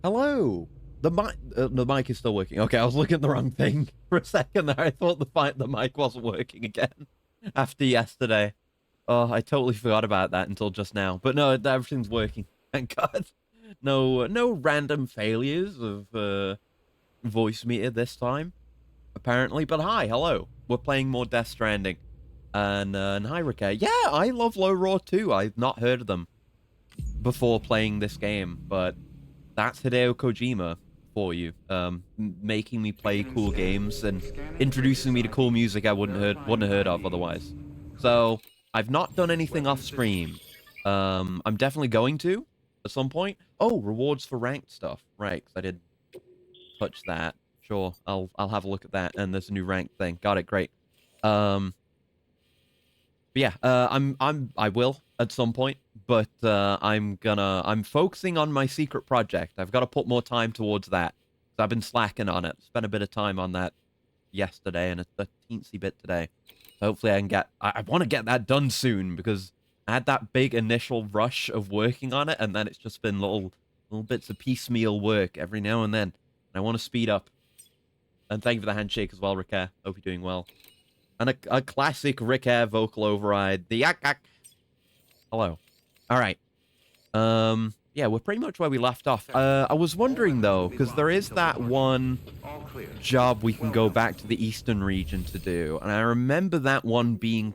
Hello. The mic is still working. Okay, I was looking at the wrong thing for a second there. I thought the mic wasn't working again after yesterday. Oh, I totally forgot about that until just now. But no, everything's working. Thank God. No random failures of voice meter this time, apparently. But hi, hello. We're playing more Death Stranding. And hi, Ricky. Yeah, I love Low Roar too. I've not heard of them before playing this game, but that's Hideo Kojima for you. Making me play cool games and introducing me to cool music I wouldn't have heard of otherwise. So I've not done anything off stream. I'm definitely going to at some point. Oh, rewards for ranked stuff. Right, because I did touch that. Sure, I'll have a look at that. And there's a new ranked thing. Got it. Great. But yeah, I will at some point, but I'm focusing on my secret project. I've got to put more time towards that. So I've been slacking on it. Spent a bit of time on that yesterday and a teensy bit today. So hopefully I can I want to get that done soon because I had that big initial rush of working on it, and then it's just been little bits of piecemeal work every now and then. And I want to speed up. And thank you for the handshake as well, Ricker. Hope you're doing well. And a classic Rick Air vocal override. The yak yak. Hello. All right. Yeah, we're pretty much where we left off. I was wondering though, because there is that one job we can go back to the eastern region to do, and I remember that one being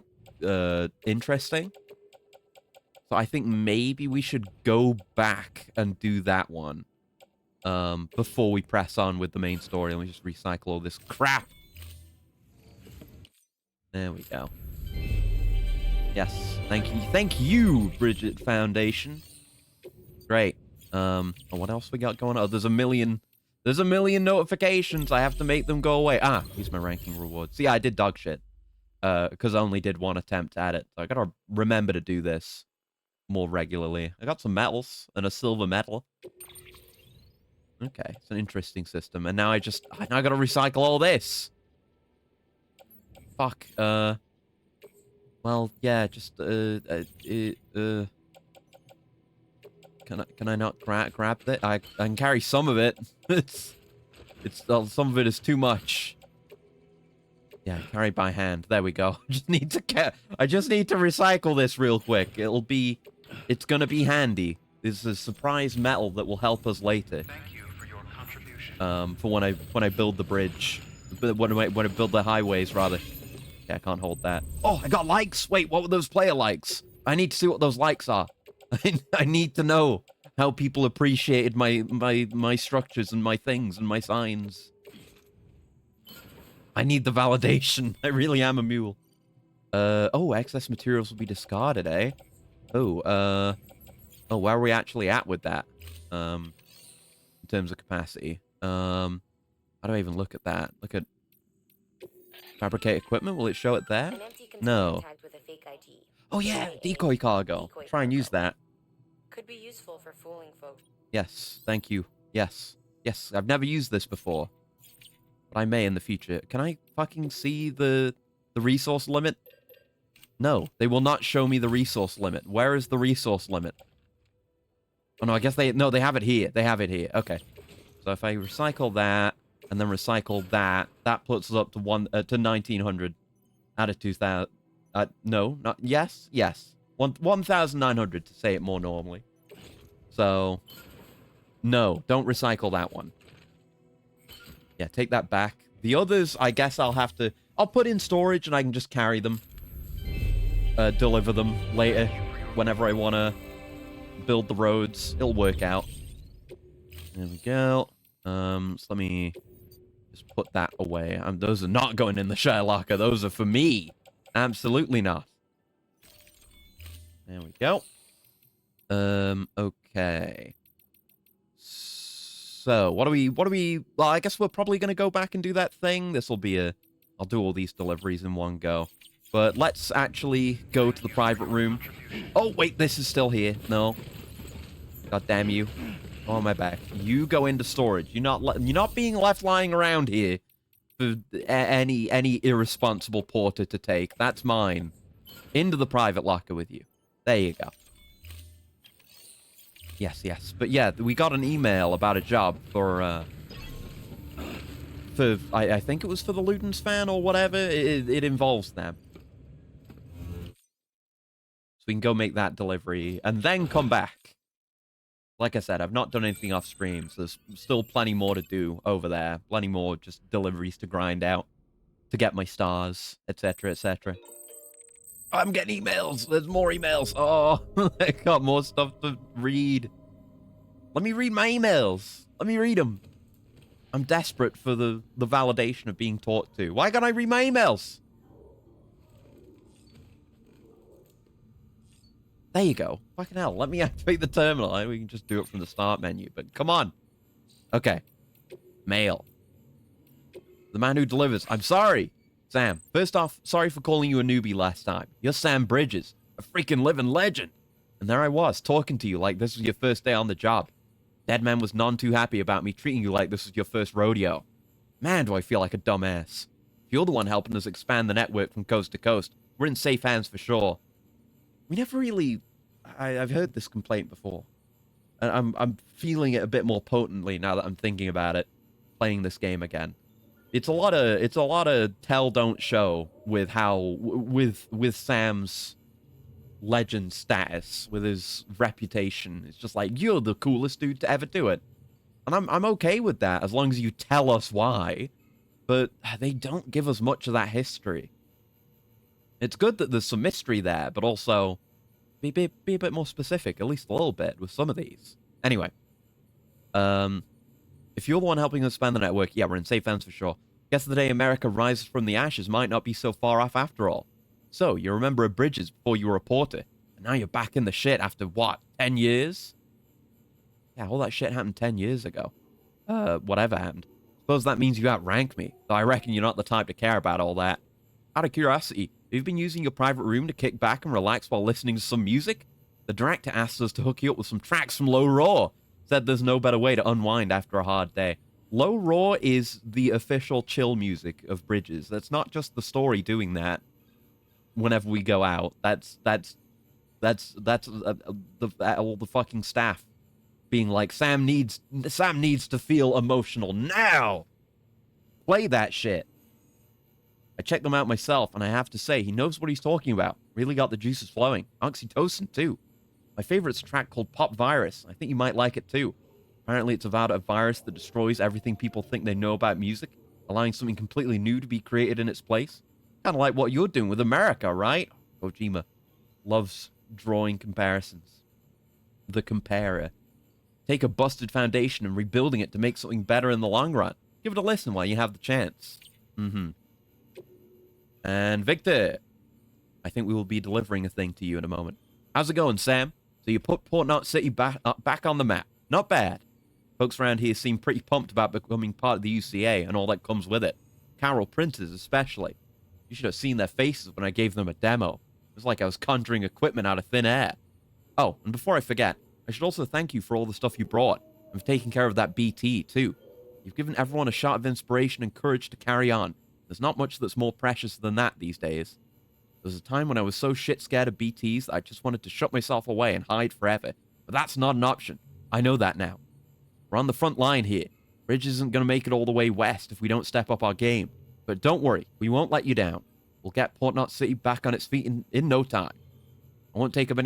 interesting. So I think maybe we should go back and do that one before we press on with the main story. Let me just recycle all this crap. There we go. Yes, thank you, Bridget Foundation. Great. What else we got going on? Oh, there's a million notifications. I have to make them go away. Ah, here's my ranking rewards. See, I did dog shit. Because I only did one attempt at it. So I gotta remember to do this more regularly. I got some metals and a silver medal. Okay, it's an interesting system. And now I gotta recycle all this. Fuck, well, yeah, just, can I not grab it? I can carry some of it. Some of it is too much. Yeah, carry by hand. There we go. I just need to recycle this real quick. It's gonna be handy. This is a surprise metal that will help us later. Thank you for your contribution. For when I build the bridge. When I build the highways, rather. Yeah, I can't hold that. Oh, I got likes! Wait, what were those player likes? I need to see what those likes are. I need to know how people appreciated my structures and my things and my signs. I need the validation. I really am a mule. Oh, excess materials will be discarded, eh? Oh, where are we actually at with that? In terms of capacity. How do I even look at that? Look at fabricate equipment. Will it show it there? No. Oh yeah, decoy cargo. Try and use that. Could be useful for fooling folks. Yes, thank you. Yes. Yes, I've never used this before. But I may in the future. Can I fucking see the resource limit? No, they will not show me the resource limit. Where is the resource limit? Oh no, I guess they have it here. They have it here. Okay. So if I recycle that and then recycle that, that puts us up to 1900 out of 2000. No, not yes. 1900 to say it more normally. So no, don't recycle that one. Yeah, take that back. The others, I guess I'll put in storage and I can just carry them. Deliver them later whenever I want to build the roads. It'll work out. There we go. So let me just put that away. Those are not going in the share locker. Those are for me. Absolutely not. There we go. Okay. So, what do we... Well, I guess we're probably going to go back and do that thing. I'll do all these deliveries in one go. But let's actually go to the private room. Oh, wait, this is still here. No. God damn you. Oh, my back. You go into storage. You're not being left lying around here for any irresponsible porter to take. That's mine. Into the private locker with you. There you go. Yes. But yeah, we got an email about a job for I think it was for the Ludens fan or whatever. It involves them. So we can go make that delivery and then come back. Like I said, I've not done anything off stream, so there's still plenty more to do over there. Plenty more just deliveries to grind out to get my stars, etc., etc. I'm getting emails. There's more emails. Oh, I got more stuff to read. Let me read my emails. Let me read them. I'm desperate for the validation of being talked to. Why can't I read my emails? There you go. Fucking hell. Let me activate the terminal. We can just do it from the start menu, but come on. Okay. Mail. The man who delivers. I'm sorry. Sam, first off, sorry for calling you a newbie last time. You're Sam Bridges, a freaking living legend. And there I was, talking to you like this was your first day on the job. Deadman was none too happy about me treating you like this was your first rodeo. Man, do I feel like a dumbass. If you're the one helping us expand the network from coast to coast, we're in safe hands for sure. We never really... I've heard this complaint before. And I'm feeling it a bit more potently now that I'm thinking about it, playing this game again. It's a lot of tell don't show with how with Sam's legend status, with his reputation. It's just like, you're the coolest dude to ever do it. And I'm okay with that as long as you tell us why. But they don't give us much of that history. It's good that there's some mystery there, but also be a bit more specific, at least a little bit, with some of these. Anyway. If you're the one helping us expand the network, yeah, we're in safe hands for sure. Guess the day America rises from the ashes might not be so far off after all. So, you remember Bridges before you were a reporter, and now you're back in the shit after, what, 10 years? Yeah, all that shit happened 10 years ago. Whatever happened. Suppose that means you outrank me, though I reckon you're not the type to care about all that. Out of curiosity, have you been using your private room to kick back and relax while listening to some music? The director asked us to hook you up with some tracks from Low Roar. Said there's no better way to unwind after a hard day. Low Roar is the official chill music of Bridges. That's not just the story doing that whenever we go out. That's all the fucking staff being like, Sam needs to feel emotional now. Play that shit. I checked them out myself, and I have to say, he knows what he's talking about. Really got the juices flowing. Oxytocin, too. My favorite's a track called Pop Virus. I think you might like it too. Apparently it's about a virus that destroys everything people think they know about music, allowing something completely new to be created in its place. Kind of like what you're doing with America, right? Kojima loves drawing comparisons. The comparer. Take a busted foundation and rebuilding it to make something better in the long run. Give it a listen while you have the chance. And Victor, I think we will be delivering a thing to you in a moment. How's it going, Sam? So you put Port Knot City back on the map. Not bad. Folks around here seem pretty pumped about becoming part of the UCA and all that comes with it. Carol printers especially. You should have seen their faces when I gave them a demo. It was like I was conjuring equipment out of thin air. Oh, and before I forget, I should also thank you for all the stuff you brought, and for taking care of that BT, too. You've given everyone a shot of inspiration and courage to carry on. There's not much that's more precious than that these days. There was a time when I was so shit scared of BTs that I just wanted to shut myself away and hide forever. But that's not an option. I know that now. We're on the front line here. Bridge isn't going to make it all the way west if we don't step up our game. But don't worry, we won't let you down. We'll get Port Knot City back on its feet in no time. I won't take up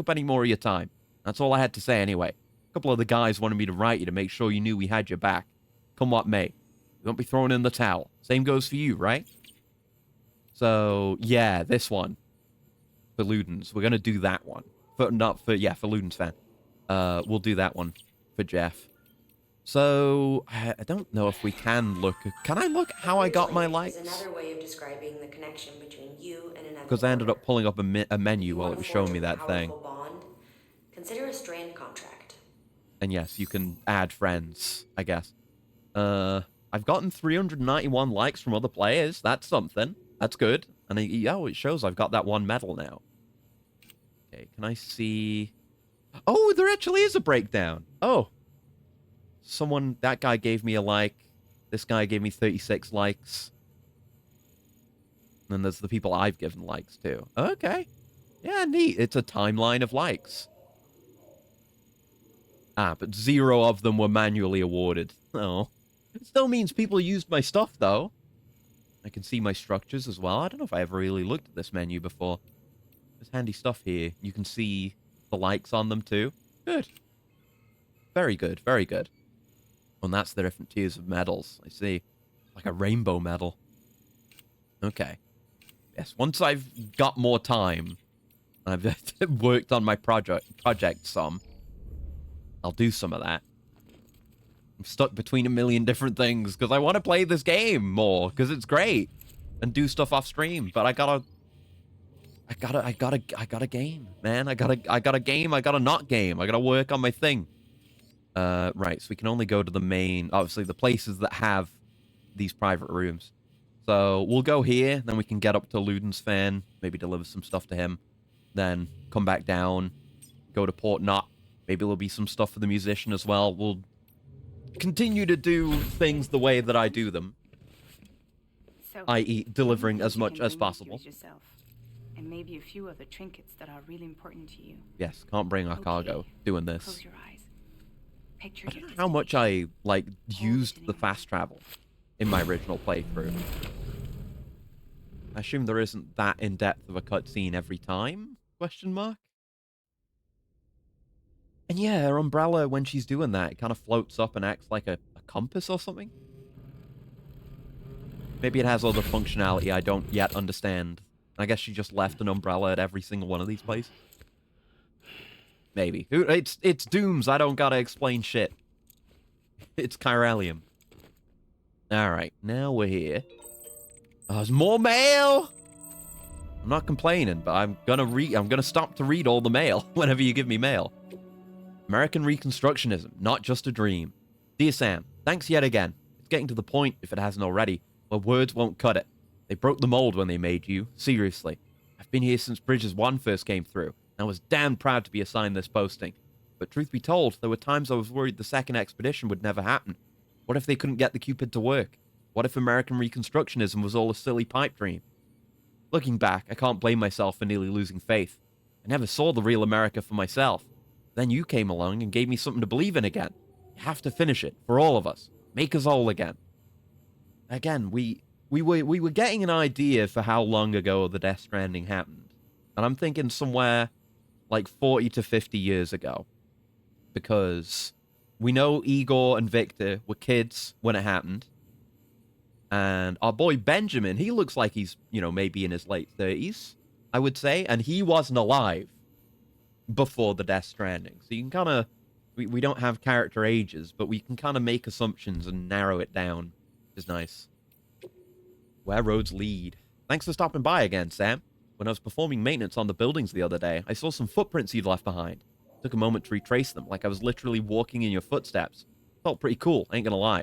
any more of your time. That's all I had to say anyway. A couple of the guys wanted me to write you to make sure you knew we had your back. Come what may. We won't be throwing in the towel. Same goes for you, right? So, yeah, this one. For Ludens. We're going to do that one. For Ludens fan. We'll do that one for Jeff. So, I don't know if we can look... Can I look how I got my likes? Another way of describing the connection between you and another Because I ended up worker. pulling up a menu You while want it was to showing forge me a that thing. powerful bond? Consider a strand contract. And yes, you can add friends, I guess. I've gotten 391 likes from other players. That's something. That's good. And it shows I've got that one medal now. Okay, can I see... Oh, there actually is a breakdown. Oh. That guy gave me a like. This guy gave me 36 likes. And then there's the people I've given likes to. Okay. Yeah, neat. It's a timeline of likes. Ah, but 0 of them were manually awarded. Oh. It still means people used my stuff, though. I can see my structures as well. I don't know if I ever really looked at this menu before. There's handy stuff here. You can see the likes on them, too. Good. Very good, very good. And that's the different tiers of medals. I see. Like a rainbow medal. Okay. Yes, once I've got more time, I've worked on my project some, I'll do some of that. I'm stuck between a million different things because I want to play this game more because it's great and do stuff off stream. But I gotta game, man. I gotta game. I gotta not game. I gotta work on my thing. Right. So we can only go to the main, obviously the places that have these private rooms. So we'll go here, then we can get up to Luden's fan, maybe deliver some stuff to him, then come back down, go to Port Knot. Maybe there'll be some stuff for the musician as well. We'll continue to do things the way that I do them, So, i.e. delivering as you much can as bring possible. yours yourself, and maybe a few other trinkets that are really important to you. Yes, can't bring our cargo Okay. doing this. Close your eyes. Picture I your don't know how much I, like, it used in the your fast travel in my original playthrough. I assume there isn't that in-depth of a cutscene every time? Question mark? And yeah, her umbrella, when she's doing that, it kind of floats up and acts like a compass or something. Maybe it has other functionality I don't yet understand. I guess she just left an umbrella at every single one of these places. Maybe. It's Dooms, I don't gotta explain shit. It's Chiralium. Alright, now we're here. Oh, there's more mail! I'm not complaining, but I'm gonna stop to read all the mail whenever you give me mail. American Reconstructionism, not just a dream. Dear Sam, thanks yet again. It's getting to the point, if it hasn't already, where words won't cut it. They broke the mold when they made you. Seriously. I've been here since Bridges 1 first came through, and I was damn proud to be assigned this posting. But truth be told, there were times I was worried the second expedition would never happen. What if they couldn't get the Cupid to work? What if American Reconstructionism was all a silly pipe dream? Looking back, I can't blame myself for nearly losing faith. I never saw the real America for myself. Then you came along and gave me something to believe in again. You have to finish it, for all of us. Make us whole again. Again, we were getting an idea for how long ago the Death Stranding happened. And I'm thinking somewhere like 40 to 50 years ago. Because we know Igor and Victor were kids when it happened. And our boy Benjamin, he looks like he's, maybe in his late 30s, I would say. And he wasn't alive before the Death Stranding. So you can kind of... We don't have character ages, but we can kind of make assumptions and narrow it down. Which is nice. Where roads lead. Thanks for stopping by again, Sam. When I was performing maintenance on the buildings the other day, I saw some footprints you'd left behind. Took a moment to retrace them, like I was literally walking in your footsteps. Felt pretty cool, ain't gonna lie.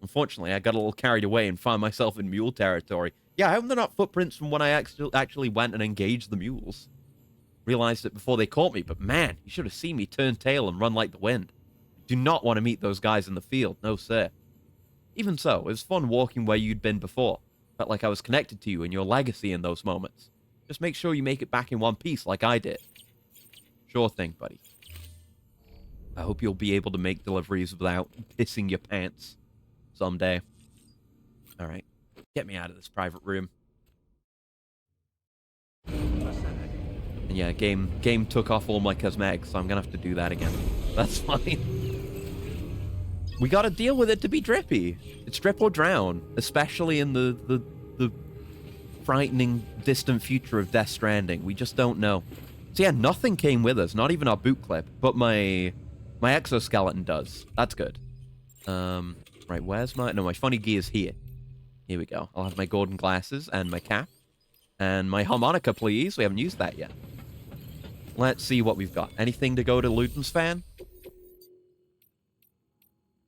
Unfortunately, I got a little carried away and found myself in mule territory. Yeah, I hope they're not footprints from when I actually went and engaged the mules. Realized it before they caught me, but man, you should have seen me turn tail and run like the wind. Do not want to meet those guys in the field, no sir. Even so, it was fun walking where you'd been before. Felt like I was connected to you and your legacy in those moments. Just make sure you make it back in one piece like I did. Sure thing, buddy. I hope you'll be able to make deliveries without pissing your pants someday. Alright, get me out of this private room. And yeah, game took off all my cosmetics, so I'm gonna have to do that again. That's fine. We gotta deal with it to be drippy. It's drip or drown, especially in the frightening, distant future of Death Stranding. We just don't know. So yeah, nothing came with us, not even our boot clip, but my exoskeleton does. That's good. Right, where's my funny gear's here. Here we go. I'll have my golden glasses and my cap. And my harmonica, please. We haven't used that yet. Let's see what we've got. Anything to go to Luton's fan?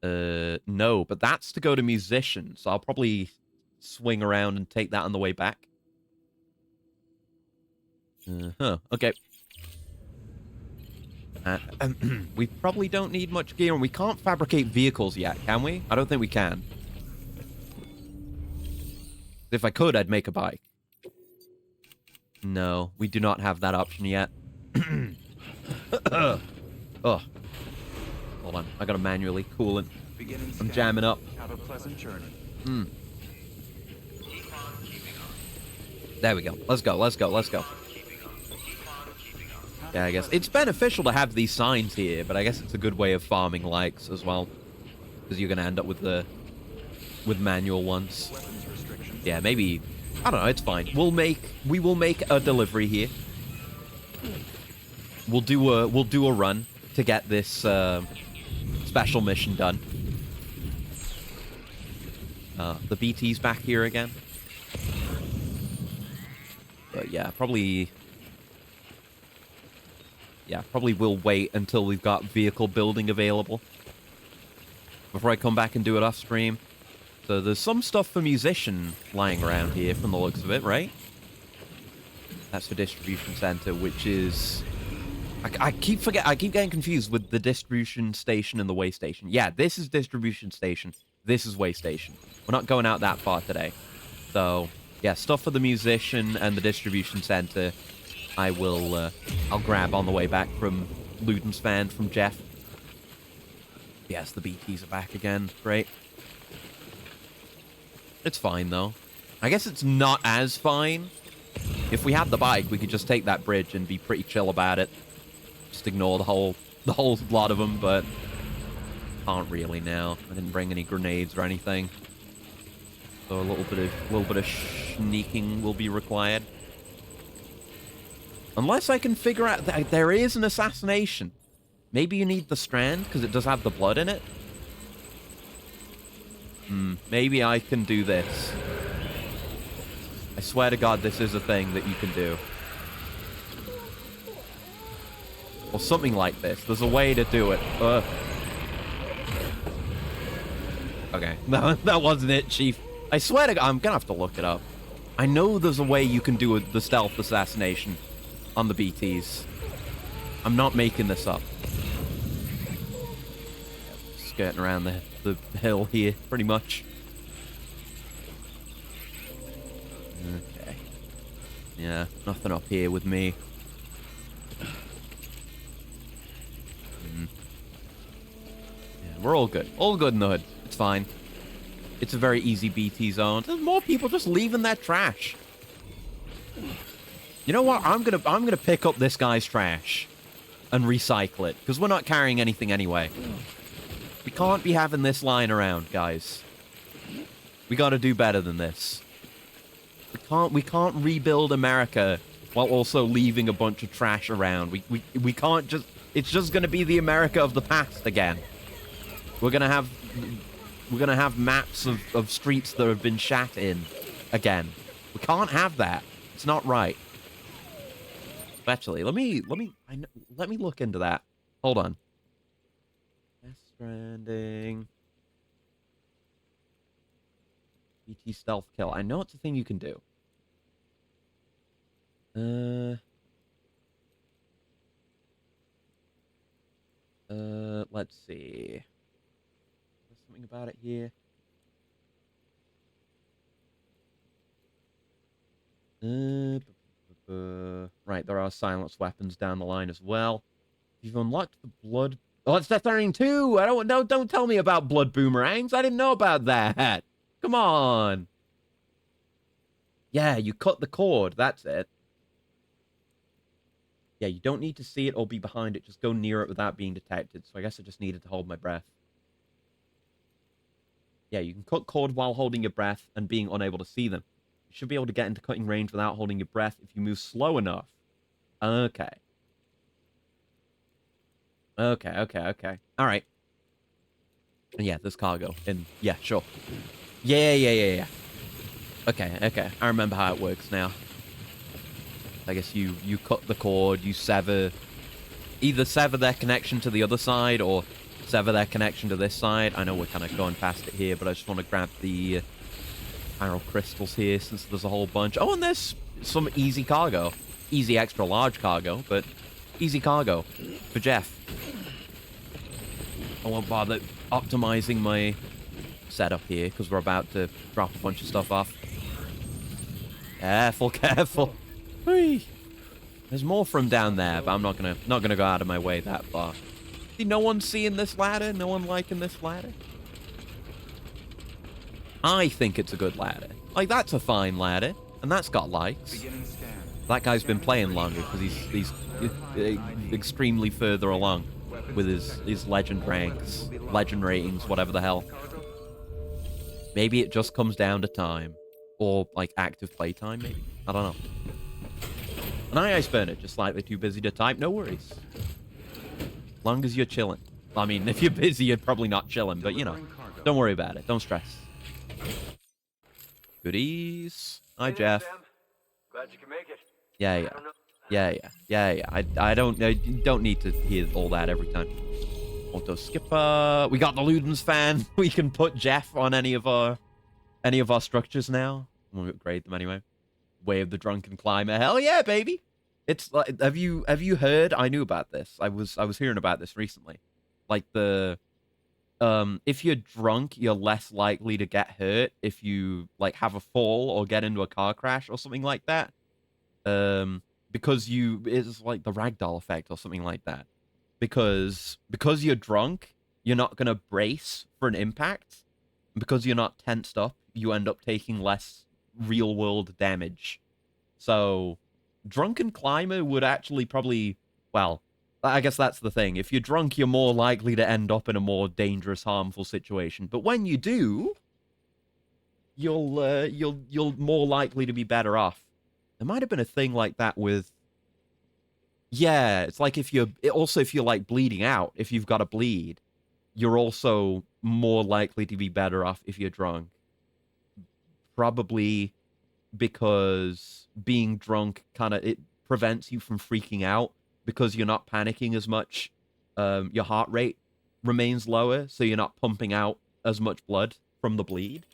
No, but that's to go to musician, so I'll probably swing around and take that on the way back. Okay. We probably don't need much gear, and we can't fabricate vehicles yet, can we? I don't think we can. If I could, I'd make a bike. No, we do not have that option yet. Oh. Hold on. I gotta manually cool it. Beginning I'm scan. jamming up. Have a pleasant journey. There we go. Let's go. Let's go. Let's go. Yeah, I guess it's beneficial to have these signs here, but I guess it's a good way of farming likes as well, because you're gonna end up with manual ones. Weapons restrictions. Yeah, maybe. I don't know. It's fine. We will make a delivery here. We'll do a run to get this special mission done. The BT's back here again. But yeah, probably we'll wait until we've got vehicle building available before I come back and do it off stream. So there's some stuff for musician lying around here from the looks of it, right? That's for distribution center, which is... I keep getting confused with the distribution station and the way station. Yeah, this is distribution station. This is way station. We're not going out that far today. So, yeah, stuff for the musician and the distribution center I'll grab on the way back from Luden's fan from Jeff. Yes, the BTs are back again. Great. It's fine, though. I guess it's not as fine. If we had the bike, we could just take that bridge and be pretty chill about it. Just ignore the whole lot of them, but can't really now. I didn't bring any grenades or anything. So a little bit of sneaking will be required. Unless I can figure out that there is an assassination. Maybe you need the strand, because it does have the blood in it. Maybe I can do this. I swear to God, this is a thing that you can do. Or something like this. There's a way to do it. Okay. No, that wasn't it, Chief. I swear to God, I'm gonna have to look it up. I know there's a way you can do the stealth assassination on the BTs. I'm not making this up. Skirting around the hill here, pretty much. Okay. Yeah, nothing up here with me. Yeah, we're all good. All good in the hood. It's fine. It's a very easy BT zone. There's more people just leaving that trash. You know what? I'm gonna pick up this guy's trash and recycle it, because we're not carrying anything anyway. We can't be having this lying around, guys. We gotta do better than this. We can't rebuild America while also leaving a bunch of trash around. We can't just... It's just gonna be the America of the past again. We're gonna have maps of streets that have been shat in again. We can't have that. It's not right. Actually, let me look into that. Hold on. Stranding. BT stealth kill. I know it's a thing you can do. Let's see. There's something about it here. Right, there are silenced weapons down the line as well. You've unlocked the blood. Oh, it's Death Stranding 2! Don't tell me about blood boomerangs. I didn't know about that. Come on. Yeah, you cut the cord. That's it. Yeah, you don't need to see it or be behind it. Just go near it without being detected. So I guess I just needed to hold my breath. Yeah, you can cut cord while holding your breath and being unable to see them. You should be able to get into cutting range without holding your breath if you move slow enough. Okay. Okay. All right. Yeah, there's cargo. And yeah, sure. Yeah. Okay. I remember how it works now. I guess you cut the cord, you either sever their connection to the other side or sever their connection to this side. I know we're kind of going past it here, but I just want to grab the arrow crystals here since there's a whole bunch. Oh, and there's some easy cargo. Easy extra large cargo, but easy cargo for Jeff. I won't bother optimizing my setup here because we're about to drop a bunch of stuff off. Careful. Whee. There's more from down there, but I'm not gonna go out of my way that far. See, no one's seeing this ladder? No one liking this ladder? I think it's a good ladder. Like, that's a fine ladder. And that's got likes. Beginning scan. That guy's been playing longer because he's extremely further along with his legend ranks, legend ratings, whatever the hell. Maybe it just comes down to time. Or, like, active playtime, maybe? I don't know. An ice burner, just slightly too busy to type. No worries. Long as you're chilling. I mean, if you're busy, you're probably not chilling, but, you know, don't worry about it. Don't stress. Goodies. Hi, Jeff. Glad you can make it. Yeah. I don't need to hear all that every time. Auto skipper. We got the Ludens fan. We can put Jeff on any of our structures now. We'll upgrade them anyway. Way of the Drunken Climber. Hell yeah, baby. It's like, have you heard? I knew about this. I was hearing about this recently. Like if you're drunk, you're less likely to get hurt if you like have a fall or get into a car crash or something like that. Because it's like the ragdoll effect or something like that. Because you're drunk, you're not gonna brace for an impact. And because you're not tensed up, you end up taking less real world damage. So Drunken Climber would actually probably, well, I guess that's the thing. If you're drunk, you're more likely to end up in a more dangerous, harmful situation. But when you do, you're more likely to be better off. There might have been a thing like that with, yeah, it's like if you're like bleeding out, if you've got to bleed, you're also more likely to be better off if you're drunk. Probably because being drunk it prevents you from freaking out because you're not panicking as much. Your heart rate remains lower, so you're not pumping out as much blood from the bleed.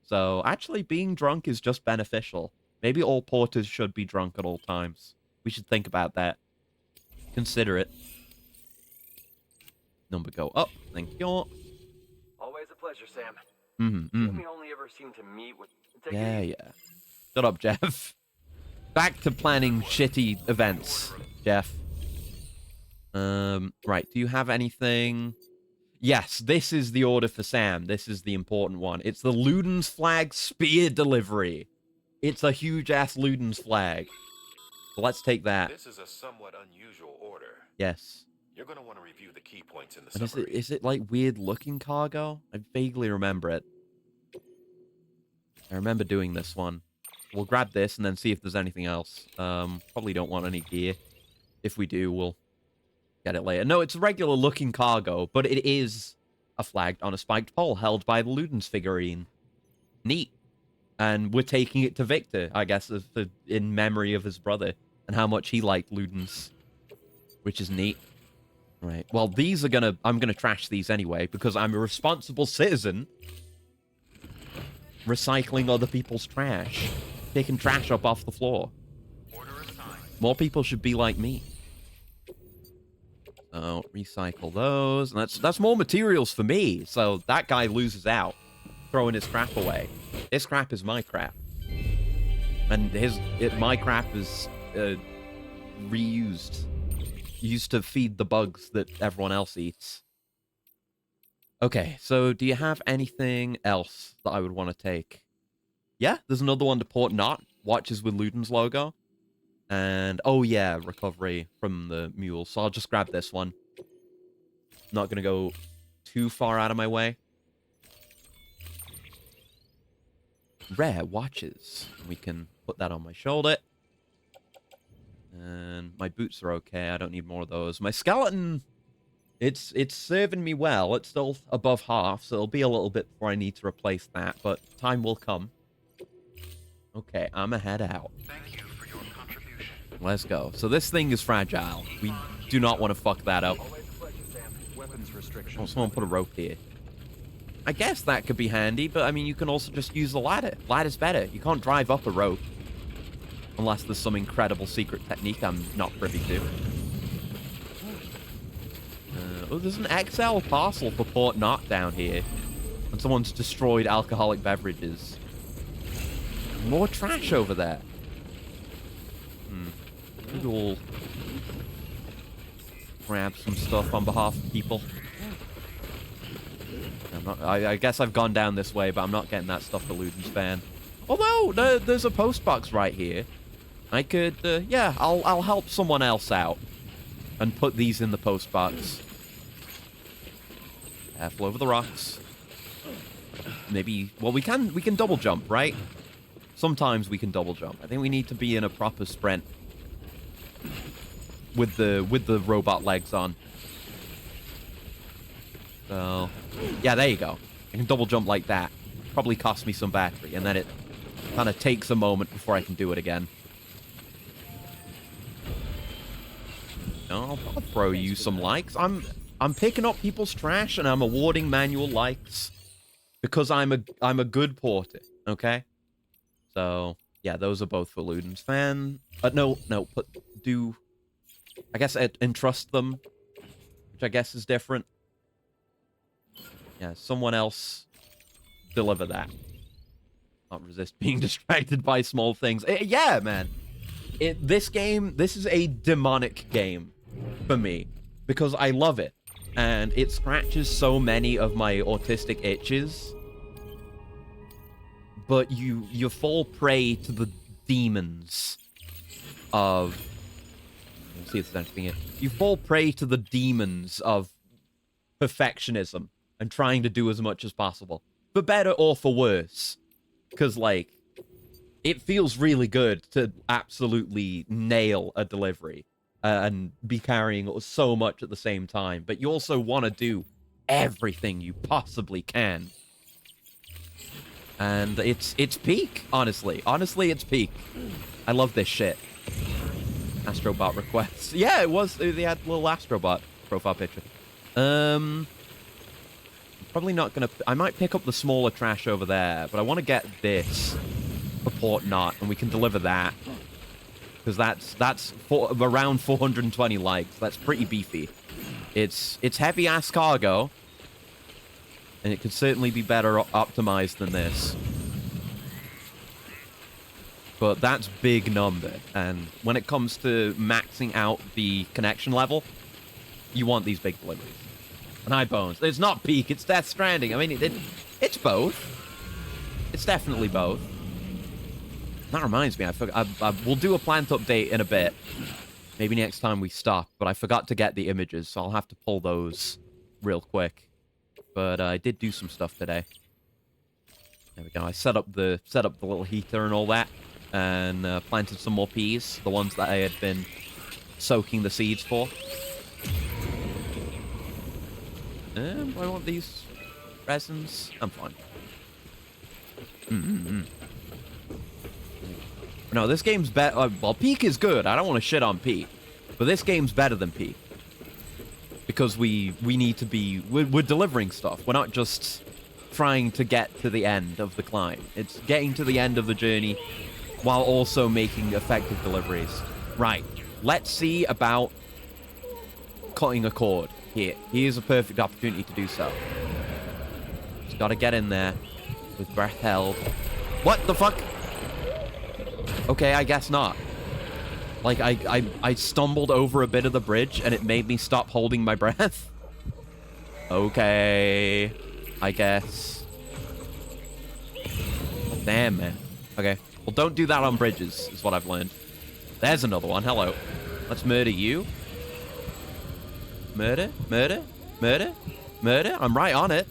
So actually being drunk is just beneficial. Maybe all porters should be drunk at all times. We should think about that. Consider it. Number go up. Thank you. Always a pleasure, Sam. We only ever seem to meet with... Yeah. Shut up, Jeff. Back to planning shitty events, Jeff. Right. Do you have anything? Yes, this is the order for Sam. This is the important one. It's the Ludens flag spear delivery. It's a huge-ass Ludens flag. So let's take that. This is a somewhat unusual order. Yes. You're going to want to review the key points in the And summary. is it like weird-looking cargo? I vaguely remember it. I remember doing this one. We'll grab this and then see if there's anything else. Probably don't want any gear. If we do, we'll get it later. No, it's a regular-looking cargo, but it is a flag on a spiked pole held by the Ludens figurine. Neat. And we're taking it to Victor, I guess, in memory of his brother and how much he liked Ludens, which is neat. Right. Well, these are I'm gonna trash these anyway because I'm a responsible citizen. Recycling other people's trash. Taking trash up off the floor. More people should be like me. So, recycle those. And that's more materials for me. So, that guy loses out. Throwing his crap away. His crap is my crap. And my crap is reused. Used to feed the bugs that everyone else eats. Okay, so do you have anything else that I would want to take? Yeah, there's another one to Port Knot. Watches with Ludens logo. And, oh yeah, recovery from the mule. So I'll just grab this one. Not going to go too far out of my way. Rare watches. We can put that on my shoulder. And my boots are okay. I don't need more of those. My skeleton, it's serving me well. It's still above half, so it'll be a little bit before I need to replace that, but time will come. Okay, I'm gonna head out. Thank you for your contribution. Let's go. So this thing is fragile. We do not want to fuck that up. Always a pleasure, Sam. Weapons restrictions. Oh, someone put a rope here. I guess that could be handy, but I mean, you can also just use the ladder. Ladder's better. You can't drive up a rope. Unless there's some incredible secret technique I'm not privy to. Oh, there's an XL parcel for Port Knot down here. And someone's destroyed alcoholic beverages. More trash over there. Good old grab some stuff on behalf of people. I guess I've gone down this way, but I'm not getting that stuff for Luden's fan. Although, there's a post box right here. I could, yeah, I'll help someone else out. And put these in the post box. Careful over the rocks. Maybe, well, we can double jump, right? Sometimes we can double jump. I think we need to be in a proper sprint. With the robot legs on. So, yeah, there you go. I can double jump like that. Probably cost me some battery, and then it kind of takes a moment before I can do it again. I'll throw you some likes. I'm picking up people's trash, and I'm awarding manual likes because I'm a good porter. Okay, so yeah, those are both for Luden's fan. No, I guess entrust them, which I guess is different. Yeah, someone else deliver that. Not resist being distracted by small things. Yeah, man. This is a demonic game for me because I love it. And it scratches so many of my autistic itches. But you fall prey to the demons of... Let's see if there's anything here. You fall prey to the demons of perfectionism and trying to do as much as possible. For better or for worse. Because, like, it feels really good to absolutely nail a delivery and be carrying so much at the same time. But you also want to do everything you possibly can. And it's peak, honestly. Honestly, it's peak. I love this shit. Astrobot requests. Yeah, it was. They had a little Astrobot profile picture. Probably not gonna... I might pick up the smaller trash over there, but I want to get this for Port Knot, and we can deliver that. Because that's around 420 likes. That's pretty beefy. It's heavy-ass cargo, and it could certainly be better optimized than this. But that's big number, and when it comes to maxing out the connection level, you want these big deliveries. And high bones. It's not peak, it's Death Stranding. I mean, it's both. It's definitely both. That reminds me, we'll do a plant update in a bit. Maybe next time we stop, but I forgot to get the images, so I'll have to pull those real quick. But I did do some stuff today. There we go. I set up the little heater and all that, and planted some more peas, the ones that I had been soaking the seeds for. Do I want these resins? I'm fine. No, this game's better. Well, Peak is good. I don't want to shit on Peak. But this game's better than Peak. Because we need to be... We're delivering stuff. We're not just trying to get to the end of the climb. It's getting to the end of the journey while also making effective deliveries. Right. Let's see about cutting a cord. Here. Here's a perfect opportunity to do so. Just gotta get in there with breath held. What the fuck? Okay, I guess not. Like, I stumbled over a bit of the bridge, and it made me stop holding my breath. Okay. I guess. Damn, man. Okay. Well, don't do that on bridges, is what I've learned. There's another one. Hello. Let's murder you. Murder? Murder? Murder? Murder? I'm right on it.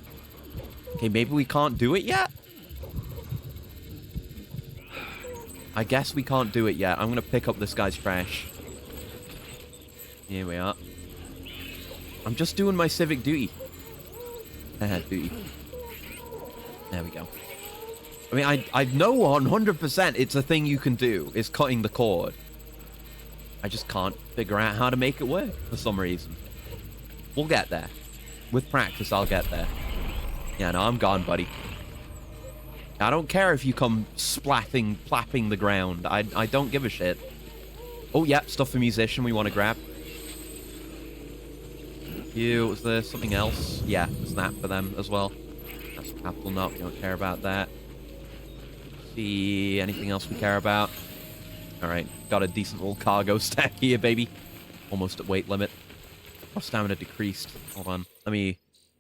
Okay, maybe we can't do it yet? I guess we can't do it yet. I'm gonna pick up this guy's trash. Here we are. I'm just doing my civic duty. Duty. There we go. I mean, I know 100% it's a thing you can do, is cutting the cord. I just can't figure out how to make it work for some reason. We'll get there. With practice, I'll get there. Yeah, no, I'm gone, buddy. I don't care if you come plapping the ground. I don't give a shit. Oh, yeah, stuff for musician we want to grab. Was there something else? Yeah, there's that for them as well. That's capital knot. We don't care about that. See anything else we care about? All right, got a decent little cargo stack here, baby. Almost at weight limit. Oh, stamina decreased. Hold on. Let me...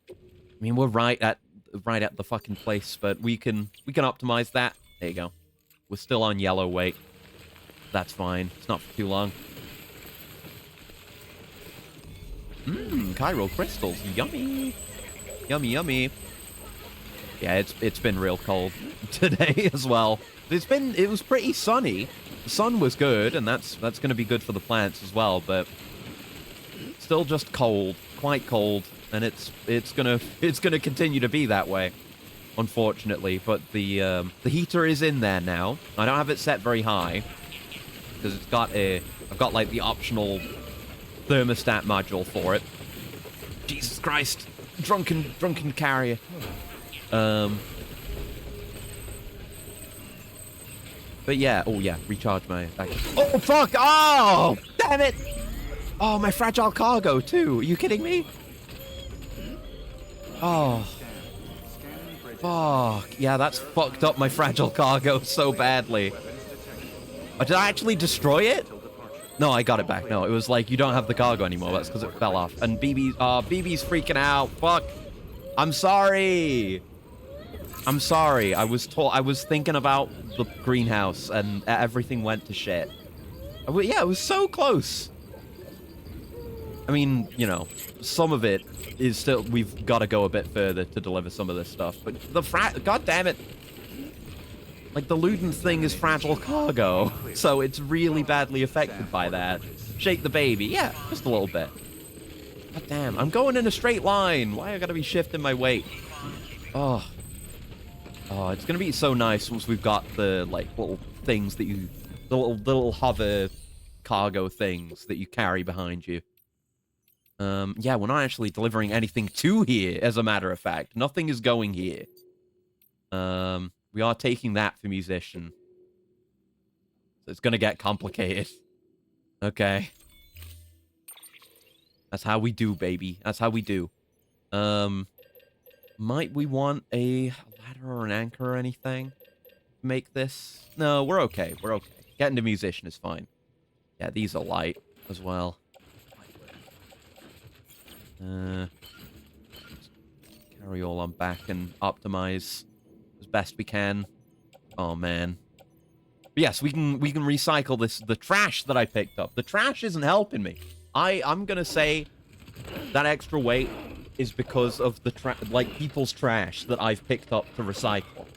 I mean, we're right at the fucking place, but we can optimize that. There you go. We're still on yellow weight. That's fine. It's not for too long. Mmm, chiral crystals. Yummy. Yummy, yummy. Yeah, it's been real cold today as well. It was pretty sunny. The sun was good, and that's going to be good for the plants as well, but still just cold, quite cold, and it's going to continue to be that way, unfortunately. But the heater is in there now. I don't have it set very high because I've got like the optional thermostat module for it. Jesus Christ, drunken carrier. But yeah, oh yeah, recharge my... Oh, fuck! Oh, damn it! Oh, my fragile cargo, too. Are you kidding me? Oh. Fuck. Yeah, that's fucked up my fragile cargo so badly. Oh, did I actually destroy it? No, I got it back. No, it was like, you don't have the cargo anymore. That's because it fell off. And BB's freaking out. Fuck. I'm sorry. I'm sorry. I was thinking about the greenhouse and everything went to shit. Yeah, it was so close. I mean, you know, some of it is still... We've got to go a bit further to deliver some of this stuff. But God damn it. Like, the Luden thing is fragile cargo. So it's really badly affected by that. Shake the baby. Yeah, just a little bit. God damn. I'm going in a straight line. Why I gotta be shifting my weight? Oh. Oh, it's gonna be so nice once we've got the, like, little things that you... The little hover cargo things that you carry behind you. Yeah, we're not actually delivering anything to here, as a matter of fact. Nothing is going here. We are taking that for musician. So it's gonna get complicated. Okay. That's how we do, baby. That's how we do. Might we want a ladder or an anchor or anything to make this? No, we're okay. We're okay. Getting to musician is fine. Yeah, these are light as well. Carry all on back and optimize as best we can. Oh man. But yes, we can recycle the trash that I picked up. The trash isn't helping me. I'm gonna say that extra weight is because of the people's trash that I've picked up to recycle.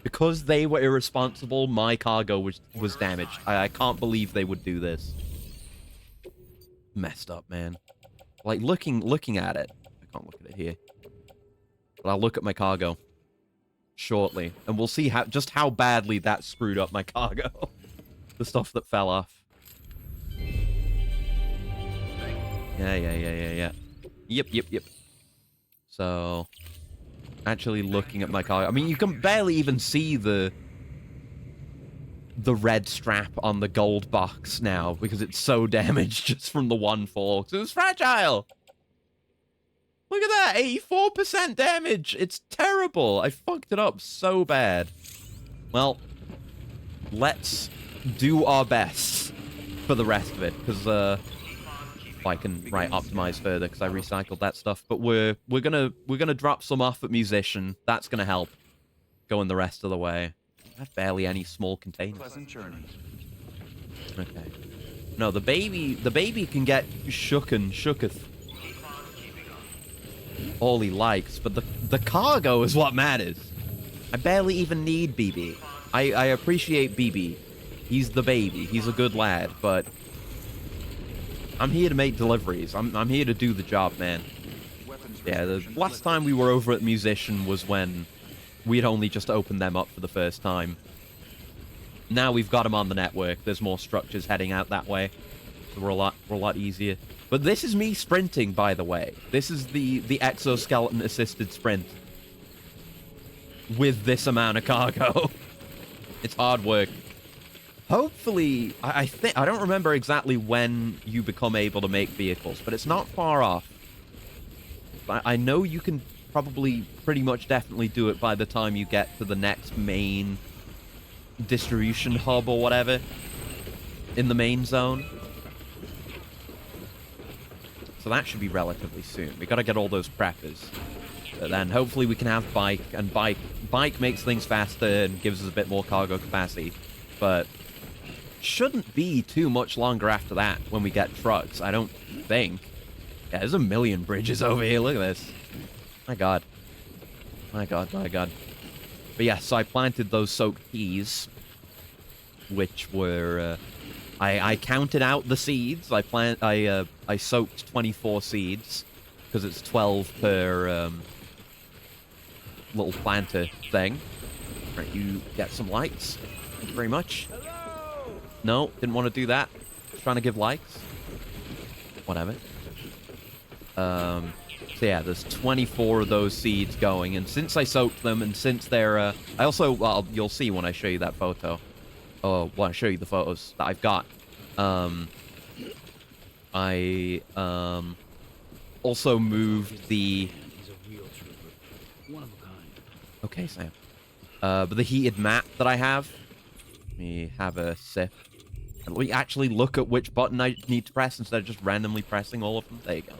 Because they were irresponsible, my cargo was damaged. I can't believe they would do this. Messed up, man. Like, looking at it. I can't look at it here. But I'll look at my cargo shortly. And we'll see just how badly that screwed up my cargo. The stuff that fell off. Yeah. Yep. So, actually looking at my cargo. I mean, you can barely even see the red strap on the gold box now because it's so damaged just from the one fall. It was fragile. Look at that, 84% damage. It's terrible. I fucked it up so bad. Well, let's do our best for the rest of it because I can optimize further because I recycled that stuff. But we're gonna drop some off at musician. That's gonna help going the rest of the way. I have barely any small containers. Pleasant journey. Okay. No, the baby can get shooketh all he likes, but the cargo is what matters. I barely even need BB. I appreciate BB. He's the baby. He's a good lad, but I'm here to make deliveries. I'm here to do the job, man. Yeah, the last time we were over at Musician was when we had only just opened them up for the first time. Now we've got them on the network. There's more structures heading out that way. So we're a lot easier. But this is me sprinting, by the way. This is the exoskeleton assisted sprint. With this amount of cargo. It's hard work. Hopefully, I don't remember exactly when you become able to make vehicles, but it's not far off. I know you can probably pretty much definitely do it by the time you get to the next main distribution hub or whatever in the main zone. So that should be relatively soon. We got to get all those preppers. But then hopefully we can have bike, and bike makes things faster and gives us a bit more cargo capacity. But shouldn't be too much longer after that when we get trucks, I don't think. Yeah, there's a million bridges over here. Look at this. My God. My God, my God. But yeah, so I planted those soaked peas, which were... I counted out the seeds. I soaked 24 seeds, because it's 12 per little planter thing. Right, you get some likes. Thank you very much. No, didn't want to do that. Just trying to give likes. Whatever. So yeah, there's 24 of those seeds going, and since I soaked them, and since they're, I also, well, you'll see when I show you that photo. Oh, when I show you the photos that I've got. I also moved the... He's a real trooper. One of a kind. Okay, Sam. But the heated mat that I have, let me have a sip. And we actually look at which button I need to press instead of just randomly pressing all of them. There you go.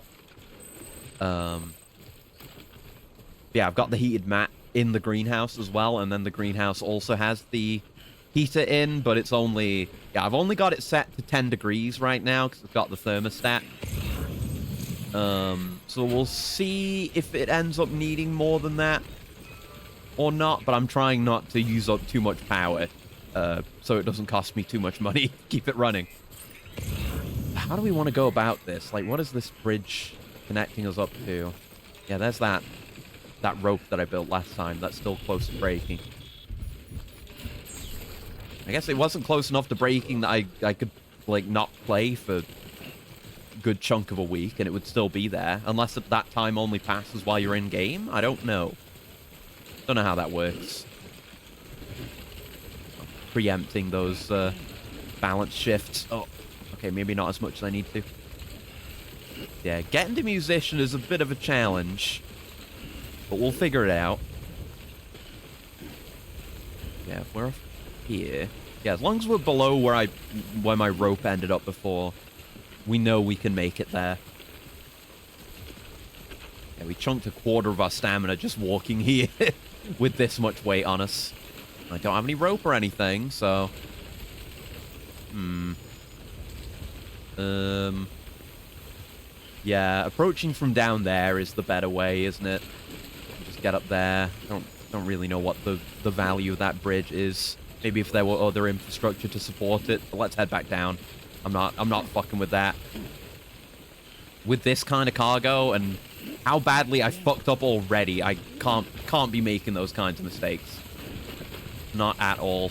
Yeah, I've got the heated mat in the greenhouse as well, and then the greenhouse also has the heater in, but it's only... Yeah, I've only got it set to 10 degrees right now because I've got the thermostat. So we'll see if it ends up needing more than that or not, but I'm trying not to use up too much power so it doesn't cost me too much money to keep it running. How do we want to go about this? Like, what is this bridge connecting us up to? Yeah, there's that rope that I built last time. That's still close to breaking. I guess it wasn't close enough to breaking that I could, like, not play for a good chunk of a week and it would still be there. Unless that time only passes while you're in-game? I don't know. Don't know how that works. Preempting those balance shifts. Oh, okay, maybe not as much as I need to. Yeah, getting to musician is a bit of a challenge. But we'll figure it out. Yeah, if we're off here. Yeah, as long as we're below where my rope ended up before, we know we can make it there. Yeah, we chunked a quarter of our stamina just walking here with this much weight on us. I don't have any rope or anything, so... Yeah, approaching from down there is the better way, isn't it? Just get up there. Don't really know what the value of that bridge is. Maybe if there were other infrastructure to support it. But let's head back down. I'm not fucking with that. With this kind of cargo and how badly I fucked up already, I can't be making those kinds of mistakes. Not at all.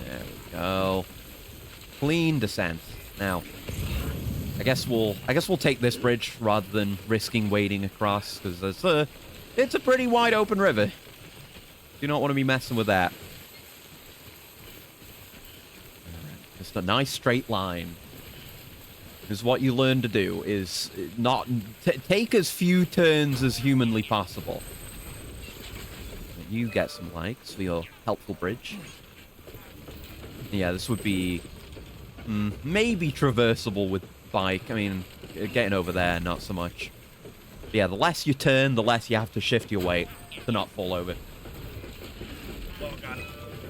There we go. Clean descent. Now, I guess we'll take this bridge rather than risking wading across, because it's a pretty wide open river. Do not want to be messing with that. Just a nice straight line. Is what you learn to do, is not take as few turns as humanly possible. You get some likes for your helpful bridge. Yeah, this would be maybe traversable with bike. I mean, getting over there, not so much. But yeah, the less you turn, the less you have to shift your weight to not fall over. Oh, God.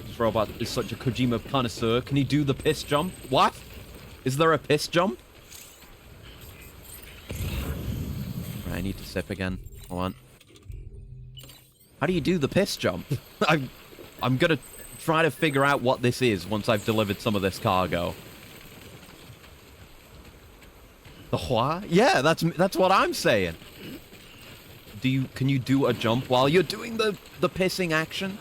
This robot is such a Kojima connoisseur. Can he do the piss jump? What? Is there a piss jump? Right, I need to sip again. Hold on. How do you do the piss jump? I'm gonna try to figure out what this is once I've delivered some of this cargo. The what? Yeah, that's what I'm saying. Can you do a jump while you're doing the pissing action?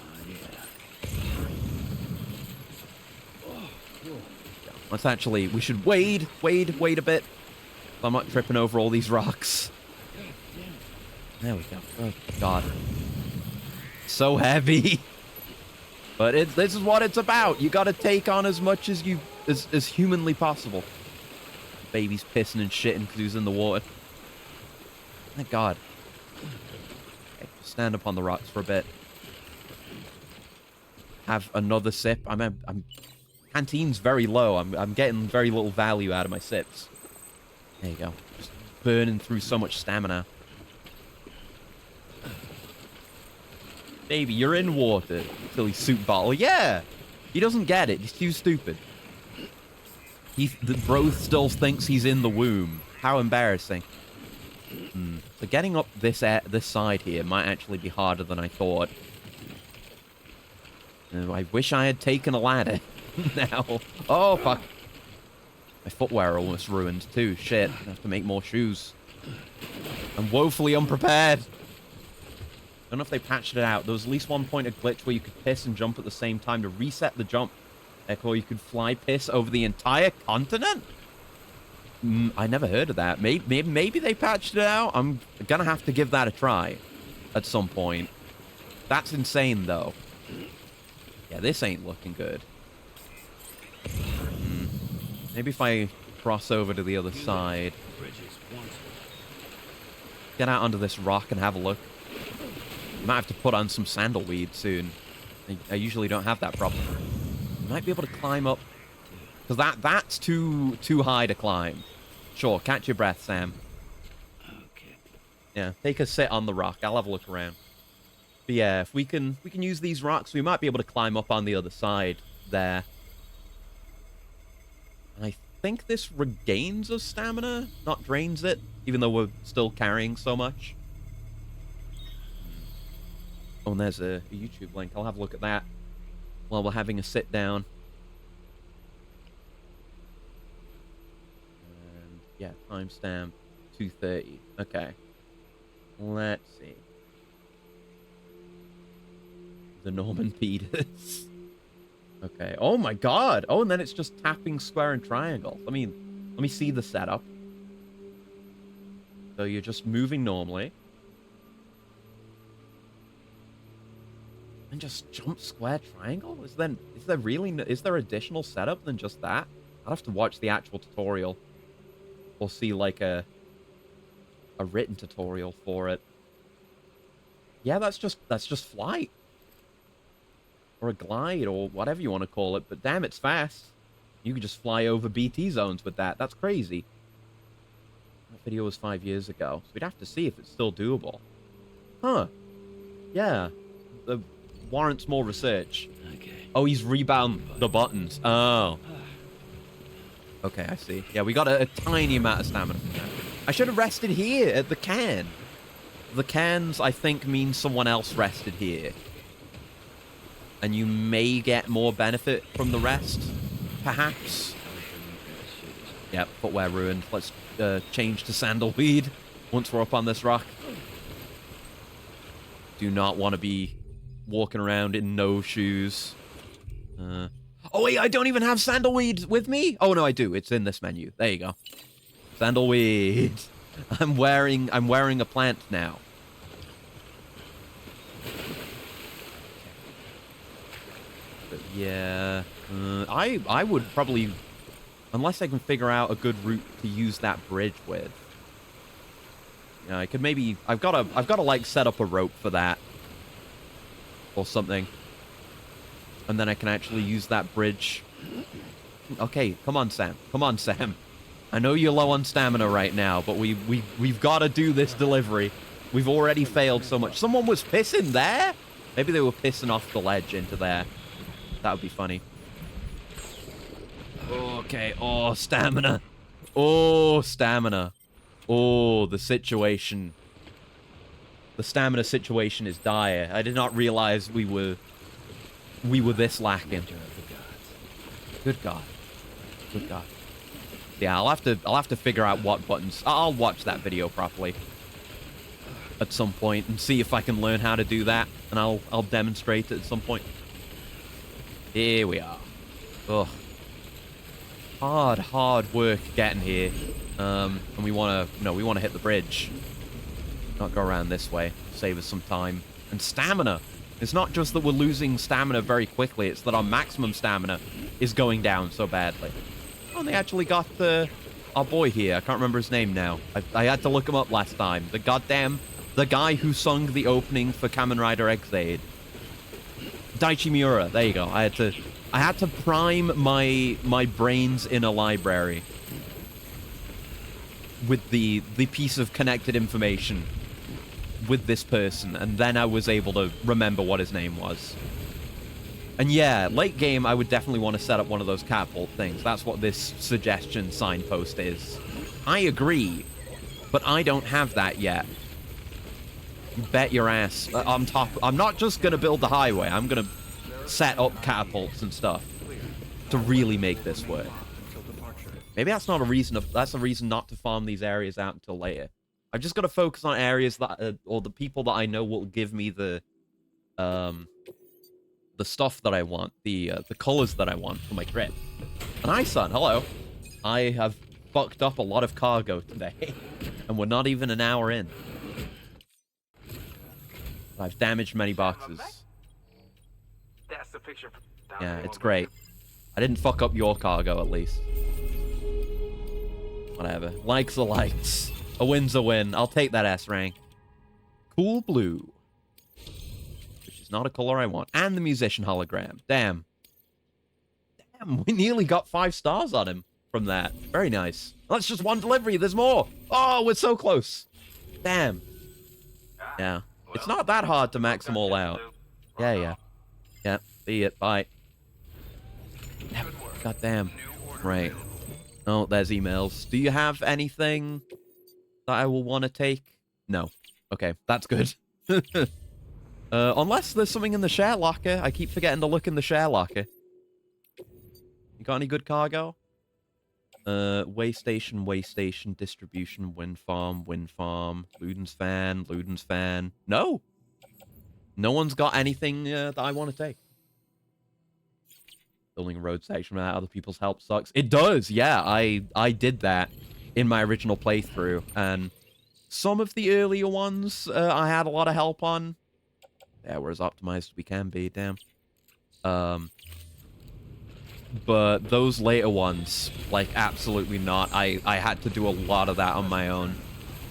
Let's actually, we should wade a bit. So I'm not tripping over all these rocks. There we go. Oh, God. So heavy. But this is what it's about. You gotta take on as much as as humanly possible. Baby's pissing and shitting because he was in the water. Thank God. Okay, stand up on the rocks for a bit. Have another sip. I'm canteen's very low. I'm getting very little value out of my sips. There you go. Just burning through so much stamina. Baby, you're in water. Silly soup bottle. Yeah! He doesn't get it. He's too stupid. The bro still thinks he's in the womb. How embarrassing. So getting up this side here might actually be harder than I thought. I wish I had taken a ladder. Now. Oh, fuck. My footwear almost ruined, too. Shit. I have to make more shoes. I'm woefully unprepared. I don't know if they patched it out. There was at least one point of glitch where you could piss and jump at the same time to reset the jump. Or you could fly piss over the entire continent? I never heard of that. Maybe they patched it out. I'm gonna have to give that a try at some point. That's insane, though. Yeah, this ain't looking good. Maybe if I cross over to the other side. Get out under this rock and have a look. Might have to put on some sandalweed soon. I usually don't have that problem. Might be able to climb up. Because that's too high to climb. Sure, catch your breath, Sam. Okay. Yeah, take a sit on the rock. I'll have a look around. But yeah, if we can use these rocks, we might be able to climb up on the other side there. I think this regains us stamina, not drains it, even though we're still carrying so much. Oh, and there's a YouTube link. I'll have a look at that while we're having a sit down. And yeah, timestamp 2:30. Okay. Let's see. The Norman Peters. Okay. Oh my god. Oh, and then it's just tapping square and triangle. Let me see the setup. So you're just moving normally. And just jump square triangle? Is there additional setup than just that? I'll have to watch the actual tutorial. Or see like a written tutorial for it. Yeah, that's just flight. Or a glide, or whatever you want to call it. But damn, it's fast. You could just fly over BT zones with that. That's crazy. That video was 5 years ago. So we'd have to see if it's still doable. Huh. Yeah. The warrants more research. Okay. Oh, he's rebound the buttons. Oh. Okay, I see. Yeah, we got a tiny amount of stamina from that. I should have rested here at the can. The cans, I think, mean someone else rested here. And you may get more benefit from the rest, perhaps. Yep, footwear ruined. Let's change to sandalweed once we're up on this rock. Do not want to be walking around in no shoes. Oh wait, I don't even have sandalweed with me? Oh no, I do. It's in this menu. There you go. Sandalweed. I'm wearing a plant now. But yeah, I would probably, unless I can figure out a good route to use that bridge with. Yeah, I could maybe. I've got to like set up a rope for that, or something, and then I can actually use that bridge. Okay, come on, Sam. Come on, Sam. I know you're low on stamina right now, but we've got to do this delivery. We've already failed so much. Someone was pissing there? Maybe they were pissing off the ledge into there. That would be funny. Okay. Oh, stamina. Oh, stamina. Oh, the situation. The stamina situation is dire. I did not realize we were this lacking. Good God. Good God. Yeah, I'll have to figure out what buttons. I'll watch that video properly at some point and see if I can learn how to do that, and I'll demonstrate it at some point. Here we are. Ugh. Hard work getting here. And we want to hit the bridge. Not go around this way. Save us some time. And stamina. It's not just that we're losing stamina very quickly, it's that our maximum stamina is going down so badly. Oh, and they actually got our boy here. I can't remember his name now. I had to look him up last time. The guy who sung the opening for Kamen Rider X-Aid. Daichi Miura. There you go. I I had to prime my brains in a library with the piece of connected information with this person, and then I was able to remember what his name was. And yeah, late game, I would definitely want to set up one of those catapult things. That's what this suggestion signpost is. I agree, but I don't have that yet. You bet your ass. I'm not just going to build the highway. I'm going to set up catapults and stuff to really make this work. Maybe that's not a reason. That's a reason not to farm these areas out until later. I've just got to focus on areas that, or the people that I know will give me the stuff that I want, the colors that I want for my trip. And hi, son. Hello. I have fucked up a lot of cargo today, and we're not even an hour in. I've damaged many boxes. That's the picture. Yeah, it's great. I didn't fuck up your cargo, at least. Whatever. Likes are likes. A win's a win. I'll take that S rank. Cool blue. Which is not a color I want. And the musician hologram. Damn. Damn, we nearly got 5 stars on him from that. Very nice. That's just one delivery. There's more. Oh, we're so close. Damn. Yeah. It's not that hard to max them all out. Yeah. Yeah. See it. Bye. God damn. Right. Oh, there's emails. Do you have anything that I will want to take? No. Okay, that's good. Unless there's something in the share locker. I keep forgetting to look in the share locker. You got any good cargo? Way station, distribution, wind farm, Luden's fan. No! No one's got anything that I want to take. Building a road section without other people's help sucks. It does, yeah. I did that in my original playthrough, and some of the earlier ones I had a lot of help on. Yeah, we're as optimized as we can be, damn. But those later ones, like, absolutely not. I had to do a lot of that on my own.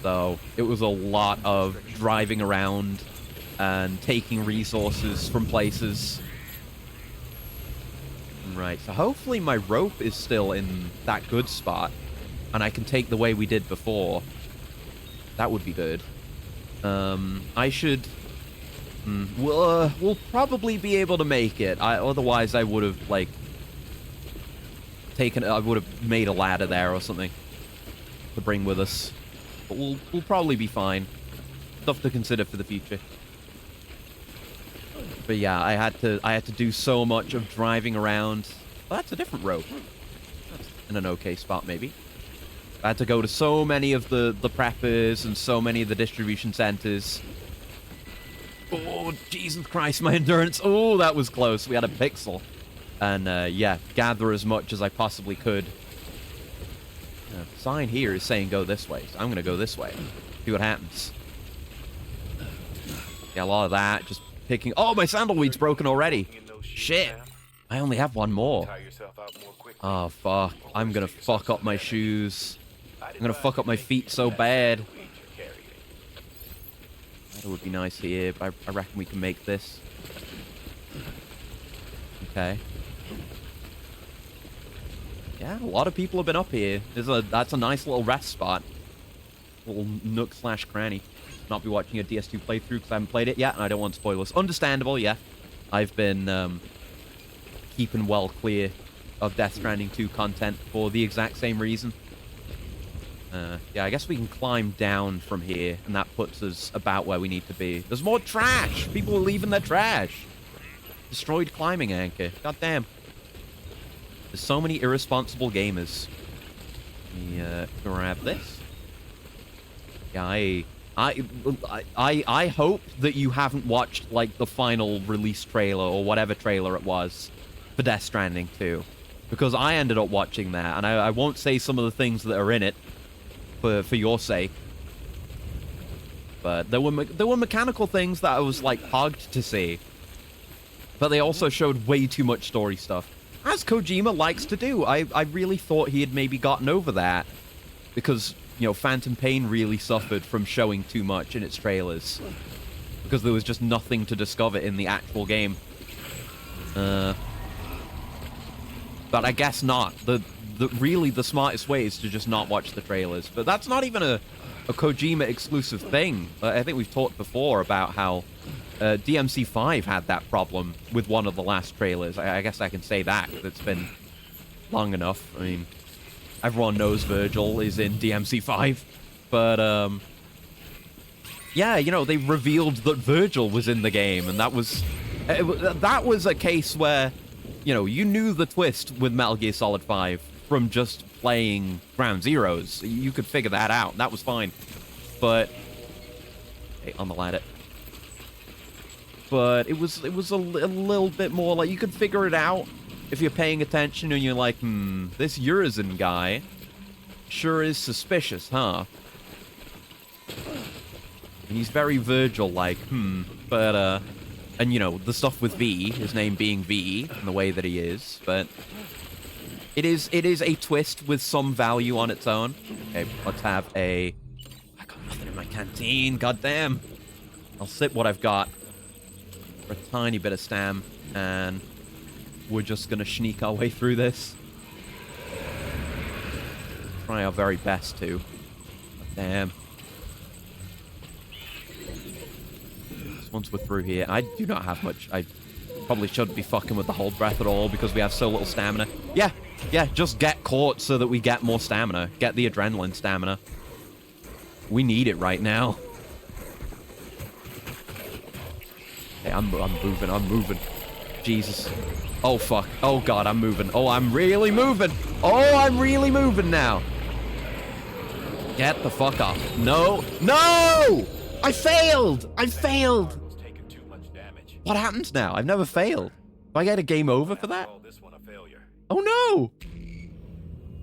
So it was a lot of driving around and taking resources from places. Right, so hopefully my rope is still in that good spot, and I can take the way we did before. That would be good. I should... we'll probably be able to make it. Otherwise, I would have, like... I would have made a ladder there or something to bring with us. But we'll probably be fine. Stuff to consider for the future. But yeah, I had to do so much of driving around. Well, that's a different road. That's in an okay spot, maybe. I had to go to so many of the preppers and so many of the distribution centers. Oh, Jesus Christ, my endurance. Oh, that was close. We had a pixel. And, yeah, gather as much as I possibly could. The sign here is saying go this way, so I'm going to go this way. See what happens. Yeah, a lot of that. Just picking... Oh, my sandalweed's broken already. Shit. I only have one more. Oh, fuck. I'm going to fuck up my shoes. I'm going to fuck up my feet so bad. That would be nice here, but I reckon we can make this. Okay. Yeah, a lot of people have been up here. That's a nice little rest spot. Little nook / cranny. Not be watching a DS2 playthrough because I haven't played it yet, and I don't want spoilers. Understandable, yeah. I've been keeping well clear of Death Stranding 2 content for the exact same reason. Yeah, I guess we can climb down from here, and that puts us about where we need to be. There's more trash! People are leaving their trash! Destroyed climbing anchor. God damn. There's so many irresponsible gamers. Let me grab this. Yeah, I hope that you haven't watched, like, the final release trailer or whatever trailer it was for Death Stranding 2. Because I ended up watching that, and I won't say some of the things that are in it for your sake. But there were mechanical things that I was, like, hogged to see. But they also showed way too much story stuff. As Kojima likes to do. I really thought he had maybe gotten over that. Because, you know, Phantom Pain really suffered from showing too much in its trailers. Because there was just nothing to discover in the actual game. But I guess not. Really, the smartest way is to just not watch the trailers. But that's not even a Kojima exclusive thing. I think we've talked before about how DMC5 had that problem with one of the last trailers. I guess I can say that. It's been long enough. I mean, everyone knows Virgil is in DMC5. But, yeah, you know, they revealed that Virgil was in the game. And that was a case where, you know, you knew the twist with Metal Gear Solid 5 from just playing Ground Zeroes. You could figure that out. That was fine. But hey, on the ladder. But it was a little bit more like you could figure it out if you're paying attention and you're like, this Urizen guy sure is suspicious, huh? And he's very Virgil-like, but and you know, the stuff with V, his name being V, and the way that he is, but it is a twist with some value on its own. Okay, let's have I got nothing in my canteen, goddamn. I'll sip what I've got for a tiny bit of stam, and we're just gonna sneak our way through this. Try our very best to. Damn. Once we're through here, I do not have much. I probably shouldn't be fucking with the hold breath at all because we have so little stamina. Yeah, just get caught so that we get more stamina. Get the adrenaline stamina. We need it right now. Hey, I'm moving. Jesus. Oh, fuck. Oh, God, I'm moving. Oh, I'm really moving. Oh, I'm really moving now. Get the fuck off. No. No! I failed! What happens now? I've never failed. Do I get a game over for that? Oh,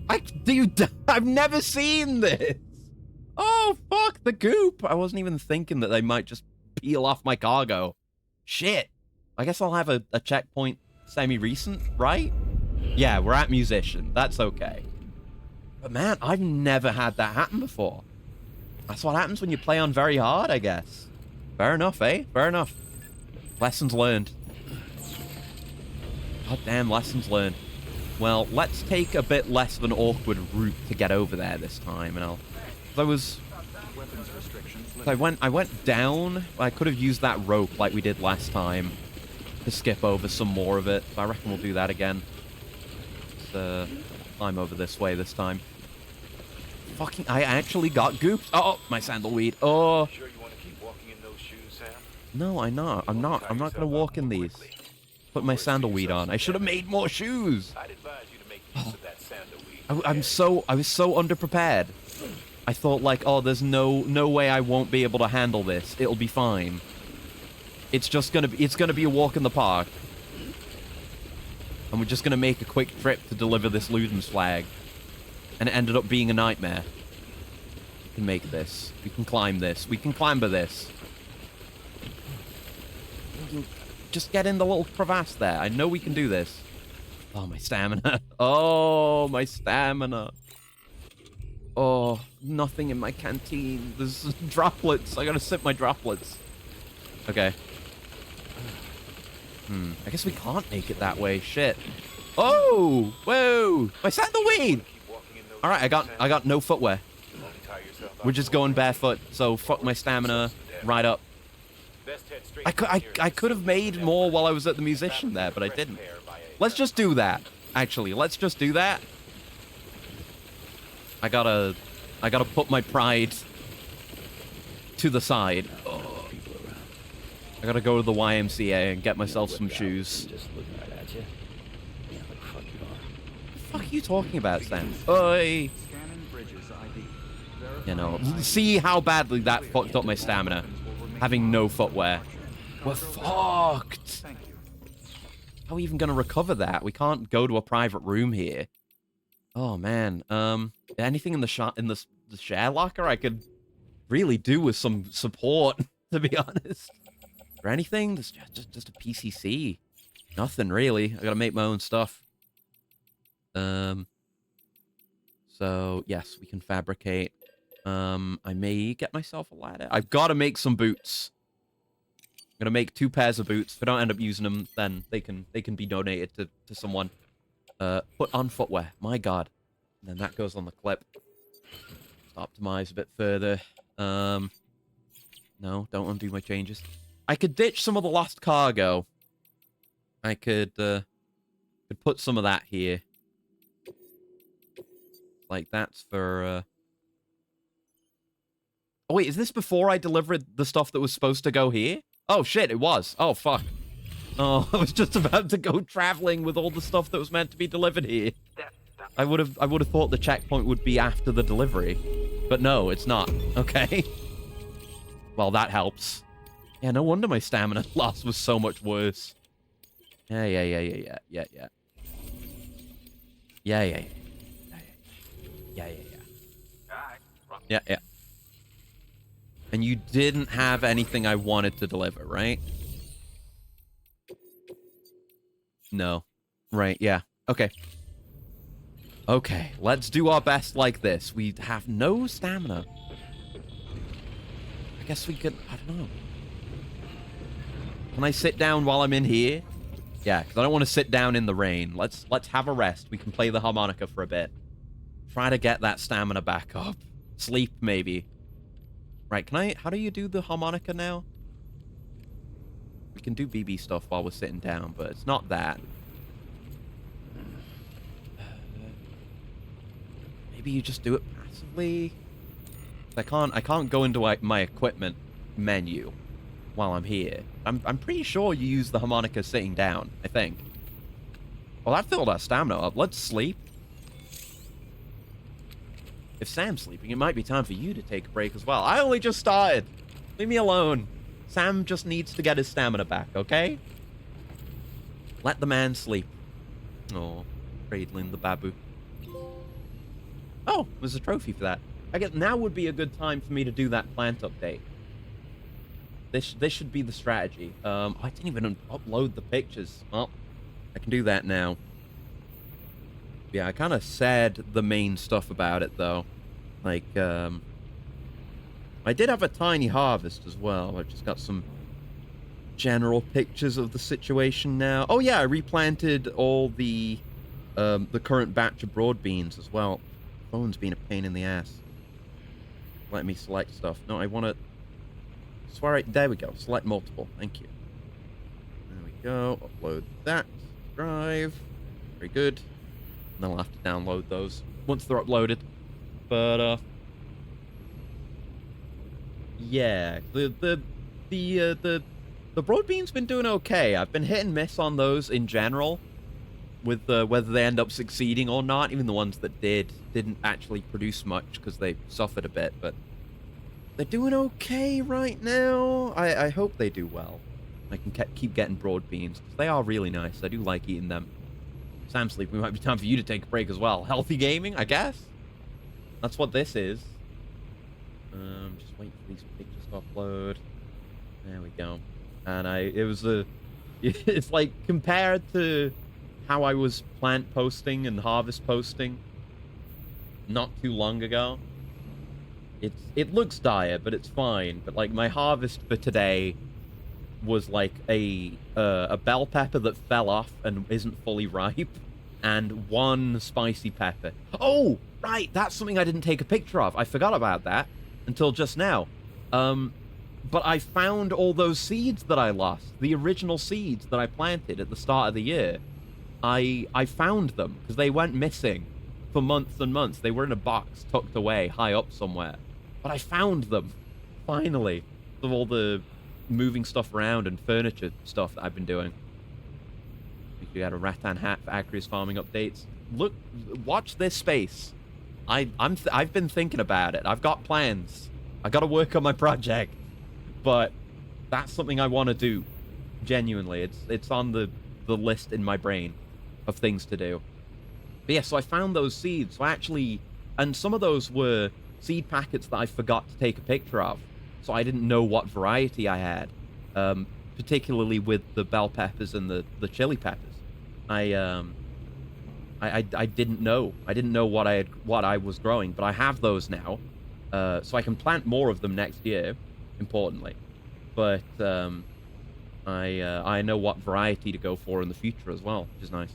no! Dude, I've never seen this! Oh, fuck, the goop! I wasn't even thinking that they might just peel off my cargo. Shit. I guess I'll have a checkpoint semi-recent, right? Yeah, we're at Musician. That's okay. But man, I've never had that happen before. That's what happens when you play on very hard, I guess. Fair enough, eh? Fair enough. Lessons learned. Goddamn lessons learned. Well, let's take a bit less of an awkward route to get over there this time, and I went down. I could have used that rope like we did last time to skip over some more of it. So I reckon we'll do that again. Let's climb over this way this time. Fucking, I actually got gooped. Oh, my sandalweed. Oh. Sure you want to keep walking in those shoes, Sam? No, I'm not gonna walk in these. Put my sandalweed on. I should have made more shoes. I'd advise you to make use of that sandalweed. I was so underprepared. I thought like, oh, there's no way I won't be able to handle this. It'll be fine. It's gonna be a walk in the park. And we're just gonna make a quick trip to deliver this Ludens flag. And it ended up being a nightmare. We can make this. We can climb this. We can clamber this. Just get in the little crevasse there. I know we can do this. Oh, my stamina. Oh, my stamina. Oh, nothing in my canteen. There's droplets. I gotta sip my droplets. Okay. I guess we can't make it that way. Shit. Oh! Whoa! My sandalweed! Alright, I got no footwear. We're just going barefoot, so fuck my stamina right up. I could have made more while I was at the musician there, but I didn't. Let's just do that. Actually, let's just do that. I gotta put my pride to the side. Oh. I gotta go to the YMCA and get myself some shoes. What the fuck are you talking about, Sam? Oi! You know, see how badly that fucked up my stamina. Having no footwear. We're fucked! How are we even gonna recover that? We can't go to a private room here. Oh man, anything in the share locker I could really do with some support, to be honest. Or anything? Just a PCC. Nothing really. I gotta make my own stuff. So yes, we can fabricate. I may get myself a ladder. I've got to make some boots. I'm gonna make 2 pairs of boots. If I don't end up using them, then they can be donated to someone. Put on footwear. My God. And then that goes on the clip. Optimize a bit further. No, don't undo my changes. I could ditch some of the lost cargo. I could put some of that here. Like, that's for, Oh, wait, is this before I delivered the stuff that was supposed to go here? Oh, shit, it was. Oh, fuck. Oh, I was just about to go traveling with all the stuff that was meant to be delivered here. I would have thought the checkpoint would be after the delivery. But no, it's not. Okay. Well, that helps. Yeah, no wonder my stamina loss was so much worse. Yeah. Yeah. Yeah. And you didn't have anything I wanted to deliver, right? No. Right, yeah. Okay. Okay, let's do our best like this. We have no stamina. I guess we could... I don't know. Can I sit down while I'm in here? Yeah, because I don't want to sit down in the rain. Let's have a rest. We can play the harmonica for a bit. Try to get that stamina back up. Sleep, maybe. Right, can I... How do you do the harmonica now? We can do BB stuff while we're sitting down, but it's not that. Maybe you just do it passively? I can't go into my equipment menu while I'm here. I'm pretty sure you use the harmonica sitting down, I think. Well, that filled our stamina up. Let's sleep. If Sam's sleeping, it might be time for you to take a break as well. I only just started. Leave me alone. Sam just needs to get his stamina back, okay? Let the man sleep. Oh, cradling the babu. Oh, there's a trophy for that. I guess now would be a good time for me to do that plant update. This should be the strategy. I didn't even upload the pictures. Well, I can do that now. Yeah, I kind of said the main stuff about it, though. Like, I did have a tiny harvest as well. I've just got some general pictures of the situation now. Oh, yeah, I replanted all the current batch of broad beans as well. Phone's been a pain in the ass. Let me select stuff. No, I want to... Swear it. There we go. Select multiple. Thank you. There we go. Upload that. Drive. Very good. And then I'll have to download those once they're uploaded. But, yeah. The broad bean's been doing okay. I've been hit and miss on those in general. With whether they end up succeeding or not. Even the ones that didn't actually produce much because they suffered a bit, but they're doing okay right now. I hope they do well. I can keep getting broad beans because they are really nice. I do like eating them. Sam sleep, it might be time for you to take a break as well. Healthy gaming, I guess. That's what this is. Just wait for these pictures to upload. There we go. And it's like compared to how I was plant posting and harvest posting not too long ago. It looks dire, but it's fine. But like my harvest for today was like a bell pepper that fell off and isn't fully ripe, and one spicy pepper. Oh, right, that's something I didn't take a picture of. I forgot about that until just now. But I found all those seeds that I lost, the original seeds that I planted at the start of the year. I found them because they went missing for months and months. They were in a box tucked away high up somewhere. But I found them, finally, of all the moving stuff around and furniture stuff that I've been doing. You got a rattan hat for Acreus farming updates. Look, watch this space. I've been thinking about it. I've got plans. I got to work on my project, but that's something I want to do. Genuinely, it's on the list in my brain of things to do. But yeah, so I found those seeds. So and some of those were seed packets that I forgot to take a picture of. So I didn't know what variety I had, particularly with the bell peppers and the chili peppers. I didn't know. I didn't know what I was growing, but I have those now, so I can plant more of them next year. Importantly, but I know what variety to go for in the future as well, which is nice.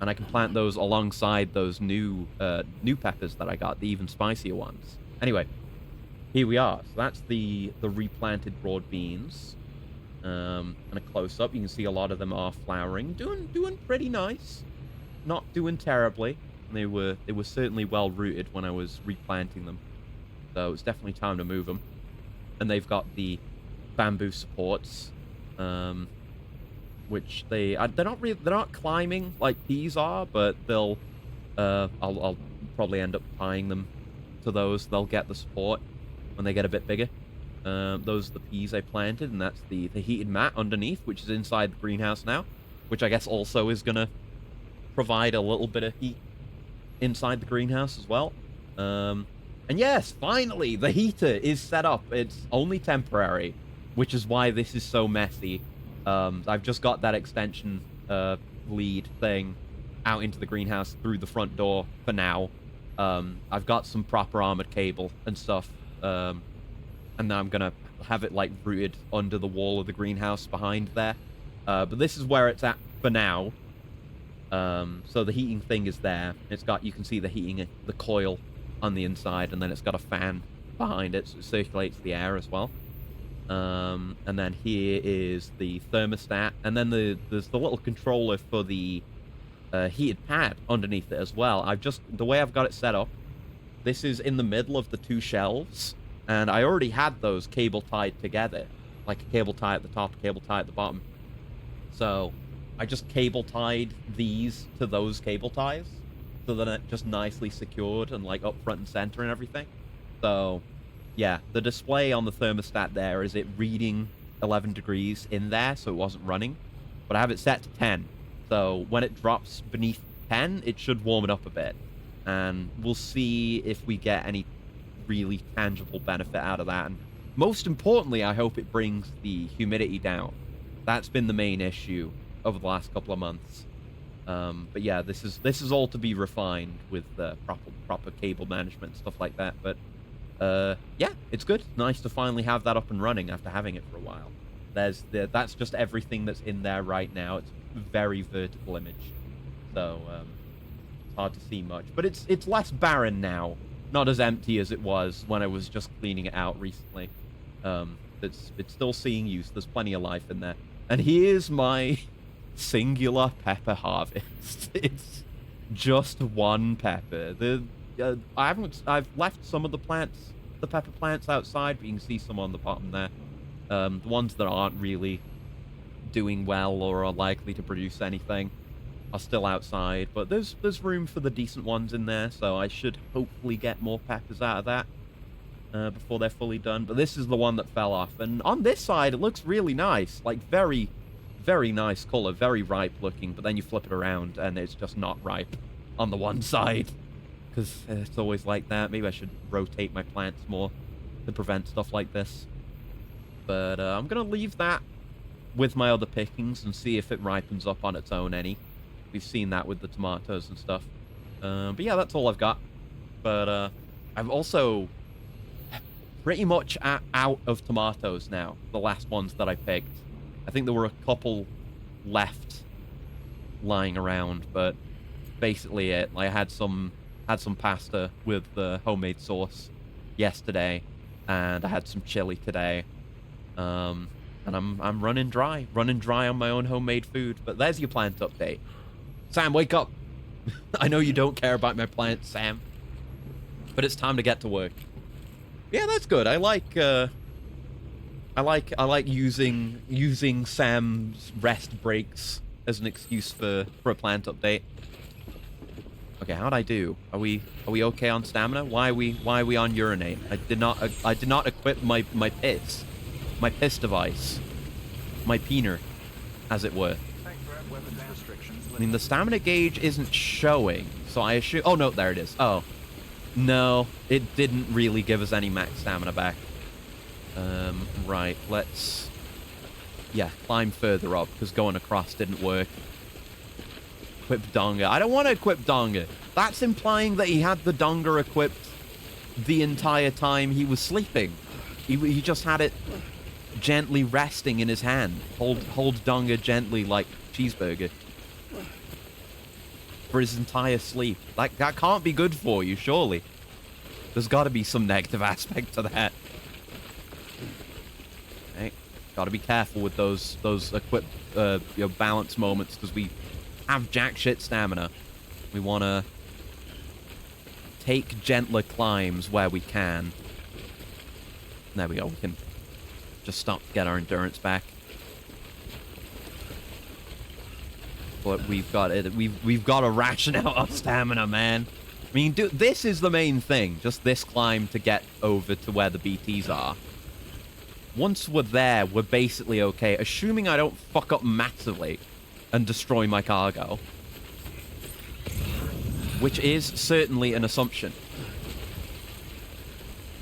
And I can plant those alongside those new peppers that I got, the even spicier ones. Anyway, here we are. So that's the replanted broad beans. And a close-up, you can see a lot of them are flowering. Doing pretty nice. Not doing terribly. They were certainly well-rooted when I was replanting them. So it's definitely time to move them. And they've got the bamboo supports. Which they're not climbing like these are, but they'll I'll probably end up tying them to those. They'll get the support when they get a bit bigger. Those are the peas I planted, and that's the heated mat underneath, which is inside the greenhouse now, which I guess also is gonna provide a little bit of heat inside the greenhouse as well. And yes, finally the heater is set up. It's only temporary, which is why this is so messy. I've just got that extension lead thing out into the greenhouse through the front door for now. I've got some proper armored cable and stuff, and now I'm gonna have it like rooted under the wall of the greenhouse behind there. But this is where it's at for now. So the heating thing is there. It's got, you can see the heating, the coil on the inside, and then it's got a fan behind it, so it circulates the air as well. And then here is the thermostat, and then there's the little controller for the heated pad underneath it as well. The way I've got it set up, this is in the middle of the two shelves, and I already had those cable tied together, like a cable tie at the top, a cable tie at the bottom. So I just cable tied these to those cable ties, so that it just nicely secured and like up front and center and everything. So yeah, the display on the thermostat there is it reading 11 degrees in there, so it wasn't running. But I have it set to 10. So when it drops beneath 10, it should warm it up a bit. And we'll see if we get any really tangible benefit out of that. And most importantly, I hope it brings the humidity down. That's been the main issue over the last couple of months. But yeah, this is all to be refined with proper cable management and stuff like that. But yeah, it's good. Nice to finally have that up and running after having it for a while. That's just everything that's in there right now. It's a very vertical image, so it's hard to see much. But it's less barren now, not as empty as it was when I was just cleaning it out recently. It's still seeing use. There's plenty of life in there. And here's my singular pepper harvest. It's just one pepper. I've left some of the pepper plants outside, but you can see some on the bottom there. The ones that aren't really doing well or are likely to produce anything are still outside, but there's room for the decent ones in there, so I should hopefully get more peppers out of that before they're fully done. But this is the one that fell off, and on this side it looks really nice, like very, very nice color, very ripe looking, but then you flip it around and it's just not ripe on the one side, because it's always like that. Maybe I should rotate my plants more to prevent stuff like this. But I'm going to leave that with my other pickings and see if it ripens up on its own any. We've seen that with the tomatoes and stuff. But yeah, that's all I've got. But I'm also pretty much out of tomatoes now, the last ones that I picked. I think there were a couple left lying around, but basically it. I had some pasta with the homemade sauce yesterday, and I had some chili today. And I'm running dry on my own homemade food. But there's your plant update. Sam, wake up! I know you don't care about my plants, Sam, but it's time to get to work. Yeah, that's good. I like using Sam's rest breaks as an excuse for a plant update. Okay, how'd I do? Are we okay on stamina? Why are we on urinate? I did not equip my piss. My piss device. My peener, as it were. I mean, the stamina gauge isn't showing, so I assume... Oh, no, there it is. Oh. No, it didn't really give us any max stamina back. Right, let's... Yeah, climb further up, because going across didn't work. Equip Donga. I don't want to equip Donga. That's implying that he had the Donga equipped the entire time he was sleeping. He just had it gently resting in his hand. Hold Donga gently like cheeseburger. for his entire sleep. Like, that can't be good for you, surely. There's got to be some negative aspect to that. Okay. Got to be careful with those balance moments, because we have jack shit stamina. We want to take gentler climbs where we can. There we go. We can just stop to get our endurance back. But we've got it. We've got to ration out our stamina, man. I mean, this is the main thing. Just this climb to get over to where the BTs are. Once we're there, we're basically okay. Assuming I don't fuck up massively and destroy my cargo. Which is certainly an assumption.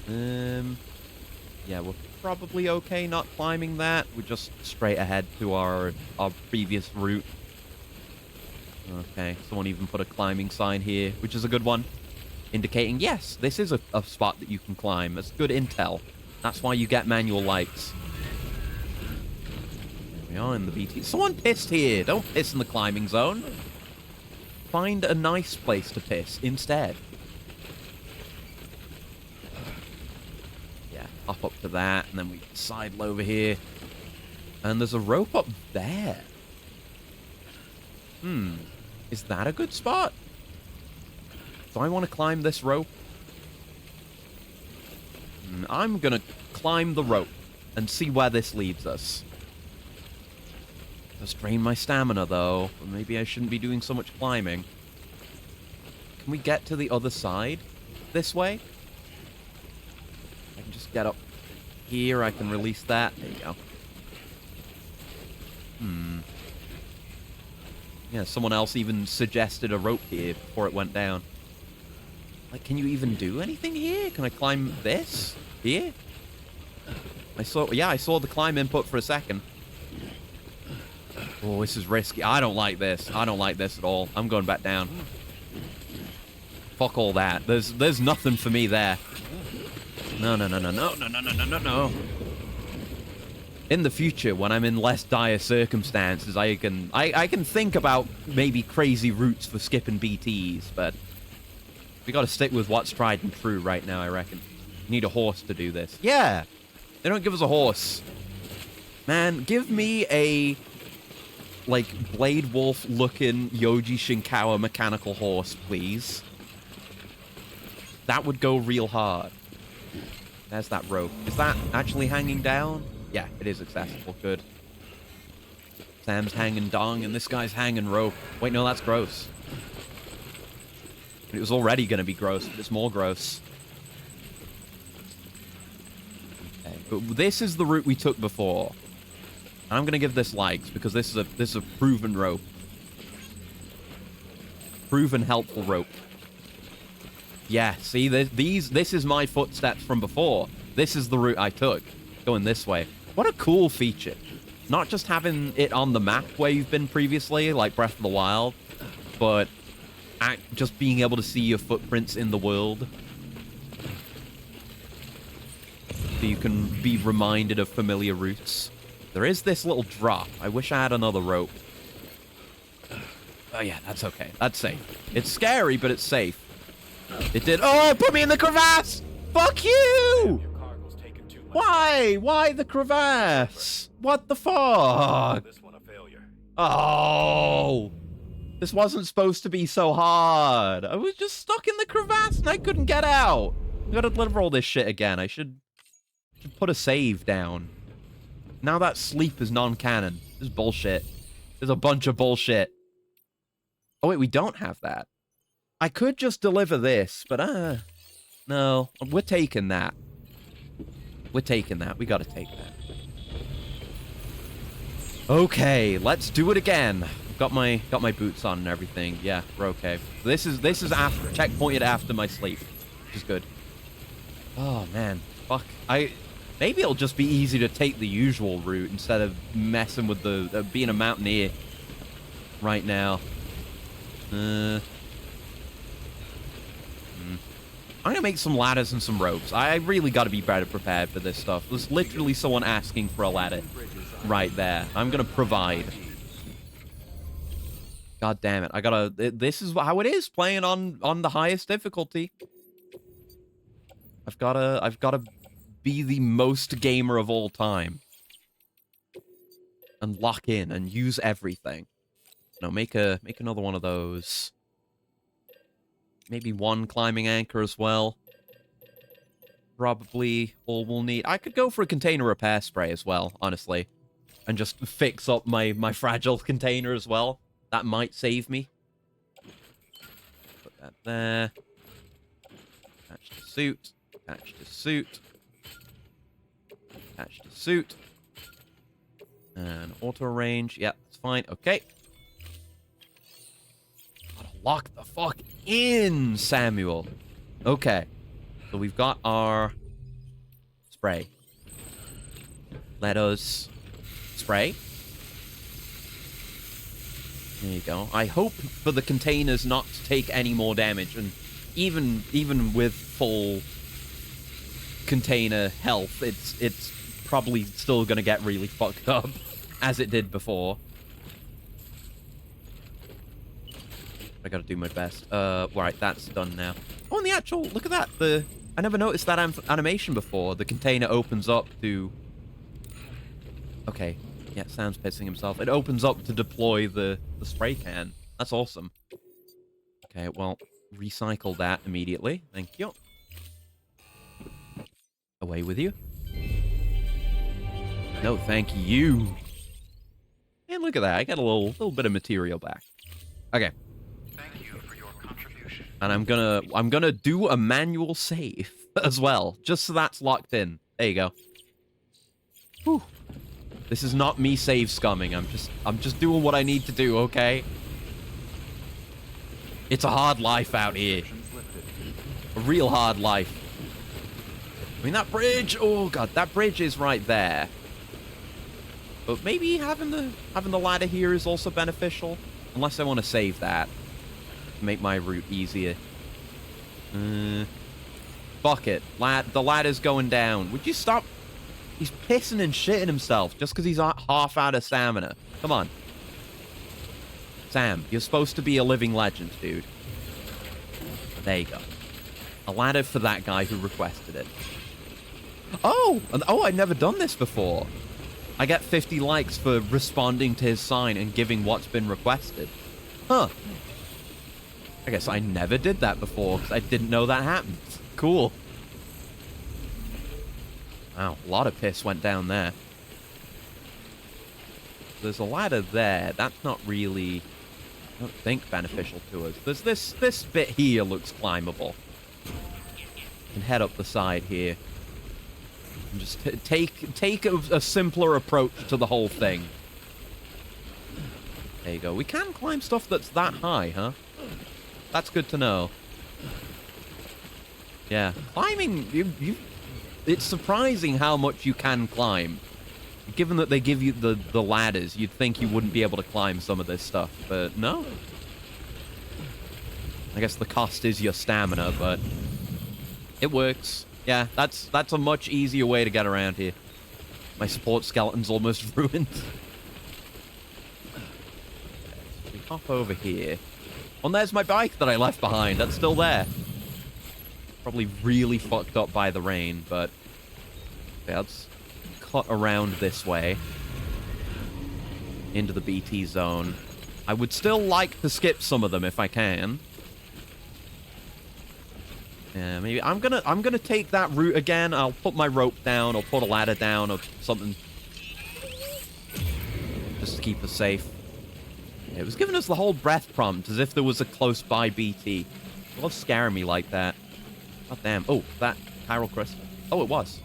Yeah, we're probably okay not climbing that. We're just straight ahead to our previous route. Okay, someone even put a climbing sign here, which is a good one. Indicating, yes, this is a spot that you can climb. That's good intel. That's why you get manual lights. There we are in the BT. Someone pissed here. Don't piss in the climbing zone. Find a nice place to piss instead. Yeah, hop up to that, and then we sidle over here. And there's a rope up there. Is that a good spot? Do I want to climb this rope? I'm gonna climb the rope and see where this leads us. Just drain my stamina, though. Maybe I shouldn't be doing so much climbing. Can we get to the other side this way? I can just get up here. I can release that. There you go. Yeah, someone else even suggested a rope here before it went down. Like, can you even do anything here? Can I climb this? Here? I saw the climb input for a second. Oh, this is risky. I don't like this. I don't like this at all. I'm going back down. Fuck all that. There's nothing for me there. No. In the future, when I'm in less dire circumstances, I can think about maybe crazy routes for skipping BTs, but we got to stick with what's tried and true right now, I reckon. We need a horse to do this. Yeah! They don't give us a horse. Man, give me a, like, Blade Wolf-looking Yoji Shinkawa mechanical horse, please. That would go real hard. There's that rope. Is that actually hanging down? Yeah, it is accessible. Good. Sam's hanging dong, and this guy's hanging rope. Wait, no, that's gross. It was already going to be gross, but it's more gross. Okay, but this is the route we took before. And I'm going to give this likes, because this is a proven rope. Proven helpful rope. Yeah, see, this is my footsteps from before. This is the route I took. Going this way. What a cool feature. Not just having it on the map where you've been previously, like Breath of the Wild, but just being able to see your footprints in the world. So you can be reminded of familiar routes. There is this little drop. I wish I had another rope. Oh yeah, that's okay. That's safe. It's scary, but it's safe. It did. Oh, it put me in the crevasse! Fuck you! Why? Why the crevasse? What the fuck? This one a failure. Oh! This wasn't supposed to be so hard. I was just stuck in the crevasse and I couldn't get out. I gotta deliver all this shit again. I should put a save down. Now that sleep is non-canon. This is bullshit. There's a bunch of bullshit. Oh wait, we don't have that. I could just deliver this, but no. We're taking that. We're taking that. We gotta take that. Okay, let's do it again. Got my boots on and everything. Yeah, we're okay. This is after checkpointed after my sleep, which is good. Oh man, fuck. Maybe it'll just be easy to take the usual route instead of messing with the being a mountaineer right now. I'm gonna make some ladders and some ropes. I really gotta be better prepared for this stuff. There's literally someone asking for a ladder right there. I'm gonna provide. God damn it. I gotta... This is how it is, playing on the highest difficulty. I've gotta be the most gamer of all time. And lock in and use everything. No, make another one of those. Maybe one climbing anchor as well. Probably all we'll need. I could go for a container repair spray as well, honestly. And just fix up my fragile container as well. That might save me. Put that there. Attach the suit. Attach the suit. Attach the suit. And auto range. Yeah, that's fine. Okay. Gotta lock the fuck in, Samuel. Okay. So we've got our spray. Let us spray. There you go. I hope for the containers not to take any more damage, and even with full container health, it's probably still gonna get really fucked up, as it did before. I gotta do my best. Right, that's done now. Oh, and the actual, look at that. I never noticed that animation before. The container opens up to... Okay. Yeah, Sam's pissing himself. It opens up to deploy the spray can. That's awesome. Okay, well, recycle that immediately. Thank you. Away with you. No, thank you. And look at that. I got a little bit of material back. Okay. Thank you for your contribution. And I'm gonna do a manual save as well, just so that's locked in. There you go. Whew. This is not me save scumming. I'm just doing what I need to do, okay? It's a hard life out here. A real hard life. I mean, that bridge, oh god, that bridge is right there. But maybe having the ladder here is also beneficial. Unless I want to save that. Make my route easier. Fuck it. The ladder's going down. Would you stop? He's pissing and shitting himself just because he's half out of stamina. Come on. Sam, you're supposed to be a living legend, dude. There you go. A ladder for that guy who requested it. Oh! Oh, I'd never done this before. I get 50 likes for responding to his sign and giving what's been requested. Huh. I guess I never did that before because I didn't know that happened. Cool. Wow, a lot of piss went down there. There's a ladder there. That's not really, I don't think, beneficial to us. There's this bit here looks climbable. Can head up the side here. And just take a simpler approach to the whole thing. There you go. We can climb stuff that's that high, huh? That's good to know. Yeah, climbing, it's surprising how much you can climb. Given that they give you the ladders, you'd think you wouldn't be able to climb some of this stuff, but no. I guess the cost is your stamina, but it works. Yeah, that's a much easier way to get around here. My support skeleton's almost ruined. We hop over here. Oh, and there's my bike that I left behind. That's still there. Probably really fucked up by the rain, but yeah, let's cut around this way into the BT zone. I would still like to skip some of them if I can. Yeah, maybe I'm gonna take that route again. I'll put my rope down, or put a ladder down, or something, just to keep us safe. Yeah, it was giving us the whole breath prompt as if there was a close by BT. It was scaring me like that. God damn. Oh, that Chiral Crystal. Oh, it was.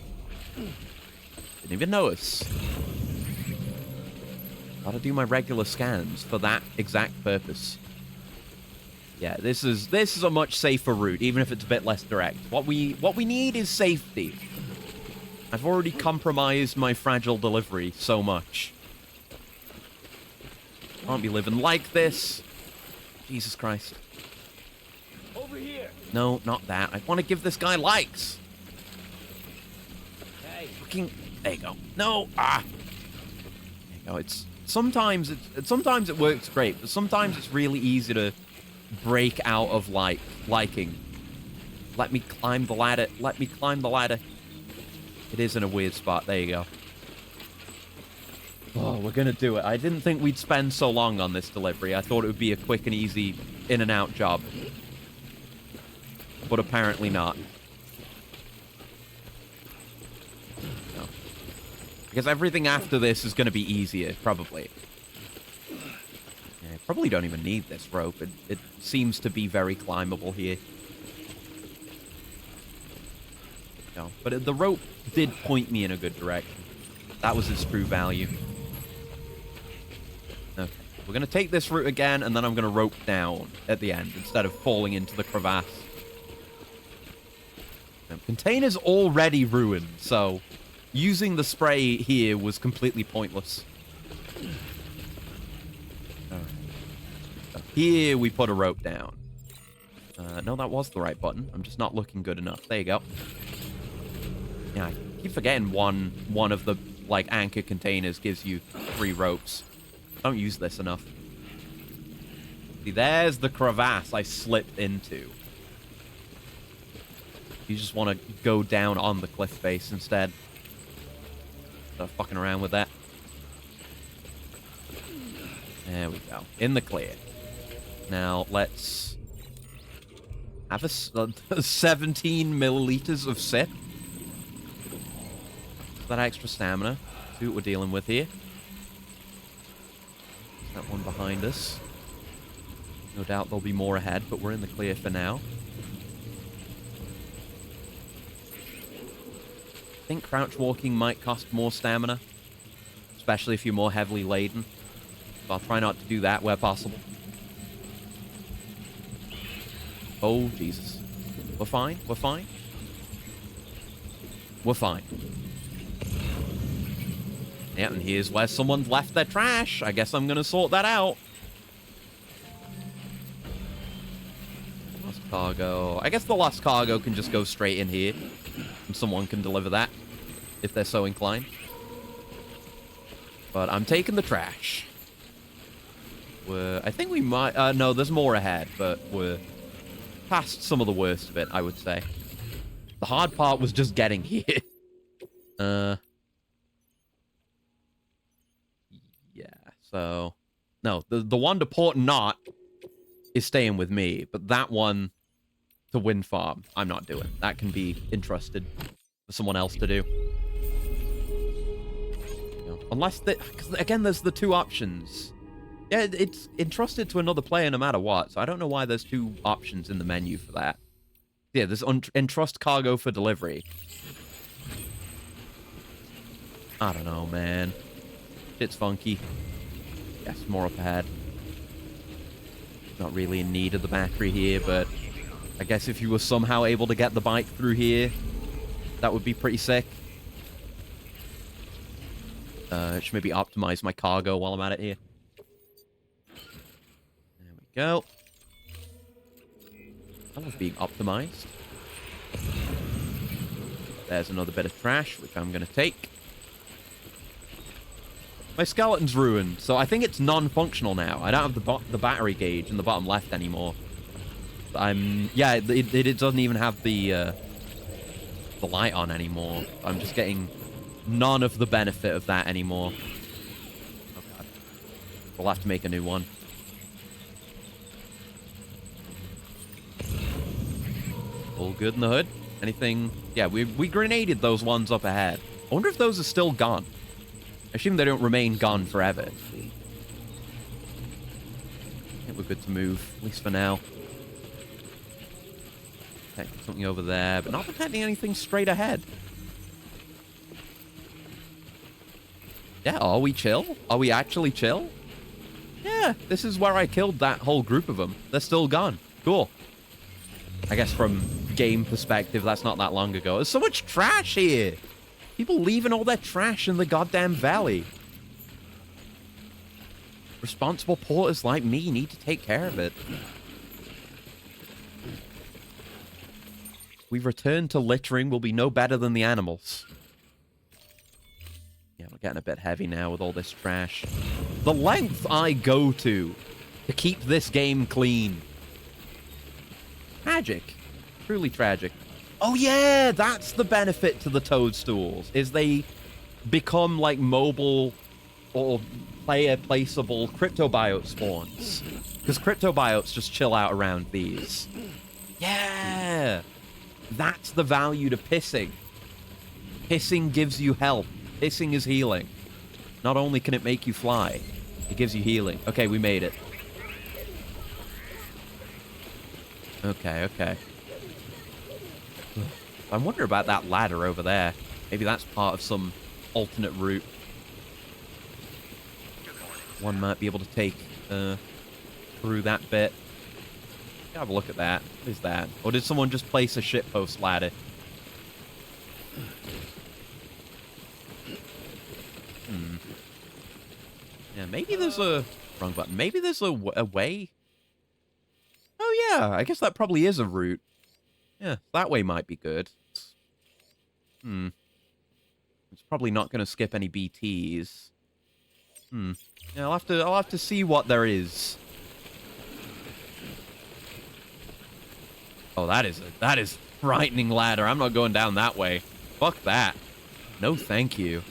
Didn't even notice. Gotta do my regular scans for that exact purpose. Yeah, this is a much safer route, even if it's a bit less direct. What we need is safety. I've already compromised my fragile delivery so much. Can't be living like this. Jesus Christ. Over here. No, not that. I want to give this guy likes. Hey. Fucking... There you go. No! Ah! There you go. It's sometimes it works great, but sometimes it's really easy to break out of liking. Let me climb the ladder. Let me climb the ladder. It is in a weird spot. There you go. Oh, we're gonna do it. I didn't think we'd spend so long on this delivery. I thought it would be a quick and easy in and out job. But apparently not. No. Because everything after this is gonna be easier, probably. Yeah, probably don't even need this rope. It seems to be very climbable here. No, but the rope did point me in a good direction. That was its true value. Okay, we're going to take this route again, and then I'm going to rope down at the end instead of falling into the crevasse. The container's already ruined, so using the spray here was completely pointless. Alright. So here we put a rope down. No, that was the right button. I'm just not looking good enough. There you go. Yeah, I keep forgetting one of the, like, anchor containers gives you 3 ropes. Don't use this enough. See, there's the crevasse I slipped into. You just want to go down on the cliff face instead. Stop fucking around with that. There we go. In the clear. Now, let's have a 17 milliliters of sip. That extra stamina. See what we're dealing with here. That one behind us. No doubt there'll be more ahead, but we're in the clear for now. I think crouch walking might cost more stamina, especially if you're more heavily laden. So I'll try not to do that where possible. Oh, Jesus. We're fine. We're fine. We're fine. Yeah, and here's where someone's left their trash. I guess I'm gonna sort that out. Lost cargo. I guess the lost cargo can just go straight in here. And someone can deliver that, if they're so inclined. But I'm taking the trash. I think we might... no, there's more ahead, but we're past some of the worst of it, I would say. The hard part was just getting here. Yeah, so... No, the one to Port Knot is staying with me, but that one to Wind Farm, I'm not doing. That can be entrusted for someone else to do. You know, unless... Because, again, there's the 2 options. Yeah, it's entrusted to another player no matter what, so I don't know why there's 2 options in the menu for that. Yeah, there's entrust cargo for delivery. I don't know, man. Shit's funky. Yes, more up ahead. Not really in need of the battery here, but I guess if you were somehow able to get the bike through here, that would be pretty sick. Should maybe optimize my cargo while I'm at it here. There we go. That was being optimized. There's another bit of trash, which I'm going to take. My skeleton's ruined, so I think it's non-functional now. I don't have the battery gauge in the bottom left anymore. Yeah, it doesn't even have the light on anymore. I'm just getting none of the benefit of that anymore. Oh god. We'll have to make a new one. All good in the hood? Anything? Yeah, we grenaded those ones up ahead. I wonder if those are still gone. I assume they don't remain gone forever. I think we're good to move, at least for now. Detecting something over there, but not detecting anything straight ahead. Yeah, are we chill? Are we actually chill? Yeah, this is where I killed that whole group of them. They're still gone. Cool. I guess from game perspective, that's not that long ago. There's so much trash here. People leaving all their trash in the goddamn valley. Responsible porters like me need to take care of it. We return to littering, we'll be no better than the animals. Yeah, getting a bit heavy now with all this trash. The length I go to keep this game clean. Tragic. Truly tragic. Oh yeah, that's the benefit to the toadstools, is they become like mobile or player placeable cryptobiote spawns. Because cryptobiotes just chill out around these. Yeah! That's the value to pissing. Pissing gives you health. Pissing is healing. Not only can it make you fly, it gives you healing. Okay, we made it. Okay, okay. I wonder about that ladder over there. Maybe that's part of some alternate route. One might be able to take through that bit. Have a look at that. What is that? Or did someone just place a shitpost ladder? Yeah, maybe there's a... Wrong button. Maybe there's a way? Oh, yeah. I guess that probably is a route. Yeah, that way might be good. It's probably not going to skip any BTs. Yeah, I'll have to see what there is. Oh, that is frightening ladder. I'm not going down that way. Fuck that. No, thank you.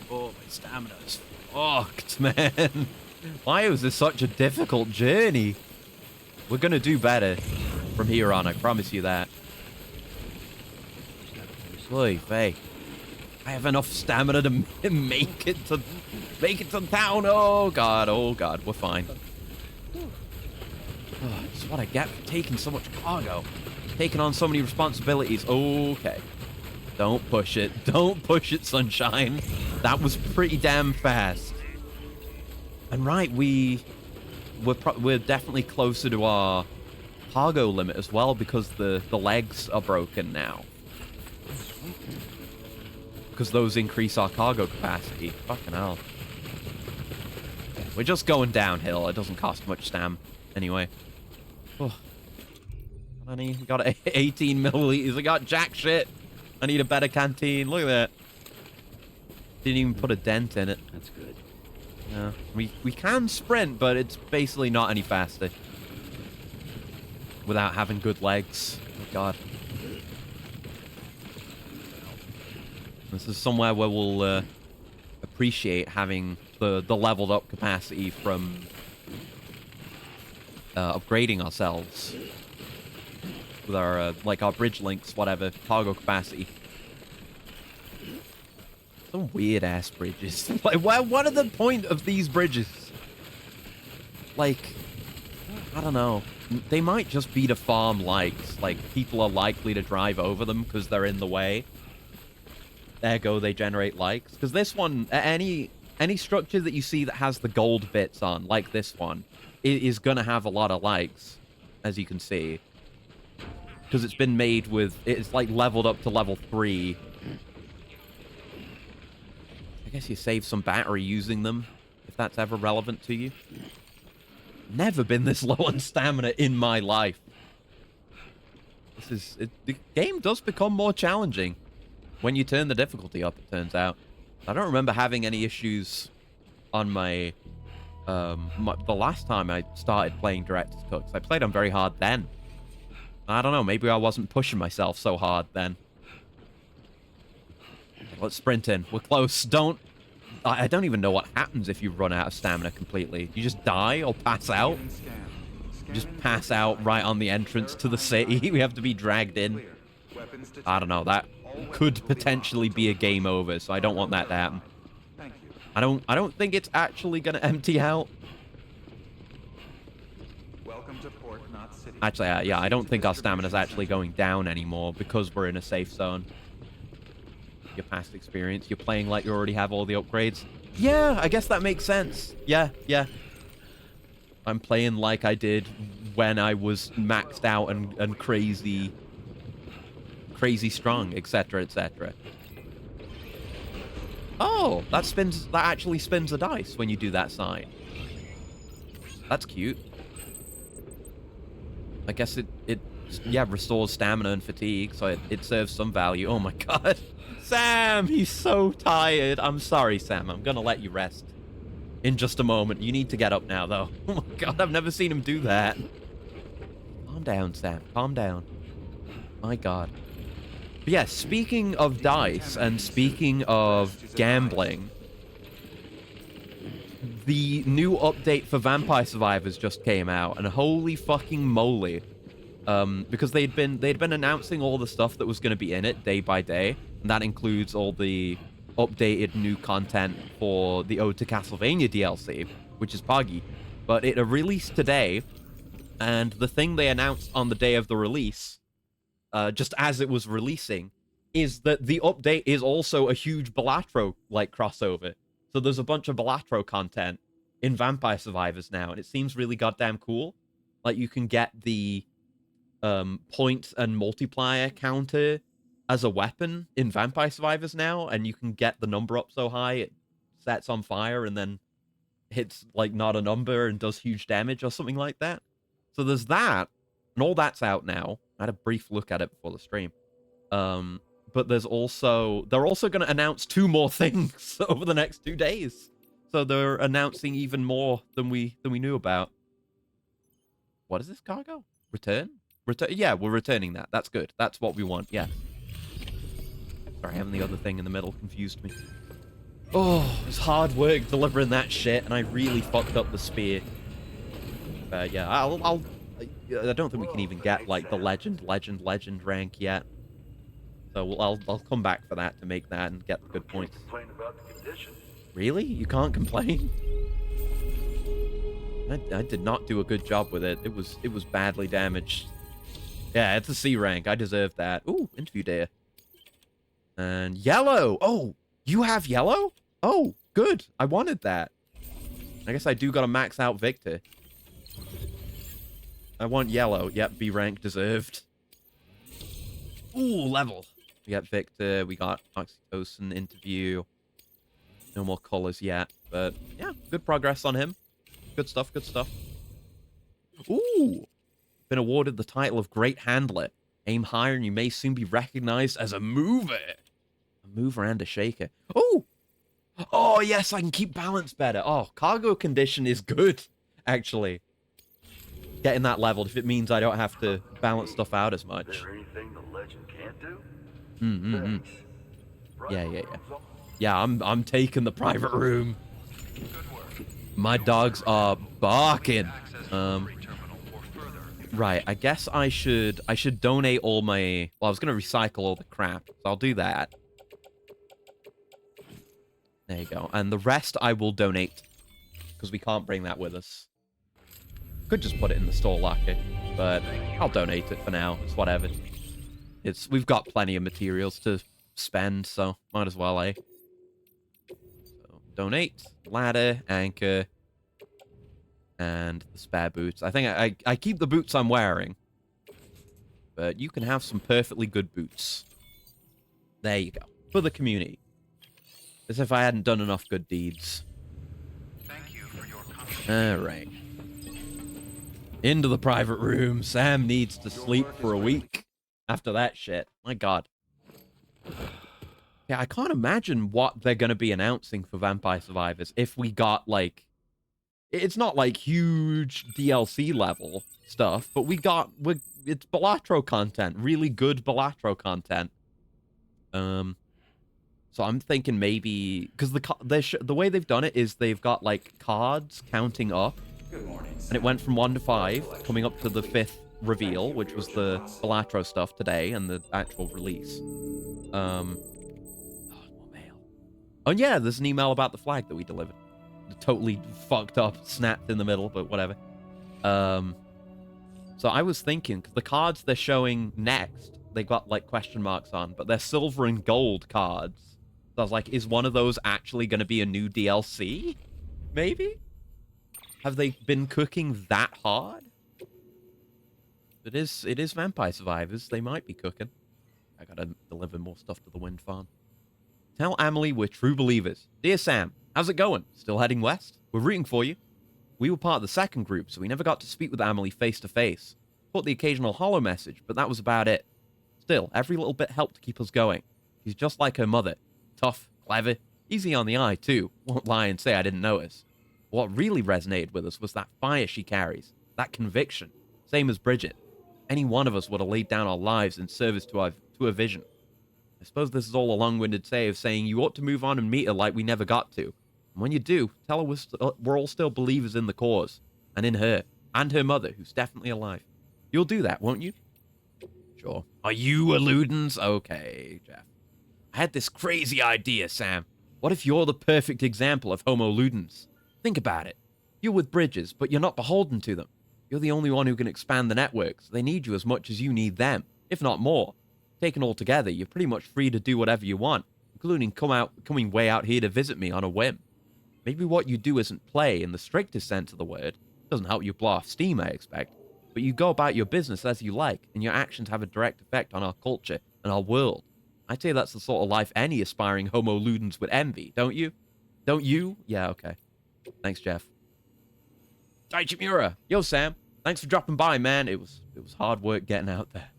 Oh, my stamina's fucked, man. Why was this such a difficult journey? We're gonna do better from here on, I promise you that. Oy vey. I have enough stamina to make it to town. Oh god, we're fine. Oh, this is what I get for taking so much cargo. Taking on so many responsibilities. Okay. Don't push it. Don't push it, sunshine. That was pretty damn fast. And right, we're definitely closer to our cargo limit as well because the legs are broken now. Because those increase our cargo capacity. Fucking hell. We're just going downhill. It doesn't cost much stam. Anyway. Oh. Honey, we got 18 milliliters. I got jack shit. I need a better canteen. Look at that. Didn't even put a dent in it. That's good. Yeah. We can sprint, but it's basically not any faster. Without having good legs. Oh, God. This is somewhere where we'll appreciate having the leveled up capacity from upgrading ourselves with our like our bridge links, whatever, cargo capacity. Some weird ass bridges. Like, what are the point of these bridges? Like, I don't know. They might just be to farm likes. Like, people are likely to drive over them because they're in the way. Ergo, they generate likes. Because this one, any structure that you see that has the gold bits on, like this one, is going to have a lot of likes, as you can see. Because it's been made with... It's, like, leveled up to level 3. I guess you save some battery using them, if that's ever relevant to you. Never been this low on stamina in my life. The game does become more challenging when you turn the difficulty up, it turns out. I don't remember having any issues on my... the last time I started playing Director's Cut, 'cause I played on very hard then. I don't know, maybe I wasn't pushing myself so hard then. Let's sprint in. We're close. I don't even know what happens if you run out of stamina completely. You just die or pass out? You just pass out right on the entrance to the city. We have to be dragged in. I don't know. That could potentially be a game over, so I don't want that to happen. I don't think it's actually going to empty out. Actually, yeah, I don't think our stamina's actually going down anymore because we're in a safe zone. Your past experience, you're playing like you already have all the upgrades. Yeah, I guess that makes sense. Yeah. I'm playing like I did when I was maxed out and crazy strong, etc., etc. Oh, that actually spins a dice when you do that sign. That's cute. I guess it restores stamina and fatigue, so it serves some value. Oh my god. Sam, he's so tired. I'm sorry, Sam. I'm gonna let you rest in just a moment. You need to get up now, though. Oh my god, I've never seen him do that. Calm down, Sam. Calm down. My god. But yeah, speaking of dice and speaking of gambling, the new update for Vampire Survivors just came out, and holy fucking moly. Because they'd been announcing all the stuff that was going to be in it day by day, and that includes all the updated new content for the Ode to Castlevania DLC, which is Poggy. But it released today, and the thing they announced on the day of the release, just as it was releasing, is that the update is also a huge Balatro like crossover. So there's a bunch of Balatro content in Vampire Survivors now, and it seems really goddamn cool. Like, you can get the point and multiplier counter as a weapon in Vampire Survivors now, and you can get the number up so high it sets on fire and then hits, like, not a number and does huge damage or something like that. So there's that, and all that's out now. I had a brief look at it before the stream. But they're also going to announce 2 more things over the next 2 days. So they're announcing even more than we knew about. What is this cargo? Return? Yeah, we're returning that. That's good. That's what we want. Yeah. Sorry, having the other thing in the middle confused me. Oh, it's hard work delivering that shit, and I really fucked up the spear. Yeah, I don't think we can even get, like, the legend rank yet. So I'll come back for that to make that and get the good points. Complain about the condition. Really? You can't complain? I did not do a good job with it. It was badly damaged. Yeah, it's a C rank. I deserve that. Ooh, interview day. And yellow. Oh, you have yellow? Oh, good. I wanted that. I guess I do gotta max out Victor. I want yellow. Yep, B rank deserved. Ooh, level. We got Victor. We got Oxytocin interview. No more colors yet, but yeah, good progress on him. Good stuff, good stuff. Ooh! Been awarded the title of Great Handler. Aim higher and you may soon be recognized as a mover. A mover and a shaker. Oh! Oh, yes, I can keep balance better. Oh, cargo condition is good, actually. Getting that leveled if it means I don't have to balance stuff out as much. Is there anything the legend can't do? Thanks. Yeah. Yeah, I'm taking the private room. My dogs are barking. Right, I guess I should donate all my... Well, I was going to recycle all the crap, so I'll do that. There you go. And the rest I will donate, because we can't bring that with us. Could just put it in the store locker, but I'll donate it for now. It's whatever. We've got plenty of materials to spend, so might as well, eh? So, donate, ladder, anchor, and the spare boots. I think I keep the boots I'm wearing, but you can have some perfectly good boots. There you go. For the community. As if I hadn't done enough good deeds. Thank you for your contribution. Alright. Into the private room. Sam needs to sleep for a week after that shit. My god. Yeah, I can't imagine what they're going to be announcing for Vampire Survivors if we got, like... It's not, like, huge DLC level stuff, but it's Balatro content. Really good Balatro content. So I'm thinking maybe... Because the way they've done it is they've got, like, cards counting up. Good morning. And it went from 1 to 5, coming up to the 5th reveal, which was the Balatro stuff today and the actual release. Oh, more mail. Oh, yeah, there's an email about the flag that we delivered. Totally fucked up, snapped in the middle, but whatever. So I was thinking, because the cards they're showing next, they got, like, question marks on, but they're silver and gold cards. So I was like, is one of those actually going to be a new DLC? Maybe? Have they been cooking that hard? It is Vampire Survivors. They might be cooking. I gotta deliver more stuff to the wind farm. Tell Amelie we're true believers. Dear Sam, how's it going? Still heading west? We're rooting for you. We were part of the second group, so we never got to speak with Amelie face to face. Put the occasional hollow message, but that was about it. Still, every little bit helped to keep us going. She's just like her mother. Tough, clever, easy on the eye, too. Won't lie and say I didn't notice. What really resonated with us was that fire she carries, that conviction. Same as Bridget. Any one of us would have laid down our lives in service to her vision. I suppose this is all a long-winded way of saying you ought to move on and meet her like we never got to. And when you do, tell her we're all still believers in the cause. And in her. And her mother, who's definitely alive. You'll do that, won't you? Sure. Are you a Ludens? Okay, Jeff. I had this crazy idea, Sam. What if you're the perfect example of Homo Ludens? Think about it. You're with Bridges, but you're not beholden to them. You're the only one who can expand the networks. They need you as much as you need them, if not more. Taken all together, you're pretty much free to do whatever you want, including coming way out here to visit me on a whim. Maybe what you do isn't play in the strictest sense of the word. It doesn't help you blow off steam, I expect. But you go about your business as you like, and your actions have a direct effect on our culture and our world. I'd say that's the sort of life any aspiring Homo Ludens would envy, don't you? Don't you? Yeah, okay. Thanks, Jeff. Daichimura! Yo, Sam. Thanks for dropping by, man. It was hard work getting out there.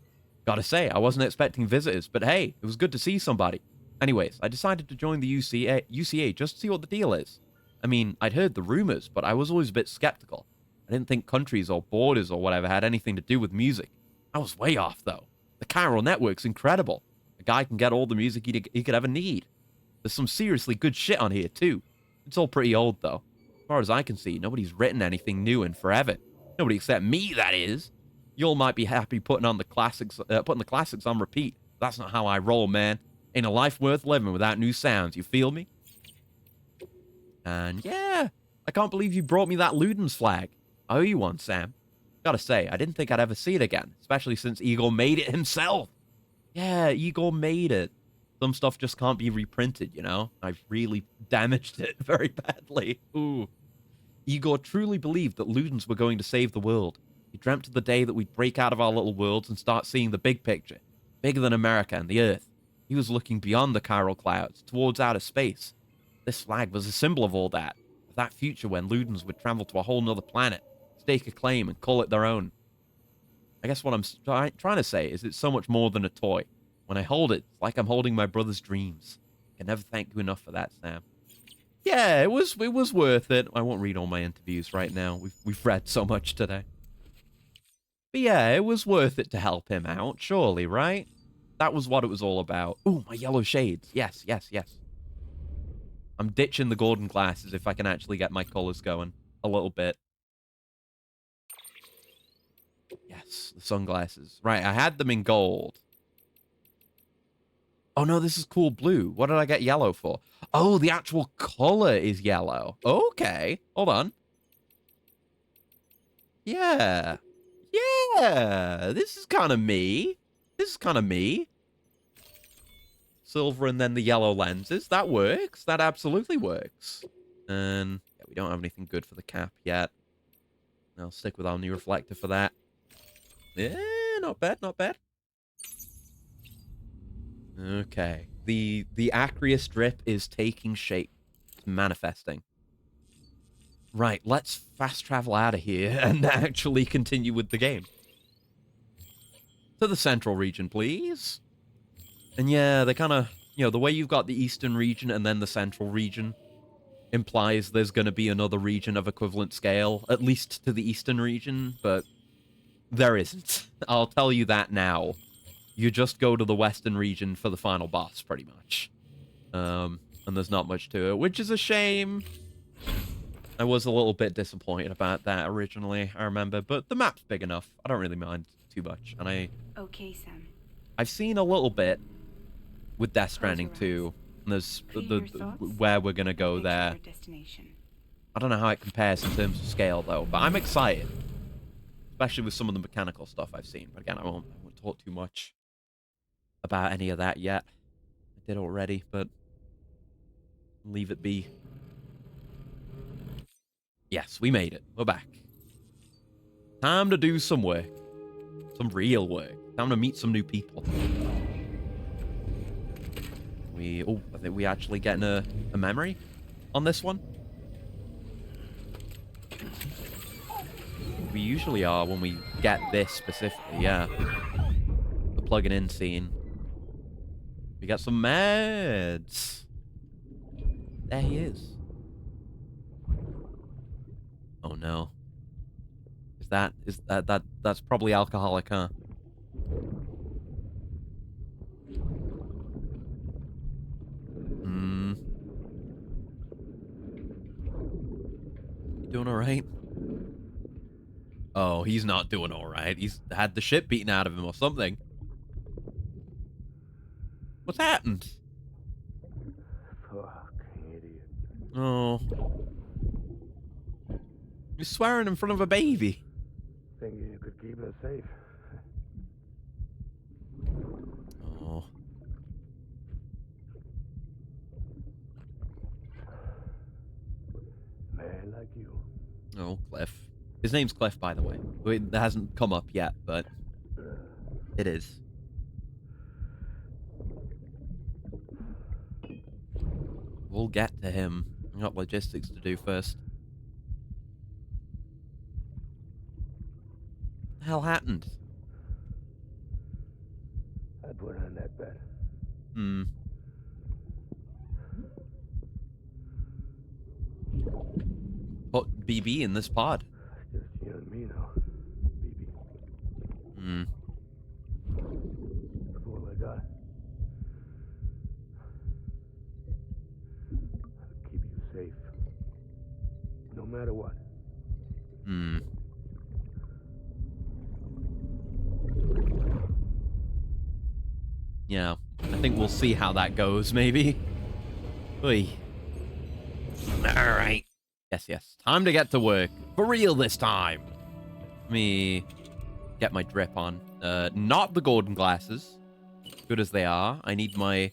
Gotta say, I wasn't expecting visitors, but hey, it was good to see somebody. Anyways, I decided to join the UCA just to see what the deal is. I mean, I'd heard the rumors, but I was always a bit skeptical. I didn't think countries or borders or whatever had anything to do with music. I was way off, though. The chiral network's incredible. A guy can get all the music he could ever need. There's some seriously good shit on here, too. It's all pretty old, though. As far as I can see, nobody's written anything new in forever. Nobody except me, that is. You all might be happy putting the classics on repeat. That's not how I roll, man. Ain't a life worth living without new sounds, you feel me? And yeah, I can't believe you brought me that Ludens flag. I owe you one, Sam. Gotta say, I didn't think I'd ever see it again, especially since Igor made it himself. Yeah, Igor made it. Some stuff just can't be reprinted, you know? I've really damaged it very badly. Ooh. Igor truly believed that Ludens were going to save the world. He dreamt of the day that we'd break out of our little worlds and start seeing the big picture, bigger than America and the Earth. He was looking beyond the chiral clouds, towards outer space. This flag was a symbol of all that, of that future when Ludens would travel to a whole nother planet, stake a claim, and call it their own. I guess what I'm trying to say is it's so much more than a toy. When I hold it, it's like I'm holding my brother's dreams. I can never thank you enough for that, Sam. Yeah, it was worth it. I won't read all my interviews right now. We've read so much today. But yeah, it was worth it to help him out, surely, right? That was what it was all about. Ooh, my yellow shades. Yes, yes, yes. I'm ditching the golden glasses if I can actually get my colors going a little bit. Yes, the sunglasses. Right, I had them in gold. Oh no, this is cool blue. What did I get yellow for? Oh, the actual color is yellow. Okay, hold on. Yeah. Yeah, this is kind of me. This is kind of me. Silver and then the yellow lenses. That works. That absolutely works. And yeah, we don't have anything good for the cap yet. I'll stick with our new reflector for that. Yeah, not bad, not bad. Okay. The aqueous strip is taking shape. It's manifesting. Right, let's fast travel out of here and actually continue with the game. To the central region, please. And yeah, they kind of, you know, the way you've got the eastern region and then the central region implies there's going to be another region of equivalent scale, at least to the eastern region, but there isn't. I'll tell you that now. You just go to the western region for the final boss, pretty much. And there's not much to it, which is a shame. I was a little bit disappointed about that originally, I remember, but the map's big enough. I don't really mind too much, and Okay, Sam. I've seen a little bit with Death Stranding 2, and there's where we're gonna go there. I don't know how it compares in terms of scale, though, but I'm excited. Especially with some of the mechanical stuff I've seen. But again, I won't talk too much about any of that yet. I did already, but leave it be. Yes, we made it. We're back. Time to do some work. Some real work. Time to meet some new people. I think we actually getting a memory on this one. We usually are when we get this specifically, yeah. The plugging in scene. We got some meds. There he is. Oh no. That's probably alcoholic, huh? Hmm. You doing alright? Oh, he's not doing alright. He's had the shit beaten out of him or something. What's happened? Fuck, idiot. Oh. You're swearing in front of a baby. Thinking you could keep us safe. Oh. Man like you. Oh, Cliff. His name's Cliff, by the way. It hasn't come up yet, but it is. We'll get to him. I got logistics to do first. What the hell happened? I put on that bet. Hmm. Put BB in this pod. Just you and me now, BB. Hmm. That's all I got. I'll keep you safe. No matter what. Hmm. Yeah. I think we'll see how that goes, maybe. Oy. Alright. Yes. Time to get to work. For real this time. Let me get my drip on. Not the golden glasses. Good as they are. I need my...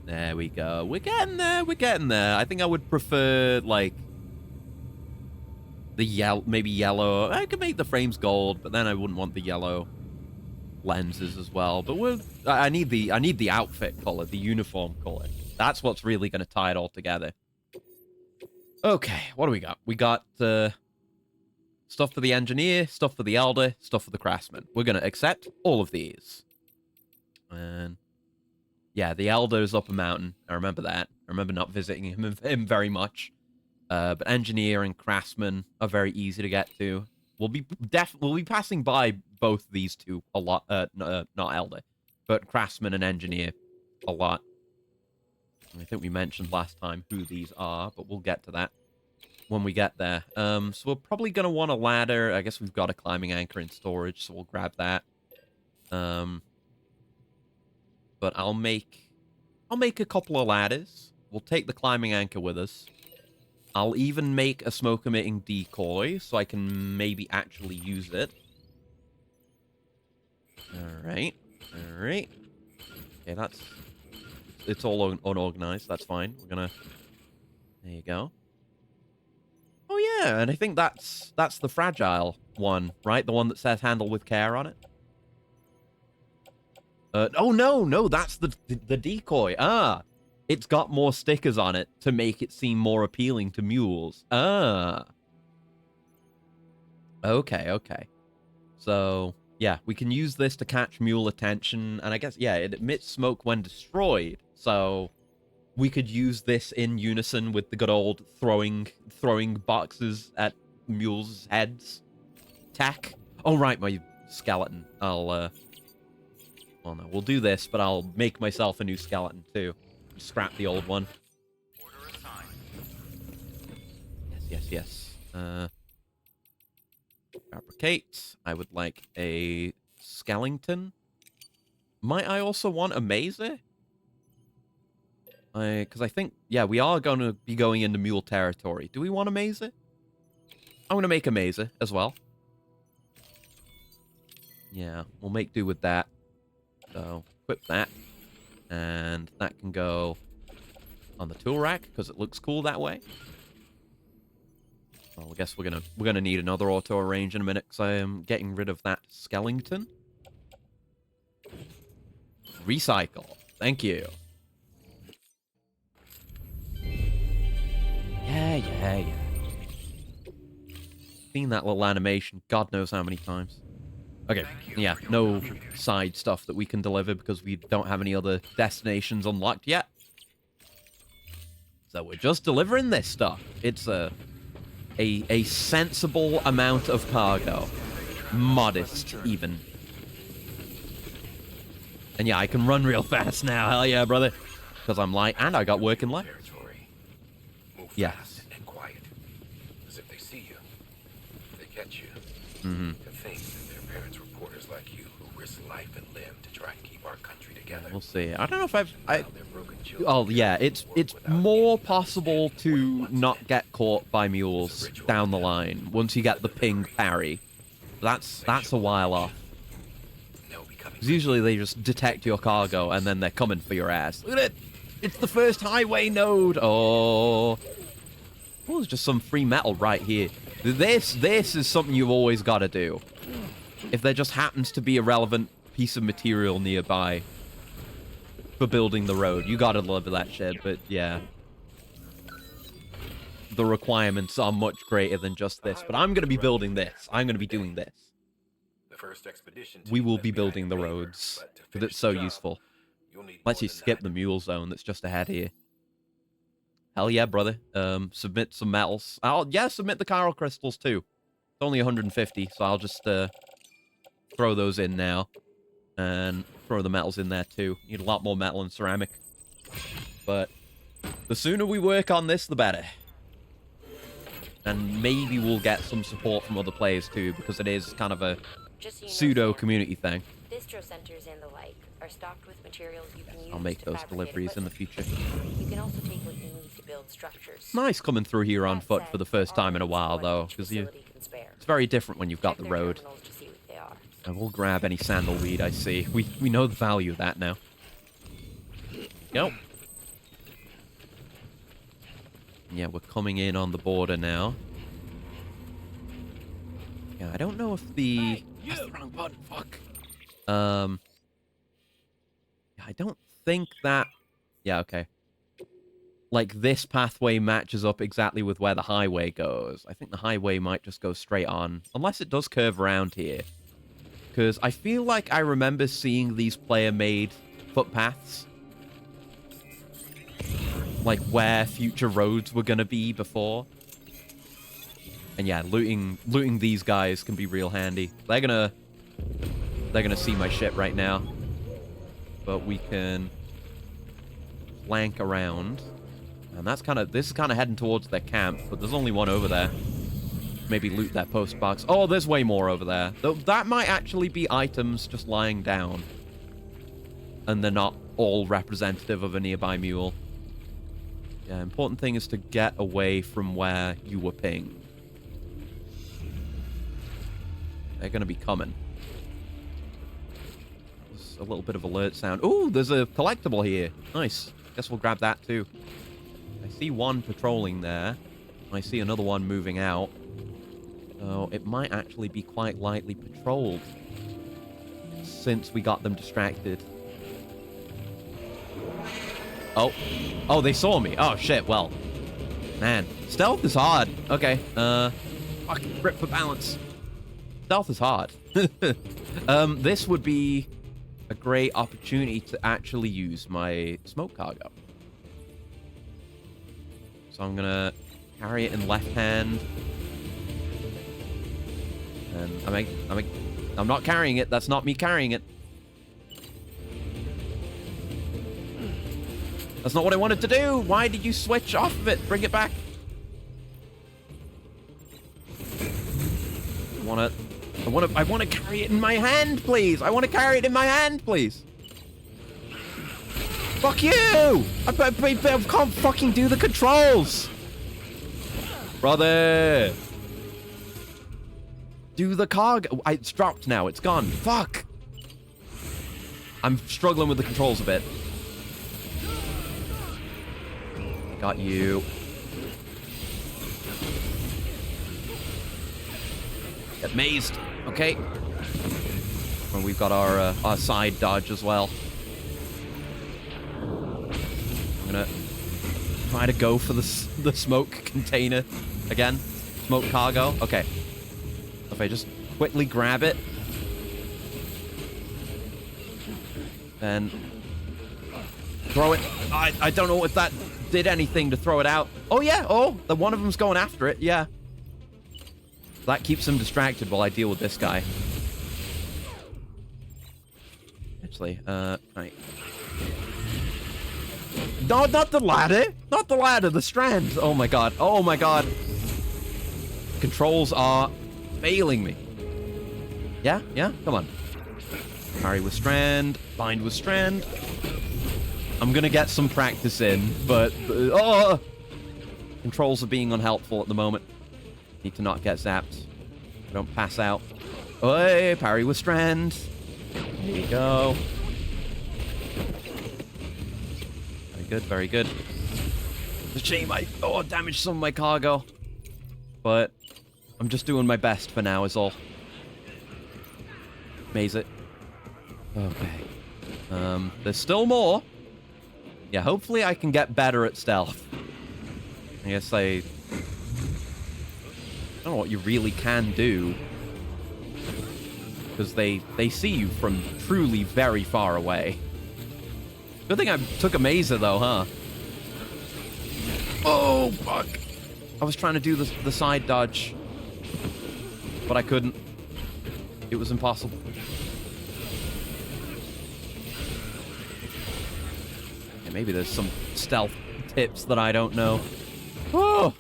There we go. We're getting there. I think I would prefer, like... the yellow, maybe yellow. I could make the frames gold, but then I wouldn't want the yellow lenses as well. But I need the outfit color, the uniform color. That's what's really going to tie it all together. Okay, what do we got? We got stuff for the engineer, stuff for the elder, stuff for the craftsman. We're going to accept all of these. And yeah, the elder's up a mountain. I remember that. I remember not visiting him very much. But engineer and craftsman are very easy to get to. We'll be passing by both these two a lot. Not elder, but craftsman and engineer a lot. I think we mentioned last time who these are, but we'll get to that when we get there. So we're probably gonna want a ladder. I guess we've got a climbing anchor in storage, so we'll grab that. But I'll make a couple of ladders. We'll take the climbing anchor with us. I'll even make a smoke-emitting decoy, so I can maybe actually use it. Alright. Okay, it's all unorganized. That's fine. We're gonna... There you go. Oh, yeah, and I think that's the fragile one, right? The one that says handle with care on it. Oh, no, that's the decoy. Ah, it's got more stickers on it to make it seem more appealing to mules. Ah. Okay. So, yeah, we can use this to catch mule attention, and I guess, yeah, it emits smoke when destroyed, so we could use this in unison with the good old throwing boxes at mules' heads. Tack. Oh, right, my skeleton. Well, no, we'll do this, but I'll make myself a new skeleton, too. Scrap the old one. Order assigned. Yes. Fabricate. I would like a skeleton. Might I also want a mazer? Because I think, yeah, we are going to be going into mule territory. Do we want a mazer? I'm going to make a mazer as well. Yeah, we'll make do with that. So, equip that. And that can go on the tool rack, because it looks cool that way. Well, I guess we're gonna need another auto arrange in a minute, because I am getting rid of that skeleton. Recycle. Thank you. Yeah. Seen that little animation God knows how many times. Okay, yeah, no side stuff that we can deliver because we don't have any other destinations unlocked yet. So we're just delivering this stuff. It's a sensible amount of cargo. Modest, even. And yeah, I can run real fast now. Hell yeah, brother. Because I'm light and I got working light. Territory. Move Yes. fast and quiet. As if they see you. If they catch you. Mm-hmm. To think that their parents reporters like you who risk life and limb to try and keep our country together. We'll see. I don't know if I... While their broken children Oh, yeah, it's without more any possible to not get caught by mules down the line once you get the ping parry. That's a while off. they'll be coming. 'Cause usually they just detect your cargo and then they're coming for your ass. Look at it! It's the first highway node! Oh, there's just some free metal right here. This is something you've always got to do. If there just happens to be a relevant piece of material nearby for building the road, you got to deliver that shit, but yeah. The requirements are much greater than just this, but I'm going to be building this. I'm going to be doing this. The first expedition We team will left be behind building the paper, roads, but to because finish it's so the job, useful. you'll need Let's more you than skip that. the mule zone that's just ahead here. Hell yeah, brother. Submit some metals. Submit the chiral crystals too. It's only 150, so I'll just throw those in now. And throw the metals in there too. Need a lot more metal and ceramic. But the sooner we work on this, the better. And maybe we'll get some support from other players too, because it is kind of a Just so you know, Sam, pseudo-community thing. distro centers and the like are stocked with materials you can use I'll make to those fabricate deliveries in the equipment. future. You can also take what you need to build structures. Nice coming through here on That foot said, for the first time in a always while, one though, each because facility can spare. it's very different when you've got Check the their road. terminals to see what they are. I will grab any sandalweed I see. We know the value of that now. Go. Yeah, we're coming in on the border now. Yeah, I don't know if the... That's the wrong button, fuck. Yeah, I don't think that... Yeah, okay. Like, this pathway matches up exactly with where the highway goes. I think the highway might just go straight on. Unless it does curve around here. Because I feel like I remember seeing these player-made footpaths. Like, where future roads were gonna be before. And yeah, looting these guys can be real handy. They're gonna see my shit right now. But we can flank around. And this is kind of heading towards their camp, but there's only one over there. Maybe loot that post box. Oh, there's way more over there. Though that might actually be items just lying down. And they're not all representative of a nearby mule. Yeah, important thing is to get away from where you were pinged. They're going to be coming. There's a little bit of alert sound. Ooh, there's a collectible here. Nice. Guess we'll grab that too. I see one patrolling there. I see another one moving out. So it might actually be quite lightly patrolled. Since we got them distracted. Oh. Oh, they saw me. Oh, shit. Well. Man. Stealth is hard. Okay. Fucking grip for balance. Stealth is hard. This would be a great opportunity to actually use my smoke cargo. So I'm gonna carry it in left hand. And I'm not carrying it. That's not me carrying it. That's not what I wanted to do. Why did you switch off of it? Bring it back. I want to carry it in my hand, please. I want to carry it in my hand, please. Fuck you! I can't fucking do the controls. Brother. Do the cargo. It's dropped now. It's gone. Fuck. I'm struggling with the controls a bit. Got you. Get mazed. Okay. And we've got our side dodge as well. I'm gonna try to go for the smoke container again. Smoke cargo. Okay. If I just quickly grab it Then throw it. I don't know if that did anything to throw it out. Oh, yeah. Oh, the one of them's going after it. Yeah. That keeps him distracted while I deal with this guy. Actually, right. No, not the ladder. Not the ladder. The strands. Oh, my God. Oh, my God. Controls are failing me. Yeah? Yeah? Come on. Parry with strand. Bind with strand. I'm gonna get some practice in, but... oh! Controls are being unhelpful at the moment. Need to not get zapped. Don't pass out. Oi! Parry with strand. There you go. Very good, very good. It's a shame I damaged some of my cargo. But I'm just doing my best for now is all. Maze it. Okay. There's still more. Yeah, hopefully I can get better at stealth. I guess I don't know what you really can do. Because they see you from truly very far away. Good thing I took a mazer though, huh? Oh, fuck. I was trying to do the side dodge. But I couldn't. It was impossible. Yeah, maybe there's some stealth tips that I don't know. Oh!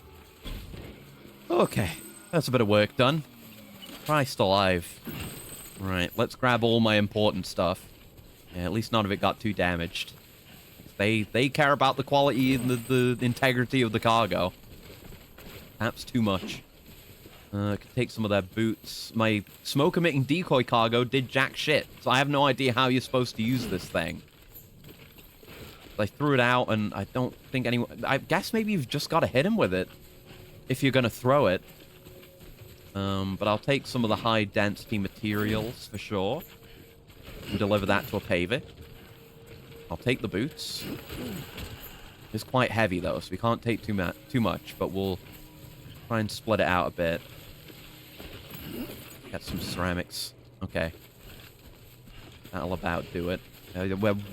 Okay. That's a bit of work done. Christ alive. Right, let's grab all my important stuff. Yeah, at least none of it got too damaged. They care about the quality and the integrity of the cargo. Perhaps too much. Could take some of their boots. My smoke-emitting decoy cargo did jack shit, so I have no idea how you're supposed to use this thing. I threw it out, and I don't think anyone... I guess maybe you've just got to hit him with it, if you're going to throw it. But I'll take some of the high-density materials, for sure, and deliver that to a paver. I'll take the boots. It's quite heavy, though, so we can't take too much, but we'll try and split it out a bit. Get some ceramics. Okay. That'll about do it.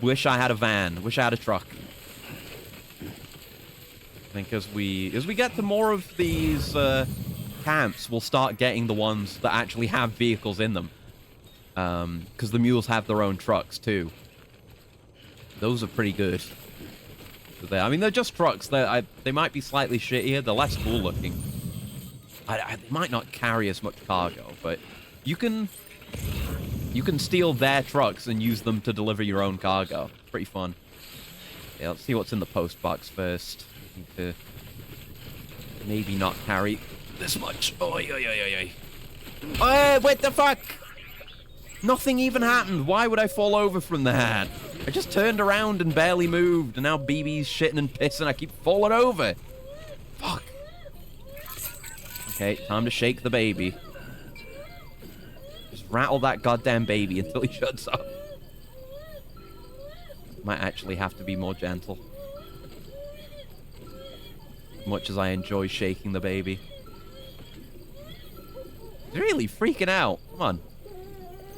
Wish I had a van. Wish I had a truck. I think as we get to more of these camps, we'll start getting the ones that actually have vehicles in them. Because the mules have their own trucks, too. Those are pretty good. I mean, they're just trucks. They might be slightly shittier. They're less cool looking. They might not carry as much cargo, but you can steal their trucks and use them to deliver your own cargo. Pretty fun. Yeah, let's see what's in the post box first. I need to maybe not carry this much. Oi, oi, oi, oi, oi. Oh, what the fuck? Nothing even happened. Why would I fall over from that? I just turned around and barely moved, and now BB's shitting and pissing. I keep falling over. Fuck. Okay, time to shake the baby. Just rattle that goddamn baby until he shuts up. Might actually have to be more gentle. Much as I enjoy shaking the baby. He's really freaking out. Come on.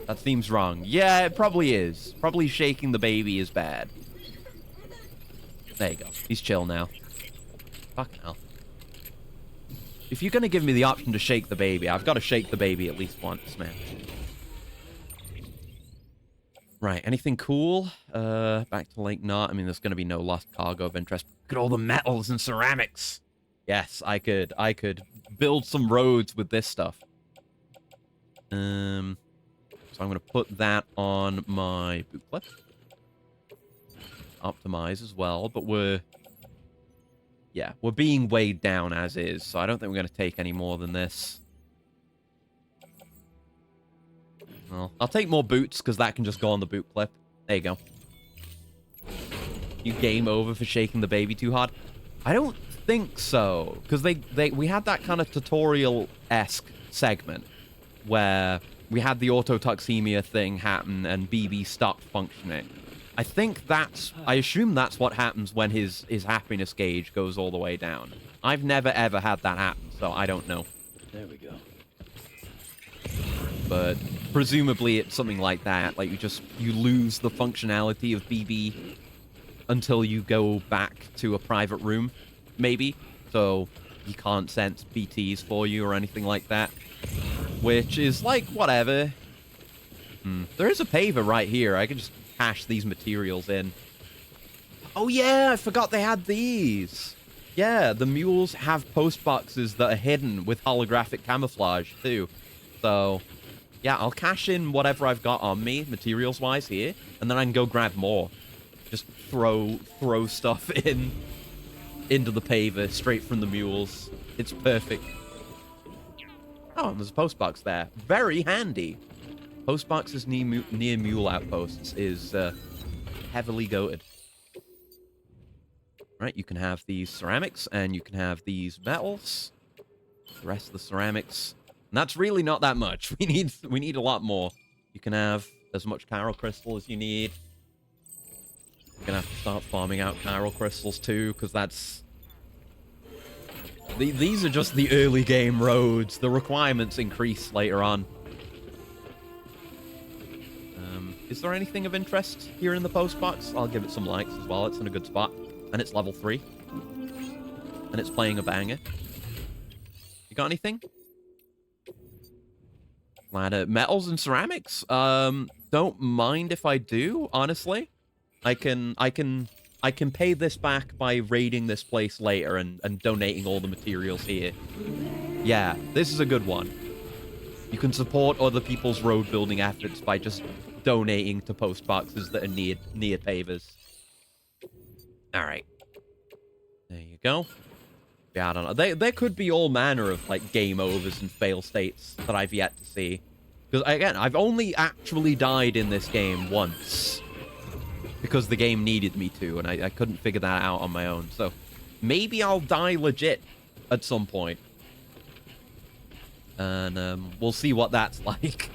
That seems wrong. Yeah, it probably is. Probably shaking the baby is bad. There you go. He's chill now. Fuck hell. If you're going to give me the option to shake the baby, I've got to shake the baby at least once, man. Right, anything cool? Back to Lake Knot. I mean, there's going to be no lost cargo of interest. Look at all the metals and ceramics. Yes, I could build some roads with this stuff. So I'm going to put that on my boot clip. Optimize as well, but we're being weighed down as is, so I don't think we're going to take any more than this. Well, I'll take more boots, because that can just go on the boot clip. There you go. You game over for shaking the baby too hard? I don't think so, because we had that kind of tutorial-esque segment where we had the auto-toxemia thing happen and BB stopped functioning. I assume that's what happens when his happiness gauge goes all the way down. I've never ever had that happen, so I don't know. There we go. but presumably it's something like that. Like, you lose the functionality of BB until you go back to a private room, maybe. So you can't sense BTs for you or anything like that. Which is, like, whatever. There is a paver right here. I can just cache these materials in. Oh, yeah, I forgot they had these. Yeah, the mules have post boxes that are hidden with holographic camouflage, too. So, yeah, I'll cache in whatever I've got on me, materials-wise, here, and then I can go grab more. Just throw stuff into the paver, straight from the mules. It's perfect. Oh, and there's a post box there. Very handy. Post boxes near mule outposts is heavily goated. Right, you can have these ceramics, and you can have these metals. The rest of the ceramics. And that's really not that much. We need a lot more. You can have as much chiral crystal as you need. You're gonna have to start farming out chiral crystals too, because that's... These are just the early game roads. The requirements increase later on. Is there anything of interest here in the post box? I'll give it some likes as well. It's in a good spot. And it's level 3. And it's playing a banger. You got anything? Ladder. Metals and ceramics? Don't mind if I do, honestly. I can pay this back by raiding this place later and donating all the materials here. Yeah, this is a good one. You can support other people's road building efforts by just donating to post boxes that are near pavers. Alright. There you go. Yeah, I don't know. There could be all manner of, like, game overs and fail states that I've yet to see. Because, again, I've only actually died in this game once. Because the game needed me to, and I couldn't figure that out on my own. So, maybe I'll die legit at some point. And, we'll see what that's like.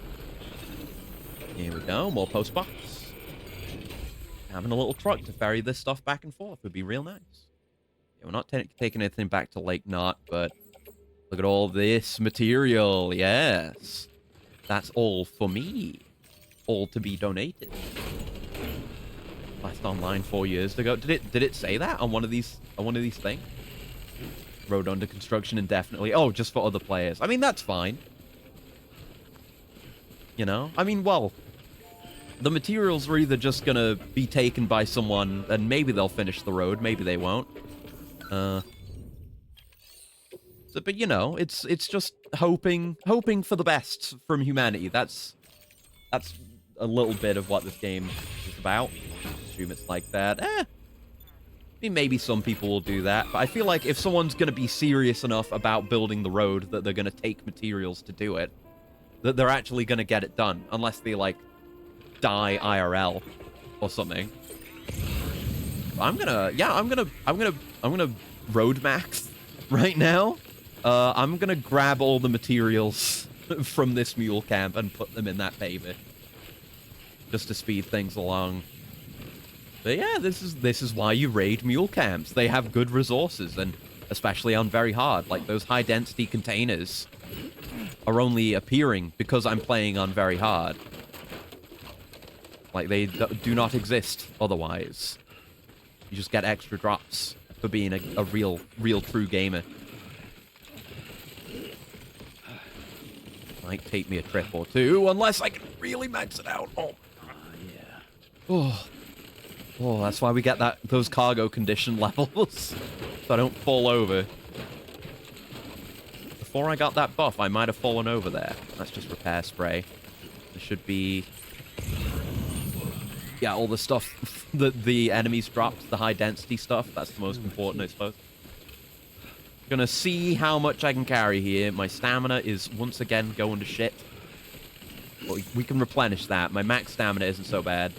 Here we go, more post box. Having a little truck to ferry this stuff back and forth would be real nice. Yeah, we're not taking anything back to Lake Knot, but look at all this material. Yes. That's all for me. All to be donated. Last online 4 years ago. Did it say that on one of these things? Road under construction indefinitely. Oh, just for other players. I mean, that's fine. You know? I mean, well, the materials are either just gonna be taken by someone, and maybe they'll finish the road, maybe they won't. But you know, it's just hoping for the best from humanity. That's a little bit of what this game is about. Assume it's like that. I mean, maybe some people will do that, but I feel like if someone's gonna be serious enough about building the road that they're gonna take materials to do it, that they're actually gonna get it done, unless they like die IRL or something. I'm gonna road max right now. I'm gonna grab all the materials from this mule camp and put them in that paver, just to speed things along. But yeah, this is why you raid mule camps. They have good resources, and especially on very hard, like those high density containers are only appearing because I'm playing on very hard. Like, they do not exist otherwise. You just get extra drops for being a real true gamer. Might take me a trip or two, unless I can really max it out. Oh, yeah. Oh, that's why we get those cargo condition levels, so I don't fall over. Before I got that buff, I might have fallen over there. That's just repair spray. There should be... yeah, all the stuff that the enemies dropped, the high density stuff, that's the most important, I suppose. Gonna see how much I can carry here. My stamina is once again going to shit. But we can replenish that. My max stamina isn't so bad.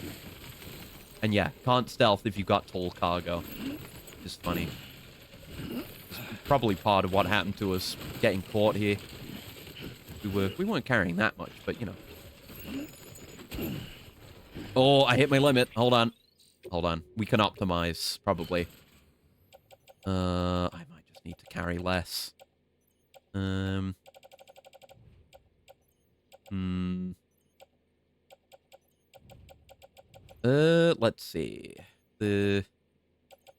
And yeah, can't stealth if you've got tall cargo. Just funny. It's probably part of what happened to us getting caught here. We weren't carrying that much, but you know. Oh, I hit my limit. Hold on. Hold on. We can optimize, probably. I might just need to carry less. Hmm. Let's see.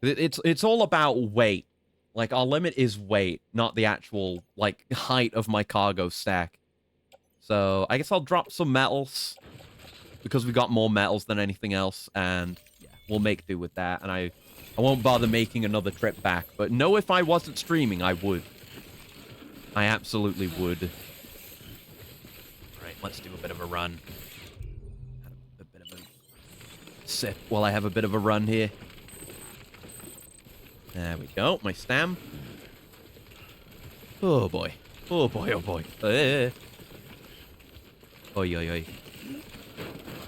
It's all about weight. Like, our limit is weight, not the actual, like, height of my cargo stack. So, I guess I'll drop some metals, because we got more metals than anything else, and yeah, we'll make do with that, and I won't bother making another trip back, but no, if I wasn't streaming, I would. I absolutely would. Alright, let's do a bit of a run. A bit of a sip while I have a bit of a run here. There we go, my stam. Oh boy. Oh boy, oh boy. Oi, oi, oi.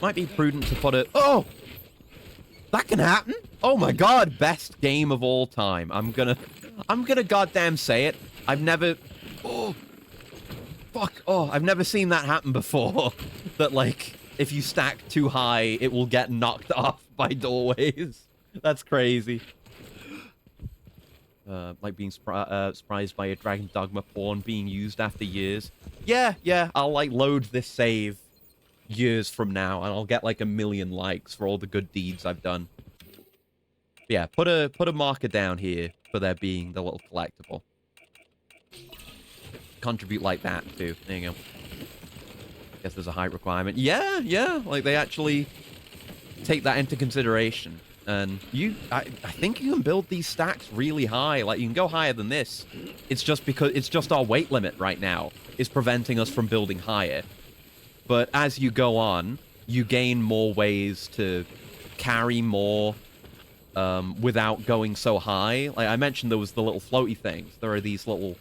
Might be prudent to put it... Oh! That can happen? Oh my god, best game of all time. I'm gonna goddamn say it. I've never... Oh! Fuck. Oh, I've never seen that happen before. That, like, if you stack too high, it will get knocked off by doorways. That's crazy. Like being surprised by a Dragon Dogma pawn being used after years. Yeah, I'll, like, load this save years from now, and I'll get, like, 1 million likes for all the good deeds I've done. Yeah, put a marker down here for there being the little collectible. Contribute like that, too. There you go. Guess there's a height requirement. Yeah, like, they actually take that into consideration. And I think you can build these stacks really high. Like, you can go higher than this. It's just because it's just our weight limit right now is preventing us from building higher. But as you go on, you gain more ways to carry more without going so high. Like I mentioned, there was the little floaty things. There are these little...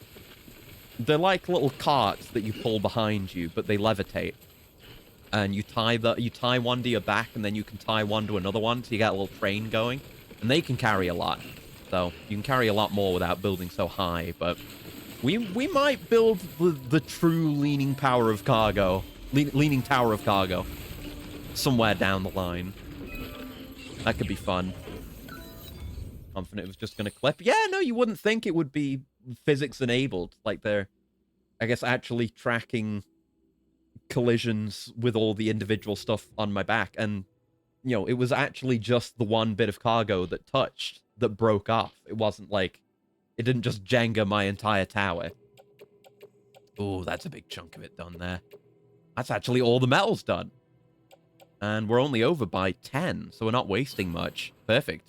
They're like little carts that you pull behind you, but they levitate. And you tie one to your back, and then you can tie one to another one, so you get a little train going. And they can carry a lot. So you can carry a lot more without building so high, but we might build the true leaning power of cargo. Leaning tower of cargo. Somewhere down the line. That could be fun. Confident it was just going to clip. Yeah, no, you wouldn't think it would be physics enabled. Like they're, I guess, actually tracking collisions with all the individual stuff on my back. And, you know, it was actually just the one bit of cargo that touched that broke off. It wasn't like, it didn't just Jenga my entire tower. Oh, that's a big chunk of it done there. That's actually all the metal's done. And we're only over by 10, so we're not wasting much. Perfect.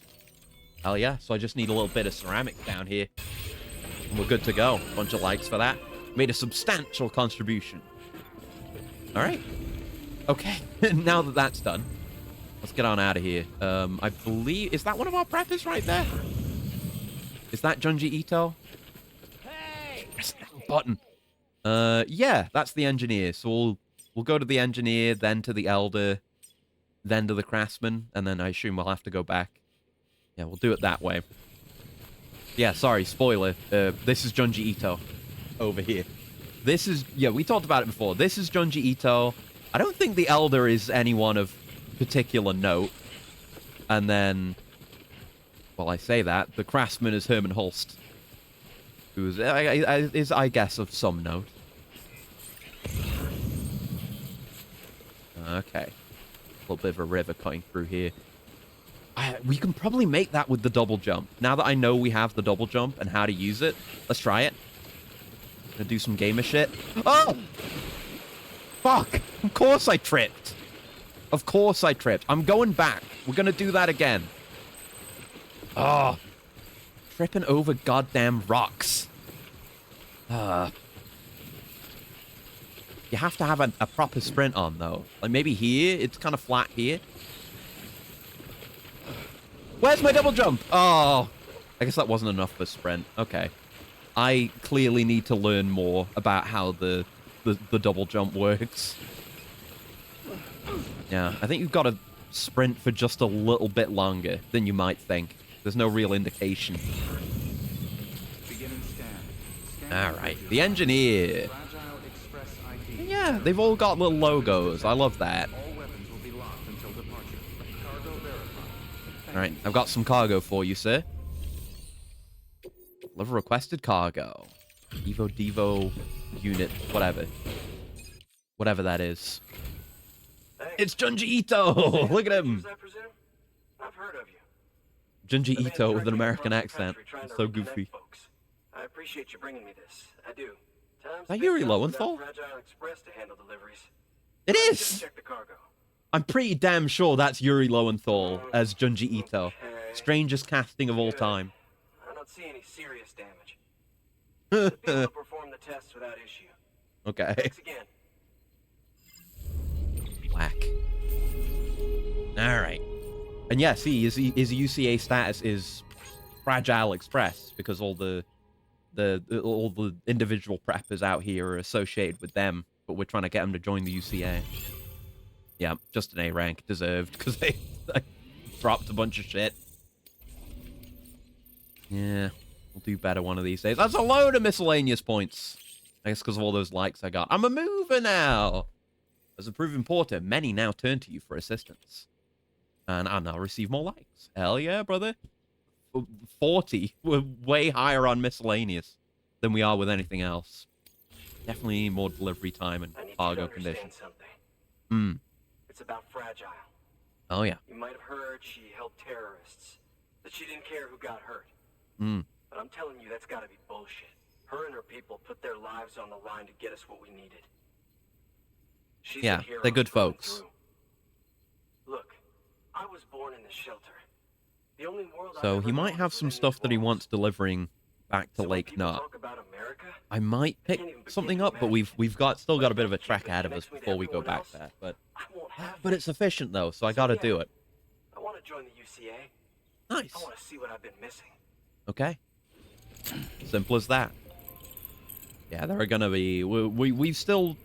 Hell yeah. So I just need a little bit of ceramic down here. And we're good to go. Bunch of likes for that. Made a substantial contribution. All right. Okay. Now that that's done, let's get on out of here. I believe... Is that one of our preppers right there? Is that Junji Ito? Hey! Press that button. Yeah, that's the engineer. So we'll go to the engineer, then to the elder, then to the craftsman, and then I assume we'll have to go back. Yeah, we'll do it that way. Yeah, sorry, spoiler. This is Junji Ito over here. This is... Yeah, we talked about it before. This is Junji Ito. I don't think the elder is anyone of particular note. And then... Well, I say that. The craftsman is Herman Holst. Who is, I guess, of some note. Okay. A little bit of a river cutting through here. We can probably make that with the double jump. Now that I know we have the double jump and how to use it, let's try it. Gonna do some gamer shit. Oh! Fuck! Of course I tripped. Of course I tripped. I'm going back. We're gonna do that again. Oh. Tripping over goddamn rocks. You have to have a proper sprint on, though. Like, maybe here? It's kind of flat here. Where's my double jump? Oh. I guess that wasn't enough for sprint. Okay. I clearly need to learn more about how the double jump works. Yeah, I think you've got to sprint for just a little bit longer than you might think. There's no real indication. Alright, the engineer. Yeah, they've all got little logos. I love that. Alright, I've got some cargo for you, sir. Deliver requested cargo. Devo unit, whatever. Whatever that is. Thanks. It's Junji Ito! Look at him! I presume? I've heard of you. Junji The man Ito with an trekking American across the accent. country trying It's to so reconnect goofy. folks. I appreciate you bringing me this. I do. Time's that big Yuri enough Lowenthal? without Fragile Express to handle deliveries. It Let's is! check the cargo. I'm pretty damn sure that's Yuri Lowenthal as Junji Ito. Okay. Strangest casting of all Good. time. I don't see any serious damage. Should be able to perform the test without issue. Okay. Thanks again. Whack. Alright. And yeah, see, his UCA status is Fragile Express, because all the individual preppers out here are associated with them, but we're trying to get them to join the UCA. Yeah, just an A rank, deserved, because they dropped a bunch of shit. Yeah, we'll do better one of these days. That's a load of miscellaneous points. I guess because of all those likes I got. I'm a mover now! As a proven porter, many now turn to you for assistance. And I'll now receive more likes. Hell yeah, brother. 40. We're way higher on miscellaneous than we are with anything else. Definitely need more delivery time and I need you cargo to understand conditions. something. It's about Fragile. Oh, yeah. You might have heard she helped terrorists. That she didn't care who got hurt. Mm. But I'm telling you, that's gotta be bullshit. Her and her people put their lives on the line to get us what we needed. She's Yeah, a hero they're good through and folks. through. Look, I was born in the shelter. The only world I've So ever he might known have is some within stuff these that he walls. wants delivering back to So when Lake people Nut. talk about America, I might pick something up, but we've still got a bit of a trek ahead of us before we go back there. But I won't have it's this. efficient though, so I So gotta yeah. do it. I want to join the UCA. Nice. I want to see what I've been missing. Okay. Simple as that. Yeah, there are gonna be. We've still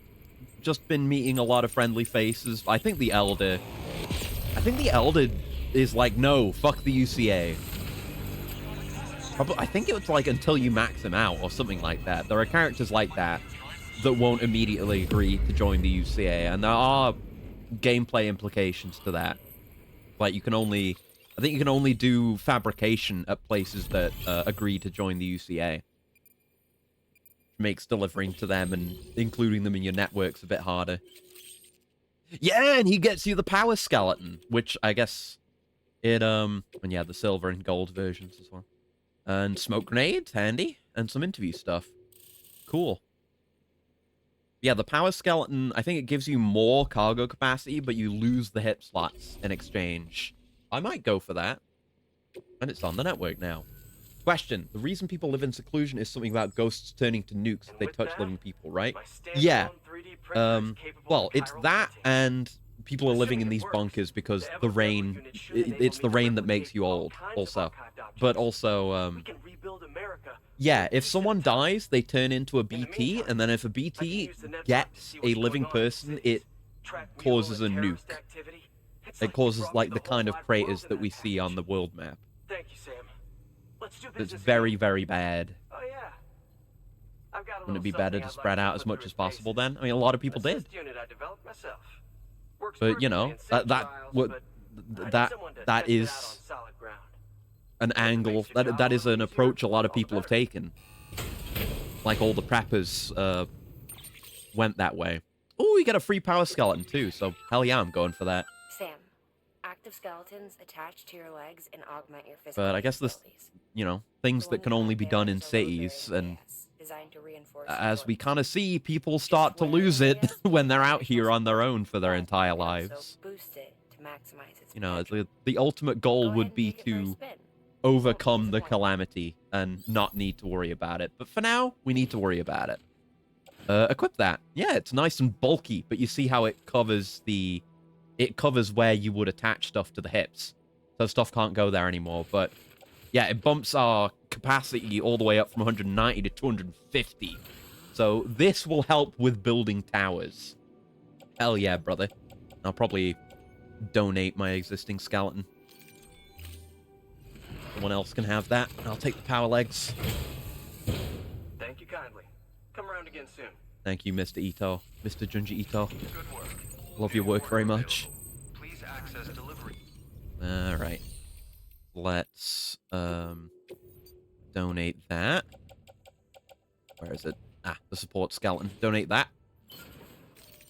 just been meeting a lot of friendly faces. I think the Elder is like, no, fuck the UCA. Probably, I think it was like until you max him out or something like that. There are characters like that won't immediately agree to join the UCA, and there are gameplay implications to that. Like I think you can only do fabrication at places that agree to join the UCA. Makes delivering to them and including them in your networks a bit harder. Yeah, and he gets you the power skeleton, which I guess and yeah, the silver and gold versions as well. And smoke grenades, handy, and some interview stuff. Cool. Yeah, the power skeleton, I think it gives you more cargo capacity, but you lose the hip slots in exchange. I might go for that. And it's on the network now. Question. The reason people live in seclusion is something about ghosts turning to nukes if they touch living people, right? Yeah. Well, it's that and people are living in these bunkers because the rain, it's the rain that makes you old, also. But also, yeah, if someone dies, they turn into a BT, and then if a BT gets a living person, it causes a nuke. It causes, like, the kind of craters that we see on the world map. Thank you, Sam. Let's do It's business very, again. very bad. Oh yeah. I've got a Wouldn't it little be better something to I'd spread like out to as put much through as its possible paces. then? I mean, a lot of people did. Assist unit I developed myself. Works But, you perfectly know, in sim trials, but I need someone to that test it out is on solid ground. an angle, that is an approach a lot of people have taken. Like all the preppers went that way. Oh, you get a free power skeleton too, so hell yeah, I'm going for that. Sam, active skeletons attach to your legs and augment your physical But I guess this, capabilities. you know, things The that one can you only have be there done in is a low cities, variant and gas designed to reinforce as your we joints. kind of see, people start to lose it when they're out here on their own for their entire lives. Boost it to maximize its You know, potential. the ultimate goal Go ahead would and be take it for a to spin. overcome the calamity and not need to worry about it. But for now, we need to worry about it. Equip that. Yeah, it's nice and bulky, but you see how it covers where you would attach stuff to the hips. So stuff can't go there anymore. But yeah, it bumps our capacity all the way up from 190 to 250. So this will help with building towers. Hell yeah, brother. I'll probably donate my existing skeleton. Someone else can have that. I'll take the power legs. Thank you kindly. Come around again soon. Thank you, Mr. Ito. Mr. Junji Ito. Good work. Love your work very much. Please access delivery. Alright. Let's, donate that. Where is it? Ah, the support skeleton. Donate that.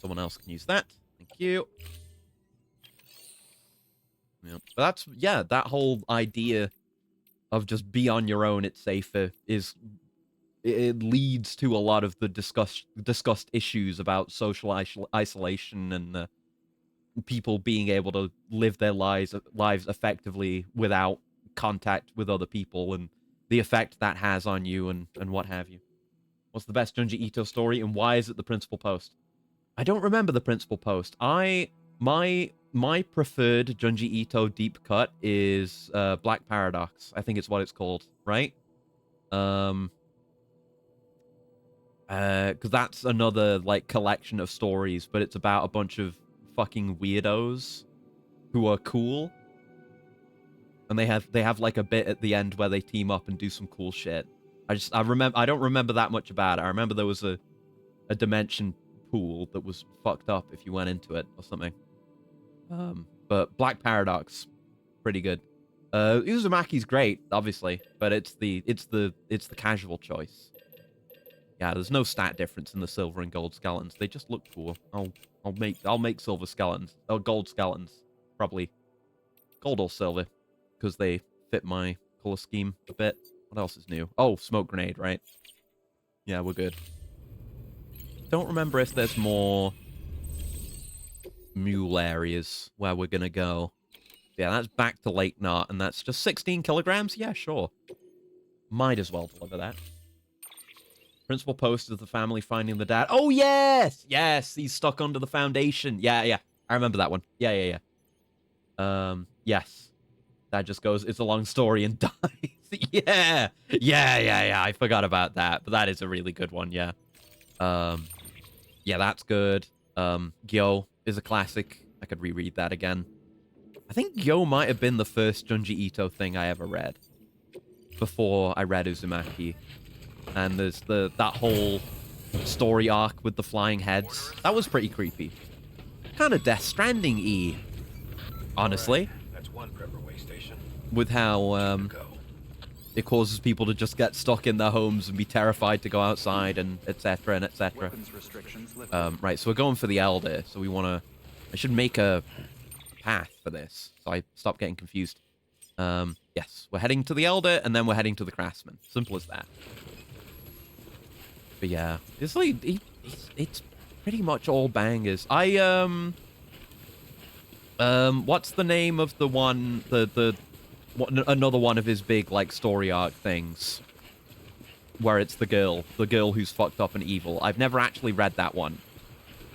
Someone else can use that. Thank you. Yeah. But that's, yeah, that whole idea of just be on your own, it's safer, is it leads to a lot of the discussed issues about social isolation and people being able to live their lives effectively without contact with other people and the effect that has on you and what have you. What's the best Junji Ito story and why is it the principal post? I don't remember the principal post. My preferred Junji Ito deep cut is Black Paradox. I think it's what it's called, right? Because that's another like collection of stories, but it's about a bunch of fucking weirdos who are cool, and they have like a bit at the end where they team up and do some cool shit. I don't remember that much about it. I remember there was a dimension pool that was fucked up if you went into it or something. But Black Paradox, pretty good. Uzumaki's great, obviously, but it's the casual choice. Yeah, there's no stat difference in the silver and gold skeletons. They just look cool. I'll make silver skeletons. Oh, gold skeletons, probably gold or silver, because they fit my color scheme a bit. What else is new? Oh, smoke grenade, right? Yeah, we're good. Don't remember if there's more mule areas where we're gonna go. Yeah, that's back to Lake Knot, and that's just 16 kilograms? Yeah, sure. Might as well deliver that. Principal post of the family finding the dad. Oh, yes! Yes, he's stuck under the foundation. Yeah. I remember that one. Yeah. Yes. Dad just goes, it's a long story and dies. Yeah. I forgot about that, but that is a really good one, yeah. Yeah, that's good. Gyo is a classic. I could reread that again. I think Gyo might have been the first Junji Ito thing I ever read before I read Uzumaki. And there's that whole story arc with the flying heads. That was pretty creepy. Kind of Death Stranding-y, honestly. That's one prepper way station. With how it causes people to just get stuck in their homes and be terrified to go outside and etc. and etc. Right, so we're going for the Elder. So we want to... I should make a path for this, so I stop getting confused. Yes, we're heading to the Elder, and then we're heading to the Craftsman. Simple as that. But yeah, it's like it's pretty much all bangers. What's the name of the one another one of his big like story arc things where it's the girl who's fucked up and evil? I've never actually read that one.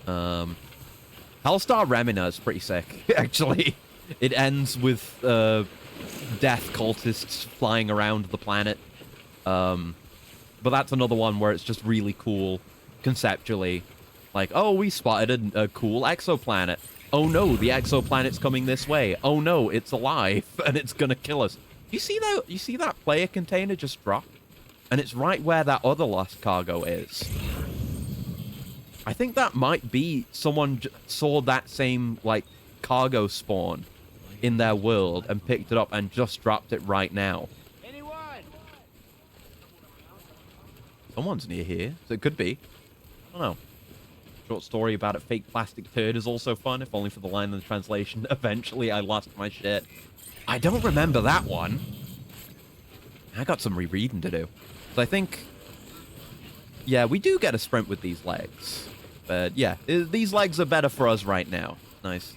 Hellstar Remina is pretty sick, actually. It ends with death cultists flying around the planet. But that's another one where it's just really cool conceptually. Like, oh, we spotted a cool exoplanet. Oh no, the exoplanet's coming this way. Oh no, it's alive and it's gonna kill us. You see that player container just drop? And it's right where that other lost cargo is. I think that might be someone saw that same like cargo spawn in their world and picked it up and just dropped it right now. Someone's near here, so it could be. I don't know. Short story about a fake plastic turd is also fun, if only for the line in the translation. Eventually, I lost my shit. I don't remember that one. I got some rereading to do. So I think... Yeah, we do get a sprint with these legs. But yeah, these legs are better for us right now. Nice.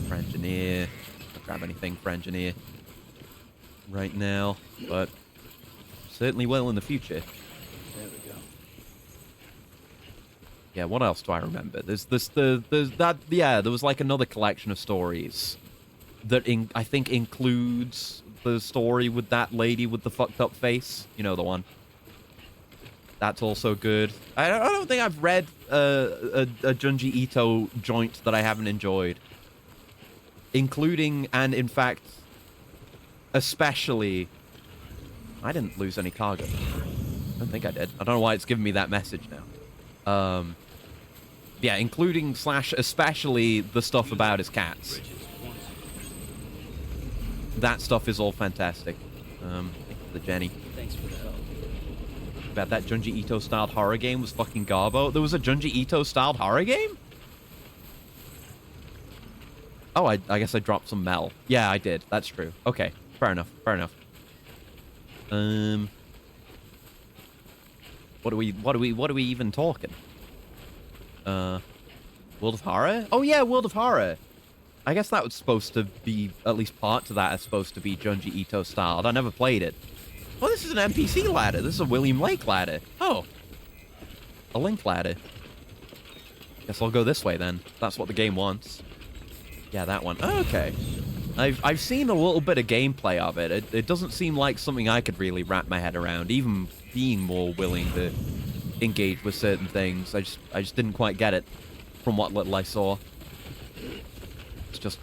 For engineer. Don't grab anything for engineer right now, but... certainly will in the future. There we go. Yeah, what else do I remember? There's that, yeah, there was like another collection of stories that I think includes the story with that lady with the fucked up face. You know the one. That's also good. I don't think I've read a Junji Ito joint that I haven't enjoyed. Including, and in fact, especially... I didn't lose any cargo. I don't think I did. I don't know why it's giving me that message now. Yeah, including / especially the stuff about his cats. That stuff is all fantastic. Thank you for the Jenny. Thanks for the help. Bet that Junji Ito-styled horror game was fucking garbo. There was a Junji Ito-styled horror game? Oh, I guess I dropped some Mel. Yeah, I did. That's true. Okay, fair enough. Fair enough. What are we even talking? World of Horror? Oh yeah, World of Horror. I guess that was supposed to be, at least parts of that are supposed to be Junji Ito styled. I never played it. Oh, this is an NPC ladder. This is a William Lake ladder. Oh. A Link ladder. Guess I'll go this way then. That's what the game wants. Yeah, that one. Oh, okay. I've seen a little bit of gameplay of it. It doesn't seem like something I could really wrap my head around, even being more willing to engage with certain things. I just didn't quite get it from what little I saw. It's just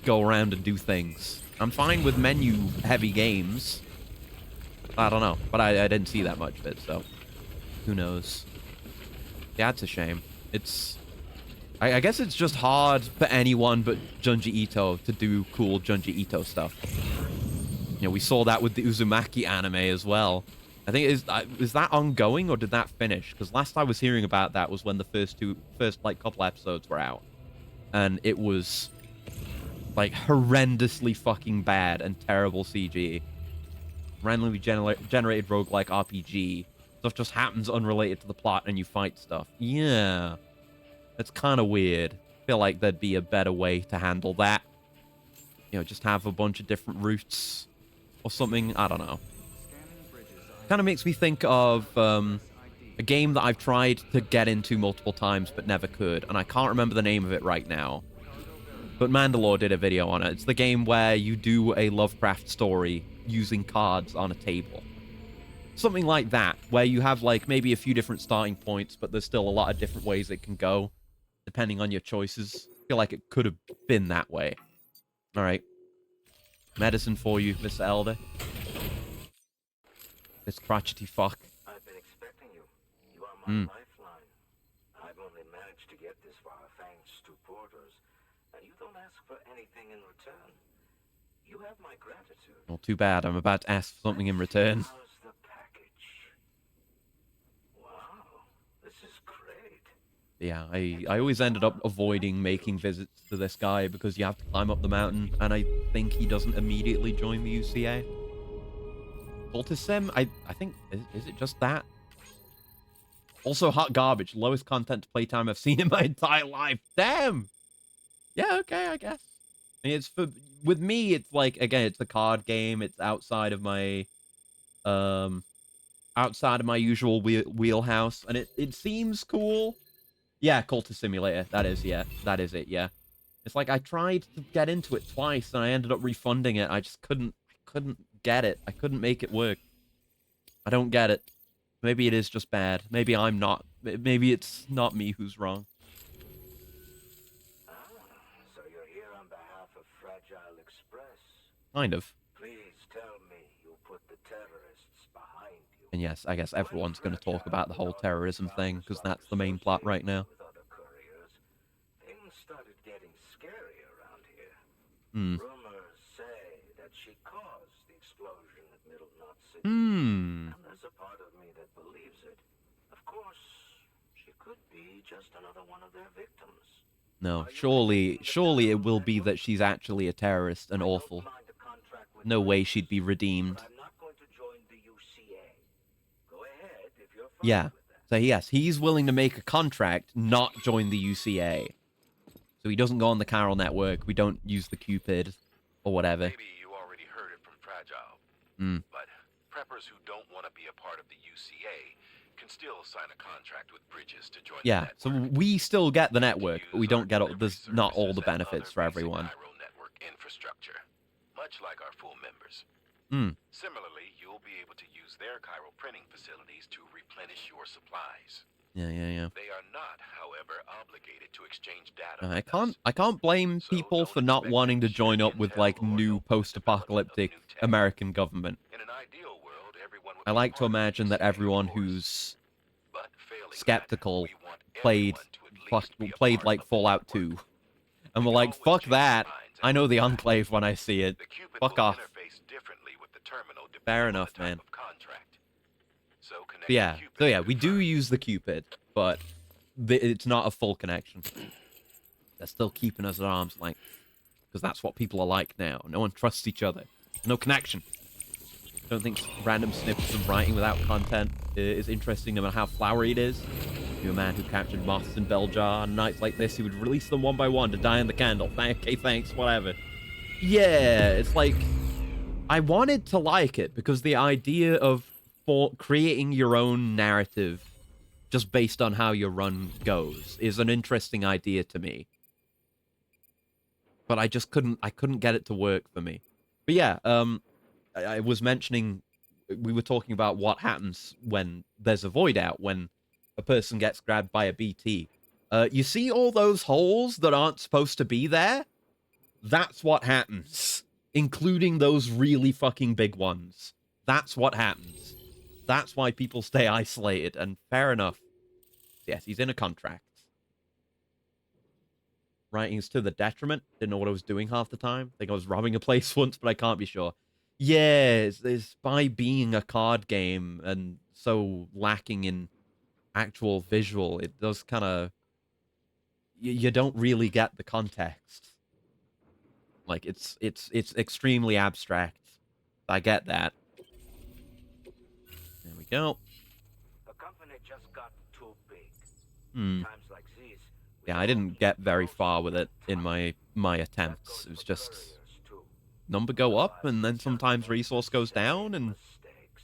go around and do things. I'm fine with menu-heavy games. I don't know, but I didn't see that much of it, so who knows? Yeah, it's a shame. It's... I guess it's just hard for anyone but Junji Ito to do cool Junji Ito stuff. You know, we saw that with the Uzumaki anime as well. I think is that ongoing or did that finish? Because last I was hearing about that was when the first like couple episodes were out, and it was like horrendously fucking bad and terrible CG. Randomly generated roguelike RPG. Stuff just happens unrelated to the plot and you fight stuff. Yeah. It's kind of weird. I feel like there'd be a better way to handle that. You know, just have a bunch of different routes or something. I don't know. Kind of makes me think of a game that I've tried to get into multiple times but never could. And I can't remember the name of it right now. But Mandalore did a video on it. It's the game where you do a Lovecraft story using cards on a table. Something like that, where you have like maybe a few different starting points, but there's still a lot of different ways it can go, depending on your choices. I feel like it could have been that way. Alright. Medicine for you, Mr. Elder. This crotchety fuck. I've been expecting you. You are my lifeline. I've only managed to get this far thanks to porters, and you don't ask for anything in return. You have my gratitude. Well, too bad. I'm about to ask for something in return. How's the package? Wow, this is great. Yeah, I always ended up avoiding making visits to this guy because you have to climb up the mountain, and I think he doesn't immediately join the UCA. Cultist Sim? I think... Is it just that? Also, hot garbage. Lowest content playtime I've seen in my entire life. Damn! Yeah, okay, I guess. I mean, it's for... With me, it's like, again, it's a card game. It's outside of my... outside of my usual wheelhouse. And it seems cool. Yeah, Cultist Simulator. That is, yeah. That is it, yeah. It's like I tried to get into it twice, and I ended up refunding it. I just couldn't get it. I couldn't make it work. I don't get it. Maybe it is just bad. Maybe I'm not. Maybe it's not me who's wrong. So you're here on behalf of Fragile Express. Kind of. Please tell me you put the terrorists behind you. And yes, I guess everyone's going to talk about the whole terrorism thing, because that's the main plot right now. With other couriers, things started getting scary around here. Hmm. Rumors say that she caused the explosion at Middle Knot City. Hmm. And there's a part of me that believes it. Of course, she could be just another one of their victims. No, surely it will be that she's actually a terrorist and awful. No way she'd be redeemed. I'm not going to join the UCA. Go ahead if you're fine Yeah. with that. So yes, he's willing to make a contract, not join the UCA. So he doesn't go on the Chiral network. We don't use the Cupid or whatever. Maybe you already heard it from Fragile. But preppers who don't want to be a part of the UCA can still sign a contract with Bridges to join Yeah, the so network. we still get the network, but we don't get all, Delivery there's not all the services and benefits other for basic everyone. Chiral network infrastructure, much like our full members. Similarly, you'll be able to use their chiral printing facilities to replenish your supplies. Yeah. They are not, however, obligated to exchange data. I with us. can't blame So people don't for not expect wanting to them join share up with intel like or new help with the post-apocalyptic development of new tech. American government. In an ideal world, everyone would I be like to part of the imagine that UCA, of everyone course. who's But failing that, skeptical we want played everyone to at least be a played part like of the Fallout network. 2, and We we're can like, always fuck change that. minds I know the after the fact. Enclave when I see it. The Cupid Fuck will off. interface differently with the terminal Fair depending on enough, the type man. of contract. So connect Yeah. Cupid So yeah, and we do confirm. use the Cupid, but it's not a full connection. They're still keeping us at arm's length because that's what people are like now. No one trusts each other. No connection. Don't think random snippets of writing without content is interesting, no matter how flowery it is. You're a man who captured moths in Beljar. On nights like this, he would release them one by one to die in the candle. Okay, thanks, whatever. Yeah, it's like I wanted to like it because the idea of creating your own narrative just based on how your run goes is an interesting idea to me. But I just couldn't get it to work for me. But yeah, I was mentioning, we were talking about what happens when there's a void out, when a person gets grabbed by a BT. You see all those holes that aren't supposed to be there? That's what happens. Including those really fucking big ones. That's what happens. That's why people stay isolated, and fair enough. Yes, he's in a contract. Writings to the detriment. Didn't know what I was doing half the time. I think I was robbing a place once, but I can't be sure. Yeah, it's by being a card game and so lacking in actual visual, it does kind of... You don't really get the context. Like, it's extremely abstract. I get that. There we go. The company just got too big. Hmm. Times like these. Yeah, I didn't get very far with it in my attempts. It was just number go up, and then sometimes resource goes down, and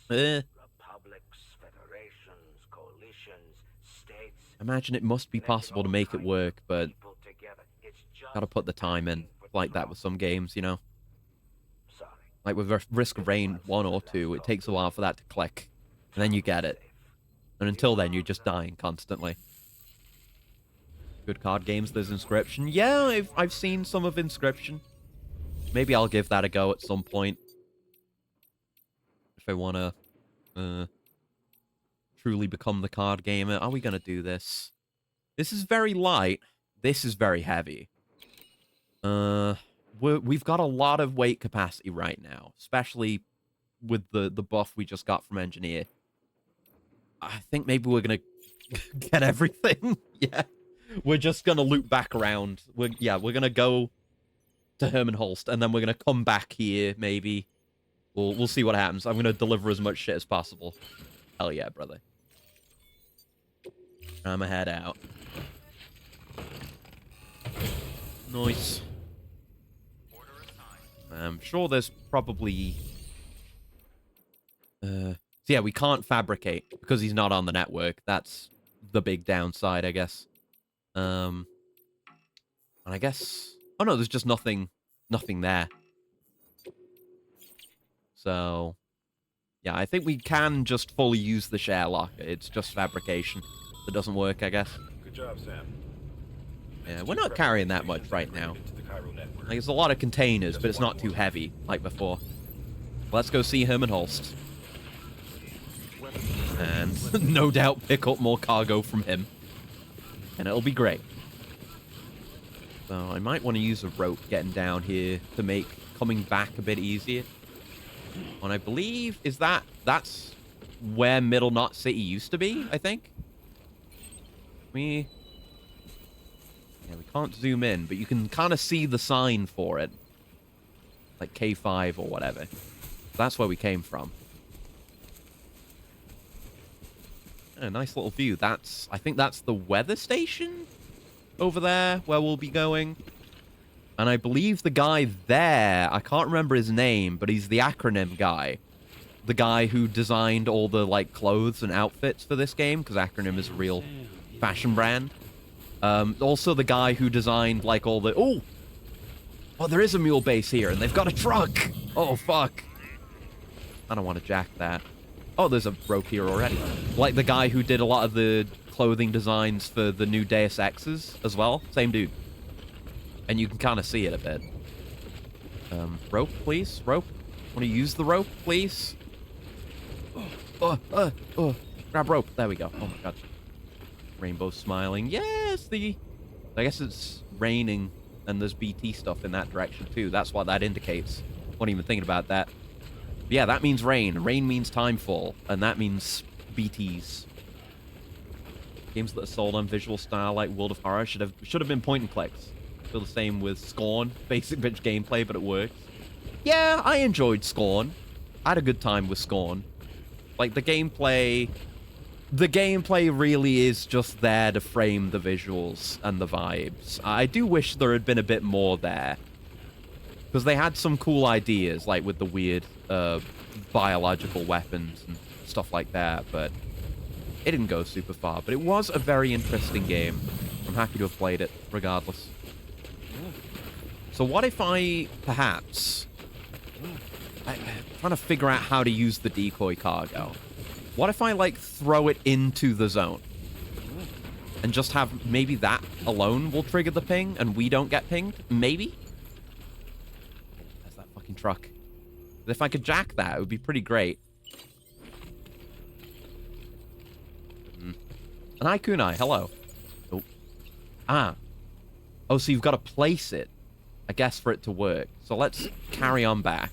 Republics, federations, coalitions, states. I imagine it must be possible to make it work, but gotta put the time in, like that with some games, you know. Like with Risk of Rain 1 or 2, it takes a while for that to click, and then you get it, and until then you're just dying constantly. Good card games, there's Inscription. Yeah, I've seen some of Inscription. Maybe I'll give that a go at some point. If I want to truly become the card gamer. Are we going to do this? This is very light. This is very heavy. We've got a lot of weight capacity right now, especially with the buff we just got from Engineer. I think maybe we're going to get everything. Yeah. We're just gonna loop back around. We're gonna go to Herman Holst, and then we're gonna come back here, maybe. We'll see what happens. I'm gonna deliver as much shit as possible. Hell yeah, brother. I'ma head out. Nice. I'm sure there's probably... So yeah, we can't fabricate, because he's not on the network. That's the big downside, I guess. And I guess... Oh no, there's just nothing there. So... Yeah, I think we can just fully use the share locker. It's just fabrication that doesn't work, I guess. Good job, Sam. Yeah, we're not carrying that much right now. Like, it's a lot of containers, but it's not too heavy, like before. Let's go see Herman Holst. And no doubt pick up more cargo from him. And it'll be great. So I might want to use a rope getting down here to make coming back a bit easier. And I believe, that's where Middle Knot City used to be, I think. Yeah, we can't zoom in, but you can kind of see the sign for it. Like K5 or whatever. That's where we came from. A nice little view. I think that's the weather station over there where we'll be going. And I believe the guy there, I can't remember his name, but he's the acronym guy. The guy who designed all the, like, clothes and outfits for this game, because Acronym is a real fashion brand. Also the guy who designed, like, all the... Oh, there is a mule base here, and they've got a truck! Oh, fuck. I don't want to jack that. Oh, there's a rope here already. Like the guy who did a lot of the clothing designs for the new Deus Exes as well. Same dude. And you can kind of see it a bit. Rope, please? Rope? Want to use the rope, please? Grab rope. There we go. Oh my god. Rainbow smiling. Yes, I guess it's raining and there's BT stuff in that direction too. That's what that indicates. Wasn't even thinking about that. But yeah, that means rain. Rain means timefall. And that means BTs. Games that are sold on visual style like World of Horror should have been point and clicks. Feel the same with Scorn. Basic bitch gameplay, but it works. Yeah, I enjoyed Scorn. I had a good time with Scorn. Like, the gameplay really is just there to frame the visuals and the vibes. I do wish there had been a bit more there. Because they had some cool ideas, like with the weird biological weapons and stuff like that, but it didn't go super far. But it was a very interesting game. I'm happy to have played it, regardless. So what if I, perhaps... I'm trying to figure out how to use the decoy cargo. What if I, like, throw it into the zone? And just have... Maybe that alone will trigger the ping, and we don't get pinged? Maybe? There's that fucking truck. If I could jack that, it would be pretty great. And hi, Kunai. Hello. Oh. Ah. Oh, so you've got to place it, I guess, for it to work. So let's carry on back.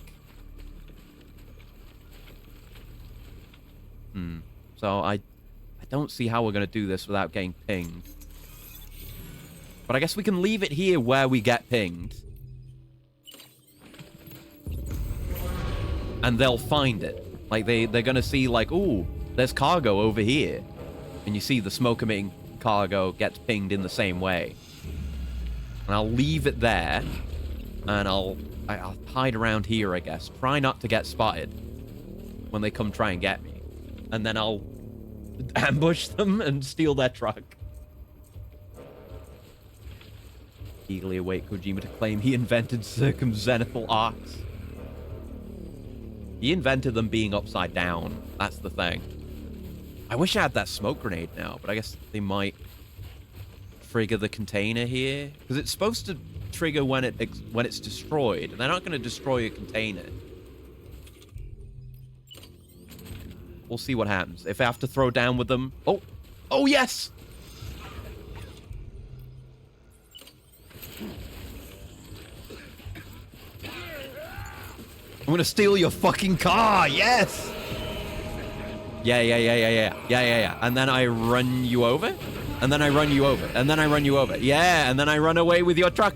So I don't see how we're going to do this without getting pinged. But I guess we can leave it here where we get pinged. And they'll find it. Like, they're going to see, like, ooh, there's cargo over here. And you see the smoke-emitting cargo gets pinged in the same way. And I'll leave it there. And I'll hide around here, I guess. Try not to get spotted when they come try and get me. And then I'll ambush them and steal their truck. Eagerly await Kojima to claim he invented circumzenithal arcs. He invented them being upside down. That's the thing. I wish I had that smoke grenade now, but I guess they might trigger the container here. Because it's supposed to trigger when it's destroyed. They're not going to destroy a container. We'll see what happens. If I have to throw down with them... Oh! Oh, yes! I'm gonna steal your fucking car! Yes! Yeah. And then I run you over? And then I run you over. And then I run you over. Yeah, and then I run away with your truck.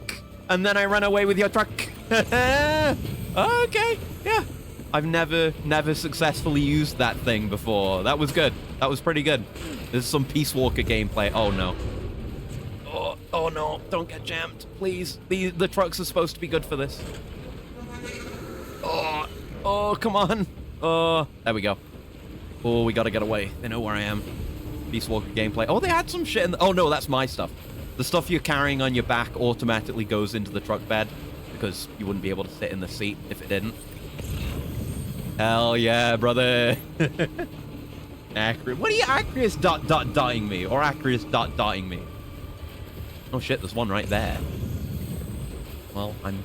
And then I run away with your truck. Okay, yeah. I've never successfully used that thing before. That was good. That was pretty good. There's some Peace Walker gameplay. Oh, no. Oh, no. Don't get jammed, please. The trucks are supposed to be good for this. Oh, come on. Oh, there we go. Oh, we gotta get away. They know where I am. Peace Walker gameplay. Oh, they had some shit in the... Oh, no, that's my stuff. The stuff you're carrying on your back automatically goes into the truck bed because you wouldn't be able to sit in the seat if it didn't. Hell yeah, brother. Acri... What are you Acrius dotting me? Or Acrius dotting me? Oh, shit, there's one right there. Well, I'm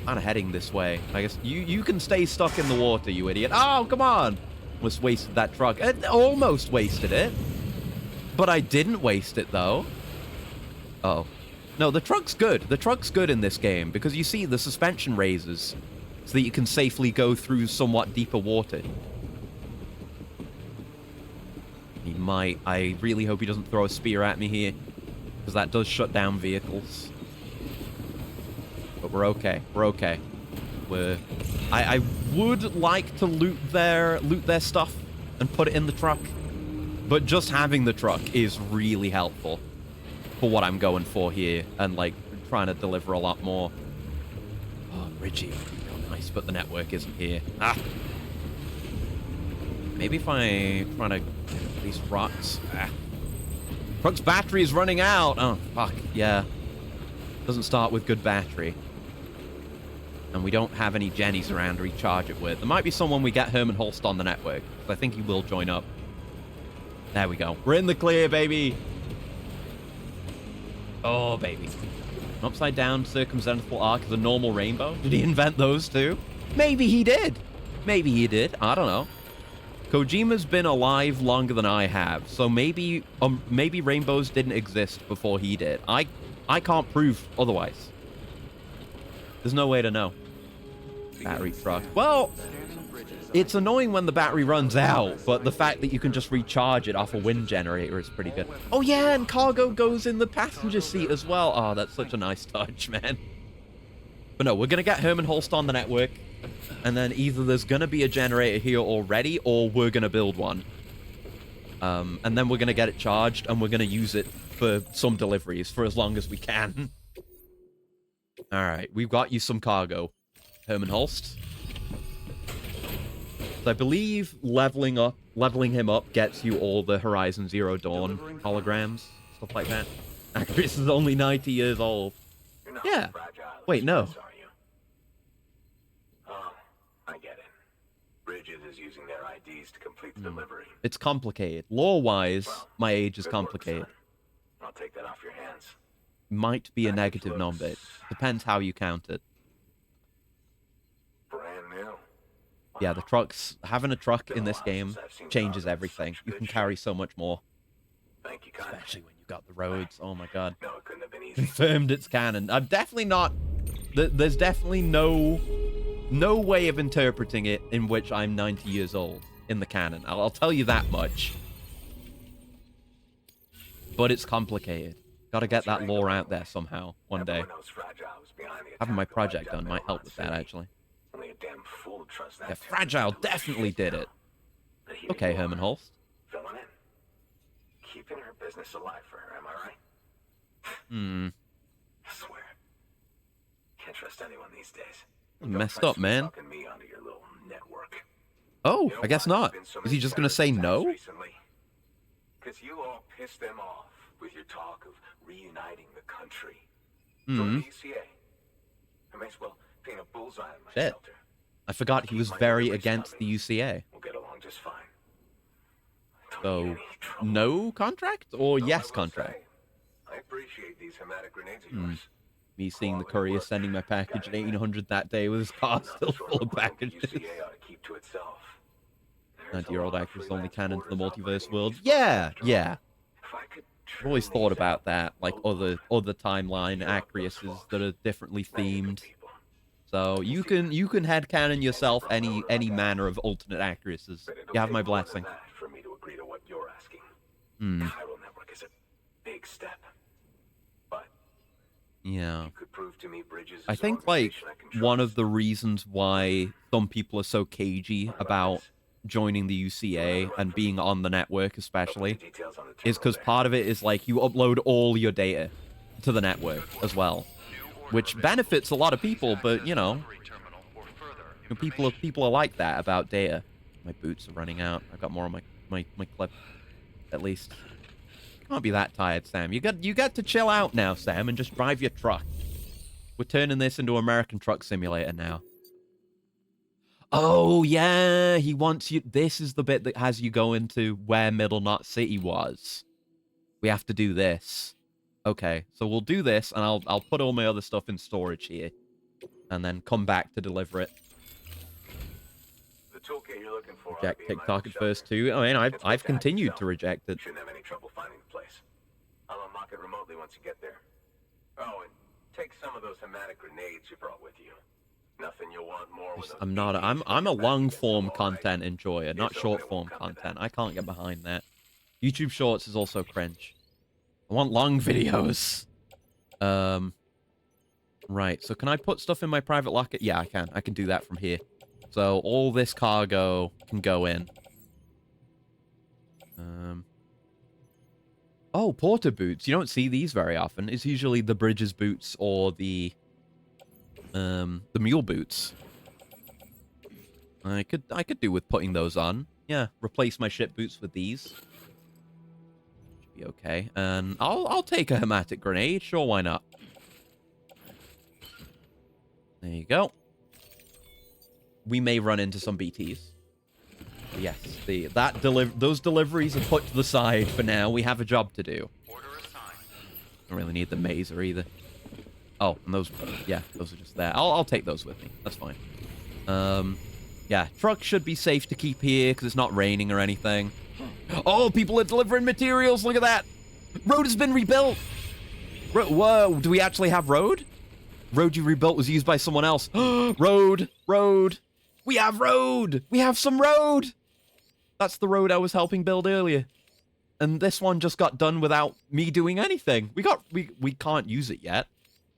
kind of heading this way. I guess you can stay stuck in the water, you idiot. Oh, come on. Almost wasted that truck. I almost wasted it. But I didn't waste it, though. Uh-oh. No, the truck's good. The truck's good in this game because you see the suspension raises so that you can safely go through somewhat deeper water. He might. I really hope he doesn't throw a spear at me here because that does shut down vehicles. But we're okay. We're okay. I would like to loot their stuff and put it in the truck. But just having the truck is really helpful for what I'm going for here and, like, trying to deliver a lot more. Oh, Richie. Oh, nice, but the network isn't here. Ah! Maybe if I try to get these rocks. Ah. Truck's battery is running out! Oh, fuck, yeah. Doesn't start with good battery. And we don't have any Jennies around to recharge it with. There might be someone we get Herman Holst on the network. I think he will join up. There we go. We're in the clear, baby. Oh, baby. An upside down circumzenithal arc is a normal rainbow. Did he invent those too? Maybe he did. Maybe he did. I don't know. Kojima's been alive longer than I have, so maybe rainbows didn't exist before he did. I can't prove otherwise. There's no way to know. Battery truck. Well, It's annoying when the battery runs out, but the fact that you can just recharge it off a wind generator is pretty good. Oh yeah, and cargo goes in the passenger seat as well. Oh, that's such a nice touch, man. But no, we're going to get Herman Holst on the network, and then either there's going to be a generator here already, or we're going to build one. And then we're going to get it charged, and we're going to use it for some deliveries for as long as we can. All right, we've got you some cargo, Herman Holst. So I believe leveling him up gets you all the Horizon Zero Dawn holograms, stuff like that. Chris is only 90 years old. Yeah. Wait, no. Oh, I get it. Bridges is using their IDs to complete the delivery. It's complicated. Lore-wise, my age is complicated. I'll take that off your hands. Might be a negative number. It depends how you count it. Brand new. Yeah, the trucks, having a truck in this game changes everything. You can carry so much more. Thank you, Connor. Especially when you got the roads. Oh my god. No, it couldn't have been easy. Confirmed it's canon. I'm definitely not... There's definitely no way of interpreting it in which I'm 90 years old in the canon. I'll tell you that much. But it's complicated. Gotta get that lore out there somehow, one day. Having my project done might help with that, actually. Yeah, Fragile definitely did it. Okay, Herman Holst. Filling in. Keeping her business alive for her, am I right? I swear. Can't trust anyone these days. Messed up, man. Sucking me onto your little network. Oh, I guess not. Is he just gonna say no? Because you all pissed them off with your talk of reuniting the country. Join the UCA. I may as well paint a bullseye on my Shit. shelter. I forgot he was very against the UCA. We'll get along just fine. So, no contract or yes contract? I appreciate these hematic grenades of yours. Me seeing the courier sending my package at 1800 that day with his car still full of packages. 90-year-old actress only canon to the multiverse world. Yeah, yeah. I've always thought about that, like other timeline actresses that are differently themed. So you can headcanon yourself any manner of alternate actresses. You have my blessing. For me to agree to what you're asking. Chiral network is a big step. But Yeah. you could prove to me Bridges is I an think, like, organization I can one trust. of the reasons why some people are so cagey about joining the UCA and being on the network especially Details on the is because terminal part of it is, like, you upload all your data to the network as well, which benefits a lot of people, but, you know, people are like that about data. My boots are running out. I've got more on my clip, at least. Can't be that tired, Sam. You got to chill out now, Sam, and just drive your truck. We're turning this into American Truck Simulator now. Oh, yeah, he wants you... This is the bit that has you go into where Middle Knot City was. We have to do this. Okay, so we'll do this, and I'll put all my other stuff in storage here. And then come back to deliver it. The toolkit you're looking for. Reject TikTok at first, too. I mean, I've continued to reject it. Shouldn't have any trouble finding the place. I'll unlock it remotely once you get there. Oh, and take some of those hematic grenades you brought with you. Nothing you'll want more with I'm not... I'm a long-form content enjoyer, not short-form content. I can't get behind that. YouTube Shorts is also cringe. I want long videos. Right, so can I put stuff in my private locker? Yeah, I can. I can do that from here. So all this cargo can go in. Oh, porter boots. You don't see these very often. It's usually the Bridges boots or the mule boots. I could do with putting those on. Yeah, replace my ship boots with these. Should be okay. And I'll take a hematic grenade. Sure, why not? There you go. We may run into some BTs. Yes, those deliveries are put to the side for now. We have a job to do. Don't really need the mazer either. Oh, and those, yeah, those are just there. I'll take those with me. That's fine. Yeah, truck should be safe to keep here because it's not raining or anything. Oh, people are delivering materials. Look at that. Road has been rebuilt. Whoa, do we actually have road? Road you rebuilt was used by someone else. Road. We have road! We have some road! That's the road I was helping build earlier. And this one just got done without me doing anything. We can't use it yet.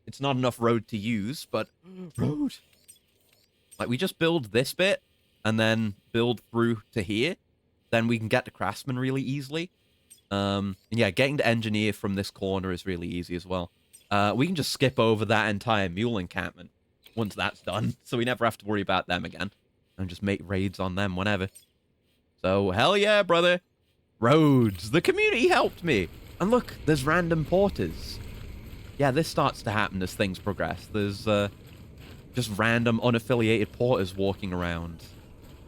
It's not enough road to use, but road. Like, we just build this bit and then build through to here. Then we can get to Craftsman really easily. And yeah, getting to Engineer from this corner is really easy as well. We can just skip over that entire mule encampment once that's done. So we never have to worry about them again. And just make raids on them whenever. So, hell yeah, brother. Roads. The community helped me. And look, there's random porters. Yeah, this starts to happen as things progress. There's just random unaffiliated porters walking around.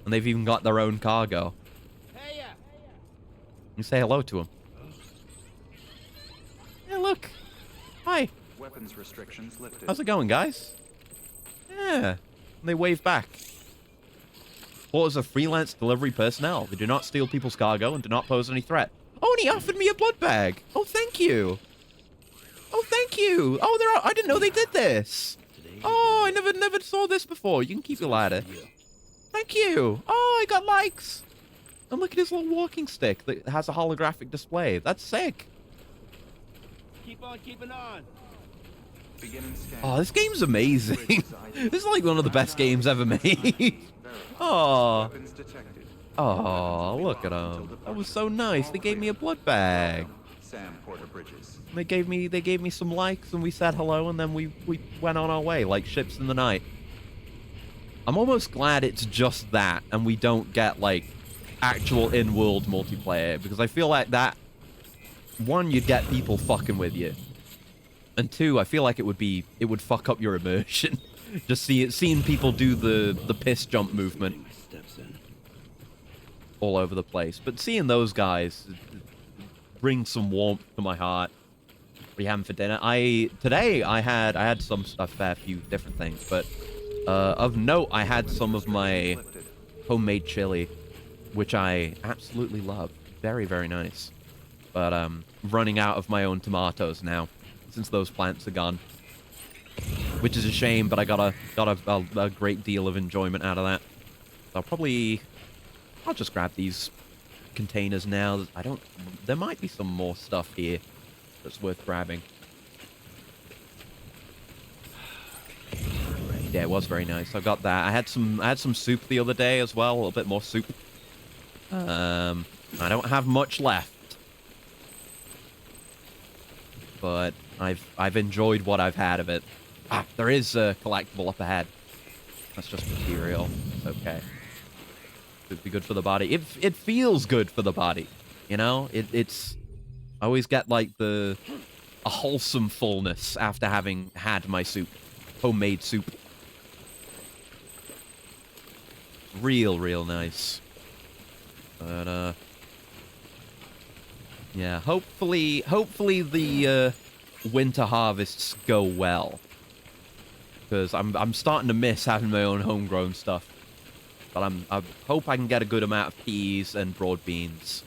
And they've even got their own cargo. You say hello to them. Yeah, look. Hi. Weapons restrictions lifted. How's it going, guys? Yeah. And they wave back. Porters are freelance delivery personnel. They do not steal people's cargo and do not pose any threat. Oh, and he offered me a blood bag. Oh, thank you. Oh, thank you. Oh, I didn't know they did this. Oh, I never saw this before. You can keep your ladder. Thank you. Oh, I got likes. And look at his little walking stick that has a holographic display. That's sick. Keep on keeping on. Oh, this game's amazing. This is like one of the best games ever made. Oh. Oh, look at him. That was so nice. They gave me a blood bag. They gave me some likes and we said hello and then we went on our way like ships in the night. I'm almost glad it's just that and we don't get like actual in-world multiplayer because I feel like that, one, you'd get people fucking with you, and two, I feel like it would fuck up your immersion. Just seeing people do the piss jump movement all over the place. But seeing those guys brings some warmth to my heart. What are you having for dinner? Today I had some stuff, a few different things, but of note I had some of my homemade chili, which I absolutely love. Very, very nice. But I'm running out of my own tomatoes now, since those plants are gone. Which is a shame, but I got a great deal of enjoyment out of that. So I'll just grab these containers now. There might be some more stuff here that's worth grabbing. Yeah, it was very nice. I got that. I had some soup the other day as well, a little bit more soup. I don't have much left. But I've enjoyed what I've had of it. Ah, there is a collectible up ahead. That's just material. It's okay. It'd be good for the body. It feels good for the body. You know? It's I always get like a wholesome fullness after having had my soup. Homemade soup. Real nice. But yeah, hopefully the winter harvests go well. Because I'm starting to miss having my own homegrown stuff. But I hope I can get a good amount of peas and broad beans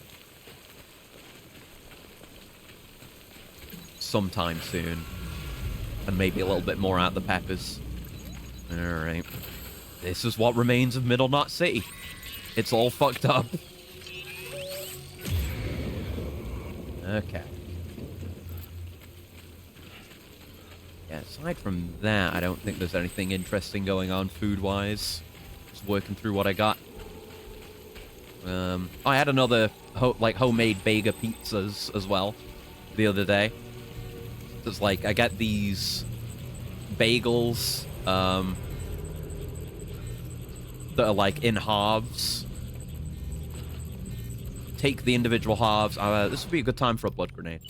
sometime soon. And maybe a little bit more out of the peppers. Alright. This is what remains of Middle Knot City. It's all fucked up. Okay. Yeah, aside from that, I don't think there's anything interesting going on food-wise. Just working through what I got. I had another homemade bagel pizzas as well the other day. It's like I get these bagels that are like in halves. Take the individual halves. This would be a good time for a blood grenade.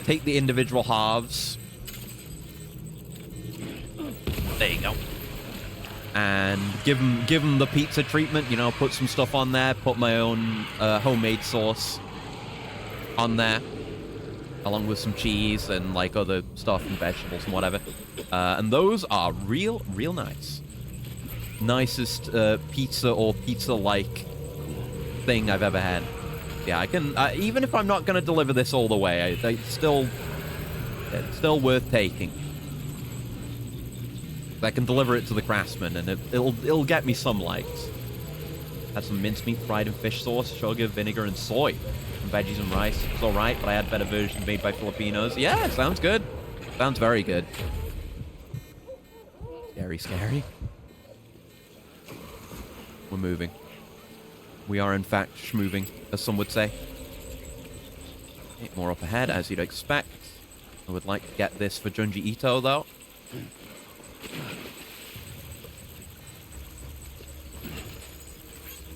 Take the individual halves. There you go. And give them the pizza treatment. You know, put some stuff on there. Put my own homemade sauce on there, along with some cheese and like other stuff and vegetables and whatever. And those are real nice. Nicest pizza or pizza-like thing I've ever had. Yeah, I can, even if I'm not going to deliver this all the way, it's still worth taking. I can deliver it to the craftsman, and it'll get me some likes. Had some mincemeat fried in fish sauce, sugar, vinegar, and soy. Some veggies and rice. It's alright, but I had better versions made by Filipinos. Yeah, sounds good. Sounds very good. Scary, scary. We're moving. We are, in fact, schmoving, as some would say. Okay, more up ahead, as you'd expect. I would like to get this for Junji Ito, though.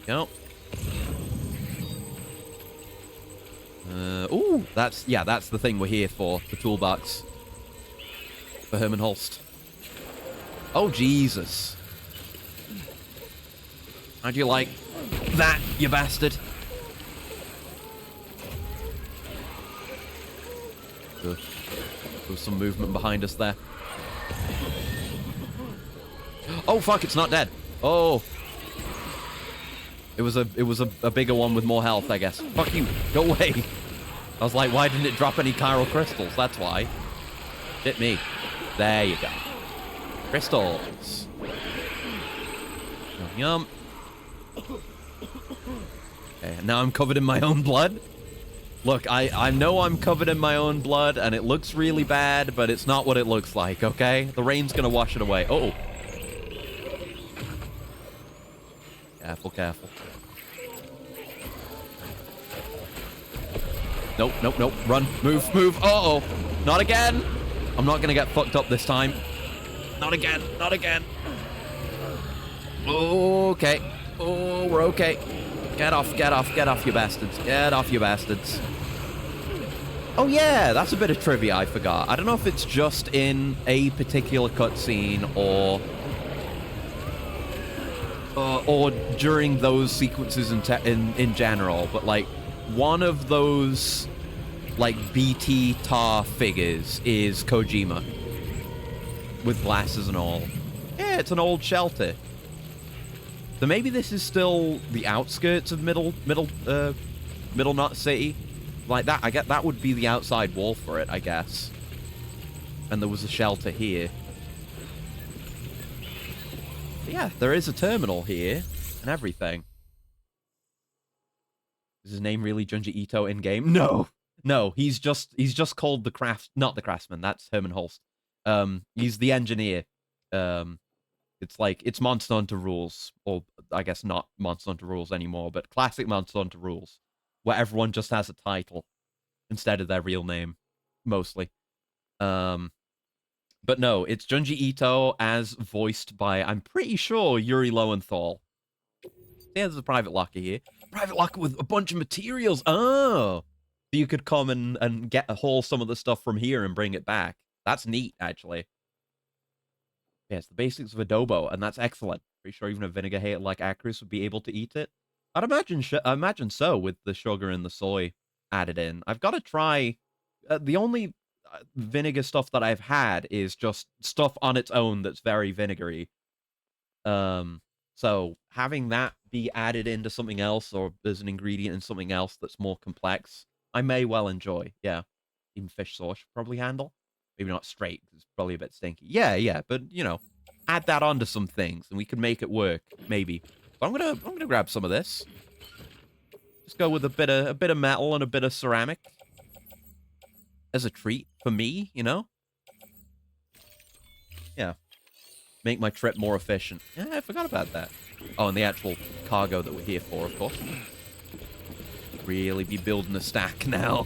Go. Ooh, that's the thing we're here for. The toolbox. For Herman Holst. Oh, Jesus. How'd you like that, you bastard? Good. There's some movement behind us there. Oh, fuck, it's not dead. Oh. It was a bigger one with more health, I guess. Fuck you. Go away. I was like, why didn't it drop any chiral crystals? That's why. Shit me. There you go. Crystals. Yum. Okay, now I'm covered in my own blood. Look, I know I'm covered in my own blood, and it looks really bad, but it's not what it looks like, okay? The rain's gonna wash it away. Oh. Careful, careful. Nope, nope, nope. Run. Move, move. Uh-oh. Not again. I'm not gonna get fucked up this time. Not again. Not again. Okay. Oh, we're okay. Get off, get off, get off, you bastards. Get off, you bastards. Oh, yeah, that's a bit of trivia I forgot. I don't know if it's just in a particular cutscene or during those sequences in general, but, like, one of those, like, BT tar figures is Kojima. With glasses and all. Yeah, it's an old shelter. So maybe this is still the outskirts of Middle Knot City. Like that, I get that would be the outside wall for it, I guess. And there was a shelter here. But yeah, there is a terminal here and everything. Is his name really Junji Ito in game? No, no, he's just called not the craftsman. That's Herman Holst. He's the engineer. It's like, it's Monster Hunter rules, or I guess not Monster Hunter rules anymore, but classic Monster Hunter rules, where everyone just has a title instead of their real name, mostly. But no, it's Junji Ito as voiced by, I'm pretty sure, Yuri Lowenthal. Yeah, there's a private locker here. Private locker with a bunch of materials. Oh! So you could come and haul some of the stuff from here and bring it back. That's neat, actually. Yes, the basics of adobo, and that's excellent. Pretty sure even a vinegar hater like Acris would be able to eat it. I'd imagine so, with the sugar and the soy added in. I've got to try... the only vinegar stuff that I've had is just stuff on its own that's very vinegary. So having that be added into something else, or as an ingredient in something else that's more complex, I may well enjoy. Yeah. Even fish sauce should probably handle. Maybe not straight, because it's probably a bit stinky. Yeah, but, you know, add that onto some things, and we can make it work, maybe. So I'm gonna grab some of this. Just go with a bit of metal and a bit of ceramic. As a treat for me, you know? Yeah. Make my trip more efficient. Yeah, I forgot about that. Oh, and the actual cargo that we're here for, of course. Really be building a stack now.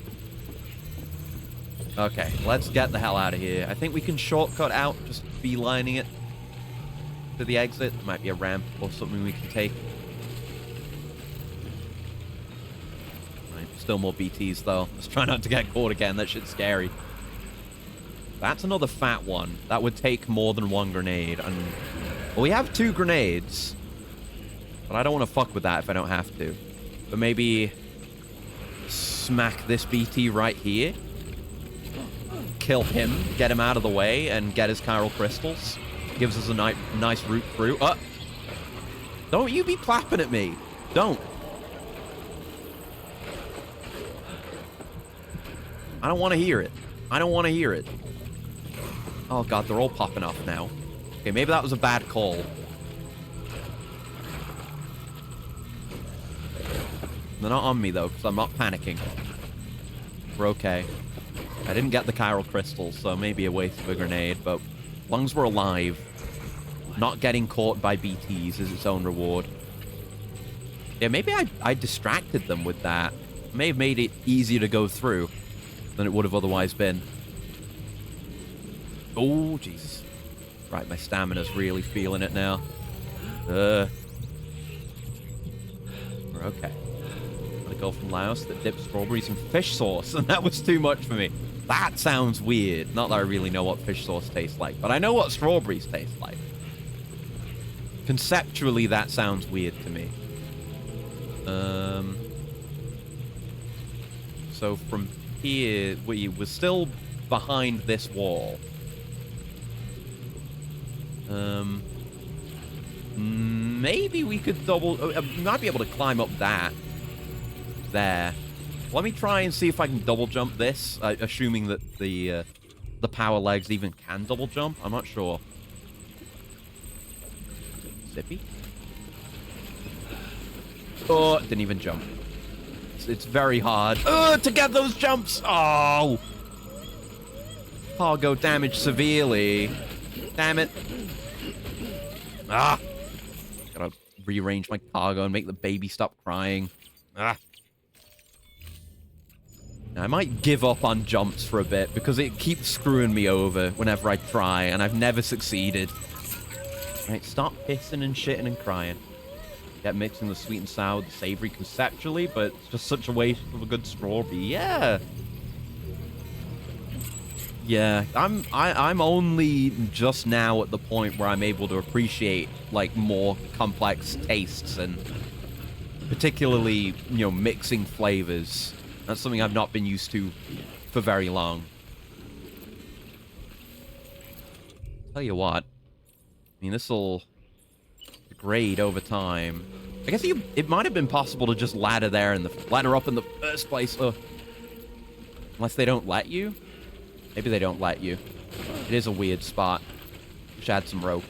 Okay, let's get the hell out of here. I think we can shortcut out, just beelining it to the exit. There might be a ramp or something we can take. Right, still more BTs, though. Let's try not to get caught again. That shit's scary. That's another fat one. That would take more than one grenade. And well, we have 2 grenades. But I don't want to fuck with that if I don't have to. But maybe smack this BT right here. Kill him, get him out of the way, and get his chiral crystals. Gives us a nice route through. Don't you be clapping at me. Don't. I don't want to hear it. I don't want to hear it. Oh god, they're all popping off now. Okay, maybe that was a bad call. They're not on me, though, because I'm not panicking. We're okay. I didn't get the chiral crystals, so maybe a waste of a grenade, but as long as we're alive, not getting caught by BTs is its own reward. Yeah, maybe I distracted them with that. May have made it easier to go through than it would have otherwise been. Oh, Jesus. Right, my stamina's really feeling it now. We're okay. Gotta go from Laos that dipped strawberries in fish sauce, and that was too much for me. That sounds weird. Not that I really know what fish sauce tastes like, but I know what strawberries taste like. Conceptually, that sounds weird to me. So from here, we were still behind this wall. Maybe we could might be able to climb up that. There. Let me try and see if I can double jump this, assuming that the power legs even can double jump. I'm not sure. Zippy? Oh, didn't even jump. It's very hard to get those jumps. Oh! Cargo damaged severely. Damn it. Ah! Gotta rearrange my cargo and make the baby stop crying. Ah! I might give up on jumps for a bit, because it keeps screwing me over whenever I try, and I've never succeeded. Right, stop pissing and shitting and crying. Get mixing the sweet and sour, the savory conceptually, but it's just such a waste of a good strawberry. Yeah. Yeah, I'm only just now at the point where I'm able to appreciate, like, more complex tastes, and particularly, you know, mixing flavors. That's something I've not been used to for very long. Tell you what. I mean, this'll degrade over time. I guess it might have been possible to just ladder up in the first place. Unless they don't let you? Maybe they don't let you. It is a weird spot. Wish I had some rope.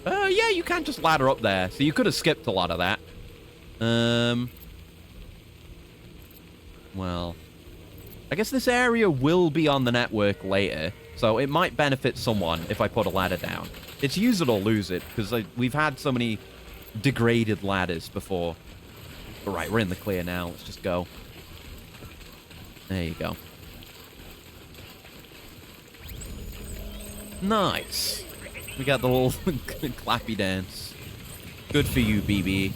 Yeah, you can just ladder up there. So you could have skipped a lot of that. Well, I guess this area will be on the network later, so it might benefit someone if I put a ladder down. It's use it or lose it, because we've had so many degraded ladders before. All right, we're in the clear now. Let's just go. There you go. Nice. We got the little clappy dance. Good for you, BB.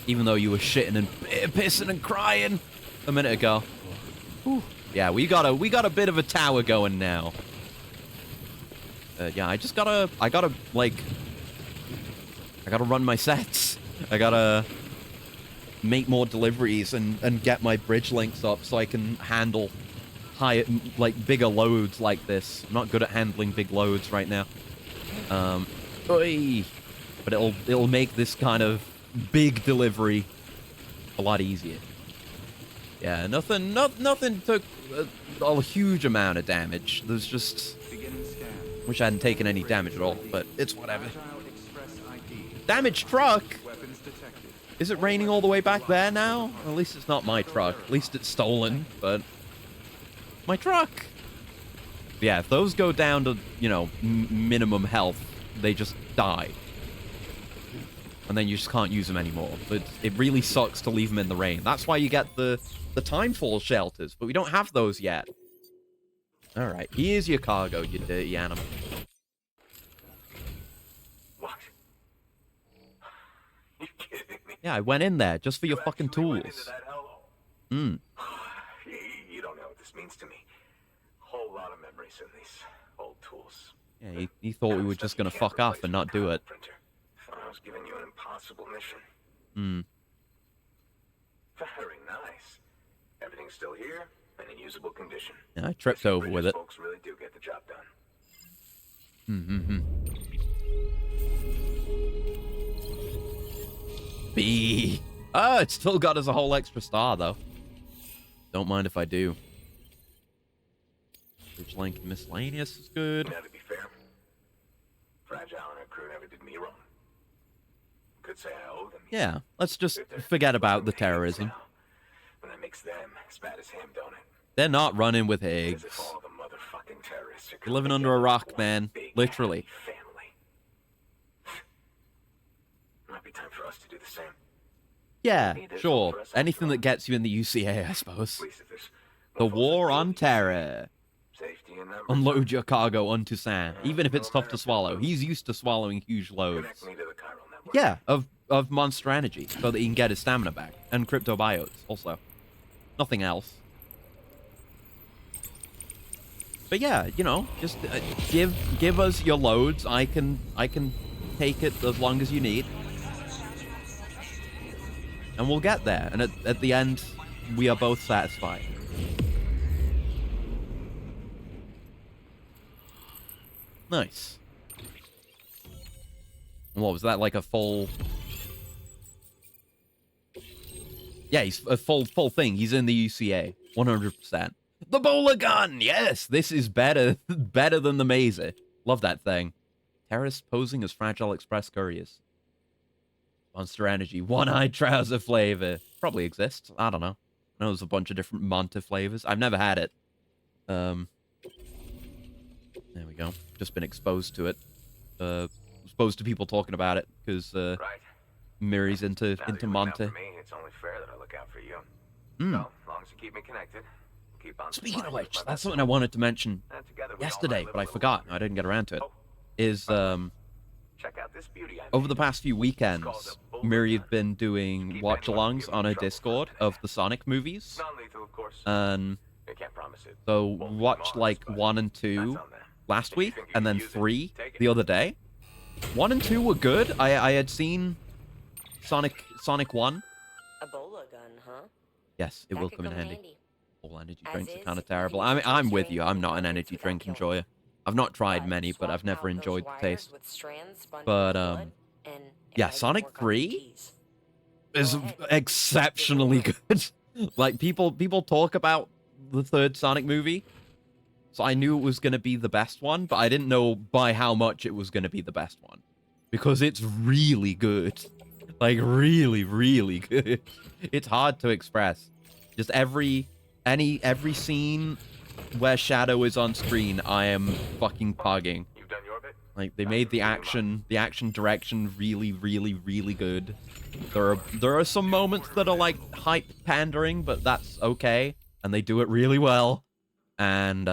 Even though you were shitting and pissing and crying a minute ago. Whew. Yeah, we got a bit of a tower going now. Yeah, I gotta run my sets. I gotta make more deliveries and get my bridge links up so I can handle bigger loads like this. I'm not good at handling big loads right now. But it'll make this kind of big delivery a lot easier. Yeah, nothing took a huge amount of damage. There's just... Wish I hadn't taken any damage at all, but it's whatever. Damaged truck? Is it raining all the way back there now? Well, at least it's not my truck. At least it's stolen, but... My truck! Yeah, if those go down to, you know, minimum health, they just die. And then you just can't use them anymore. But it really sucks to leave them in the rain. That's why you get the timefall shelters, but we don't have those yet. Alright, here's your cargo, you dirty animal. What? You kidding me? Yeah, I went in there just for your fucking Went tools. into that hellhole. Hmm. You don't know what this means to me. Whole lot of memories in these old tools. Yeah, he thought we were just gonna fuck off and not do it. Printer. I was giving you an impossible mission. Hmm. Very nice. Everything's still here and in usable condition. Yeah, I tripped over with it. Folks really do get the job done. B. Ah, it still got us a whole extra star, though. Don't mind if I do. Bridge and miscellaneous is good. Now, to be fair, Fragile and her crew never did me wrong. Could say I owe them. Yeah, let's just forget about the terrorism. But that makes them as bad as him, don't it? They're not running with As if Higgs. all the motherfucking terrorists are You're living coming under a together rock, as one man. big Literally. happy family. Might be time for us to do the same. Yeah, sure. Anything that gets you in the UCA, I suppose. The war on terror. Safety in numbers. Unload your cargo onto Sam, even if it's tough to swallow. He's used to swallowing huge loads. Connect me to the chiral network. Yeah, of monster energy, so that he can get his stamina back. And cryptobiotes, also. Nothing else. But yeah, you know, just give us your loads. I can take it as long as you need. And we'll get there. And at the end, we are both satisfied. Nice. What was that, like a full... Yeah, he's a full thing. He's in the UCA. 100%. The bowler gun! Yes! This is better than the Mazer. Love that thing. Terrorists posing as Fragile Express couriers. Monster Energy. One-eyed trouser flavor. Probably exists. I don't know. I know there's a bunch of different Monta flavors. I've never had it. There we go. Just been exposed to it. Exposed to people talking about it because Right. Miri's into Now that you're looking out Monta. for me, it's only fair that I look out for you. Mm. So, as long as you keep me connected, keep on Speaking of supplying which, my that's best. something I wanted to mention And together we all yesterday, might but I live a little forgot. longer. I didn't get around to it. Oh, Is check out this beauty I over made. the past few weekends, Miri had been doing watch-alongs on her Discord of the Sonic movies, Non-lethal, of course. and I can't promise it. so Won't be watched Mars, like but 1 and that's 2 on them. last If you week, think you and can then use it, 3 take it. the other day. 1 and 2 were good. I had seen Sonic 1. Ebola gun, huh? Yes, it That will could come in handy. All energy As drinks are is, kind of you can terrible. use I mean, it to I'm with strain you. I'm food not an products energy without drink killing enjoyer. I've not tried But many, but swap I've never out those enjoyed the wires taste. with strands spun But, from blood, and it yeah, might Sonic work on 3 keys. is Go ahead. exceptionally good. Like, people talk about the third Sonic movie, so I knew it was going to be the best one, but I didn't know by how much it was going to be the best one. Because it's really good. Like, really, really good. It's hard to express. Just every scene where Shadow is on screen, I am fucking pogging. You've done your bit? Like, they made the action direction really, really, really good. There are some moments that are like hype pandering, but that's okay, and they do it really well. And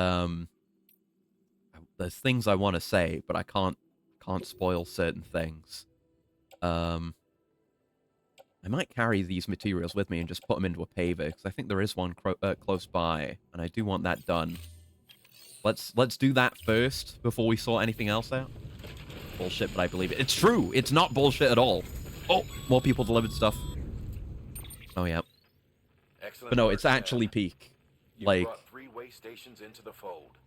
there's things I want to say, but I can't spoil certain things. I might carry these materials with me and just put them into a paver, because I think there is one close by, and I do want that done. Let's do that first before we sort anything else out. Bullshit, but I believe it. It's true. It's not bullshit at all. Oh, more people delivered stuff. Oh yeah, Excellent but no, work, it's actually Sam. peak. You Like, brought 3 way stations into the fold.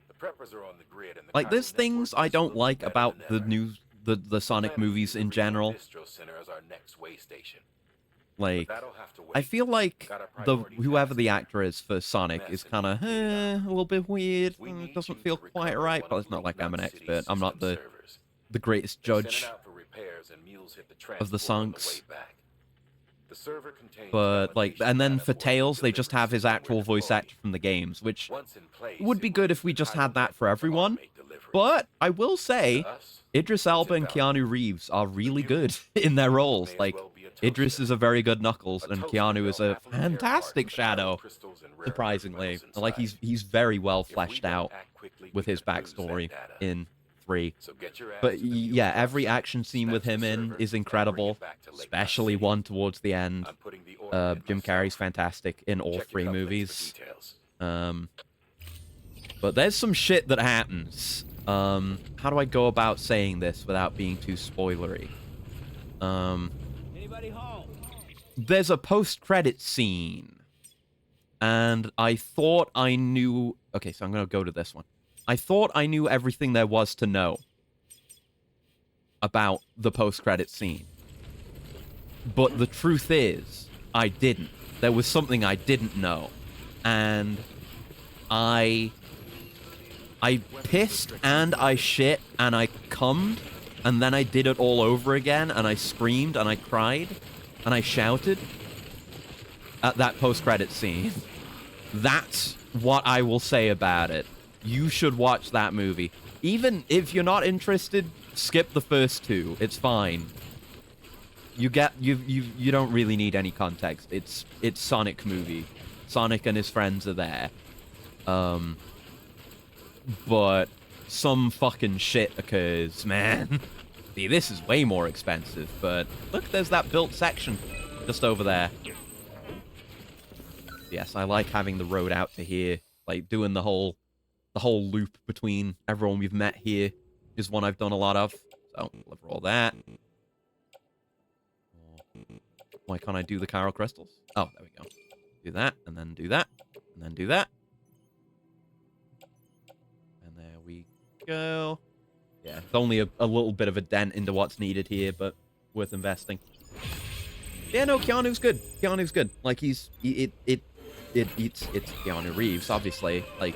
The preppers are on the grid, and the like there's chiral things network I is don't looking like better about than the ever. new the Sonic Plan to movies use the in regional general. Distro Center as our next way station. Like, That'll have to wait. I feel like Got our the priorities whoever out the here. actor is for Sonic is kind of a little bit weird. It doesn't feel quite right, but it's not like I'm an expert. I'm not the greatest judge of the songs. But like, and then for Tails, they just have his actual voice actor from the games, which would be good if we just had that for everyone. But I will say, Idris Elba and Keanu Reeves are really good in their roles. Like, Idris is a very good Knuckles, and Keanu is a fantastic Shadow, surprisingly. Like, he's very well fleshed out with his backstory in 3. But yeah, every action scene with him in is incredible, especially one towards the end. Jim Carrey's fantastic in all 3 movies. But there's some shit that happens. How do I go about saying this without being too spoilery? Anybody home? There's a post-credit scene, and I thought I knew... Okay, so I'm going to go to this one. I thought I knew everything there was to know about the post-credit scene. But the truth is, I didn't. There was something I didn't know. And I I pissed and I shit and I cummed, and then I did it all over again, and I screamed and I cried and I shouted at that post-credit scene. That's what I will say about it. You should watch that movie. Even if you're not interested, skip the first two. It's fine. You don't really need any context. It's Sonic movie. Sonic and his friends are there. But some fucking shit occurs, man. See, this is way more expensive, but look, there's that built section just over there. Yes, I like having the road out to here, like doing the whole loop between everyone we've met here is one I've done a lot of. So, deliver all that. Why can't I do the chiral crystals? Oh, there we go. Do that, and then do that, and then do that. And there we go. Yeah, it's only a little bit of a dent into what's needed here, but worth investing. Yeah, no, Keanu's good. Keanu's good. Like, it's Keanu Reeves, obviously. Like,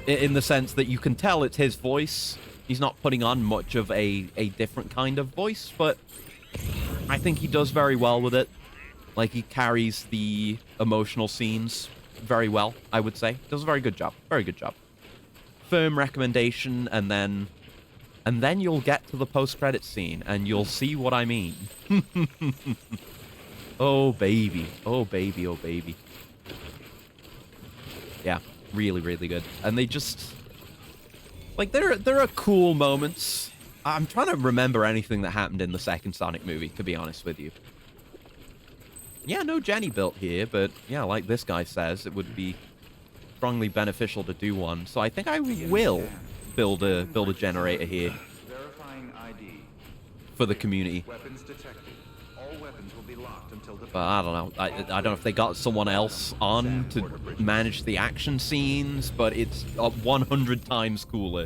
in the sense that you can tell it's his voice. He's not putting on much of a different kind of voice, but I think he does very well with it. Like, he carries the emotional scenes very well, I would say. Does a very good job. Very good job. Firm recommendation, and then you'll get to the post-credit scene, and you'll see what I mean. Oh, baby. Oh, baby. Oh, baby. Yeah, really, really good. And they just... Like, there are cool moments. I'm trying to remember anything that happened in the second Sonic movie, to be honest with you. Yeah, no Jenny built here, but yeah, like this guy says, it would be strongly beneficial to do one. So I think I will build a generator here Verifying ID. for the community. Weapons detected. All weapons will be locked until the... But I don't know. I don't know if they got someone else on to manage the action scenes, but it's 100 times cooler.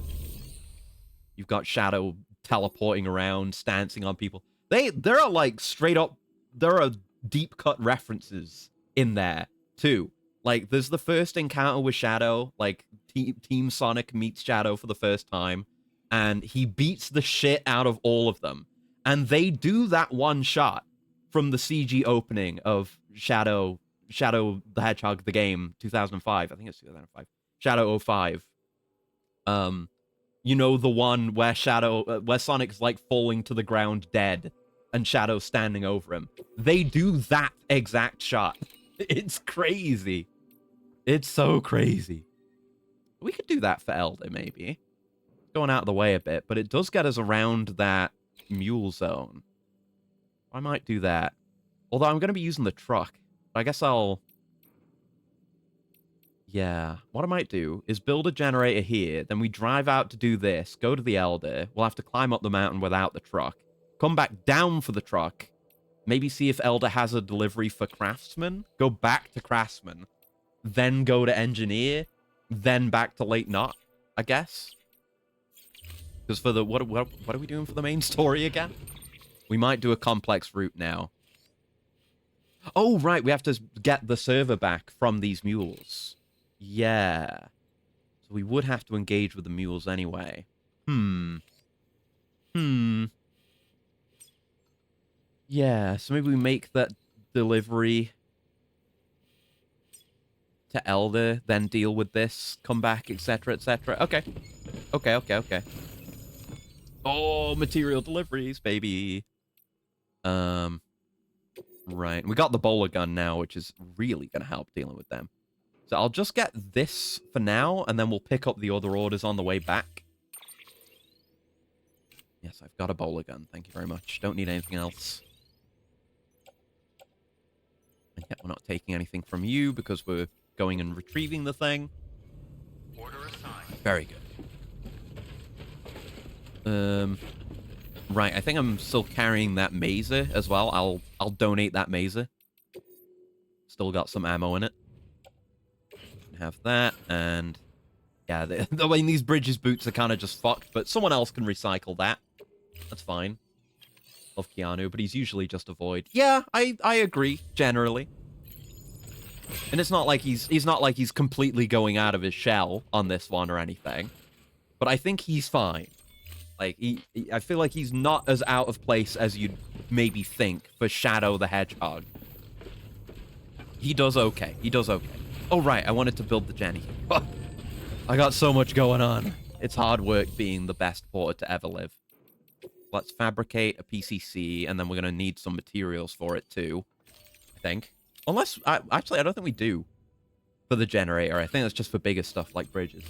You've got Shadow teleporting around, stancing on people. There are like straight up, there are deep cut references in there too. Like, there's the first encounter with Shadow, like Team Sonic meets Shadow for the first time, and he beats the shit out of all of them. And they do that one shot from the CG opening of Shadow the Hedgehog, the game, 2005. I think it's 2005. Shadow 05. You know, the one where where Sonic's like falling to the ground dead and Shadow standing over him. They do that exact shot. It's crazy. It's so crazy. We could do that for Elder, maybe. Going out of the way a bit, but it does get us around that mule zone. I might do that. Although I'm going to be using the truck. I guess I'll... Yeah. What I might do is build a generator here, then we drive out to do this, go to the Elder. We'll have to climb up the mountain without the truck. Come back down for the truck. Maybe see if Elder has a delivery for Craftsman. Go back to Craftsman. Then go to Engineer. Then back to Late Knot, I guess. Because for the... What are we doing for the main story again? We might do a complex route now. Oh, right. We have to get the server back from these mules. Yeah. So we would have to engage with the mules anyway. Yeah, so maybe we make that delivery to Elder, then deal with this, come back, etc., etc. Okay. Okay. Oh, material deliveries, baby. Right. We got the bowler gun now, which is really going to help dealing with them. So I'll just get this for now, and then we'll pick up the other orders on the way back. Yes, I've got a bowler gun. Thank you very much. Don't need anything else. And yet we're not taking anything from you because we're going and retrieving the thing. Order assigned. Very good. Right, I think I'm still carrying that mazer as well. I'll donate that mazer. Still got some ammo in it. Have that, and yeah, I mean, these Bridges boots are kind of just fucked, but someone else can recycle that. That's fine. Love Keanu, but he's usually just a void. Yeah, I agree generally. And it's not like he's not like he's completely going out of his shell on this one or anything. but I think he's fine. Like, I feel like he's not as out of place as you'd maybe think for Shadow the Hedgehog. He does okay. He does okay. Oh, right. I wanted to build the Jenny. Fuck. I got so much going on. It's hard work being the best porter to ever live. Let's fabricate a PCC, and then we're going to need some materials for it, too. I think. Unless, actually, I don't think we do for the generator. I think that's just for bigger stuff like bridges.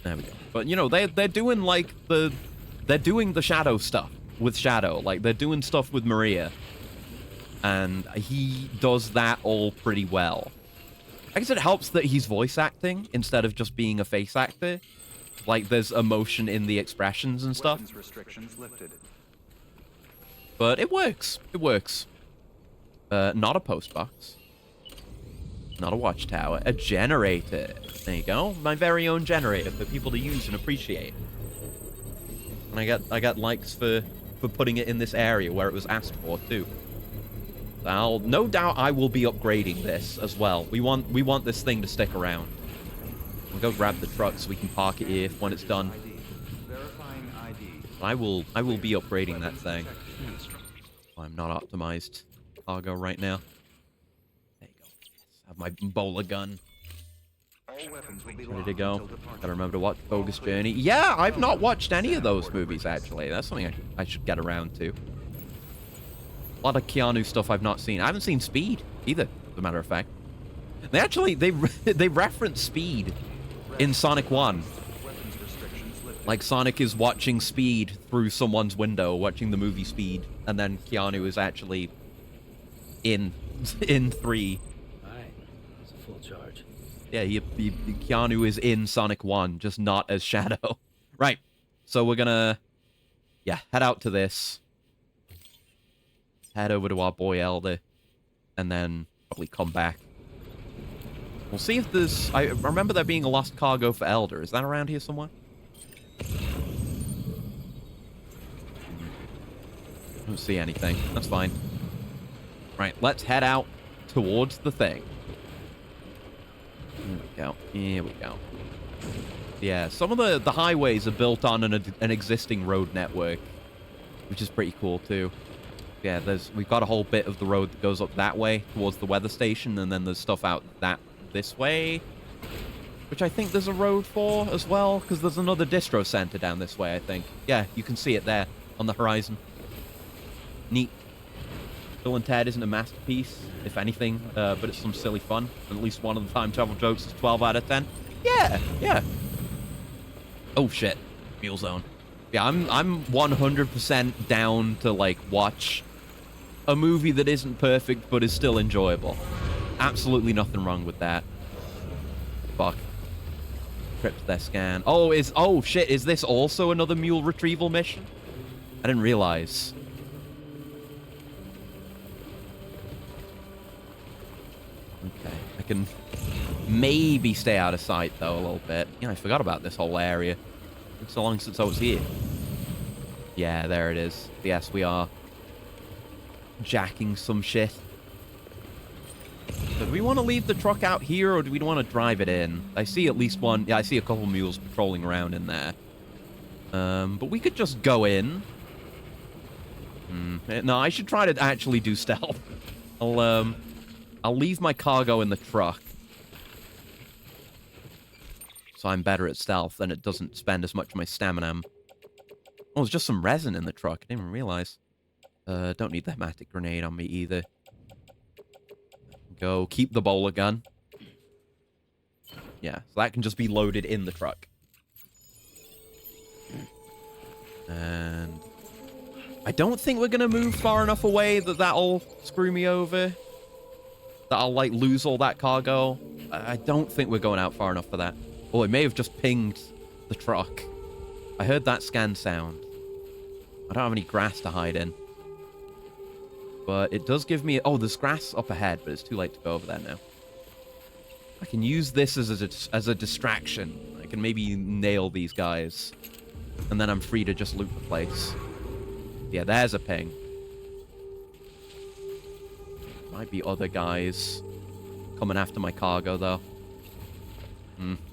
There we go. But, you know, they're doing, like, they're doing the Shadow stuff with Shadow. Like, they're doing stuff with Maria. And he does that all pretty well. I guess it helps that he's voice acting instead of just being a face actor. Like, there's emotion in the expressions and stuff. Weapons restrictions lifted. But it works. It works. Not a post box. Not a watchtower. A generator. There you go. My very own generator for people to use and appreciate. And I got likes for putting it in this area where it was asked for too. No doubt I will be upgrading this as well. We want this thing to stick around. We'll go grab the truck so we can park it here when it's done. Verifying ID. I will be upgrading that thing. I'm not optimized cargo right now. There you go. Yes, I have my bowler gun. All weapons will be Ready locked to go. until departure. Gotta remember to watch Bogus Journey. Yeah, I've not watched any of those movies, actually. That's something I should get around to. A lot of Keanu stuff I've not seen. I haven't seen Speed, either, as a matter of fact. They actually, they reference Speed in Sonic 1. Weapons restrictions lifted. Like, Sonic is watching Speed through someone's window, watching the movie Speed, and then Keanu is actually in 3. Alright, it's a full charge. Yeah, Keanu is in Sonic 1, just not as Shadow. Right, so we're gonna, yeah, head out to this. Head over to our boy Elder, and then probably come back. We'll see if there's... I remember there being a lost cargo for Elder. Is that around here somewhere? I don't see anything. That's fine. Right, let's head out towards the thing. Here we go. Here we go. Yeah, some of the highways are built on an existing road network, which is pretty cool, too. Yeah, we've got a whole bit of the road that goes up that way towards the weather station, and then there's stuff out this way, which I think there's a road for as well, because there's another distro center down this way, I think. Yeah, you can see it there on the horizon. Neat. Bill and Ted isn't a masterpiece, if anything, but it's some silly fun. And at least one of the time travel jokes is 12 out of 10. Yeah, yeah. Oh shit, Mule Zone. Yeah, I'm 100% down to like watch a movie that isn't perfect but is still enjoyable. Absolutely nothing wrong with that. Fuck. Tripped their scan. Oh shit, is this also another mule retrieval mission? I didn't realize. Okay, I can maybe stay out of sight though a little bit. Yeah, I forgot about this whole area. It's so long since I was here. Yeah, there it is. Yes, we are jacking some shit. So do we want to leave the truck out here, or do we want to drive it in? I see at least one. Yeah, I see a couple mules patrolling around in there. But we could just go in. No, I should try to actually do stealth. I'll leave my cargo in the truck. So I'm better at stealth, and it doesn't spend as much of my stamina. Oh, there's just some resin in the truck. I didn't even realize. Don't need the hematic grenade on me either. Go. Keep the bowler gun. Yeah, so that can just be loaded in the truck. And I don't think we're going to move far enough away that that'll screw me over. That I'll, like, lose all that cargo. I don't think we're going out far enough for that. Oh, it may have just pinged the truck. I heard that scan sound. I don't have any grass to hide in. But it does give me... Oh, there's grass up ahead, but it's too late to go over there now. I can use this as a distraction. I can maybe nail these guys. And then I'm free to just loot the place. Yeah, there's a ping. Might be other guys coming after my cargo, though.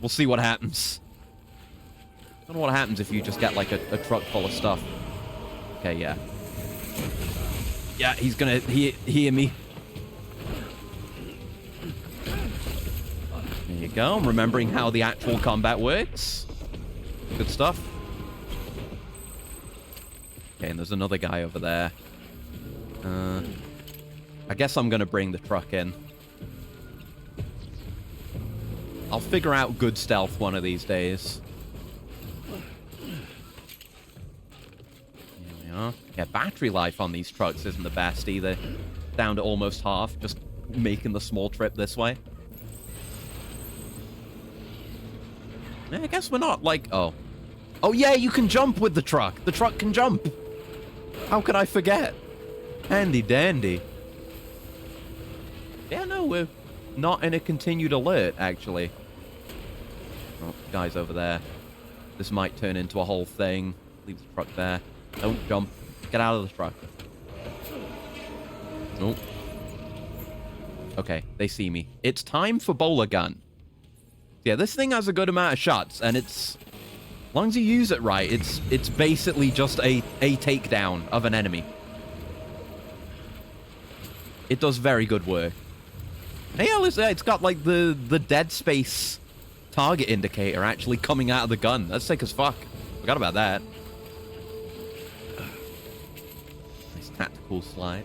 We'll see what happens. Don't know what happens if you just get, like, a truck full of stuff. Okay, yeah. Yeah, he's gonna hear me. There you go. I'm remembering how the actual combat works. Good stuff. Okay, and there's another guy over there. I guess I'm gonna bring the truck in. I'll figure out good stealth one of these days. Here we are. Yeah, battery life on these trucks isn't the best either. Down to almost half, just making the small trip this way. Yeah, I guess we're not like... Oh. Oh, yeah, you can jump with the truck. The truck can jump. How could I forget? Handy dandy. Yeah, no, we're not in a continued alert, actually. Oh, guy's over there. This might turn into a whole thing. Leave the truck there. Don't jump. Get out of the truck. Nope. Okay, they see me. It's time for bowler gun. Yeah, this thing has a good amount of shots, and it's... As long as you use it right, it's basically just a takedown of an enemy. It does very good work. Hey, listen, it's got, like, the dead space target indicator actually coming out of the gun. That's sick as fuck. Forgot about that. Nice tactical slide.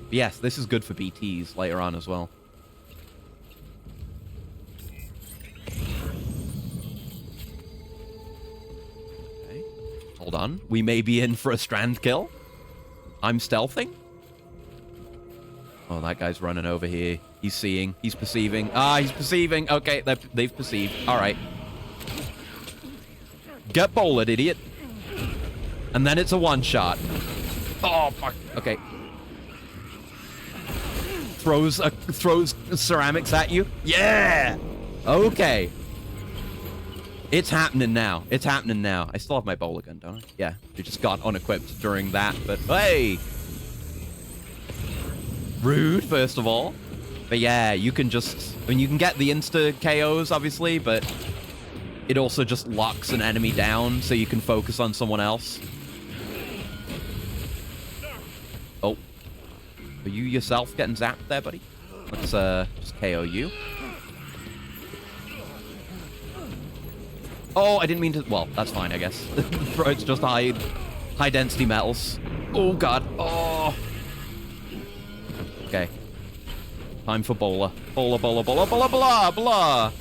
But yes, this is good for BTs later on as well. Okay. Hold on. We may be in for a strand kill. I'm stealthing. Oh, that guy's running over here. He's seeing. He's perceiving. Ah, he's perceiving. Okay, they've perceived. All right. Get bowled, idiot. And then it's a one-shot. Oh, fuck. Okay. Throws ceramics at you. Yeah! Okay. It's happening now. It's happening now. I still have my bowler gun, don't I? Yeah. It just got unequipped during that, but hey! Rude, first of all. But yeah, you can just... I mean, you can get the insta KOs, obviously, but it also just locks an enemy down so you can focus on someone else. Oh. Are you yourself getting zapped there, buddy? Let's just KO you. Oh, I didn't mean to... Well, that's fine, I guess. It's just high density metals. Oh, God. Oh. Okay. Time for bowler. Bowler, bowler, bowler, bowler, blah, blah.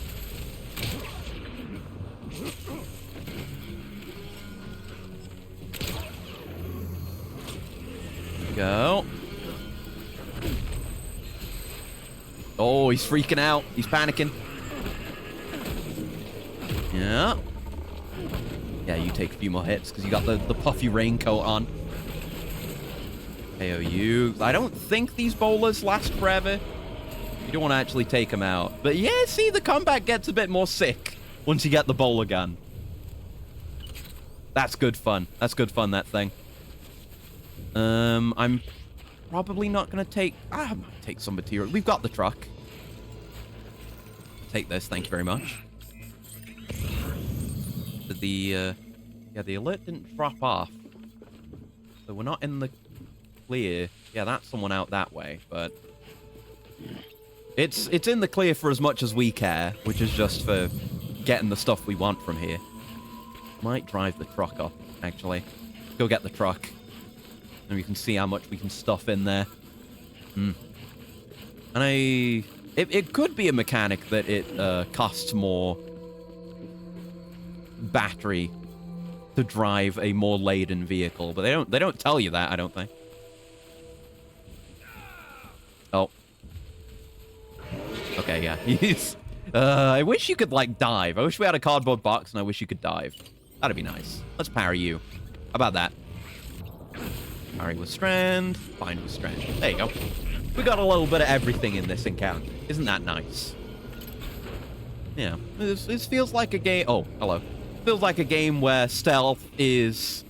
Go. Oh, he's freaking out. He's panicking. Yeah. Yeah, you take a few more hits because you got the puffy raincoat on. KO you. I don't think these bowlers last forever. You don't want to actually take them out. But yeah, see, the combat gets a bit more sick once you get the bowler gun. That's good fun. That's good fun, that thing. I'm probably not going to take... I might take some material. We've got the truck. Take this, thank you very much. Yeah, the alert didn't drop off. So we're not in the clear. Yeah, that's someone out that way, but... It's in the clear for as much as we care, which is just for getting the stuff we want from here. Might drive the truck up, actually. Go get the truck. And we can see how much we can stuff in there. And it could be a mechanic that it costs more battery to drive a more laden vehicle, but they don't tell you that, I don't think. Oh. Okay, yeah. He's I wish you could like dive. I wish we had a cardboard box and I wish you could dive. That'd be nice. Let's parry you. How about that? Parry with strand, bind with strand. There you go. We got a little bit of everything in this encounter. Isn't that nice? Yeah. This feels like a game... Oh, hello. Feels like a game where stealth is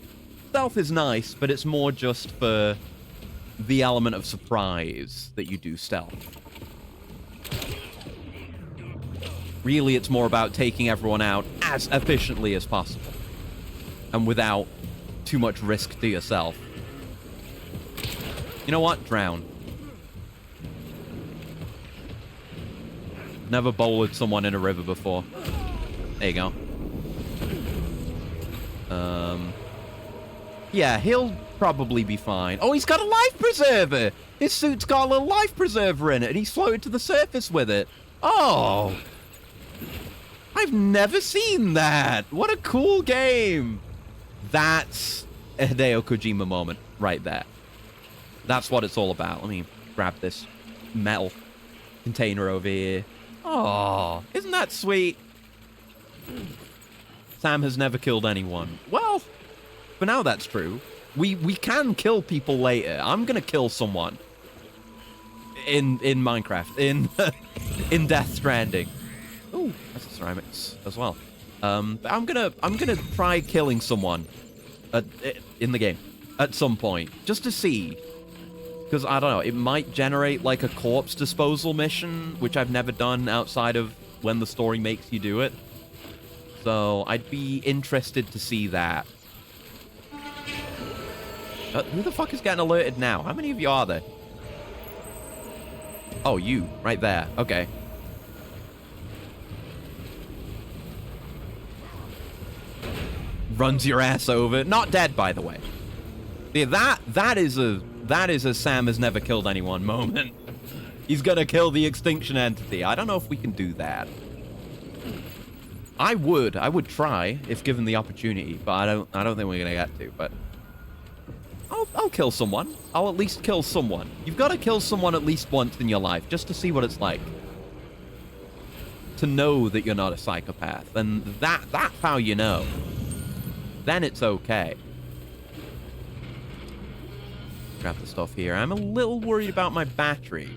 nice, but it's more just for the element of surprise that you do stealth. Really, it's more about taking everyone out as efficiently as possible. And without too much risk to yourself. You know what? Drown. Never bowled someone in a river before. There you go. Yeah, he'll probably be fine. Oh, he's got a life preserver! His suit's got a little life preserver in it, and he's floated to the surface with it. Oh! I've never seen that! What a cool game! That's a Hideo Kojima moment right there. That's what it's all about. Let me grab this metal container over here. Oh, isn't that sweet? Sam has never killed anyone. Well, for now that's true. We can kill people later. I'm gonna kill someone in Minecraft, in Death Stranding. Ooh, that's a ceramics as well. But I'm gonna try killing someone in the game at some point just to see, because I don't know, it might generate like a corpse disposal mission, which I've never done outside of when the story makes you do it. So I'd be interested to see that. Who the fuck is getting alerted now? How many of you are there? Oh, you. Right there. Okay. Runs your ass over. Not dead, by the way. Yeah, that is a Sam has never killed anyone moment. He's gonna kill the extinction entity. I don't know if we can do that. I would try if given the opportunity, but I don't think we're gonna get to, but I'll kill someone. I'll at least kill someone. You've got to kill someone at least once in your life, just to see what it's like. To know that you're not a psychopath. And that's how you know. Then it's okay. Grab the stuff here. I'm a little worried about my battery.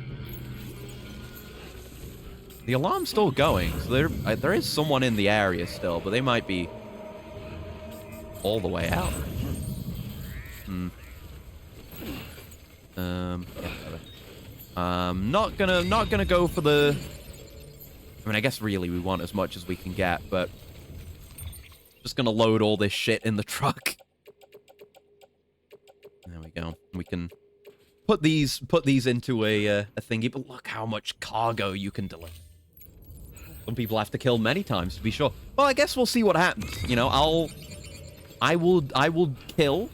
The alarm's still going, so there is someone in the area still, but they might be all the way out. Yeah, not gonna go for the. I mean, I guess really we want as much as we can get, but just gonna load all this shit in the truck. There we go. We can put these into a thingy, but look how much cargo you can deliver. Some people have to kill many times to be sure. Well, I guess we'll see what happens. You know, I will kill.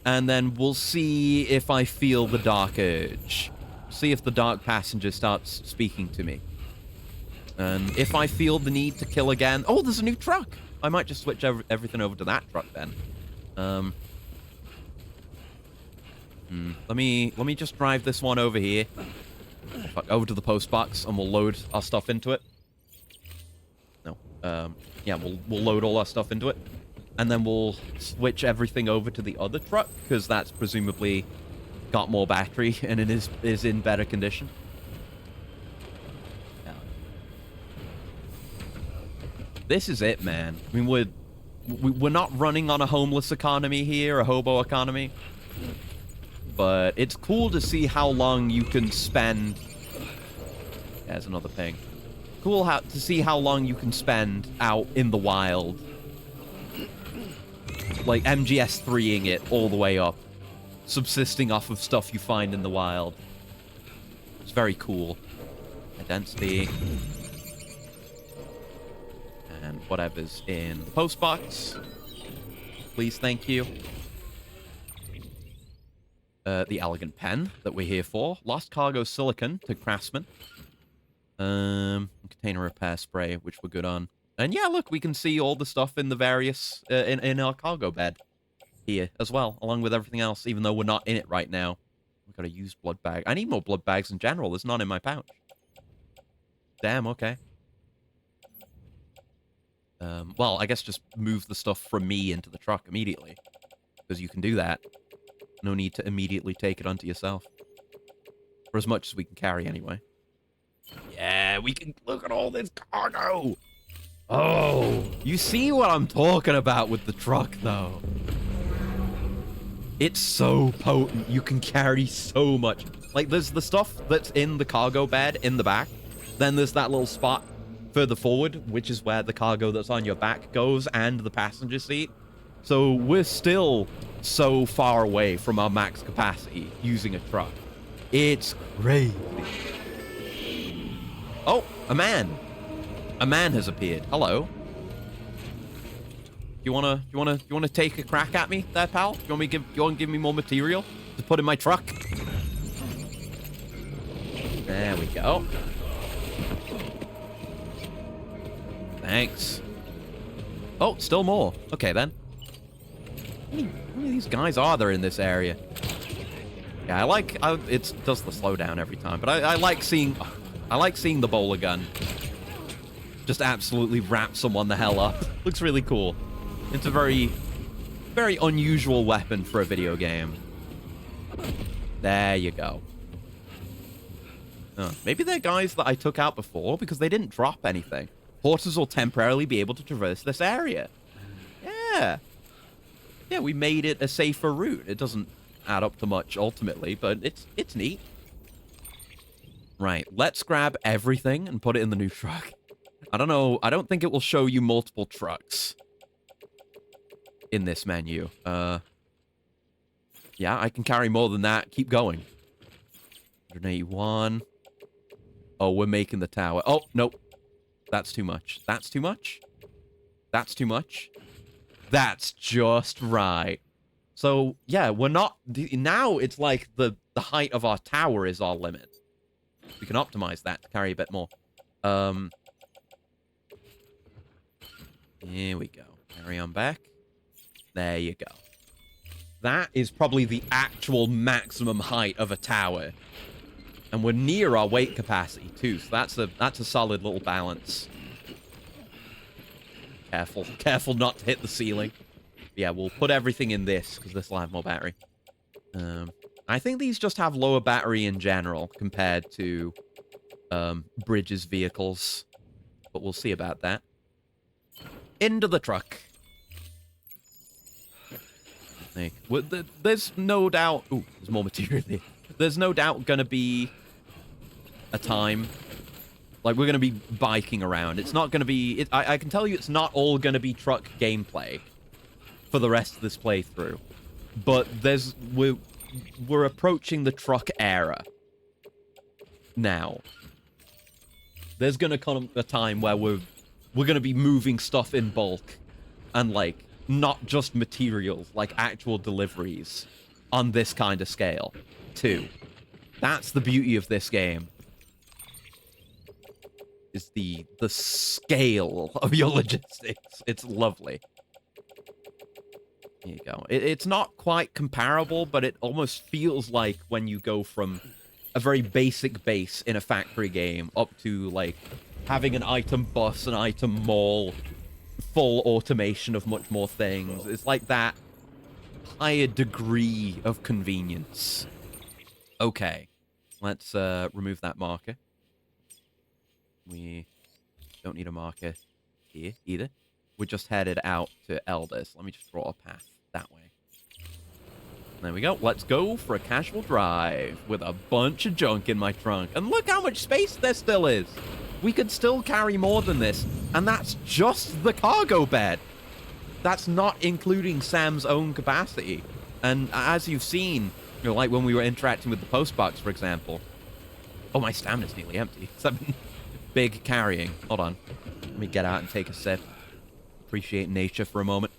And then we'll see if I feel the dark urge. See if the dark passenger starts speaking to me. And if I feel the need to kill again... Oh, there's a new truck! I might just switch everything over to that truck then. Let me just drive this one over here. Over to the post box, and we'll load our stuff into it. No. Yeah, we'll load all our stuff into it. And then we'll switch everything over to the other truck, because that's presumably got more battery and it is in better condition. Yeah. This is it, man. I mean, we're not running on a homeless economy here, a hobo economy. But it's cool to see how long you can spend. There's another thing. Cool to see how long you can spend out in the wild. Like MGS3ing it all the way up. Subsisting off of stuff you find in the wild. It's very cool. Density. And whatever's in the post box. Please, thank you. The elegant pen that we're here for. Lost cargo silicon to craftsman. Container repair spray, which we're good on. And yeah, look, we can see all the stuff in the various, in our cargo bed here as well, along with everything else, even though we're not in it right now. We've got to use blood bag. I need more blood bags in general. There's none in my pouch. Damn, okay. Well, I guess just move the stuff from me into the truck immediately. Because you can do that. No need to immediately take it onto yourself. For as much as we can carry anyway. Yeah, we can look at all this cargo! Oh, you see what I'm talking about with the truck, though. It's so potent. You can carry so much. Like, there's the stuff that's in the cargo bed in the back. Then there's that little spot further forward, which is where the cargo that's on your back goes, and the passenger seat. So we're still so far away from our max capacity using a truck. It's crazy. Oh, a man. A man has appeared. Hello. You wanna take a crack at me, there, pal? You want to give me more material to put in my truck? There we go. Thanks. Oh, still more. Okay, then. How many of these guys are there in this area? Yeah, it does the slowdown every time, but I like seeing the bowler gun just absolutely wrap someone the hell up. Looks really cool. It's a very, very unusual weapon for a video game. There you go. Maybe they're guys that I took out before because they didn't drop anything. Horses will temporarily be able to traverse this area. Yeah. Yeah, we made it a safer route. It doesn't add up to much ultimately, but it's neat. Right, let's grab everything and put it in the new truck. I don't know. I don't think it will show you multiple trucks in this menu. Yeah, I can carry more than that. Keep going. 181. Oh, we're making the tower. Oh, nope. That's too much. That's too much? That's too much? That's just right. So, yeah, we're not... Now it's like the height of our tower is our limit. We can optimize that to carry a bit more. Here we go. Carry on back. There you go. That is probably the actual maximum height of a tower. And we're near our weight capacity, too. So that's a solid little balance. Careful. Careful not to hit the ceiling. Yeah, we'll put everything in this, because this will have more battery. I think these just have lower battery in general, compared to Bridges vehicles. But we'll see about that. Into the truck. There's no doubt... Ooh, there's more material here. There's no doubt gonna be a time... Like, we're gonna be biking around. It's not gonna be... I can tell you it's not all gonna be truck gameplay for the rest of this playthrough. But we're approaching the truck era now. There's gonna come a time where we're gonna be moving stuff in bulk and, like, not just materials, like actual deliveries on this kind of scale, too. That's the beauty of this game. Is the scale of your logistics. It's lovely. Here you go. It's not quite comparable, but it almost feels like when you go from a very basic base in a factory game up to, like, having an item bus, an item mall, full automation of much more things. It's like that higher degree of convenience. Okay. Let's remove that marker. We don't need a marker here either. We're just headed out to Elders. Let me just draw a path that way. There we go. Let's go for a casual drive with a bunch of junk in my trunk. And look how much space there still is. We could still carry more than this. And that's just the cargo bed. That's not including Sam's own capacity. And as you've seen, you know, like when we were interacting with the postbox, for example. Oh, my stamina's nearly empty. So I've been big carrying. Hold on. Let me get out and take a sip. Appreciate nature for a moment.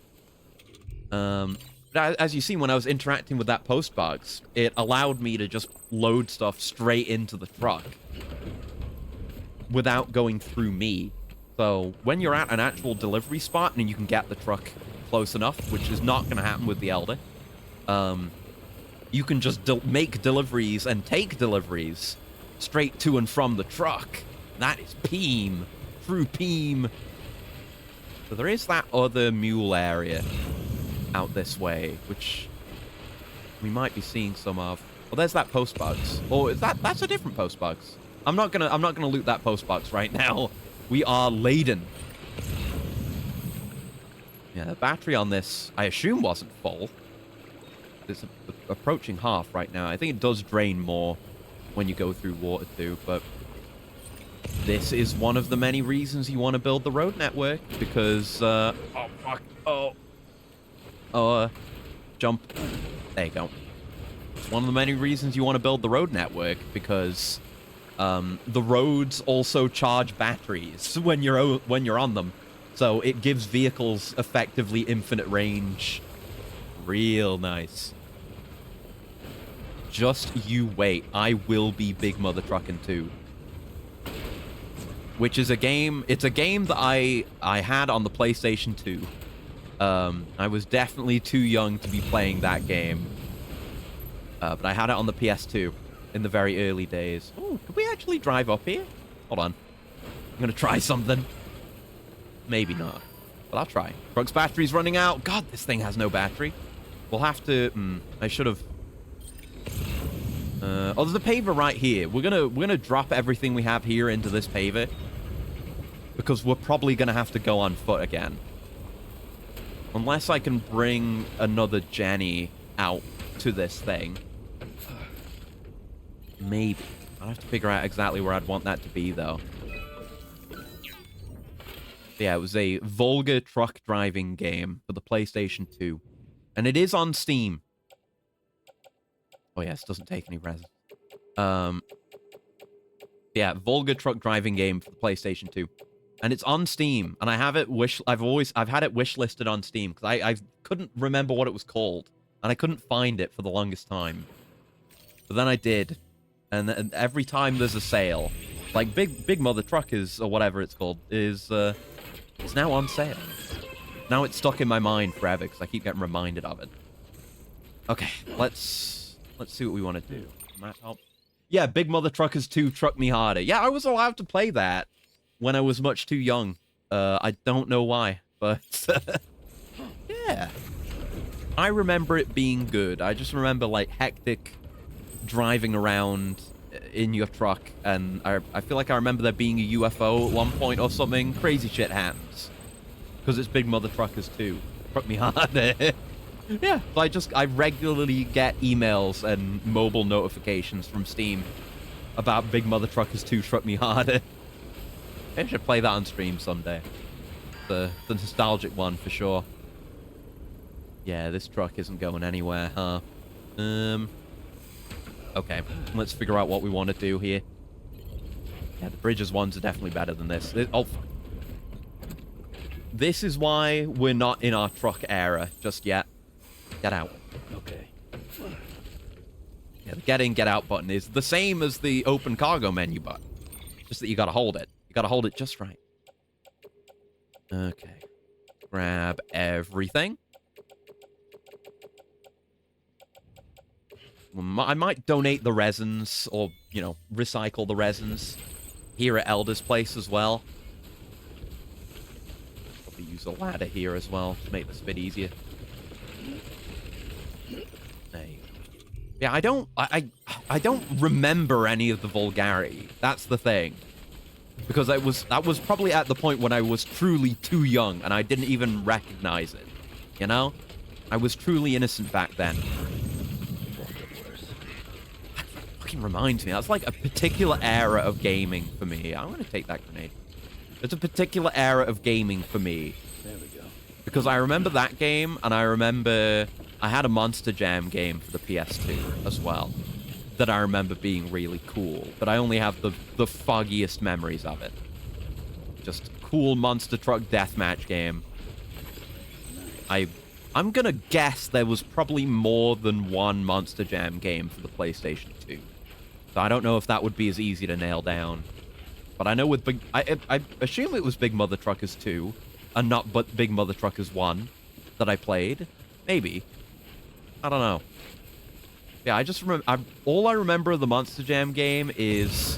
But as you see, when I was interacting with that postbox, it allowed me to just load stuff straight into the truck without going through me. So when you're at an actual delivery spot and you can get the truck close enough, which is not going to happen with the Elder, you can just make deliveries and take deliveries straight to and from the truck. That is Peem. True Peem. So there is that other mule area out this way, which we might be seeing some of. Well, there's that postbox. Or is that's a different postbox. I'm not gonna loot that postbox right now. We are laden. Yeah, the battery on this, I assume, wasn't full. It's approaching half right now. I think it does drain more when you go through water too, but This is one of the many reasons you want to build the road network, because, oh, fuck, jump. There you go. It's one of the many reasons you want to build the road network, because, the roads also charge batteries when you're on them. So it gives vehicles effectively infinite range. Real nice. Just you wait. I will be Big Mother Truckin' 2. Which is a game... It's a game that I had on the PlayStation 2. I was definitely too young to be playing that game. But I had it on the PS2 in the very early days. Oh, could we actually drive up here? Hold on. I'm gonna try something. Maybe not. But I'll try. Truck's battery's running out. God, this thing has no battery. We'll have to... I should have... oh, there's a paver right here. We're gonna drop everything we have here into this paver. Because we're probably gonna have to go on foot again. Unless I can bring another Jenny out to this thing. Maybe. I'll have to figure out exactly where I'd want that to be, though. Yeah, it was a vulgar truck driving game for the PlayStation 2. And it is on Steam. Oh, yes, doesn't take any resin. Yeah, vulgar truck driving game for the PlayStation 2. And it's on Steam, and I have it I've had it wishlisted on Steam, because I couldn't remember what it was called. And I couldn't find it for the longest time. But then I did. And every time there's a sale, like Big Mother Truckers, or whatever it's called, is it's now on sale. Now it's stuck in my mind forever, because I keep getting reminded of it. Okay, let's see what we want to do. Map help. Yeah, Big Mother Truckers 2 Truck Me Harder. Yeah, I was allowed to play that when I was much too young. I don't know why, but yeah. I remember it being good. I just remember, like, hectic driving around in your truck, and I feel like I remember there being a UFO at one point or something. Crazy shit happens. Because it's Big Mother Truckers 2. Truck Me Harder. Yeah, so I regularly get emails and mobile notifications from Steam about Big Mother Truckers 2 Truck Me Harder. I should play that on stream someday. The nostalgic one, for sure. Yeah, this truck isn't going anywhere, huh? Okay, let's figure out what we want to do here. Yeah, the Bridges ones are definitely better than this. Oh, fuck. This is why we're not in our truck era just yet. Get out. Okay. Yeah, the get in, get out button is the same as the open cargo menu button. Just that you gotta hold it. You gotta hold it just right. Okay. Grab everything. I might donate the resins, or, you know, recycle the resins here at Elder's place as well. Probably use a ladder here as well to make this a bit easier. There you go. Yeah, I don't remember any of the vulgarity. That's the thing. Because that was probably at the point when I was truly too young and I didn't even recognize it. You know? I was truly innocent back then. Reminds me, that's like a particular era of gaming for me. I'm gonna take that grenade. It's a particular era of gaming for me. There we go. Because I remember that game, and I remember I had a Monster Jam game for the PS2 as well that I remember being really cool, but I only have the foggiest memories of it. Just cool monster truck deathmatch game. I'm gonna guess there was probably more than one Monster Jam game for the PlayStation 2. So I don't know if that would be as easy to nail down. But I know with I assume it was Big Mother Truckers 2, and not but Big Mother Truckers 1 that I played. Maybe. I don't know. Yeah, I just remember... all I remember of the Monster Jam game is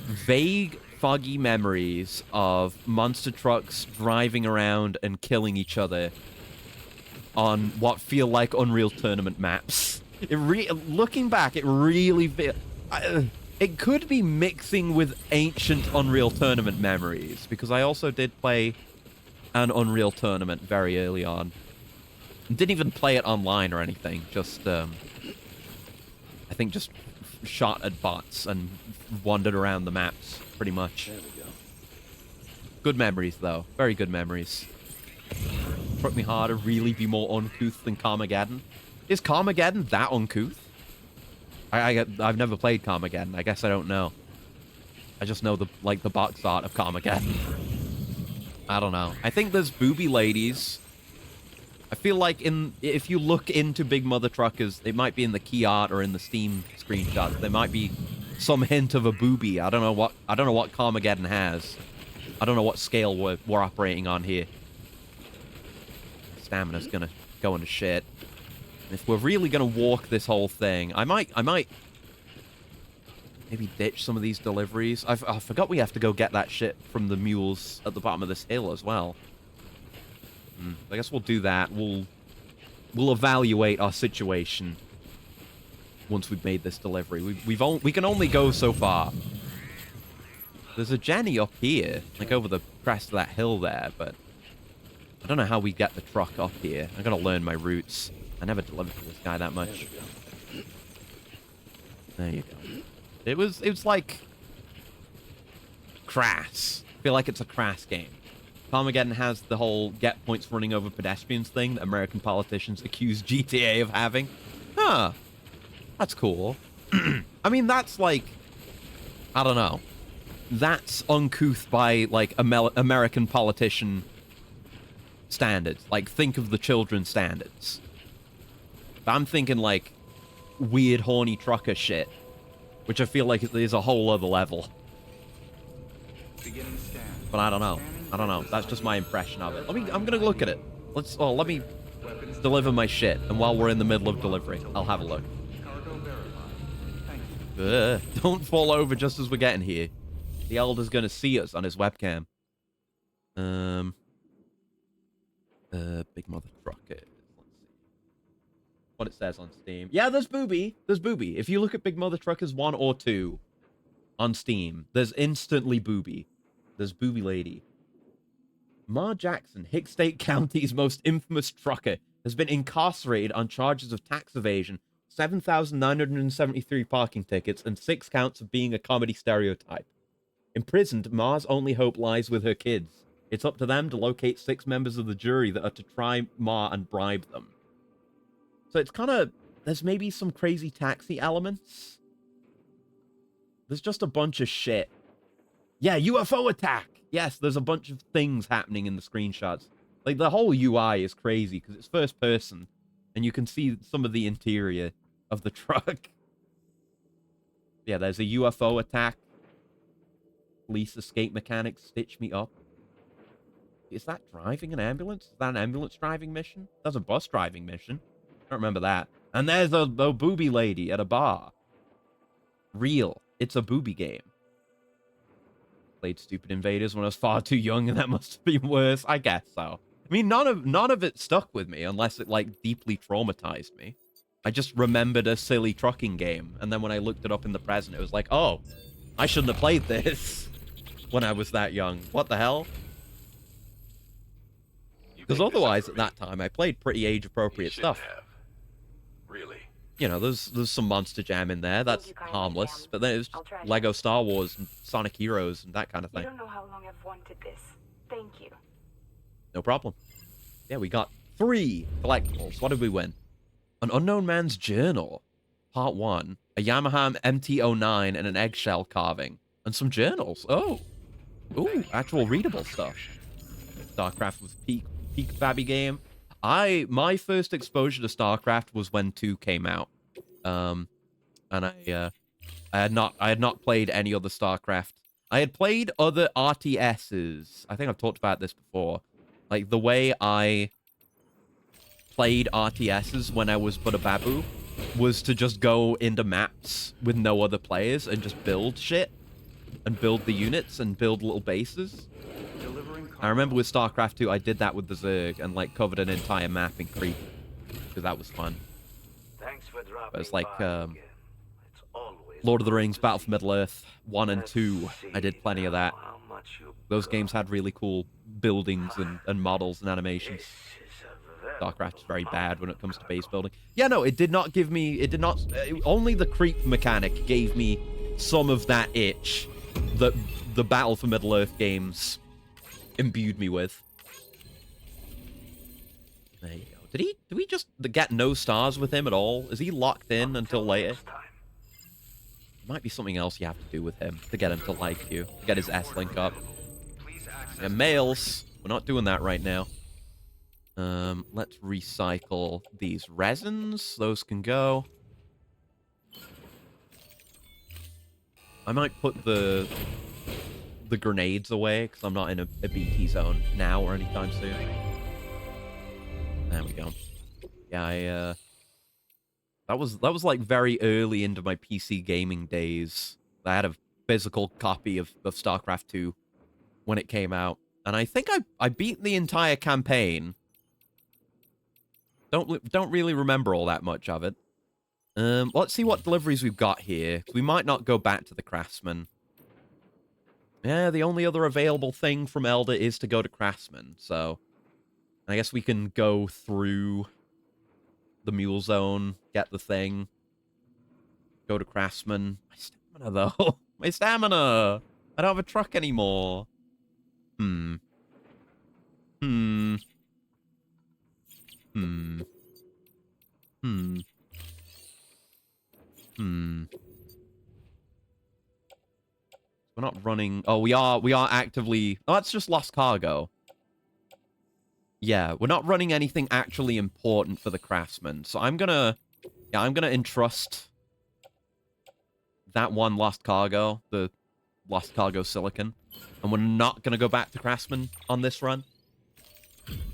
vague, foggy memories of monster trucks driving around and killing each other on what feel like Unreal Tournament maps. Looking back, it really... it could be mixing with ancient Unreal Tournament memories, because I also did play an Unreal Tournament very early on. Didn't even play it online or anything, just I think just shot at bots and wandered around the maps, pretty much. There we go. Good memories, though. Very good memories. Struck me hard to really be more uncouth than Carmageddon. Is Carmageddon that uncouth? I've never played Carmageddon. I guess I don't know. I just know the box art of Carmageddon. I don't know. I think there's booby ladies. I feel like if you look into Big Mother Truckers, it might be in the key art or in the Steam screenshots. There might be some hint of a booby. I don't know what Carmageddon has. I don't know what scale we're operating on here. Stamina's gonna go into shit. If we're really gonna walk this whole thing, I might maybe ditch some of these deliveries. I forgot we have to go get that shit from the mules at the bottom of this hill as well. I guess we'll do that. We'll evaluate our situation once we've made this delivery. We can only go so far. There's a Jenny up here, like over the crest of that hill there, but I don't know how we get the truck up here. I gotta learn my routes. I never delivered to this guy that much. There you go. It was like crass. I feel like it's a crass game. Carmageddon has the whole get points running over pedestrians thing that American politicians accuse GTA of having. Huh. That's cool. I mean, that's like, I don't know. That's uncouth by, like, American politician standards. Like, think of the children's standards. I'm thinking, like, weird, horny trucker shit, which I feel like is a whole other level. Beginning stand. But I don't know. I don't know. That's just my impression of it. I'm gonna look at it. Let me deliver my shit, and while we're in the middle of delivery, I'll have a look. Cargo verified. Thank you. Don't fall over just as we're getting here. The Elder's gonna see us on his webcam. Big Mother Trucker. Let's see what it says on Steam. Yeah, there's booby. There's booby. If you look at Big Mother Truckers 1 or 2 on Steam, there's instantly booby. There's booby lady. Ma Jackson, Hick State County's most infamous trucker, has been incarcerated on charges of tax evasion, 7,973 parking tickets, and 6 counts of being a comedy stereotype. Imprisoned, Ma's only hope lies with her kids. It's up to them to locate 6 members of the jury that are to try Ma and bribe them. So it's kind of... There's maybe some crazy taxi elements. There's just a bunch of shit. Yeah, UFO attack! Yes, there's a bunch of things happening in the screenshots. Like, the whole UI is crazy, because it's first person, and you can see some of the interior of the truck. Yeah, there's a UFO attack. Police escape mechanics stitch me up. Is that driving an ambulance? Is that an ambulance driving mission? That's a bus driving mission. I don't remember that. And there's a booby lady at a bar. Real. It's a booby game. Played Stupid Invaders when I was far too young, and that must have been worse. I guess so. I mean, none of it stuck with me unless it, like, deeply traumatized me. I just remembered a silly trucking game, and then when I looked it up in the present, it was like, oh, I shouldn't have played this when I was that young. What the hell? Because otherwise, at that time, I played pretty age-appropriate stuff. Really? You know, there's some Monster Jam in there. That's harmless. But then it was just Lego Star Wars and Sonic Heroes and that kind of thing. You don't know how long I've wanted this. Thank you. No problem. Yeah, we got 3 collectibles. What did we win? An Unknown Man's Journal, Part 1, a Yamaha MT-09 and an eggshell carving, and some journals. Oh. Ooh, actual readable stuff. StarCraft was peak Babby game. My first exposure to StarCraft was when 2 came out. And I had not played any other StarCraft. I had played other RTSs. I think I've talked about this before. Like, the way I played RTSs when I was but a babu was to just go into maps with no other players and just build shit. And build the units and build little bases. I remember with StarCraft 2, I did that with the Zerg and, like, covered an entire map in Creep. Because that was fun. Thanks for dropping But it's like, by again. It's always Lord of the Rings, Battle for Middle-earth 1 and 2. I did plenty of that. how much you Those games had really cool buildings and models and animations. This is a StarCraft's very bad when it comes to base building. Yeah, no, it did not give me... It did not... only the creep mechanic gave me some of that itch that the Battle for Middle-earth games imbued me with. There you go. Did we just get no stars with him at all? Is he locked in until later? Might be something else you have to do with him to get him to like you. To get his S-Link up. And males, we're not doing that right now. Let's recycle these resins. Those can go. I might put the grenades away, because I'm not in a BT zone now or anytime soon. There we go. Yeah, that was like very early into my PC gaming days. I had a physical copy of StarCraft 2 when it came out, and I think I beat the entire campaign. Don't really remember all that much of it. Let's see what deliveries we've got here. We might not go back to the Craftsman. Yeah, the only other available thing from Elder is to go to Craftsman, so I guess we can go through the Mule Zone, get the thing, go to Craftsman. My stamina, though. My stamina! I don't have a truck anymore. Gonna We're not running... Oh, we are actively... Oh, that's just Lost Cargo. Yeah, we're not running anything actually important for the Craftsman. So I'm gonna... Yeah, I'm gonna entrust that one Lost Cargo, the Lost Cargo Silicon. And we're not gonna go back to Craftsman on this run.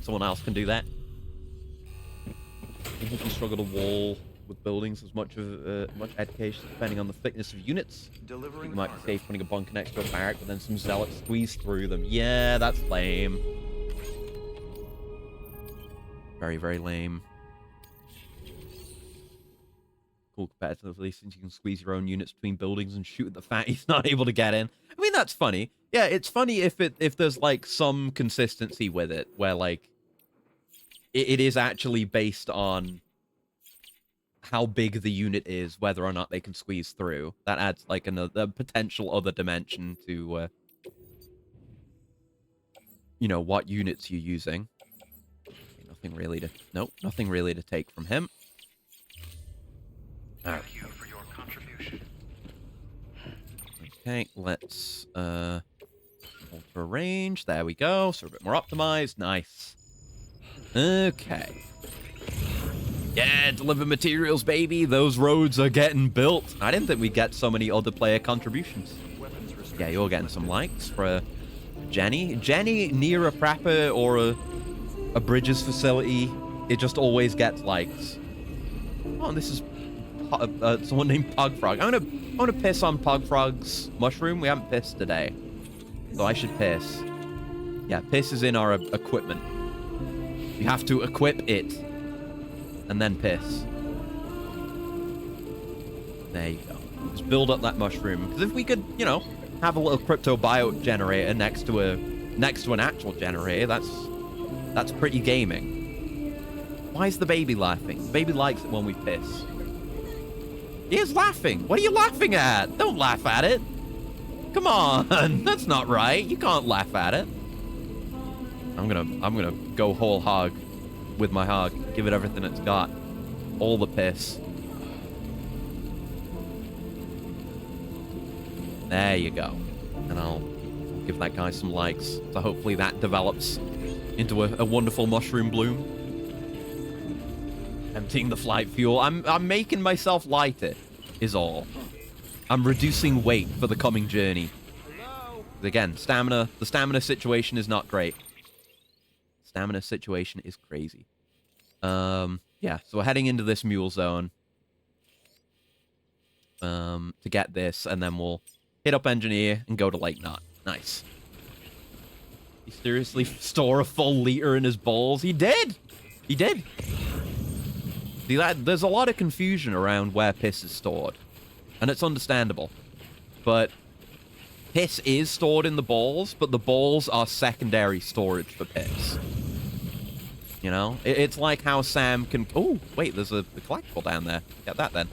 Someone else can do that. People can struggle to wall with buildings as much education depending on the thickness of units. You might be safe putting a bunker next to a barrack, but then some zealots squeeze through them. Yeah, that's lame. Very, very lame. Cool competitively, since you can squeeze your own units between buildings and shoot at the fat he's not able to get in. I mean, that's funny. Yeah, it's funny if there's like some consistency with it, where like it is actually based on how big the unit is, whether or not they can squeeze through. That adds like another potential other dimension to you know, what units you're using. Okay, nothing really to... Nope, nothing really to take from him. Alright. Thank you for your contribution. Okay, let's alter range. There we go. So we're a bit more optimized. Nice. Okay. Yeah, deliver materials, baby. Those roads are getting built. I didn't think we'd get so many other player contributions. Yeah, you're getting some likes for Jenny. Jenny, near a prepper or a bridges facility, it just always gets likes. Oh, and this is someone named Pugfrog. I'm gonna piss on Pugfrog's mushroom. We haven't pissed today, so I should piss. Yeah, piss is in our equipment. You have to equip it and then piss. There you go. Just build up that mushroom. Because if we could, you know, have a little crypto biote generator next to an actual generator, that's pretty gaming. Why is the baby laughing? The baby likes it when we piss. He is laughing. What are you laughing at? Don't laugh at it. Come on. That's not right. You can't laugh at it. I'm gonna go whole hog with my hog. Give it everything it's got. All the piss. There you go. And I'll give that guy some likes. So hopefully that develops into a wonderful mushroom bloom. Emptying the flight fuel. I'm making myself lighter, is all. I'm reducing weight for the coming journey. Again, the stamina situation is not great. Stamina situation is crazy. Yeah, so we're heading into this mule zone. To get this, and then we'll hit up engineer and go to Lake Knot. Nice. He seriously store a full liter in his balls? He did! He did! See, there's a lot of confusion around where piss is stored. And it's understandable. But piss is stored in the balls, but the balls are secondary storage for piss. You know? It's like how Sam can... Oh, wait, there's a collectible down there. Get that, then.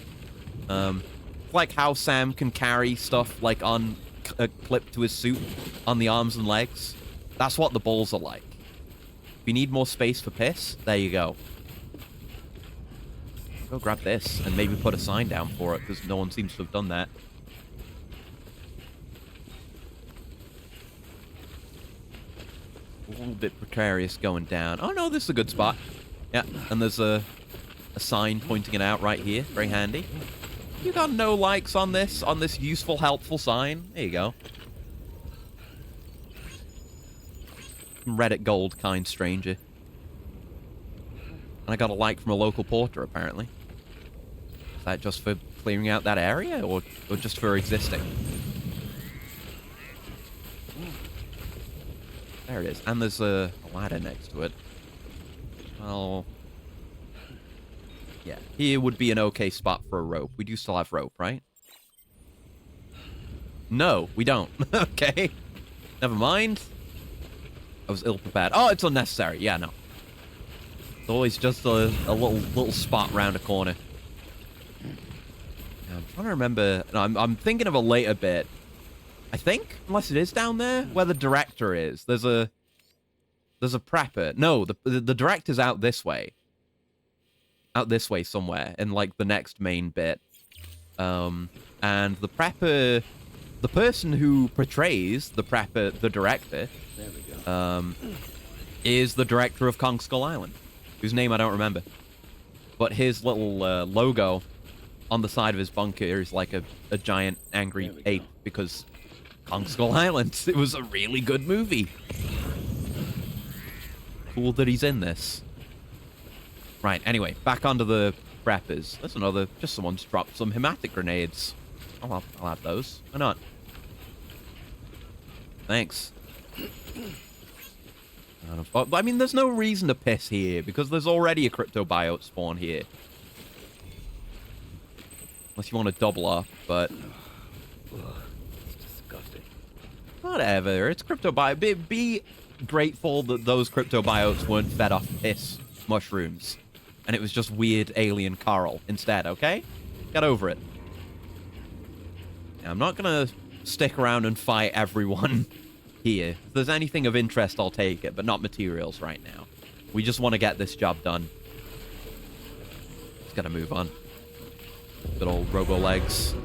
It's like how Sam can carry stuff, like, on a clip to his suit on the arms and legs. That's what the balls are like. If you need more space for piss, there you go. Go grab this and maybe put a sign down for it, because no one seems to have done that. A little bit precarious going down. Oh, no, this is a good spot. Yeah, and there's a sign pointing it out right here. Very handy. You got no likes on this useful, helpful sign. There you go. Reddit gold, kind stranger. And I got a like from a local porter, apparently. Is that just for clearing out that area, or just for existing? There it is. And there's a ladder next to it. Well... yeah, here would be an okay spot for a rope. We do still have rope, right? No, we don't. Okay. Never mind. I was ill-prepared. Oh, it's unnecessary. Yeah, no. It's always just a little spot round a corner. Yeah, I'm trying to remember... no, I'm thinking of a later bit. I think, unless it is down there, where the director is. There's a prepper. No, the director's out this way. Out this way somewhere, in, like, the next main bit. And the prepper... the person who portrays the prepper, the director, is the director of Kong Skull Island, whose name I don't remember. But his little logo on the side of his bunker is like a giant angry ape, because Kong Skull Island, it was a really good movie. Cool that he's in this. Right, anyway, back onto the preppers. There's another, just someone's dropped some hematic grenades. I'll have those. Why not? Thanks. I mean, there's no reason to piss here, because there's already a cryptobiote spawn here. Unless you want to double up, but... it's disgusting. whatever, it's cryptobiote. Be grateful that those cryptobiotes weren't fed off piss mushrooms. And it was just weird alien coral instead, okay? Get over it. Now, I'm not gonna stick around and fight everyone here. If there's anything of interest, I'll take it, but not materials right now. We just want to get this job done. Just gotta move on. Good old robo legs.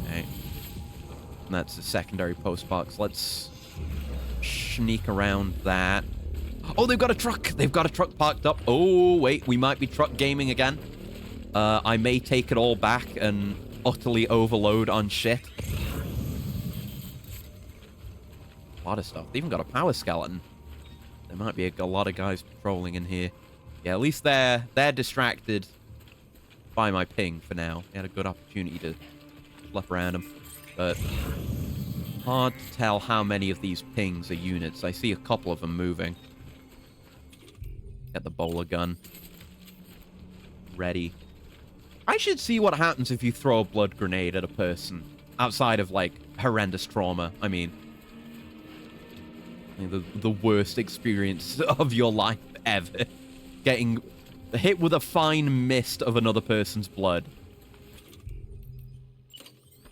Okay. And that's the secondary post box. Let's sneak around that. Oh, they've got a truck! They've got a truck parked up. Oh, wait, we might be truck gaming again. I may take it all back and utterly overload on shit. A lot of stuff. They even got a power skeleton. There might be a lot of guys patrolling in here. Yeah, at least they're distracted by my ping for now. They had a good opportunity to flip around them. But hard to tell how many of these pings are units. I see a couple of them moving. Get the bowler gun. Ready. I should see what happens if you throw a blood grenade at a person. Outside of, like, horrendous trauma. I mean, the worst experience of your life ever. Getting hit with a fine mist of another person's blood.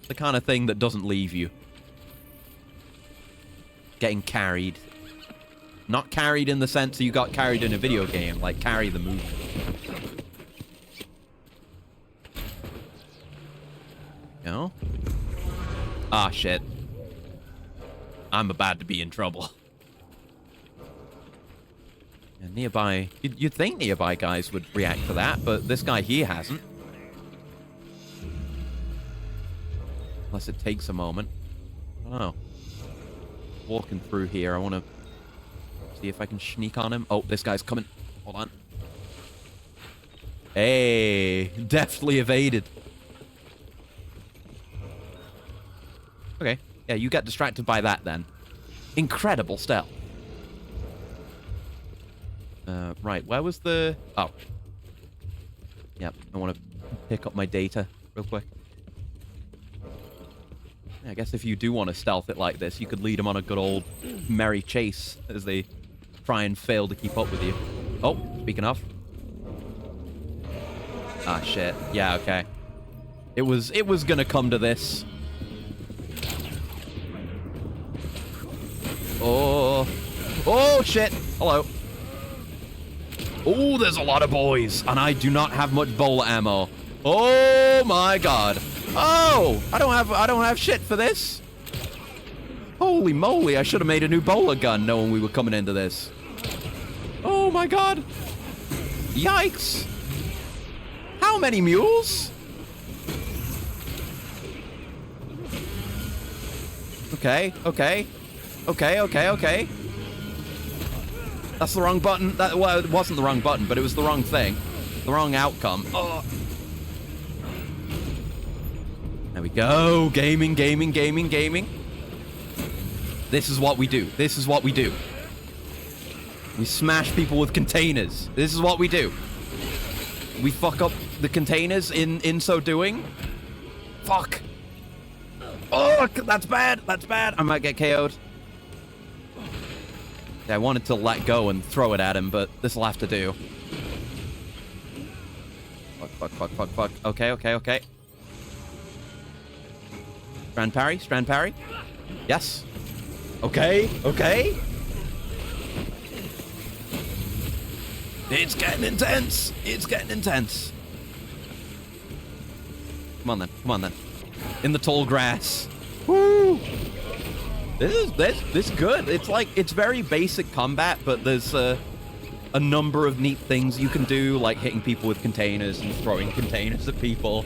The kind of thing that doesn't leave you. Getting carried. Not carried in the sense that you got carried in a video game. Like, carry the movie. No? Ah, shit. I'm about to be in trouble. And nearby... You'd think nearby guys would react to that, but this guy here hasn't. Unless it takes a moment. I don't know. Walking through here, I want to see if I can sneak on him. Oh, this guy's coming. Hold on. Hey, deftly evaded. Okay. Yeah, you get distracted by that then. Incredible stealth. Right, where was the... Oh. Yep, I want to pick up my data real quick. I guess if you do want to stealth it like this, you could lead them on a good old merry chase as they try and fail to keep up with you. Oh, speaking of. Ah, shit. Yeah, okay. It was gonna come to this. Oh. Oh, shit. Hello. Oh, there's a lot of boys, and I do not have much bowler ammo. Oh my god. Oh, I don't have shit for this. Holy moly, I should have made a new bowler gun knowing we were coming into this. Oh my god. Yikes. How many mules? Okay. That's the wrong button. Well, it wasn't the wrong button, but it was the wrong thing. The wrong outcome. Oh. There we go. Gaming. This is what we do. We smash people with containers. This is what we do. We fuck up the containers in so doing. Fuck. Oh, that's bad. I might get KO'd. Yeah, I wanted to let go and throw it at him, but this will have to do. Fuck. Okay. Strand parry. Yes. Okay. It's getting intense. Come on then. In the tall grass. Woo! This is good. It's very basic combat, but there's a number of neat things you can do, like hitting people with containers and throwing containers at people.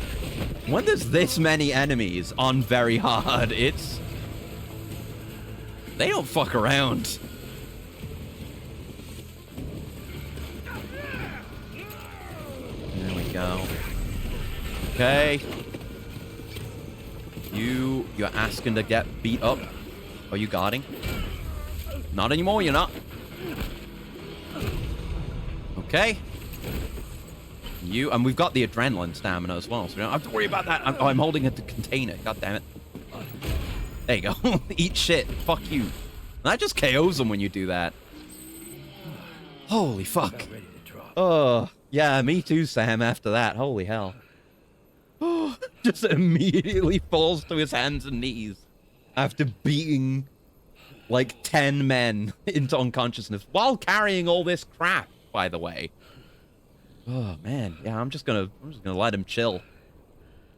When there's this many enemies on very hard, they don't fuck around. There we go. Okay. You're asking to get beat up. Are you guarding? Not anymore, you're not. Okay. And we've got the adrenaline stamina as well, so we don't have to worry about that. I'm holding a container. God damn it. There you go. Eat shit. Fuck you. And that just KOs them when you do that. Holy fuck. Oh, yeah, me too, Sam, after that. Holy hell. Just immediately falls to his hands and knees after beating like 10 men into unconsciousness while carrying all this crap, by the way. Oh man, yeah, I'm just gonna let him chill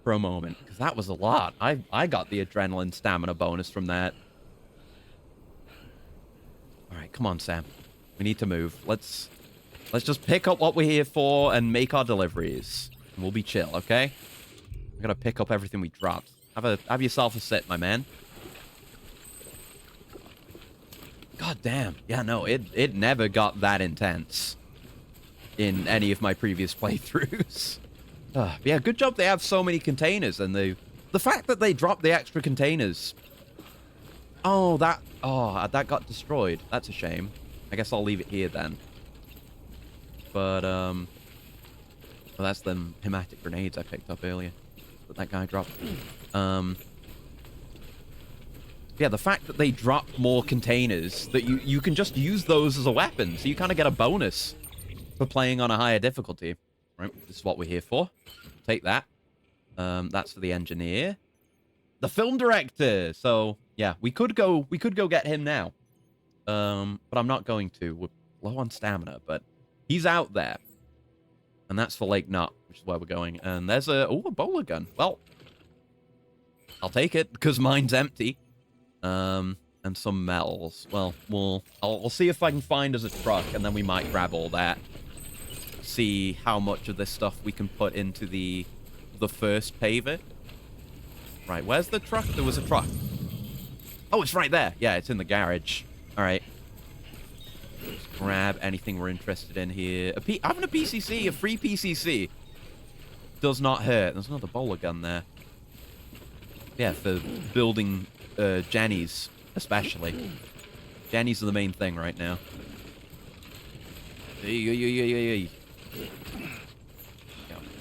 for a moment, because that was a lot. I got the adrenaline stamina bonus from that. Alright, come on, Sam. We need to move. Let's just pick up what we're here for and make our deliveries. And we'll be chill, okay? We gotta pick up everything we dropped. Have yourself a sit, my man. God damn. Yeah, no, it never got that intense in any of my previous playthroughs. Yeah, good job they have so many containers, and the fact that they dropped the extra containers. Oh, that got destroyed. That's a shame. I guess I'll leave it here then. But well, that's them hematic grenades I picked up earlier that guy dropped. Yeah, the fact that they drop more containers, that you can just use those as a weapon, so you kind of get a bonus for playing on a higher difficulty. Right, this is what we're here for. Take that. That's for the engineer. The film director! So, yeah, we could go get him now. But I'm not going to. We're low on stamina, but he's out there. And that's for Lake Knot, which is where we're going. And there's a bowler gun. Well, I'll take it, because mine's empty. And some metals. Well, I'll see if I can find us a truck, and then we might grab all that. See how much of this stuff we can put into the first paver. Right, where's the truck? There was a truck. Oh, it's right there. Yeah, it's in the garage. All right. Just grab anything we're interested in here. Having a PCC, a free PCC, does not hurt. There's another bowler gun there. Yeah, for building Jennies, especially. Jennies are the main thing right now.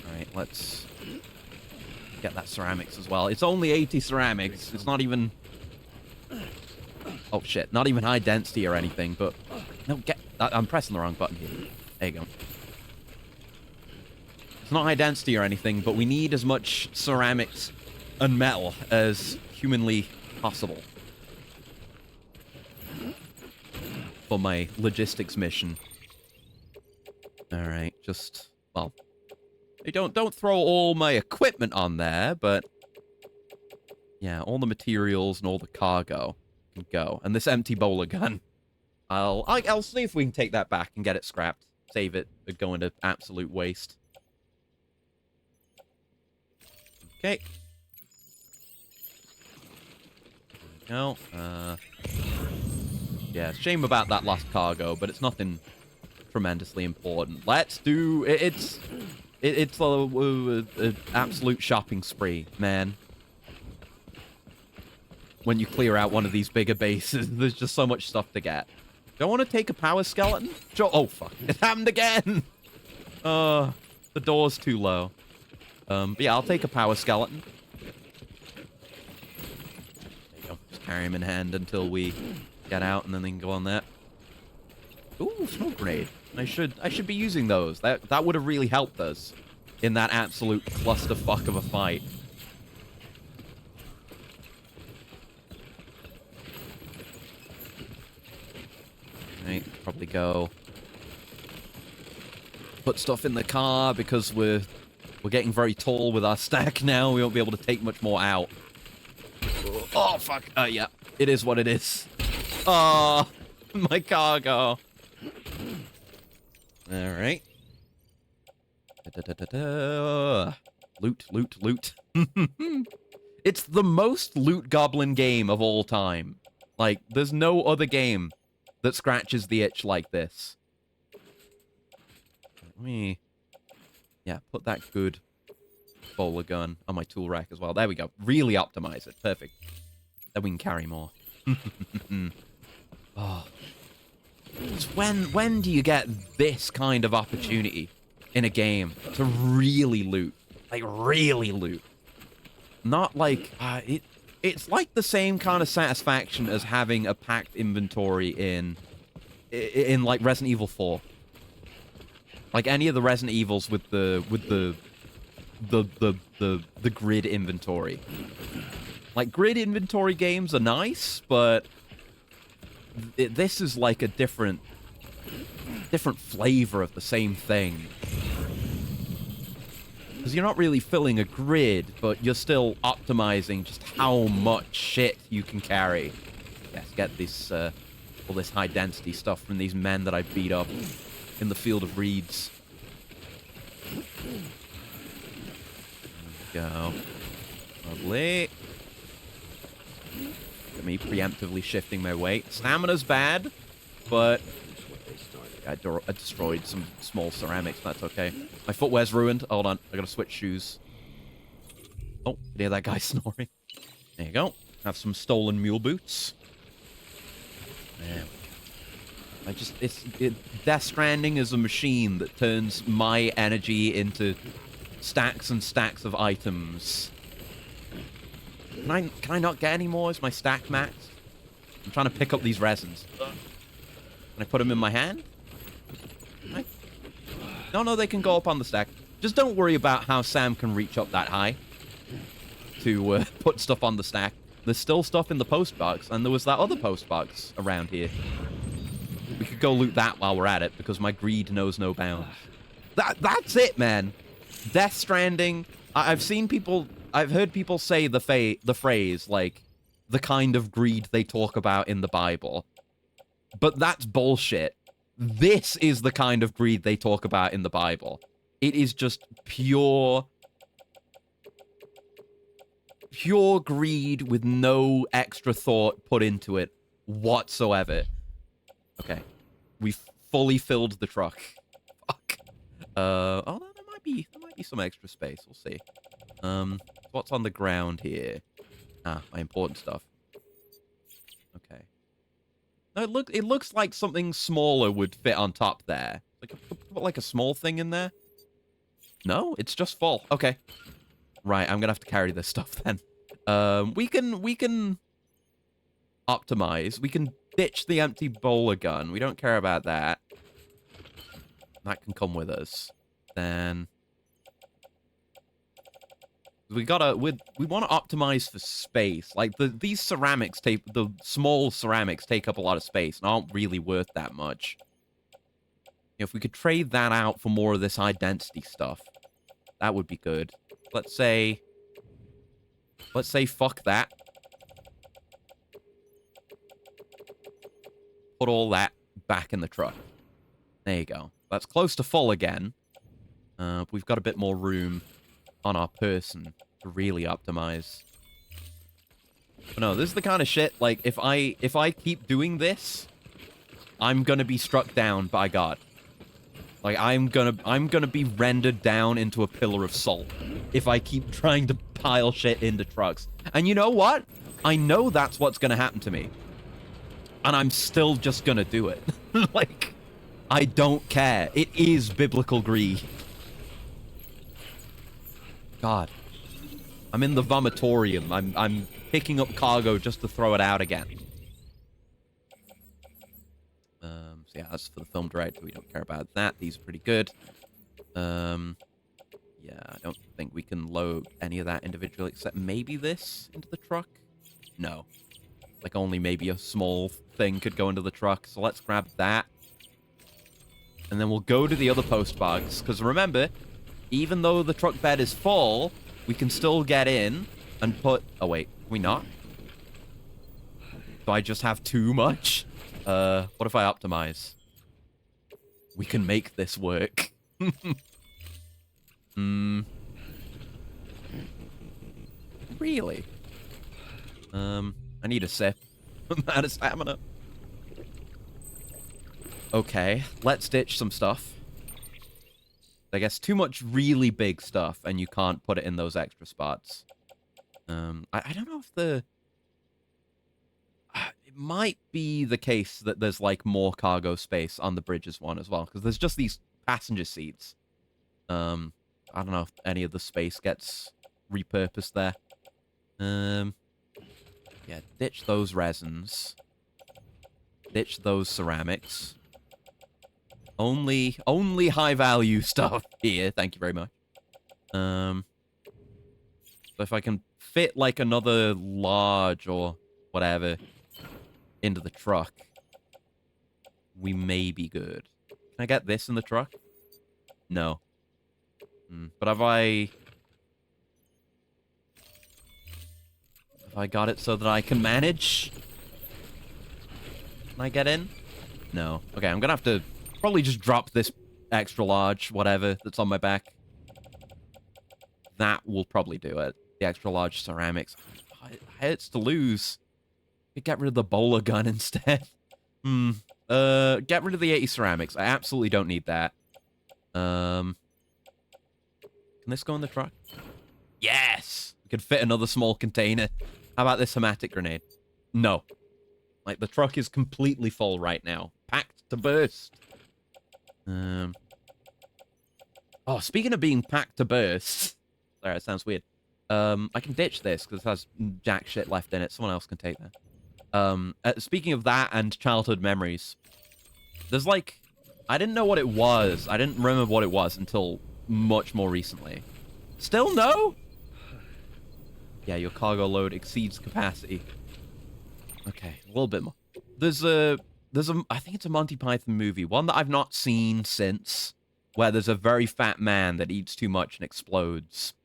Alright, let's Get that ceramics as well. It's only 80 ceramics. It's not even... Oh, shit. Not even high density or anything, but... No, get... I'm pressing the wrong button here. There you go. It's not high density or anything, but we need as much ceramics and metal as humanly possible for my logistics mission. Alright, just... Well... Don't throw all my equipment on there, but... Yeah, all the materials and all the cargo can go. And this empty bowler gun. I'll see if we can take that back and get it scrapped. Save it going to absolute waste. Okay. There we go. Yeah, shame about that last cargo, but it's nothing tremendously important. Let's do... It's a absolute shopping spree, man. When you clear out one of these bigger bases, there's just so much stuff to get. Do I want to take a power skeleton? Sure. Oh, fuck. It happened again! The door's too low. But yeah, I'll take a power skeleton. There you go. Just carry him in hand until we get out, and then they can go on that. Ooh, smoke grenade. I should be using those. That would have really helped us in that absolute clusterfuck of a fight. Right, probably go put stuff in the car because we're getting very tall with our stack now. We won't be able to take much more out. Oh fuck! Yeah, it is what it is. Oh, my cargo. All right. Loot, loot, loot. It's the most loot goblin game of all time. Like, there's no other game that scratches the itch like this. Let me... Yeah, put that good bowler gun on my tool rack as well. There we go. Really optimize it. Perfect. Then we can carry more. Oh. When do you get this kind of opportunity in a game to really loot? Like, really loot. Not like... It's like the same kind of satisfaction as having a packed inventory in like Resident Evil 4. Like any of the Resident Evils with the grid inventory. Like grid inventory games are nice, but this is like a different flavor of the same thing. Because you're not really filling a grid, but you're still optimizing just how much shit you can carry. Yes, get this, all this high-density stuff from these men that I beat up in the field of reeds. There we go. Lovely. Look at me preemptively shifting my weight. Stamina's bad, but... I destroyed some small ceramics. That's okay. My footwear's ruined. Hold on. I gotta switch shoes. Oh, you hear that guy snoring? There you go. Have some stolen mule boots. There we go. Death Stranding is a machine that turns my energy into stacks and stacks of items. Can I not get any more? Is my stack maxed? I'm trying to pick up these resins. Can I put them in my hand? No, they can go up on the stack. Just don't worry about how Sam can reach up that high to put stuff on the stack. There's still stuff in the post box, and there was that other post box around here. We could go loot that while we're at it, because my greed knows no bounds. That's it, man. Death Stranding. I've heard people say the phrase, like, the kind of greed they talk about in the Bible. But that's bullshit. This is the kind of greed they talk about in the Bible. It is just pure greed with no extra thought put into it whatsoever. Okay. We've fully filled the truck. Fuck. Oh, there might be some extra space. We'll see. What's on the ground here? Ah, my important stuff. Okay. No, it looks like something smaller would fit on top there. Put like a small thing in there? No, it's just full. Okay. Right, I'm gonna have to carry this stuff then. We can optimize. We can ditch the empty bowler gun. We don't care about that. That can come with us. Then we want to optimize for space. Like these ceramics the small ceramics take up a lot of space and aren't really worth that much. If we could trade that out for more of this high density stuff, that would be good. Let's say fuck that. Put all that back in the truck. There you go. That's close to full again. We've got a bit more room on our person to really optimize. But no, this is the kind of shit, like, if I keep doing this, I'm gonna be struck down by God. Like, I'm gonna be rendered down into a pillar of salt if I keep trying to pile shit into trucks. And you know what? I know that's what's gonna happen to me. And I'm still just gonna do it. Like, I don't care. It is biblical greed. God. I'm in the vomitorium. I'm picking up cargo just to throw it out again. So yeah, that's for the film director. We don't care about that. These are pretty good. Yeah, I don't think we can load any of that individually, except maybe this into the truck? No. Like, only maybe a small thing could go into the truck. So let's grab that. And then we'll go to the other postbox. Because remember, even though the truck bed is full, we can still get in and put... Oh, wait. Can we not? Do I just have too much? What if I optimize? We can make this work. Really? I need a sip. I'm out of stamina. Okay, let's ditch some stuff. I guess too much really big stuff, and you can't put it in those extra spots. I don't know if the... It might be the case that there's, like, more cargo space on the bridges one as well, because there's just these passenger seats. I don't know if any of the space gets repurposed there. Yeah, ditch those resins. Ditch those ceramics. Only high-value stuff here. Thank you very much. So if I can fit, like, another large or whatever into the truck, we may be good. Can I get this in the truck? No. But have I got it so that I can manage? Can I get in? No. Okay, I'm gonna have to probably just drop this extra large, whatever, that's on my back. That will probably do it. The extra large ceramics. It hurts to lose. Get rid of the bowler gun instead. Get rid of the 80 ceramics. I absolutely don't need that. Can this go in the truck? Yes! We could fit another small container. How about this hematic grenade? No. Like, the truck is completely full right now. Packed to burst. Oh, speaking of being packed to burst... Sorry, that sounds weird. I can ditch this, because it has jack shit left in it. Someone else can take that. Speaking of that and childhood memories, there's, like... I didn't know what it was. I didn't remember what it was until much more recently. Still no? Yeah, your cargo load exceeds capacity. Okay, a little bit more. There's a, I think it's a Monty Python movie, one that I've not seen since, where there's a very fat man that eats too much and explodes.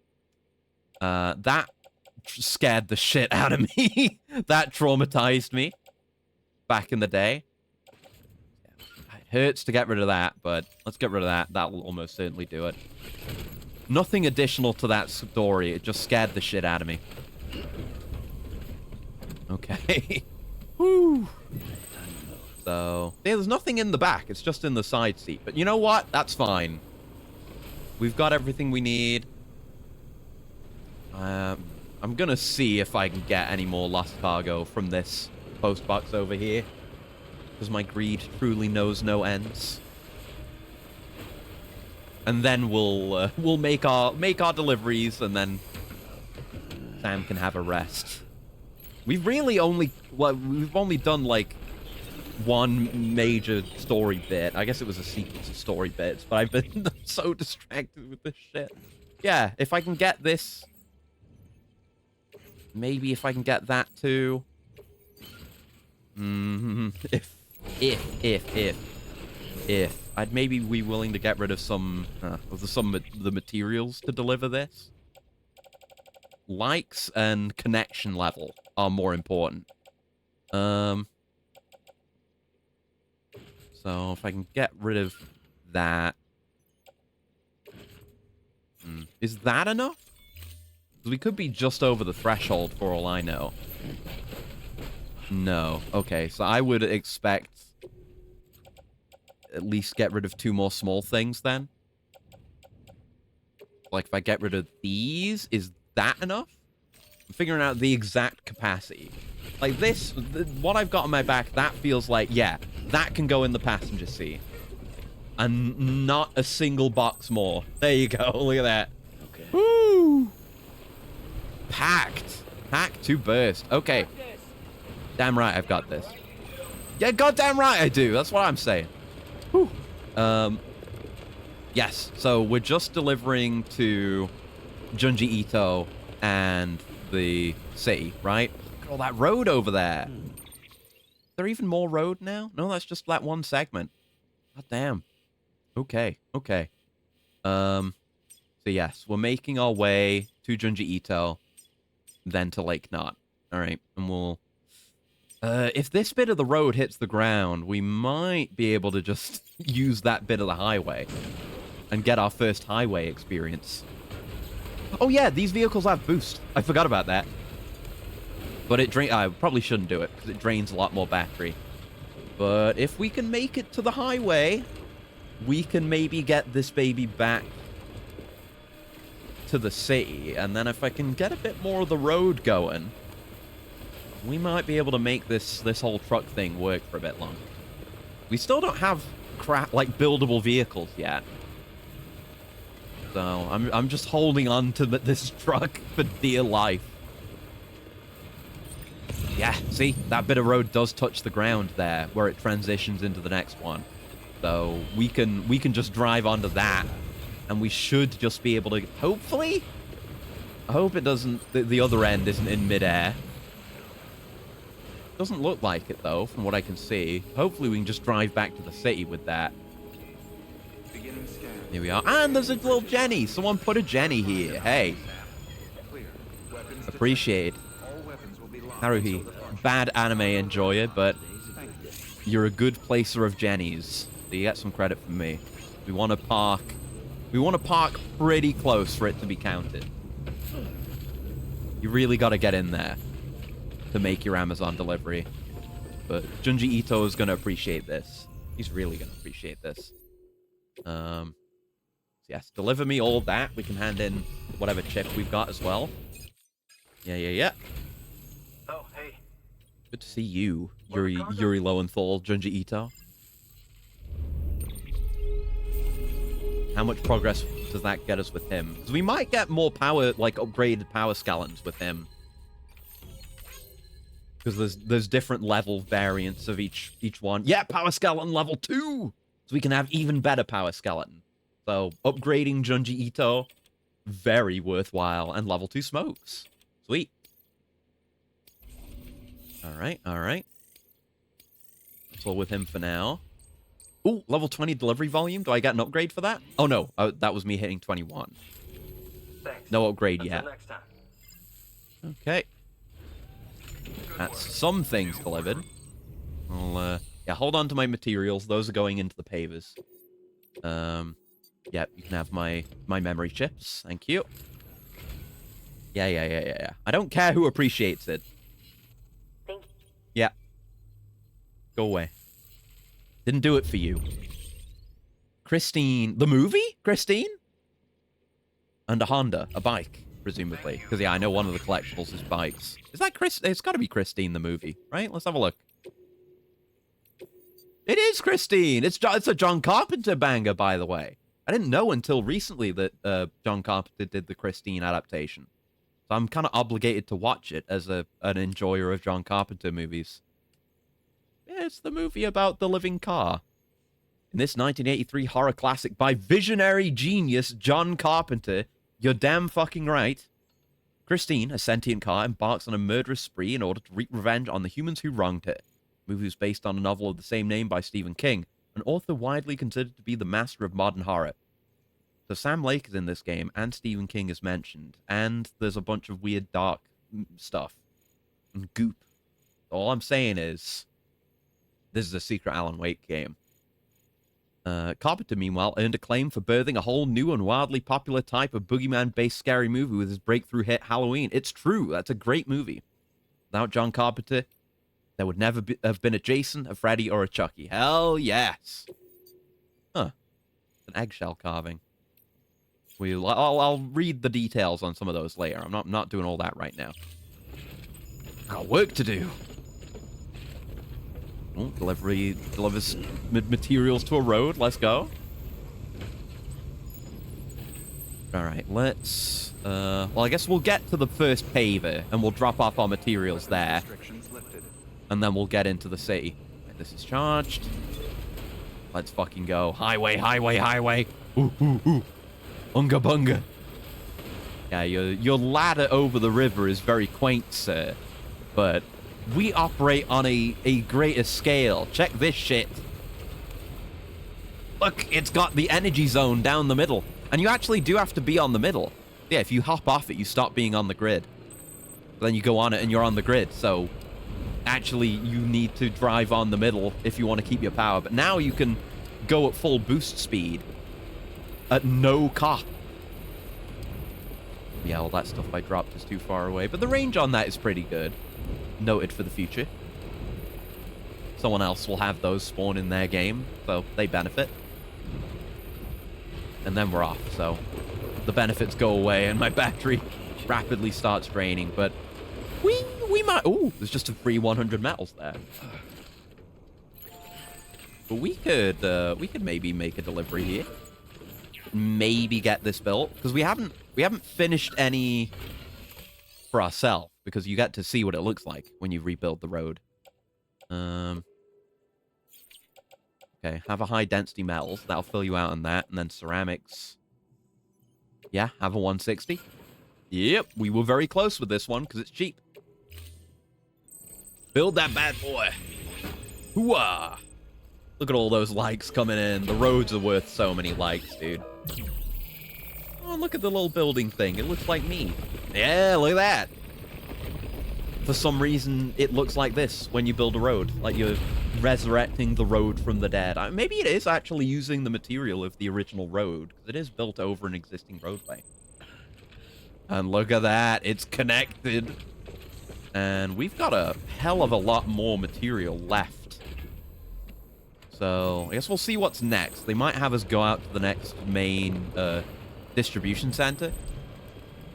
That scared the shit out of me. That traumatized me back in the day. It hurts to get rid of that, but let's get rid of that. That will almost certainly do it. Nothing additional to that story. It just scared the shit out of me. Okay. Whew. So, yeah, there's nothing in the back. It's just in the side seat. But you know what? That's fine. We've got everything we need. I'm gonna see if I can get any more lost cargo from this post box over here, because my greed truly knows no ends. And then we'll make our deliveries, and then Sam can have a rest. We've really only... Well, we've only done, like, one major story bit. I guess it was a sequence of story bits, but I've been so distracted with this shit. Yeah, if I can get this... Maybe if I can get that too. If I'd maybe be willing to get rid of some of the materials to deliver this. Likes and connection level are more important. So if I can get rid of that, is that enough? We could be just over the threshold for all I know. No. Okay, so I would expect at least get rid of 2 more small things then. Like if I get rid of these, is that enough? I'm figuring out the exact capacity. Like this, what I've got on my back, that feels like, yeah, that can go in the passenger seat. And not a single box more. There you go, look at that. Okay. Woo! Packed. Packed to burst. Okay. Damn right I've got this. Yeah, goddamn right I do. That's what I'm saying. Whew. Yes, so we're just delivering to Junji Ito and the city, right? Look at all that road over there. Is there even more road now? No, that's just that one segment. God damn. Okay, okay. So yes, we're making our way to Junji Ito, then to Lake Knot. All right, and we'll... if this bit of the road hits the ground, we might be able to just use that bit of the highway and get our first highway experience. Oh yeah, these vehicles have boost. I forgot about that. But it I probably shouldn't do it because it drains a lot more battery. But if we can make it to the highway, we can maybe get this baby back to the city. And then if I can get a bit more of the road going, we might be able to make this whole truck thing work for a bit longer. We still don't have like buildable vehicles yet. So I'm just holding on to this truck for dear life. Yeah, see, that bit of road does touch the ground there, where it transitions into the next one. So we can just drive onto that, and we should just be able to, hopefully. I hope it doesn't. The other end isn't in midair. Doesn't look like it though, from what I can see. Hopefully we can just drive back to the city with that. Here we are. And there's a little Jenny. Someone put a Jenny here. Hey. Appreciate. Haruhi, bad anime enjoyer, but you're a good placer of Jennies. So you get some credit from me. We want to park pretty close for it to be counted. You really got to get in there to make your Amazon delivery. But Junji Ito is going to appreciate this. He's really going to appreciate this. Yes, deliver me all that. We can hand in whatever chip we've got as well. Yeah. Oh, hey. Good to see you, Yuri Lowenthal, Junji Ito. How much progress does that get us with him? Because we might get more power, like upgraded power skeletons with him. Because there's different level variants of each one. Yeah, power skeleton level 2! So we can have even better power skeleton. So upgrading Junji Ito, very worthwhile. And level 2 smokes. Sweet. Alright. That's all with him for now. Ooh, level 20 delivery volume. Do I get an upgrade for that? Oh, no. That was me hitting 21. Thanks. No upgrade Until yet. next time. Okay. That's some things delivered. I'll, yeah, hold on to my materials. Those are going into the pavers. Yeah, you can have my memory chips. Thank you. Yeah. I don't care who appreciates it. Thank you. Yeah. Go away. Didn't do it for you. Christine. The movie? Christine? And a Honda. A bike, presumably. Because, yeah, I know one of the collectibles is bikes. Is that Chris? It's got to be Christine, the movie, right? Let's have a look. It is Christine! It's a John Carpenter banger, by the way. I didn't know until recently that John Carpenter did the Christine adaptation. So I'm kind of obligated to watch it as an enjoyer of John Carpenter movies. Yeah, it's the movie about the living car. In this 1983 horror classic by visionary genius John Carpenter, you're damn fucking right, Christine, a sentient car, embarks on a murderous spree in order to wreak revenge on the humans who wronged her. The movie was based on a novel of the same name by Stephen King, an author widely considered to be the master of modern horror. So Sam Lake is in this game, and Stephen King is mentioned, and there's a bunch of weird dark stuff and goop. All I'm saying is, this is a secret Alan Wake game. Carpenter, meanwhile, earned acclaim for birthing a whole new and wildly popular type of boogeyman-based scary movie with his breakthrough hit Halloween. It's true. That's a great movie. Without John Carpenter, there would never have been a Jason, a Freddy, or a Chucky. Hell yes. Huh. An eggshell carving. I'll read the details on some of those later. I'm not doing all that right now. Got work to do. Oh, delivers materials to a road. Let's go. All right, let's... well, I guess we'll get to the first paver, and we'll drop off our materials there. And then we'll get into the city. Right, this is charged. Let's fucking go. Highway, highway, highway. Ooh, ooh, ooh. Unga bunga. Yeah, your ladder over the river is very quaint, sir. But we operate on a greater scale. Check this shit. Look, it's got the energy zone down the middle. And you actually do have to be on the middle. Yeah, if you hop off it, you stop being on the grid. Then you go on it and you're on the grid. So, actually, you need to drive on the middle if you want to keep your power. But now you can go at full boost speed at no cost. Yeah, all that stuff I dropped is too far away. But the range on that is pretty good. Noted for the future. Someone else will have those spawn in their game, so they benefit. And then we're off, so the benefits go away and my battery rapidly starts draining, but we might... Ooh, there's just a free 100 metals there. But we could maybe make a delivery here. Maybe get this built, because we haven't finished any for ourselves, because you get to see what it looks like when you rebuild the road. Okay, have a high density metals. That'll fill you out on that. And then ceramics. Yeah, have a 160. Yep, we were very close with this one because it's cheap. Build that bad boy. Hooah! Look at all those likes coming in. The roads are worth so many likes, dude. Oh, look at the little building thing. It looks like me. Yeah, look at that. For some reason, it looks like this when you build a road. Like you're resurrecting the road from the dead. Maybe it is actually using the material of the original road, because it is built over an existing roadway. And look at that. It's connected. And we've got a hell of a lot more material left. So, I guess we'll see what's next. They might have us go out to the next main distribution center.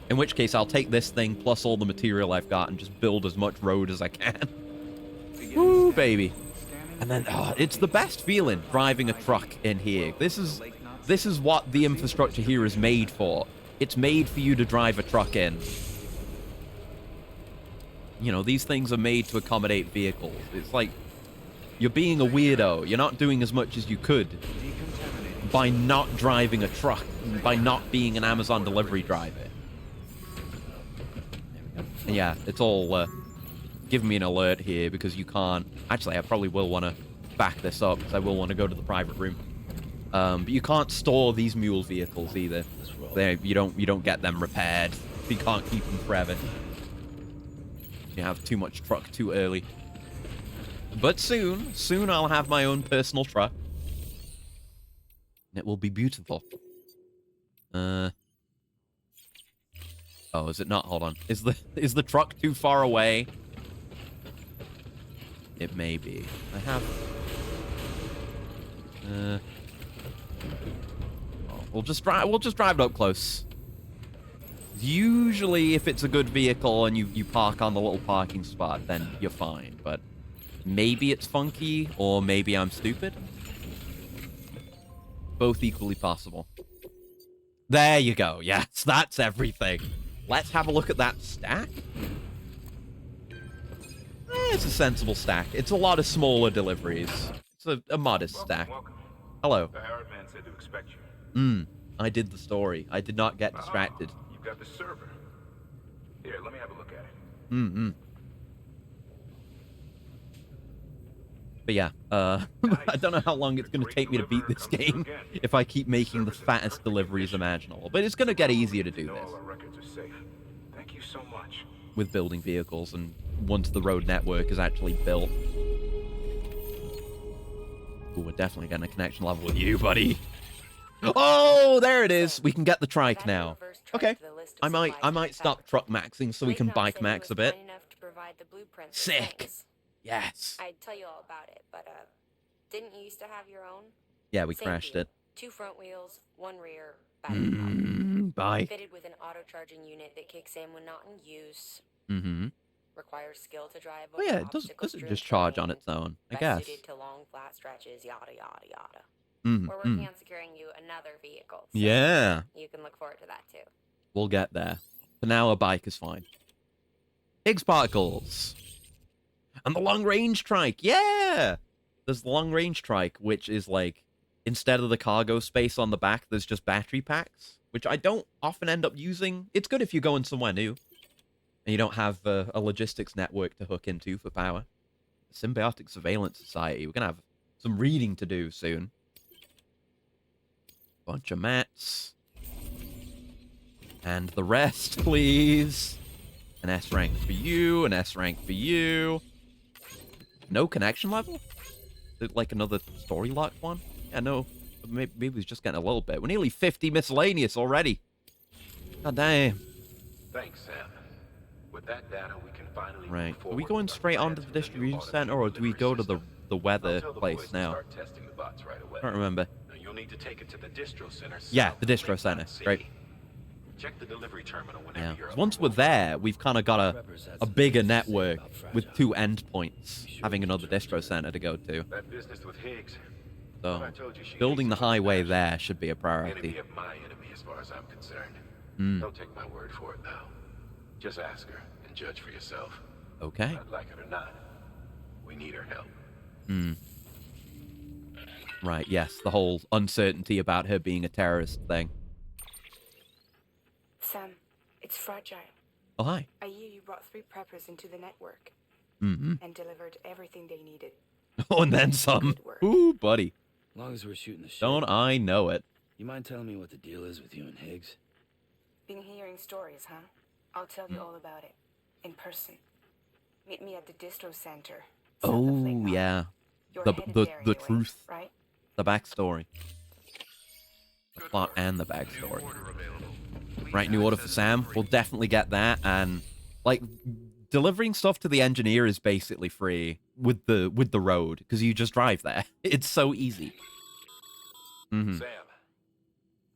In which case, I'll take this thing plus all the material I've got and just build as much road as I can. Woo, baby. And then, oh, it's the best feeling driving a truck in here. This is what the infrastructure here is made for. It's made for you to drive a truck in. You know, these things are made to accommodate vehicles. It's like you're being a weirdo. You're not doing as much as you could by not driving a truck, by not being an Amazon delivery driver. And yeah, it's all giving me an alert here because you can't... Actually, I probably will want to back this up because I will want to go to the private room. But you can't store these mule vehicles either. You don't get them repaired. You can't keep them forever. You have too much truck too early. But soon I'll have my own personal truck. It will be beautiful. Oh, is it not? Hold on. Is the truck too far away? It may be. I have... We'll just drive it up close. Usually, if it's a good vehicle and you park on the little parking spot, then you're fine. But maybe it's funky, or maybe I'm stupid. Both equally possible. There you go. Yes, that's everything. Let's have a look at that stack. It's a sensible stack. It's a lot of smaller deliveries. It's a modest stack. Welcome. Hello. The Harrod man said to expect you. I did the story. I did not get distracted. You've got the server. Here, let me have a look at it. But yeah, I don't know how long it's going to take me to beat this game if I keep making the fattest deliveries imaginable. But it's going to get easier to do Know this all our records are safe. Thank you so much. with building vehicles and once the road network is actually built. Ooh, we're definitely getting a connection level with you, buddy. Oh, there it is. We can get the trike now. Okay. I might stop truck maxing so we can bike max a bit. Sick. Yes. I'd tell you all about it, but didn't you used to have your own? Yeah, we Same crashed deal. it. 2 front wheels, 1 rear, battery powered. Bye. Fitted with an auto-charging unit that kicks in when not in use. Mm-hmm. Requires skill to drive. Oh yeah, it doesn't just charge on its own, I guess. Suited to long flat stretches, yada yada yada. Mm-hmm. We're working on securing you another vehicle. So Yeah, you can look forward to that too. we'll get there. For now, a bike is fine. Higgs particles. And the long-range trike, yeah! There's the long-range trike, which is like, instead of the cargo space on the back, there's just battery packs, which I don't often end up using. It's good if you're going somewhere new, and you don't have a logistics network to hook into for power. Symbiotic Surveillance Society, we're going to have some reading to do soon. Bunch of mats. And the rest, please. An S rank for you, an S rank for you. No connection level? Is it like another story lock one? Yeah, no. Maybe it's just getting a little bit. We're nearly 50 miscellaneous already. God damn. Thanks, Sam. With that data, we can finally Right. move Are forward we going with our straight plans onto the for new distribution automated center, or do we go to delivery the system. weather I'll tell the place boys to now? start testing the bots right away. I don't remember. Now, you'll need to take it to the distro center. Yeah, south the of distro Lake center. City. Great. Check the delivery terminal whenever Yeah. you're 'Cause up once for we're work. there, we've kind of got a bigger network with 2 endpoints, having another distro center to go to. That business with Higgs. So, I told you she building the hates us highway international. there should be a Enemy priority. of my enemy, as far as I'm concerned. Don't take my word for it, though. Just ask her and judge for yourself. Okay. I'd like it or not. We need her help. Right, yes, the whole uncertainty about her being a terrorist thing. Sam, it's fragile. Oh, hi. I hear you brought 3 preppers into the network Mm-hmm. and delivered everything they needed. Oh, and then some. Good work. Ooh, buddy. As long as we're shooting the shit. Don't I know it? You mind telling me what the deal is with you and Higgs? Been hearing stories, huh? I'll tell you all about it. In person. Meet me at the distro center. south of Lake Oh, Mountain. yeah. You're The headed the there the anyway, truth, right? the backstory, the plot, and the backstory. Right, new order for Sam. We'll definitely get that, and like delivering stuff to the engineer is basically free with the road because you just drive there. It's so easy. Mm-hmm. Sam.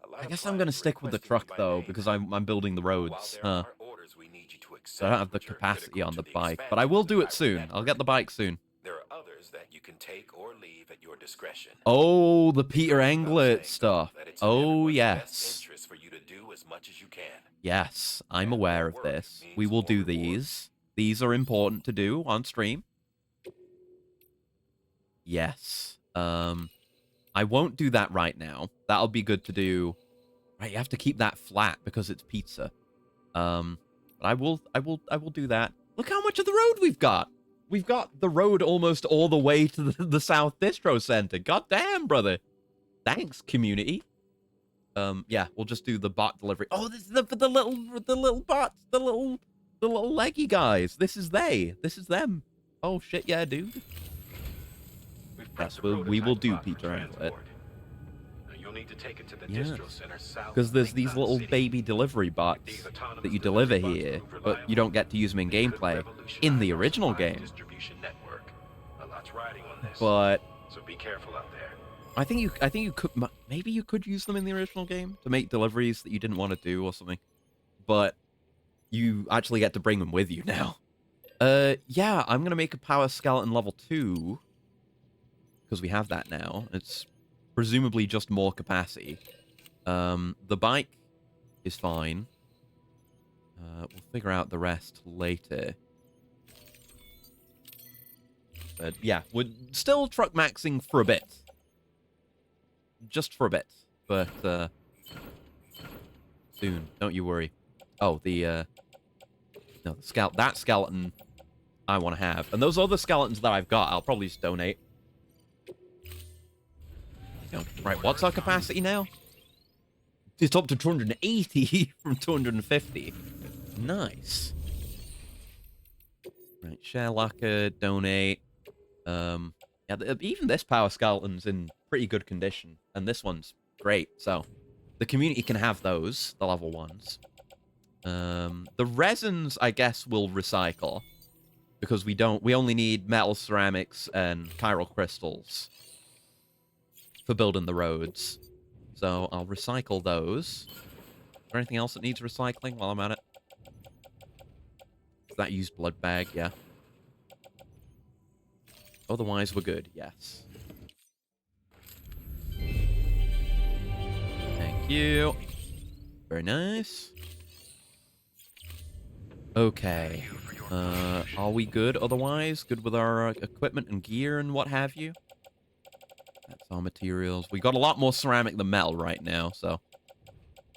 a lot I of guess I'm clients gonna stick with the requesting you truck by though name. because I'm building the While roads. there are orders we need you to So I don't have the accept, which are capacity critical on to the the bike, but I will expansion do of it the soon. network. I'll get the bike soon. There are others that you can take or leave at your discretion. Oh, the Peter It goes without Englert saying, stuff. that it's in Oh, everyone's best yes. interest for you to do as much as you can. Yes, I'm And aware more of work this. means We will more do reward. these. These are important to do on stream. Yes. I won't do that right now. That'll be good to do. Right, you have to keep that flat because it's pizza. But I will do that. Look how much of the road we've got. We've got the road almost all the way to the South Distro Center. God damn, brother. Thanks, community. Yeah, we'll just do the bot delivery. Oh, this is the little bots, the little leggy guys. This is they. This is them. Oh shit, yeah, dude. We've prepped Yes, the we will prototype do, bot for Peter Englert. transport. Now, you'll need to take it to the Yes. distro center south Because of there's Lake these Mountain little City. baby delivery bots These autonomous that you deliver delivery bots here, prove but you don't get to use them in reliable. They gameplay could in the revolutionize our original supplies game. distribution network. A lot's riding on this. But So be careful out there. I think you could maybe you could use them in the original game to make deliveries that you didn't want to do or something. But you actually get to bring them with you now. Yeah, I'm gonna make a power skeleton level 2 because we have that now. It's presumably just more capacity. The bike is fine. figure out the rest later. But yeah, we're still truck maxing for a bit. Just for a bit. But soon, don't you worry. Oh, no, that skeleton I want to have. And those other skeletons that I've got, I'll probably just donate. Right, what's our capacity now? It's up to 280 from 250. Nice. Right, share locker, donate. Yeah, even this power skeleton's in pretty good condition, and this one's great. So the community can have those, the level ones. The resins, I guess, will recycle because we only need metal ceramics and chiral crystals for building the roads. So I'll recycle those. Is there anything else that needs recycling while I'm at it? Does that use blood bag? Yeah. Otherwise, we're good. Yes. Thank you. Very nice. Okay. Are we good otherwise? Good with our equipment and gear and what have you? That's our materials. We got a lot more ceramic than metal right now, so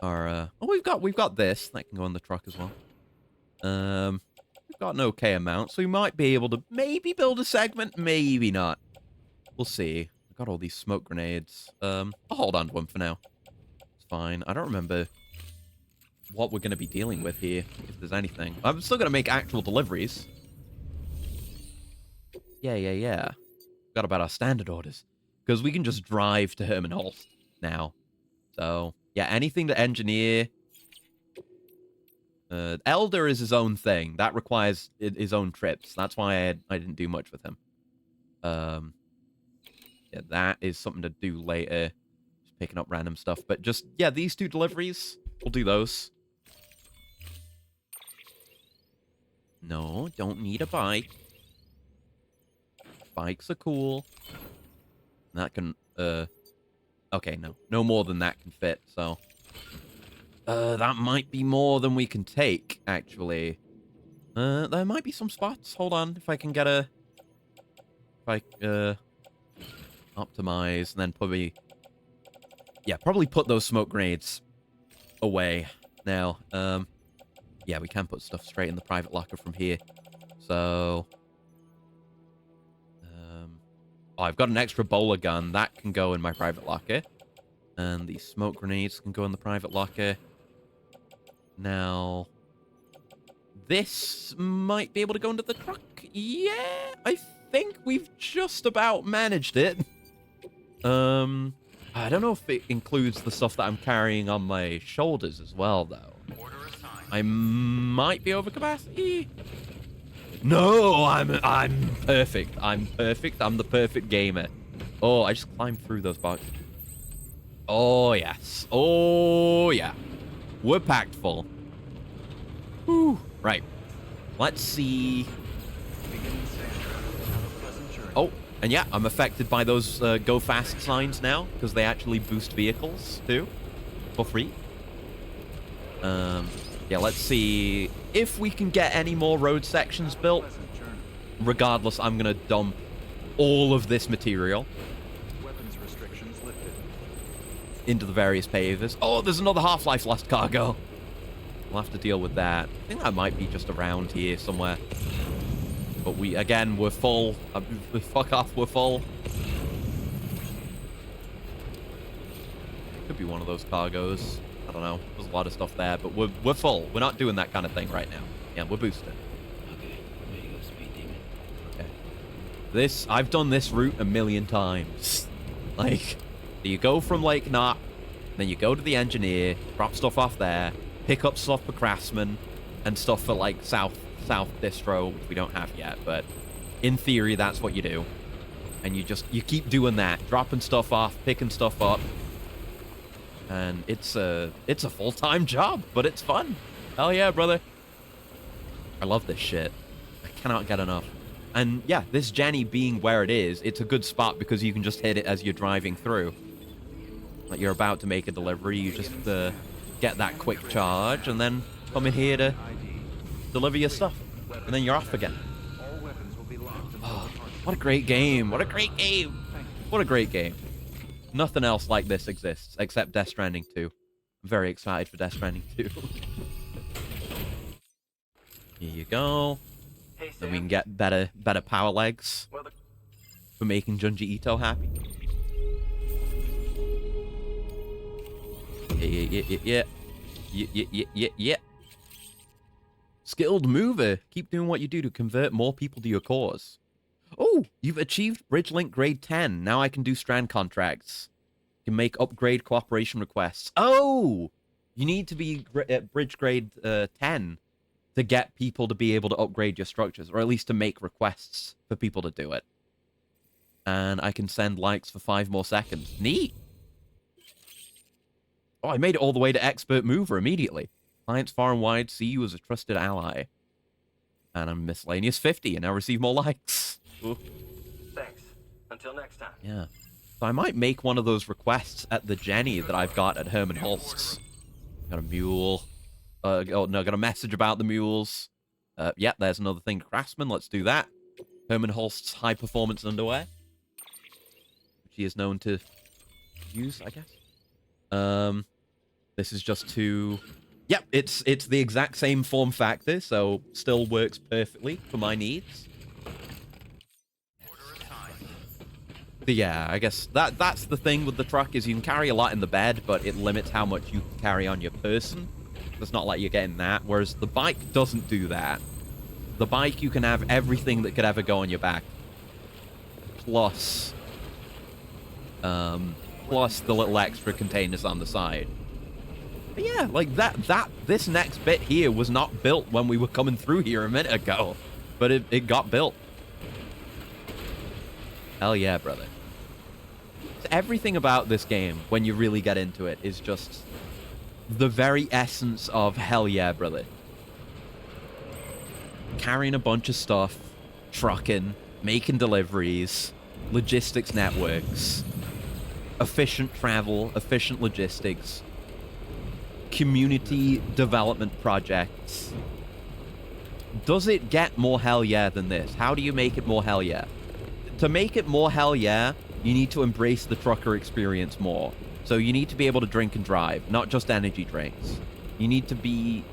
our we've got this that can go in the truck as well. We've got an okay amount, so we might be able to maybe build a segment, maybe not. We'll see. I've got all these smoke grenades. I'll hold on to them for now. It's fine. I don't remember what we're going to be dealing with here, if there's anything. I'm still going to make actual deliveries. Yeah. Forgot about our standard orders. Because we can just drive to Herman Holst now. So, yeah, anything to engineer. Elder is his own thing. That requires his own trips. That's why I didn't do much with him. Yeah, that is something to do later. Just picking up random stuff. But just, yeah, these two deliveries, we'll do those. No, don't need a bike. Bikes are cool. That can, okay, no. No more than that can fit, so. That might be more than we can take, actually. There might be some spots. Hold on, if I can get a... If I, optimize, and then probably... Yeah, probably put those smoke grenades away now. Yeah, we can put stuff straight in the private locker from here. So... Oh, I've got an extra bowler gun. That can go in my private locker. And the smoke grenades can go in the private locker. Now, this might be able to go into the truck. Yeah, I think we've just about managed it. I don't know if it includes the stuff that I'm carrying on my shoulders as well, though. I might be over capacity. No, I'm perfect. I'm perfect. I'm the perfect gamer. Oh, I just climbed through those boxes. Oh, yes. Oh, yeah. We're packed full. Whew. Right. Let's see. Oh, and yeah, I'm affected by those go fast signs now, because they actually boost vehicles, too. For free. Yeah, let's see if we can get any more road sections built. Regardless, I'm going to dump all of this material into the various pavers. Oh, there's another Half-Life Lost cargo. We'll have to deal with that. I think that might be just around here somewhere. But we're full. Fuck off, we're full. Could be one of those cargoes. I don't know. There's a lot of stuff there, but we're full. We're not doing that kind of thing right now. Yeah, we're boosted. Okay, way to go, speed demon. Okay. I've done this route a million times. Like, you go from Lake Knot, then you go to the engineer, drop stuff off there, pick up stuff for craftsmen, and stuff for, like, South Distro, which we don't have yet, but in theory, that's what you do. And you keep doing that, dropping stuff off, picking stuff up. And it's a full-time job, but it's fun. Hell yeah, brother. I love this shit. I cannot get enough. And yeah, this Jenny being where it is, it's a good spot because you can just hit it as you're driving through. Like you're about to make a delivery, you just get that quick charge and then come in here to deliver your stuff, and then you're off again. All weapons will be locked until Oh, the target. what a great game! What a great game! What a great game! Nothing else like this exists except Death Stranding 2. I'm very excited for Death Stranding 2. Here you go. Hey, Then we Sam. can get better power legs Well, for making Junji Ito happy. Yeah. Skilled mover. Keep doing what you do to convert more people to your cause. Oh, you've achieved Bridgelink grade 10. Now I can do strand contracts. You can make upgrade cooperation requests. Oh, you need to be bridge grade 10 to get people to be able to upgrade your structures, or at least to make requests for people to do it. And I can send likes for 5 more seconds. Neat. Oh, I made it all the way to expert mover immediately. Clients far and wide see you as a trusted ally. And I'm miscellaneous 50 and now receive more likes. Ooh. thanks. Until next time. Yeah. So I might make one of those requests at the Jenny that I've got at Herman Holst's. Got a mule. Oh, no, got a message about the mules. Yeah, there's another thing. Craftsman, let's do that. Herman Holst's high performance underwear. Which he is known to use, I guess. This is just to... Yep, it's the exact same form factor, so still works perfectly for my needs. But yeah, I guess that's the thing with the truck, is you can carry a lot in the bed, but it limits how much you can carry on your person. It's not like you're getting that, whereas the bike doesn't do that. The bike, you can have everything that could ever go on your back. Plus the little extra containers on the side. But yeah, like this next bit here was not built when we were coming through here a minute ago. But it got built. Hell yeah, brother. Everything about this game, when you really get into it, is just the very essence of hell yeah, brother. Carrying a bunch of stuff, trucking, making deliveries, logistics networks, efficient travel, efficient logistics, community development projects. Does it get more hell yeah than this? How do you make it more hell yeah? To make it more hell yeah, you need to embrace the trucker experience more. So you need to be able to drink and drive, not just energy drinks. You need to be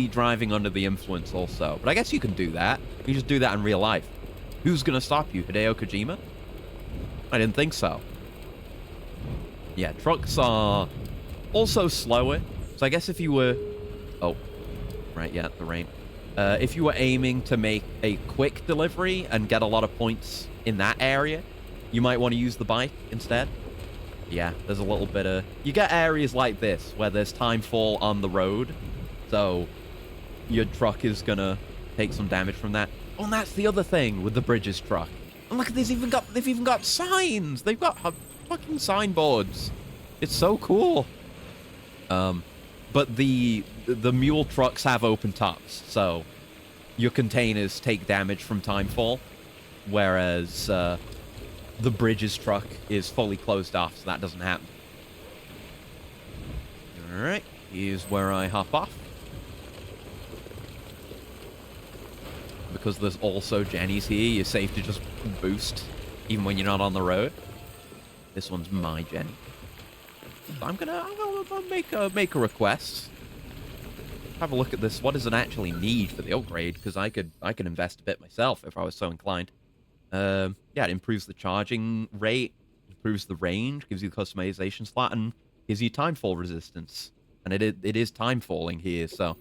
driving under the influence also. But I guess you can do that. You just do that in real life. Who's gonna stop you, Hideo Kojima? I didn't think so. Yeah, trucks are also slower. So I guess if you were... Oh, right, yeah, the rain. If you were aiming to make a quick delivery and get a lot of points in that area, you might want to use the bike instead. Yeah, there's a little bit of... You get areas like this where there's time fall on the road, so your truck is gonna take some damage from that. Oh, and that's the other thing with the Bridges truck. And look, they've even got signs. They've got fucking signboards. It's so cool. But the mule trucks have open tops, so your containers take damage from timefall, whereas the Bridges truck is fully closed off, so that doesn't happen. Alright, here's where I hop off. Because there's also Jenny's here, you're safe to just boost, even when you're not on the road. This one's my Jenny. I'm gonna make a request. Have a look at this. What does it actually need for the upgrade? Because I could invest a bit myself if I was so inclined. Yeah, it improves the charging rate, improves the range, gives you the customization slot, and gives you timefall resistance. And it is time falling here, so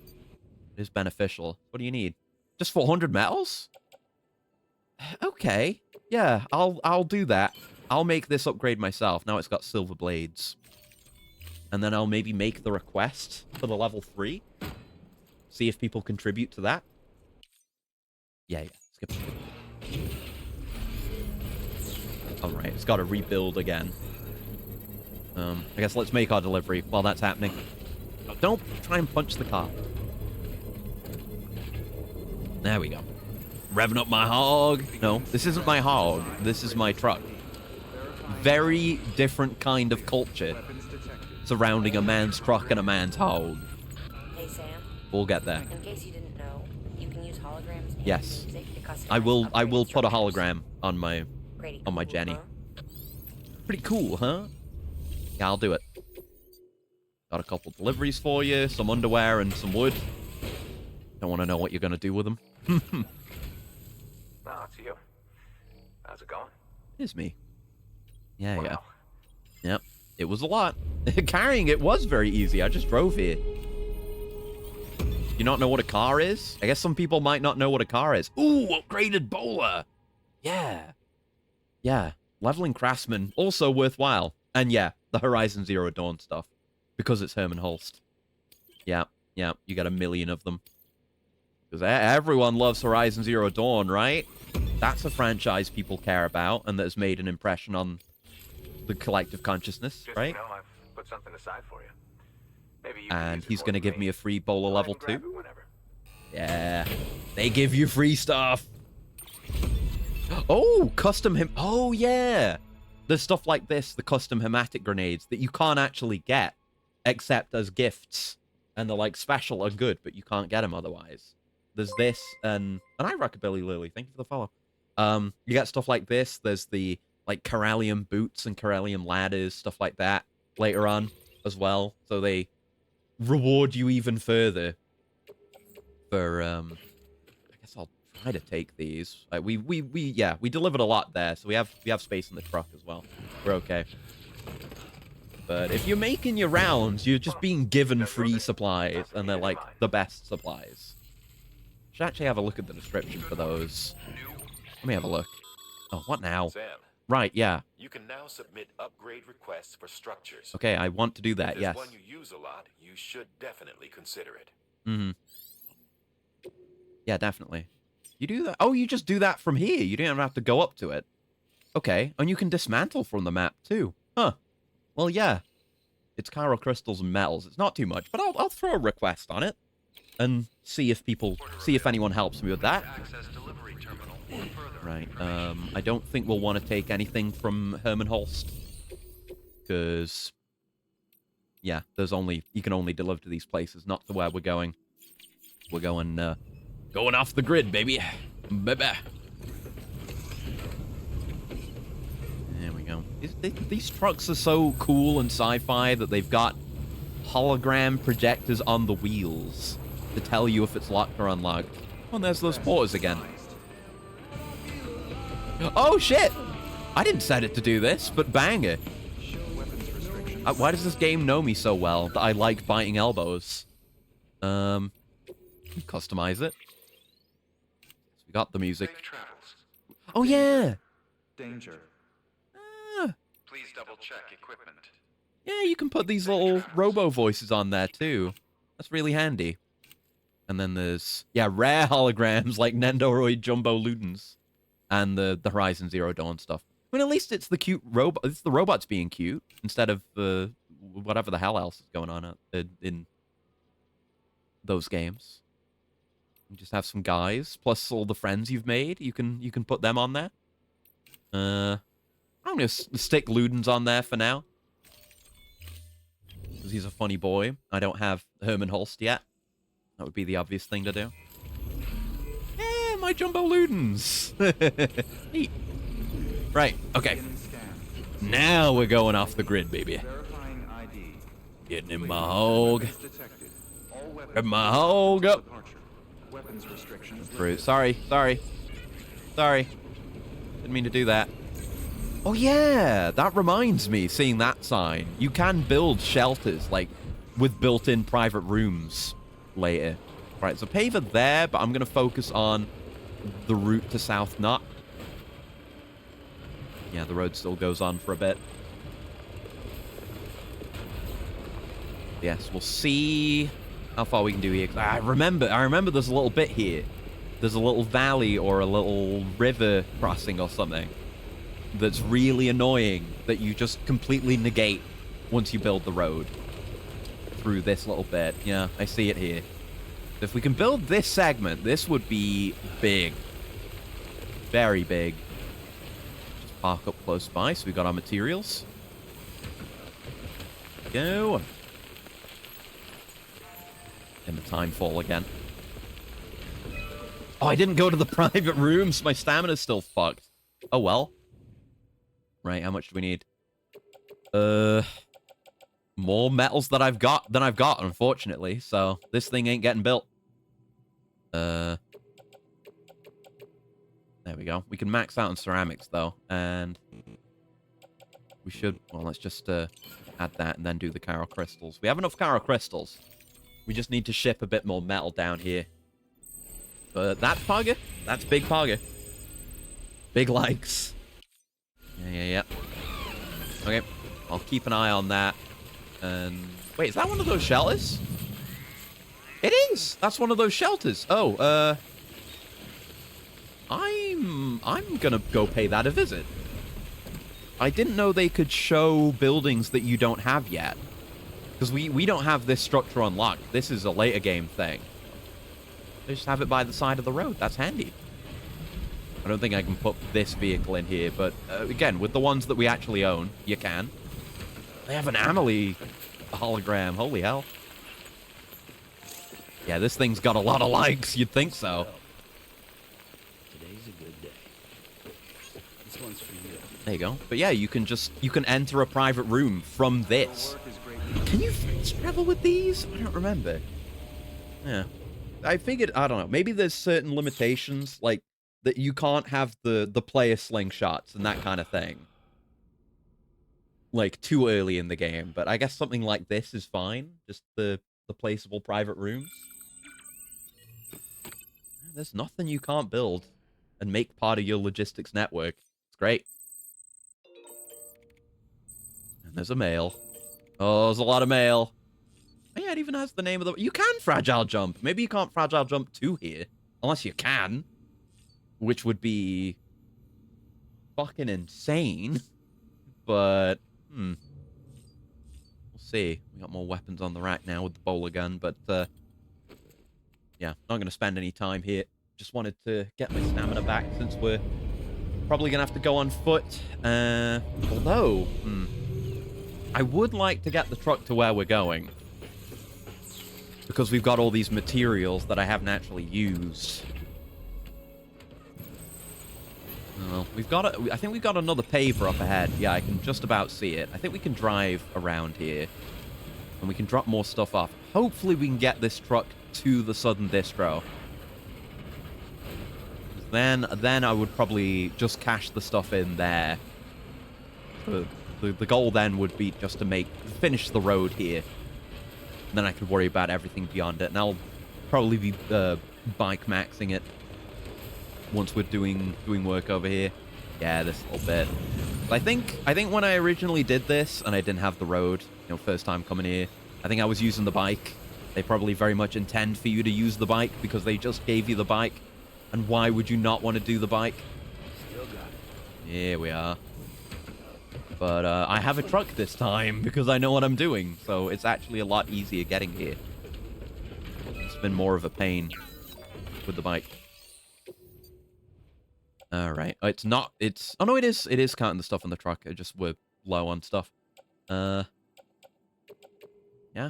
it is beneficial. What do you need? Just 400 metals? Okay. Yeah, I'll do that. I'll make this upgrade myself. Now it's got silver blades. And then I'll maybe make the request for the level 3. See if people contribute to that. Yeah. Skip it. Alright, it's got to rebuild again. I guess let's make our delivery while that's happening. Don't try and punch the car. There we go. Revving up my hog. No, this isn't my hog. This is my truck. Very different kind of culture surrounding a man's truck and a man's hog. Hey, Sam. We'll get there. In case you didn't know, you can use holograms and Yes. music to customize I will upgraded put a structures. hologram on my Pretty on my cool, Jenny. huh? Pretty cool, huh? Yeah, I'll do it. Got a couple deliveries for you, some underwear and some wood. Don't want to know what you're gonna do with them. No, it's you. How's it going? It's me. Yeah, yeah. Wow. Yep. It was a lot. Carrying it was very easy. I just drove here. You not know what a car is? I guess some people might not know what a car is. Ooh, upgraded bowler. Yeah. Yeah. Leveling craftsman, also worthwhile. And yeah, the Horizon Zero Dawn stuff. Because it's Herman Holst. Yeah, yeah, you got a million of them. Because everyone loves Horizon Zero Dawn, right? That's a franchise people care about and that has made an impression on the collective consciousness, Just, right? you know, I've put something aside for you. Maybe you And use it he's more going to than give me a free bowler Go ahead level and grab 2. it whenever. Yeah. They give you free stuff. Oh, custom him. Oh, yeah. There's stuff like this, the custom hematic grenades, that you can't actually get except as gifts. And they're like special and good, but you can't get them otherwise. There's this and I Rockabilly Lily. Thank you for the follow. You get stuff like this. There's the like Corellium boots and Corellium ladders, stuff like that later on as well. So they reward you even further for I guess I'll try to take these. We delivered a lot there, so we have space in the truck as well. We're okay. But if you're making your rounds, you're just being given free supplies, and they're like the best supplies. Should actually have a look at the description for those. Let me have a look. Oh, what now? Sam, Right, yeah. you can now submit upgrade requests for structures. Okay, I want to do If that, there's yes. one you use a lot, you should definitely consider it. Mm-hmm. Yeah, definitely. You do that? Oh, you just do that from here. You don't even have to go up to it. Okay, and you can dismantle from the map, too. Huh. Well, yeah. It's chiral crystals and metals. It's not too much, but I'll throw a request on it and see if anyone helps me with that. Access delivery terminal or further. Right. I don't think we'll want to take anything from Herman Holst because yeah, you can only deliver to these places, not to where we're going. We're going off the grid, baby. Baby. There we go. These trucks are so cool and sci-fi that they've got hologram projectors on the wheels to tell you if it's locked or unlocked. Oh, and there's those porters again. Oh, shit! I didn't set it to do this, but bang it. Why does this game know me so well that I like biting elbows? Customize it. We got the music. Safe travels. Oh, yeah! Danger. Please double check equipment. Yeah, you can put these little robo voices on there too. That's really handy. And then there's rare holograms like Nendoroid Jumbo Ludens and the Horizon Zero Dawn stuff. I mean, at least it's the cute robot. It's the robots being cute instead of the whatever the hell else is going on in those games. You just have some guys plus all the friends you've made. You can put them on there. I'm gonna stick Ludens on there for now. Because he's a funny boy. I don't have Herman Holst yet. That would be the obvious thing to do. Yeah, my Jumbo Ludens! Neat. Right, okay. Now we're going off the grid, baby. Verifying ID. Getting in my hog. Detected. All weapons. In my hog up. Departure. Weapons restrictions. Through. Sorry. Didn't mean to do that. Oh yeah, that reminds me, seeing that sign. You can build shelters, like, with built-in private rooms later. Right, so paver there, but I'm going to focus on the route to South Knot. Yeah, the road still goes on for a bit. Yes, we'll see how far we can do here. I remember there's a little bit here. There's a little valley or a little river crossing or something that's really annoying that you just completely negate once you build the road through this little bit. Yeah, I see it here. If we can build this segment, this would be big. Very big. Just park up close by so we got our materials. Go. In the time fall again. Oh, I didn't go to the private rooms. My stamina's still fucked. Oh, well. Right, how much do we need? More metals than I've got, unfortunately. So, this thing ain't getting built. There we go. We can max out on ceramics, though. And we should... Well, let's just add that and then do the Chiral crystals. We have enough Chiral crystals. We just need to ship a bit more metal down here. But that's Pogger. That's big Pogger. Big likes. Yeah. Okay. I'll keep an eye on that. And... Wait, is that one of those shelters? It is! That's one of those shelters. Oh, I'm gonna go pay that a visit. I didn't know they could show buildings that you don't have yet. Because we don't have this structure unlocked. This is a later game thing. They just have it by the side of the road. That's handy. I don't think I can put this vehicle in here, but again, with the ones that we actually own, you can. They have an Amelie hologram. Holy hell. Yeah, this thing's got a lot of likes. You'd think so. Today's a good day. This one's for you. There you go. But yeah, you can enter a private room from this. Can you fast travel with these? I don't remember. Yeah. I figured, I don't know, maybe there's certain limitations, like, that you can't have the player slingshots and that kind of thing. Like, too early in the game, but I guess something like this is fine. Just the placeable private rooms. There's nothing you can't build and make part of your logistics network. It's great. And there's a mail. Oh, there's a lot of mail. Oh, yeah, it even has the name of the... You can fragile jump. Maybe you can't fragile jump to here. Unless you can. Which would be... fucking insane. But, We'll see. We got more weapons on the rack now with the bowler gun, but, yeah, not going to spend any time here. Just wanted to get my stamina back since we're probably going to have to go on foot. Although, I would like to get the truck to where we're going. Because we've got all these materials that I haven't actually used. Well, I think we've got another paver up ahead. Yeah, I can just about see it. I think we can drive around here. And we can drop more stuff off. Hopefully we can get this truck to the southern distro. Then I would probably just cache the stuff in there. The goal then would be just to finish the road here. And then I could worry about everything beyond it. And I'll probably be bike maxing it once we're doing work over here. Yeah, this little bit. But I think when I originally did this and I didn't have the road, first time coming here, I think I was using the bike. They probably very much intend for you to use the bike because they just gave you the bike. And why would you not want to do the bike? Still got it. Here we are. But I have a truck this time because I know what I'm doing. So it's actually a lot easier getting here. It's been more of a pain with the bike. Alright. Oh, it's not... It's... Oh, no, it is. It is counting the stuff on the truck. We're low on stuff. Yeah,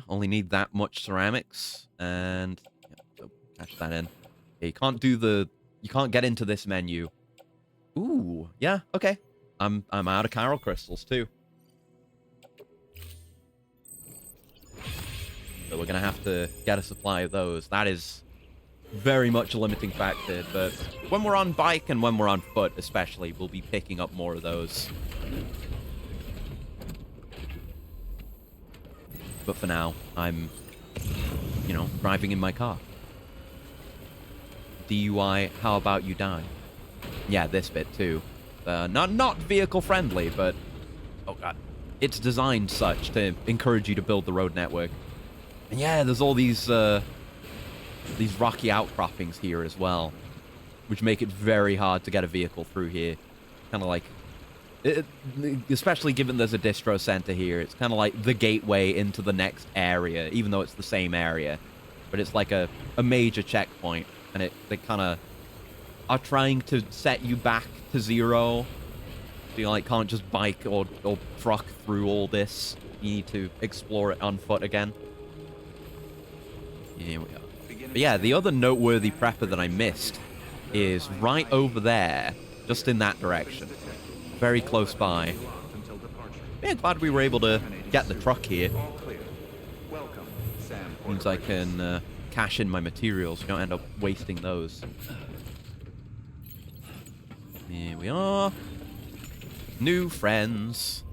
only need that much ceramics. And... Yeah, so cash that in. Yeah, you can't do the... You can't get into this menu. Ooh, yeah, okay. I'm out of chiral crystals, too. So we're gonna have to get a supply of those. That is very much a limiting factor, but when we're on bike and when we're on foot especially, we'll be picking up more of those. But for now, I'm, driving in my car. DUI, how about you die? Yeah, this bit too. Not vehicle friendly, but oh god, it's designed such to encourage you to build the road network. And yeah, there's all these rocky outcroppings here as well, which make it very hard to get a vehicle through here. Kind of like, especially given there's a distro center here, it's kind of like the gateway into the next area, even though it's the same area. But it's like a major checkpoint, and they kind of are trying to set you back to zero. So you can't just bike or truck through all this. You need to explore it on foot again. Here we are. But yeah, the other noteworthy prepper that I missed is right over there, just in that direction. Very close by. Until departure. Yeah, glad we were able to get the truck here. All clear. Welcome, Sam. Means I can cash in my materials. Don't end up wasting those. Here we are. New friends.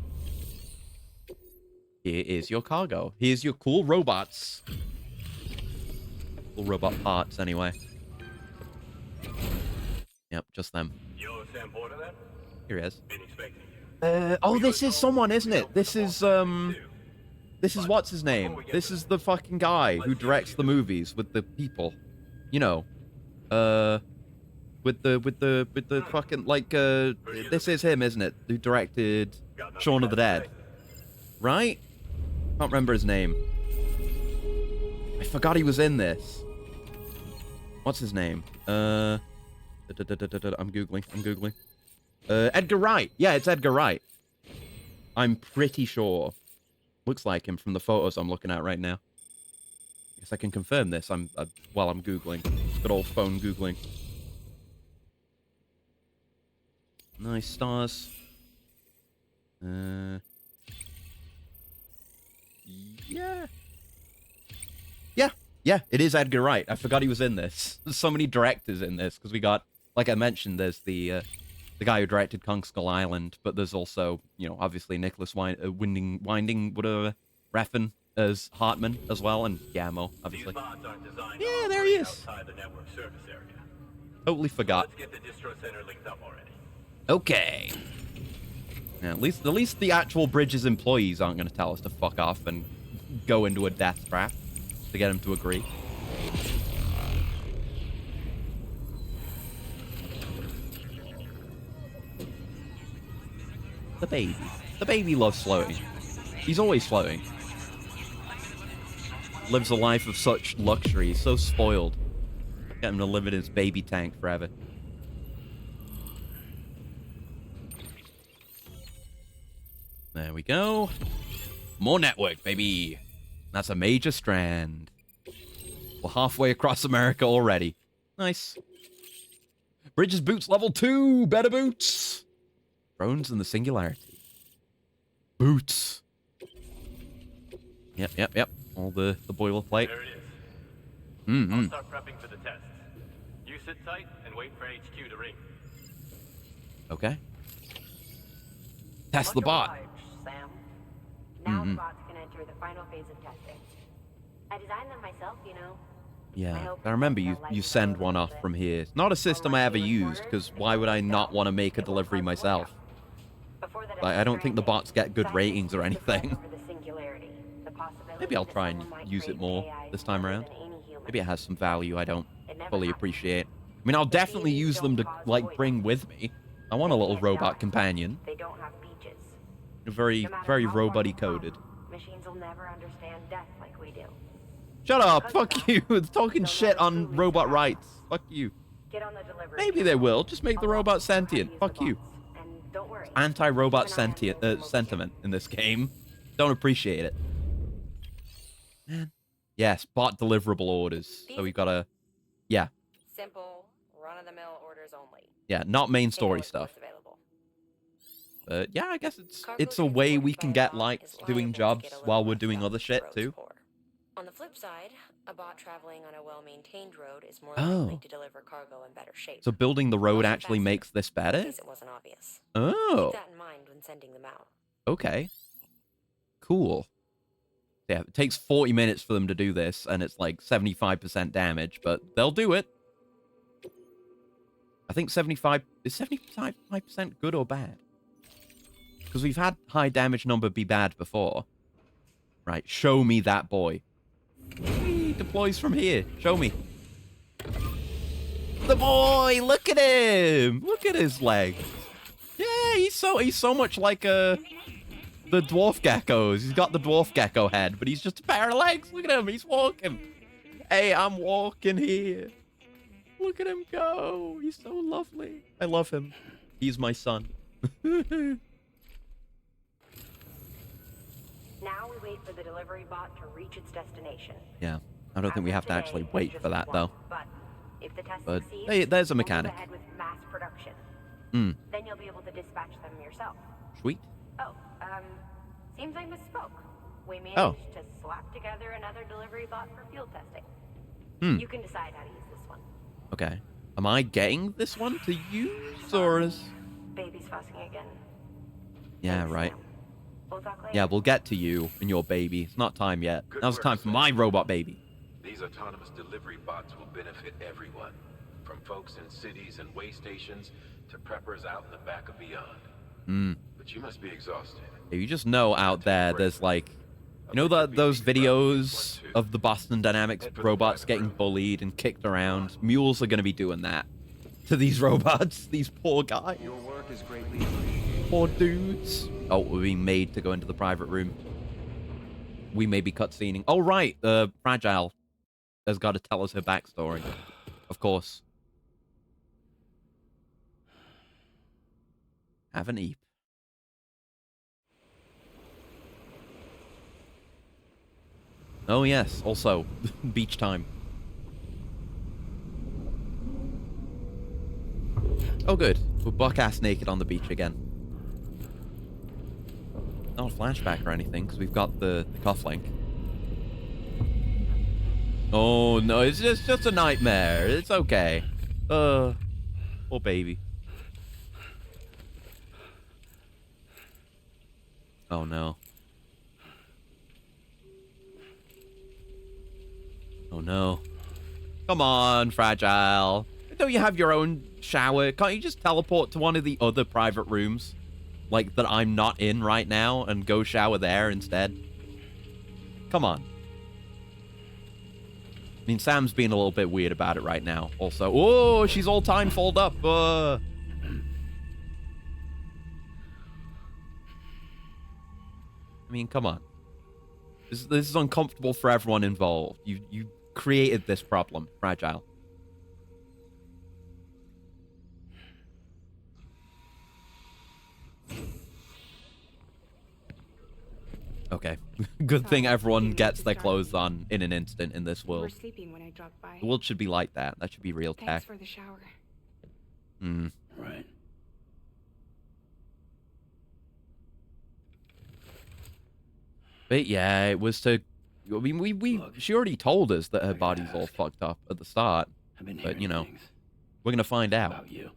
Here is your cargo. Here's your cool robots. Cool robot parts, anyway. Yep, just them. You're Sam Porter then? Here he is. Been expecting you. Oh, this is someone, isn't it? This is what's his name? This is the fucking guy who directs the movies with the people. You know. With the fucking, like, this is him, isn't it? Who directed Shaun of the Dead. Right? Can't remember his name. I forgot he was in this. What's his name? I'm Googling. Edgar Wright. Yeah, it's Edgar Wright. I'm pretty sure. Looks like him from the photos I'm looking at right now. Guess I can confirm this while I'm Googling. Good old phone Googling. Nice stars. Yeah. Yeah, it is Edgar Wright. I forgot he was in this. There's so many directors in this, because we got, like I mentioned, there's the guy who directed Kong Skull Island, but there's also, you know, obviously Nicholas Winding, whatever, Refn as Hartman as well, and Guillermo, obviously. Yeah, there he is. Totally forgot. Let's get the distro center linked up already. Okay. Yeah, at least the actual Bridges employees aren't going to tell us to fuck off and go into a death trap to get him to agree. The baby. The baby loves floating. He's always floating. Lives a life of such luxury. He's so spoiled. Get him to live in his baby tank forever. There we go. More network, baby. That's a major strand. We're halfway across America already. Nice. Bridges boots level 2. Better boots. Drones and the Singularity. Boots. Yep. All the boilerplate. There it is. I'll start prepping for the test. You sit tight and wait for HQ to ring. Okay. Test the bot. Sam. Now the bots can enter the final phase of testing. I designed them myself, you know. Yeah, I remember you send one off from here. It's not a system I ever used, because why would I not want to make a delivery myself? Like, I don't think the bots get good ratings or anything. Maybe I'll try and use it more this time around. Maybe it has some value I don't fully appreciate. I mean, I'll definitely use them to, like, bring with me. I want a little robot companion. They don't have beaches. Very, very robot-y coded. Machines will never understand death like we do. Shut up! Fuck you! It's talking shit on robot rights. Fuck you. Get on the delivery. Maybe they will. Just make the robot sentient. Fuck you. And don't worry. Anti-robot sentiment in this game. Don't appreciate it. Man. Yes, bot deliverable orders. So we gotta... Yeah. Simple, run-of-the-mill orders only. Yeah, not main story stuff. But yeah, I guess it's a way we can get likes doing jobs while we're doing other shit too. On the flip side, a bot traveling on a well-maintained road is more likely to deliver cargo in better shape. So building the road actually makes this better? In case it wasn't obvious. Oh. Keep that in mind when sending them out. Okay. Cool. Yeah, it takes 40 minutes for them to do this, and it's like 75% damage, but they'll do it. I think 75... Is 75% good or bad? Because we've had high damage number be bad before. Right, show me that boy. He deploys from here. Show me. The boy! Look at him! Look at his legs. Yeah, he's so much like the dwarf geckos. He's got the dwarf gecko head, but he's just a pair of legs. Look at him, he's walking. Hey, I'm walking here. Look at him go. He's so lovely. I love him. He's my son. Now we wait for the delivery bot to reach its destination. Yeah. I don't think we have to actually wait for that, though. But if the test But succeeds, hey, there's a we'll move mechanic. ahead with mass production. Hmm. Then you'll be able to dispatch them yourself. Sweet. Oh, seems I misspoke. We managed Oh. to slap together another delivery bot for field testing. Hmm. You can decide how to use this one. Okay. Am I getting this one to use, or is... Baby's fussing again. Yeah, Thanks, right. Sam. We'll talk later. Yeah, we'll get to you and your baby. It's not time yet. Good Now's work, time for Sam. my robot baby. These autonomous delivery bots will benefit everyone, from folks in cities and way stations to preppers out in the back and beyond. Hmm. But you must be exhausted. You just know out there, there's like... You know that those videos of the Boston Dynamics robots getting bullied and kicked around? Mules are going to be doing that to these robots. These poor guys. Your work is greatly appreciated. Poor dudes. Oh, we're being made to go into the private room. We may be cutscening. Oh, right. Fragile has got to tell us her backstory. Of course. Have an eep. Oh, yes. Also, beach time. Oh, good. We're buck-ass naked on the beach again. Not a flashback or anything, because we've got the cufflink. Oh, no. It's just a nightmare. It's okay. Poor baby. Oh, no. Oh, no. Come on, Fragile. Don't you have your own shower? Can't you just teleport to one of the other private rooms? Like, that I'm not in right now and go shower there instead? Come on. I mean, Sam's being a little bit weird about it right now. Also, oh, she's all time fold up. I mean, come on. This is uncomfortable for everyone involved. You created this problem, Fragile. Okay. Good thing everyone gets their clothes on in an instant in this You were world. sleeping when I dropped by. The world should be like that. That should be real Thanks tech. for the shower. Hmm. Right. But yeah, it was to... I mean, she already told us that her body's all fucked up at the start. I've been But, hearing you know, things we're gonna find out about you.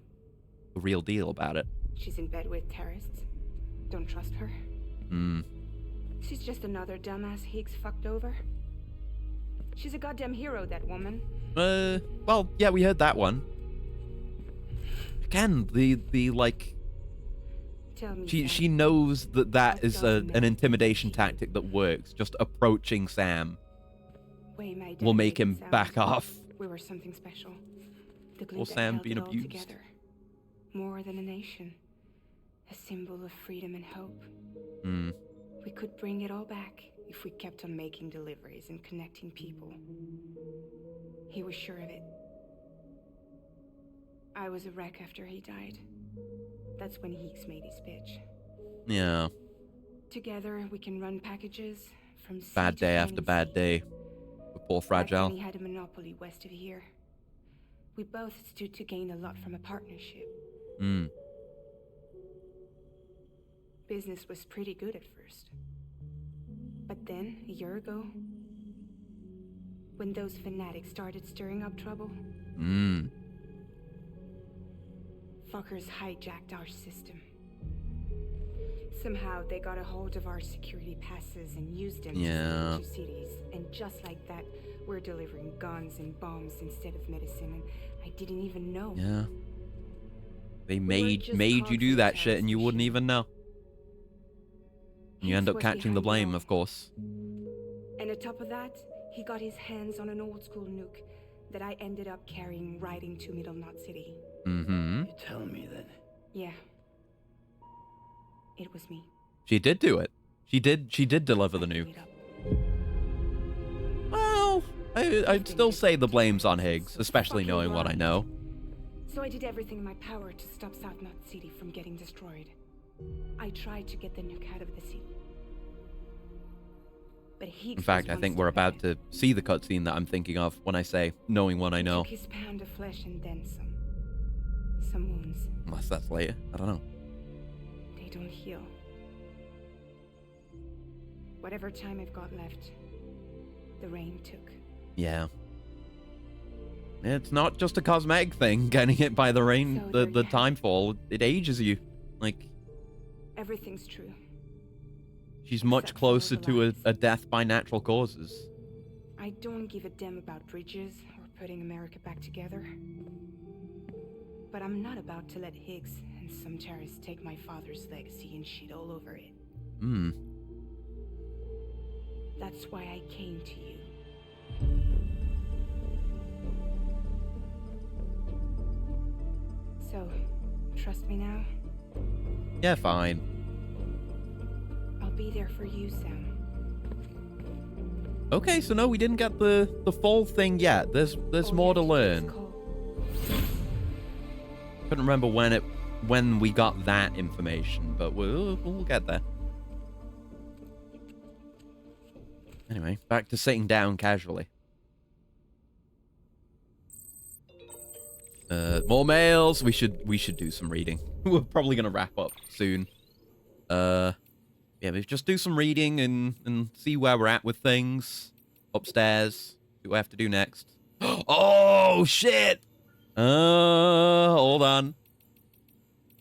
the real deal about it. She's in bed with terrorists. Don't trust her. Hmm. She's just another dumbass Higgs fucked over. She's a goddamn hero, that woman. Well, yeah, we heard that one. Again, the like... Tell me, She Sam, knows that that is an Doesn't intimidation tactic that works. Just approaching Sam way my dad will make made him it sound. back off. We were something special. The glue Or that Sam held being it all abused. together. More than a nation. A symbol of freedom and hope. Hmm. We could bring it all back if we kept on making deliveries and connecting people. He was sure of it. I was a wreck after he died. That's when Higgs made his pitch. Yeah. Together, we can run packages from sea Bad to day shining after bad sea. day. With poor Back Fragile. when he had a monopoly west of here. We both stood to gain a lot from a partnership. Hmm. Business was pretty good at first. But then, a year ago, when those fanatics started stirring up trouble, Hmm. fuckers hijacked our system. Somehow they got a hold of our security passes and used them Yeah. to sneak into cities. And just like that, we're delivering guns and bombs instead of medicine, and I didn't even know. Yeah. They were made just you cogs in do the that shit and you terrorist wouldn't machine. even know. And you Higgs end up was catching the behind it blame, all. of course. And on top of that, he got his hands on an old school nuke that I ended up carrying right into Middle Knot City. Mm-hmm. You telling me that Yeah. It was me. She did do it. She did deliver the I nuke. made up. Well, I'd still say the blame's on Higgs, especially Fucking knowing what I right. know. So I did everything in my power to stop South Knot City from getting destroyed. I tried to get the nuke out of the city. But Higgs In fact, was I think one we're step about to see the cutscene that I'm thinking of when I say knowing what I ahead. know. Took his pound of flesh and then some. Some wounds. Unless that's later. I don't know. They don't heal. Whatever time I've got left, the rain took. Yeah. It's not just a cosmetic thing, getting hit by the rain, So the there you have time it. fall. It ages you. Like, Everything's true. she's much Except for all closer the to lies. a death by natural causes. I don't give a damn about bridges or putting America back together. But I'm not about to let Higgs and some terrorists take my father's legacy and shit all over it. Hmm. That's why I came to you. So, trust me now? Yeah, fine. I'll be there for you, Sam. Okay, so no, we didn't get the full thing yet. There's All more to you have do is learn. call. Couldn't remember when we got that information, but we'll get there. Anyway, back to sitting down casually. More mails. We should do some reading. We're probably gonna wrap up soon. Yeah, we just do some reading and see where we're at with things. Upstairs. See what we have to do next. Oh shit! Hold on.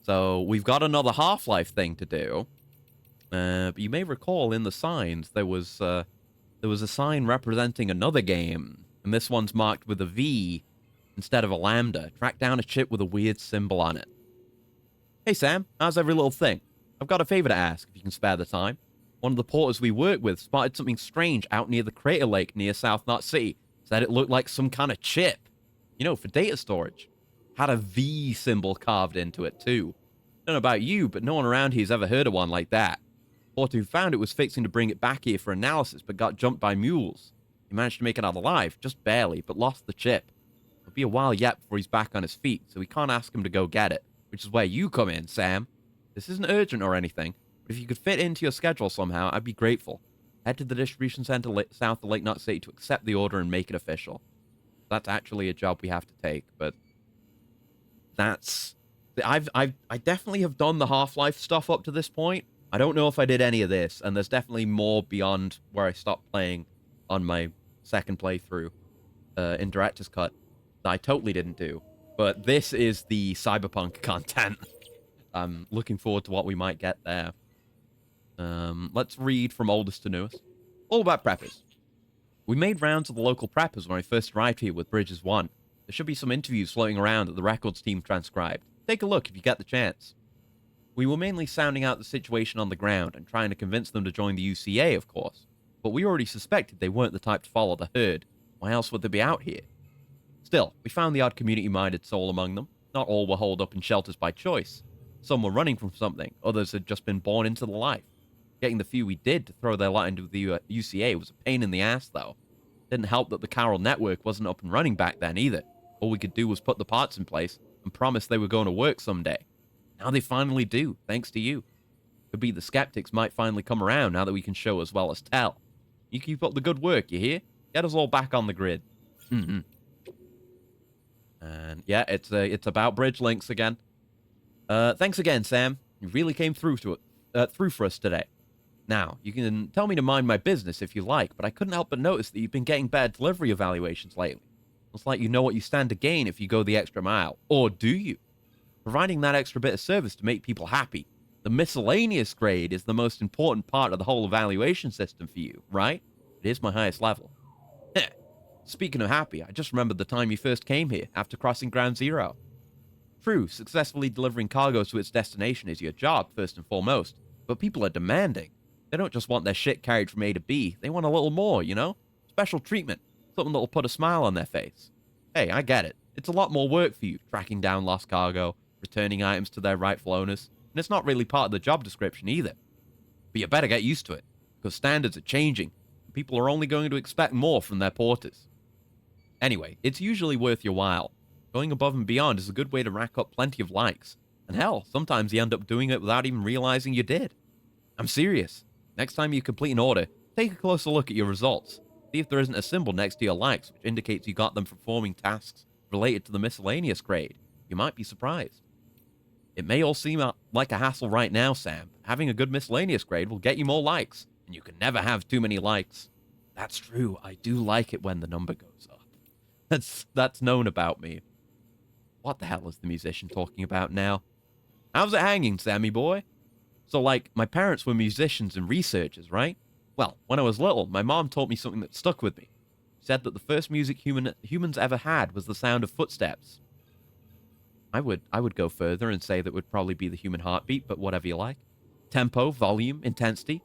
So we've got another Half-Life thing to do. But you may recall in the signs there was a sign representing another game, and this one's marked with a V instead of a lambda. Track down a chip with a weird symbol on it. Hey Sam, how's every little thing? I've got a favor to ask, if you can spare the time. One of the porters we work with spotted something strange out near the crater lake near South Knot City. Said it looked like some kind of chip. You know, for data storage. Had a V symbol carved into it, too. Don't know about you, but no one around here's ever heard of one like that. Porter who found it was fixing to bring it back here for analysis, but got jumped by mules. He managed to make it out alive, just barely, but lost the chip. It'll be a while yet before he's back on his feet, so we can't ask him to go get it, which is where you come in, Sam. This isn't urgent or anything, but if you could fit into your schedule somehow, I'd be grateful. Head to the distribution center south of Lake Knot City to accept the order and make it official. That's actually a job we have to take, but that's... I definitely have done the Half-Life stuff up to this point. I don't know if I did any of this, and there's definitely more beyond where I stopped playing on my second playthrough in Director's Cut that I totally didn't do. But this is the Cyberpunk content. I'm looking forward to what we might get there. Let's read from oldest to newest. All about preppers. We made rounds of the local preppers when I first arrived here with Bridges 1. There should be some interviews floating around that the records team transcribed. Take a look if you get the chance. We were mainly sounding out the situation on the ground and trying to convince them to join the UCA, of course. But we already suspected they weren't the type to follow the herd. Why else would they be out here? Still, we found the odd community-minded soul among them. Not all were holed up in shelters by choice. Some were running from something, others had just been born into the life. Getting the few we did to throw their lot into the UCA was a pain in the ass, though. Didn't help that the Chiral network wasn't up and running back then either. All we could do was put the parts in place and promise they were going to work someday. Now they finally do, thanks to you. Could be the skeptics might finally come around now that we can show as well as tell. You keep up the good work, you hear? Get us all back on the grid. Mm-hmm. And yeah, it's about bridge links again. Thanks again, Sam. You really came through for us today. Now, you can tell me to mind my business if you like, but I couldn't help but notice that you've been getting bad delivery evaluations lately. Looks like you know what you stand to gain if you go the extra mile. Or do you? Providing that extra bit of service to make people happy. The miscellaneous grade is the most important part of the whole evaluation system for you, right? It is my highest level. Heh. Speaking of happy, I just remembered the time you first came here, after crossing Ground Zero. True, successfully delivering cargo to its destination is your job, first and foremost, but people are demanding. They don't just want their shit carried from A to B, they want a little more, you know? Special treatment, something that'll put a smile on their face. Hey, I get it. It's a lot more work for you, tracking down lost cargo, returning items to their rightful owners, and it's not really part of the job description either. But you better get used to it, because standards are changing, and people are only going to expect more from their porters. Anyway, it's usually worth your while. Going above and beyond is a good way to rack up plenty of likes, and hell, sometimes you end up doing it without even realizing you did. I'm serious. Next time you complete an order, Take a closer look at your results. See if there isn't a symbol next to your likes, which indicates you got them from performing tasks related to the miscellaneous grade. You might be surprised. It may all seem like a hassle right now, Sam. But having a good miscellaneous grade will get you more likes, and you can never have too many likes. That's true. I do like it when the number goes up. That's known about me. What the hell is the musician talking about now? How's it hanging, Sammy boy? So, like, my parents were musicians and researchers, right? Well, when I was little, my mom taught me something that stuck with me. She said that the first music humans ever had was the sound of footsteps. I would go further and say that would probably be the human heartbeat, but whatever you like. Tempo, volume, intensity.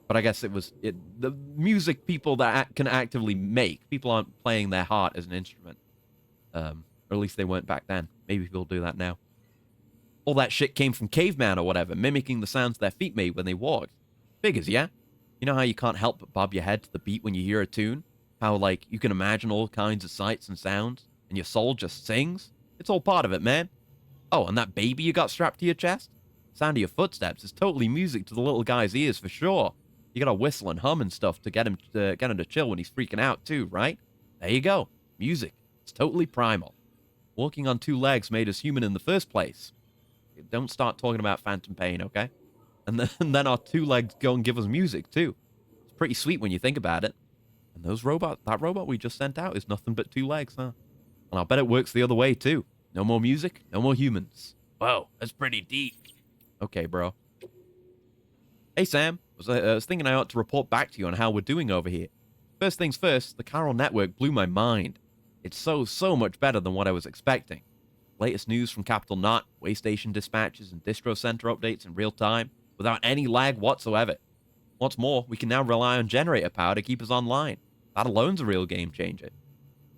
But I guess the music people that can actively make. People aren't playing their heart as an instrument. Or at least they weren't back then. Maybe people do that now. All that shit came from caveman or whatever, mimicking the sounds their feet made when they walked. Figures, yeah? You know how you can't help but bob your head to the beat when you hear a tune? How, like, you can imagine all kinds of sights and sounds, and your soul just sings? It's all part of it, man. Oh, and that baby you got strapped to your chest? The sound of your footsteps is totally music to the little guy's ears for sure. You gotta whistle and hum and stuff to get him to chill when he's freaking out too, right? There you go. Music. It's totally primal. Walking on two legs made us human in the first place. Don't start talking about phantom pain, okay? And then our two legs go and give us music too. It's pretty sweet when you think about it. And that robot we just sent out is nothing but two legs, huh? And I'll bet it works the other way, too. No more music, no more humans. Whoa, that's pretty deep. Okay, bro. Hey, Sam. I was thinking I ought to report back to you on how we're doing over here. First things first, the Chiral network blew my mind. It's so much better than what I was expecting. Latest news from Capital Knot, way station dispatches, and distro center updates in real time, without any lag whatsoever. What's more, we can now rely on generator power to keep us online. That alone's a real game changer.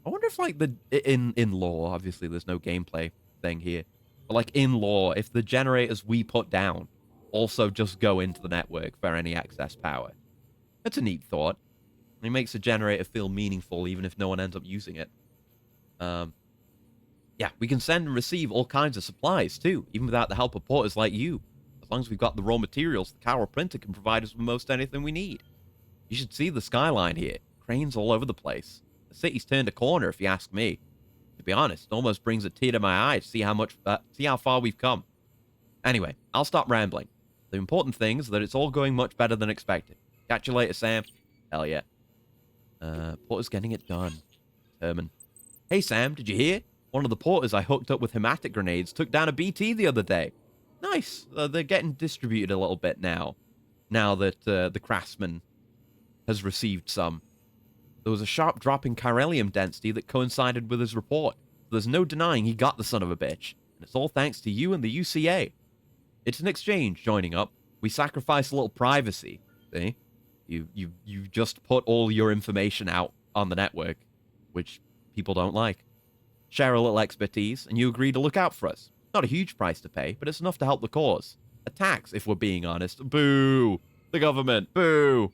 I wonder if, like, in lore, obviously there's no gameplay thing here, but, like, in lore, if the generators we put down also just go into the network for any excess power. That's a neat thought. It makes the generator feel meaningful even if no one ends up using it. Yeah, we can send and receive all kinds of supplies, too, even without the help of porters like you. As long as we've got the raw materials, the Chiral printer can provide us with most anything we need. You should see the skyline here. Cranes all over the place. The city's turned a corner, if you ask me. To be honest, it almost brings a tear to my eye to see how far we've come. Anyway, I'll stop rambling. The important thing is that it's all going much better than expected. Catch you later, Sam. Hell yeah. Porter's getting it done. Herman. Hey, Sam, did you hear? One of the porters I hooked up with hematic grenades took down a BT the other day. Nice. They're getting distributed a little bit now. Now that the craftsman has received some. There was a sharp drop in chiralium density that coincided with his report. So there's no denying he got the son of a bitch. And it's all thanks to you and the UCA. It's an exchange joining up. We sacrifice a little privacy. See? You just put all your information out on the network, which people don't like. Share a little expertise, and you agree to look out for us. Not a huge price to pay, but it's enough to help the cause. A tax, if we're being honest. Boo! The government. Boo!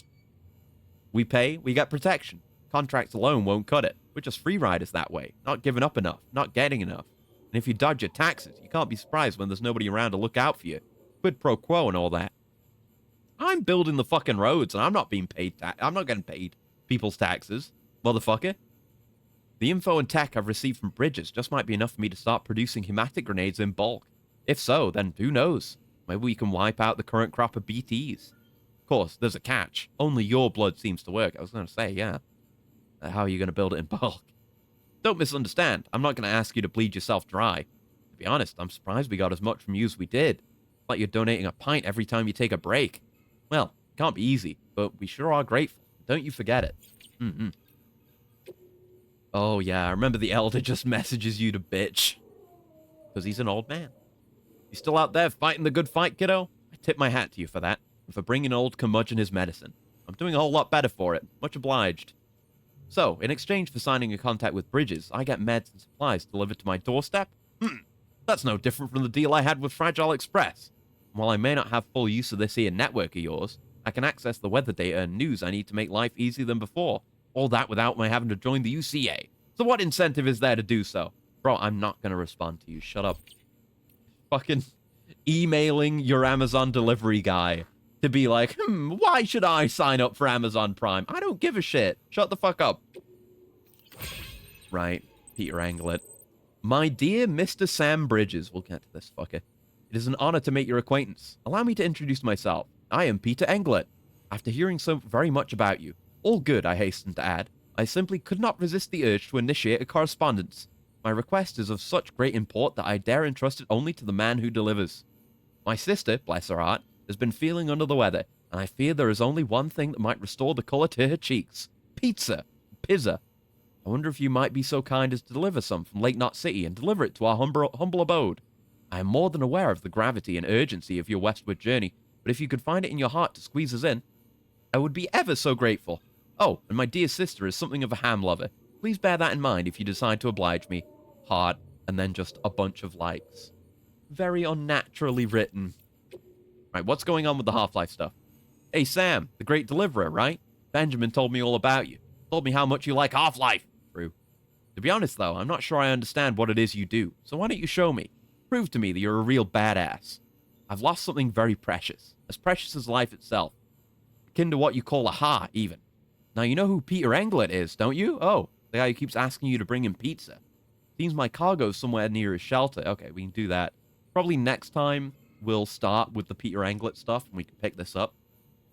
We pay, we get protection. Contracts alone won't cut it. We're just free riders that way. Not giving up enough. Not getting enough. And if you dodge your taxes, you can't be surprised when there's nobody around to look out for you. Quid pro quo and all that. I'm building the fucking roads, and I'm not being paid I'm not getting paid people's taxes, motherfucker. The info and tech I've received from Bridges just might be enough for me to start producing hematic grenades in bulk. If so, then who knows? Maybe we can wipe out the current crop of BTs. Of course, there's a catch. Only your blood seems to work. I was going to say, yeah. How are you going to build it in bulk? Don't misunderstand. I'm not going to ask you to bleed yourself dry. To be honest, I'm surprised we got as much from you as we did. Like you're donating a pint every time you take a break. Well, it can't be easy, but we sure are grateful. Don't you forget it. Mm-hmm. Oh, yeah, I remember the elder just messages you to bitch. Because he's an old man. You still out there fighting the good fight, kiddo? I tip my hat to you for that, and for bringing old curmudgeon his medicine. I'm doing a whole lot better for it. Much obliged. So, in exchange for signing a contract with Bridges, I get meds and supplies delivered to my doorstep? That's no different from the deal I had with Fragile Express. And while I may not have full use of this here network of yours, I can access the weather data and news I need to make life easier than before. All that without my having to join the UCA. So what incentive is there to do so? Bro, I'm not going to respond to you. Shut up. Fucking emailing your Amazon delivery guy to be like, why should I sign up for Amazon Prime? I don't give a shit. Shut the fuck up. Right, Peter Anglet. My dear Mr. Sam Bridges, we'll get to this fucker. It is an honor to make your acquaintance. Allow me to introduce myself. I am Peter Anglet. After hearing so very much about you, all good, I hasten to add, I simply could not resist the urge to initiate a correspondence. My request is of such great import that I dare entrust it only to the man who delivers. My sister, bless her heart, has been feeling under the weather, and I fear there is only one thing that might restore the color to her cheeks. Pizza. I wonder if you might be so kind as to deliver some from Lake Knot City and deliver it to our humble abode. I am more than aware of the gravity and urgency of your westward journey, but if you could find it in your heart to squeeze us in, I would be ever so grateful. Oh, and my dear sister is something of a ham lover. Please bear that in mind if you decide to oblige me. Heart, and then just a bunch of likes. Very unnaturally written. Right, what's going on with the Half-Life stuff? Hey, Sam, the great deliverer, right? Benjamin told me all about you. Told me how much you like Half-Life. True. To be honest, though, I'm not sure I understand what it is you do, so why don't you show me? Prove to me that you're a real badass. I've lost something very precious as life itself. Akin to what you call a heart, even. Now, you know who Peter Anglet is, don't you? Oh, the guy who keeps asking you to bring him pizza. Seems my cargo's somewhere near his shelter. Okay, we can do that. Probably next time we'll start with the Peter Anglet stuff, and we can pick this up.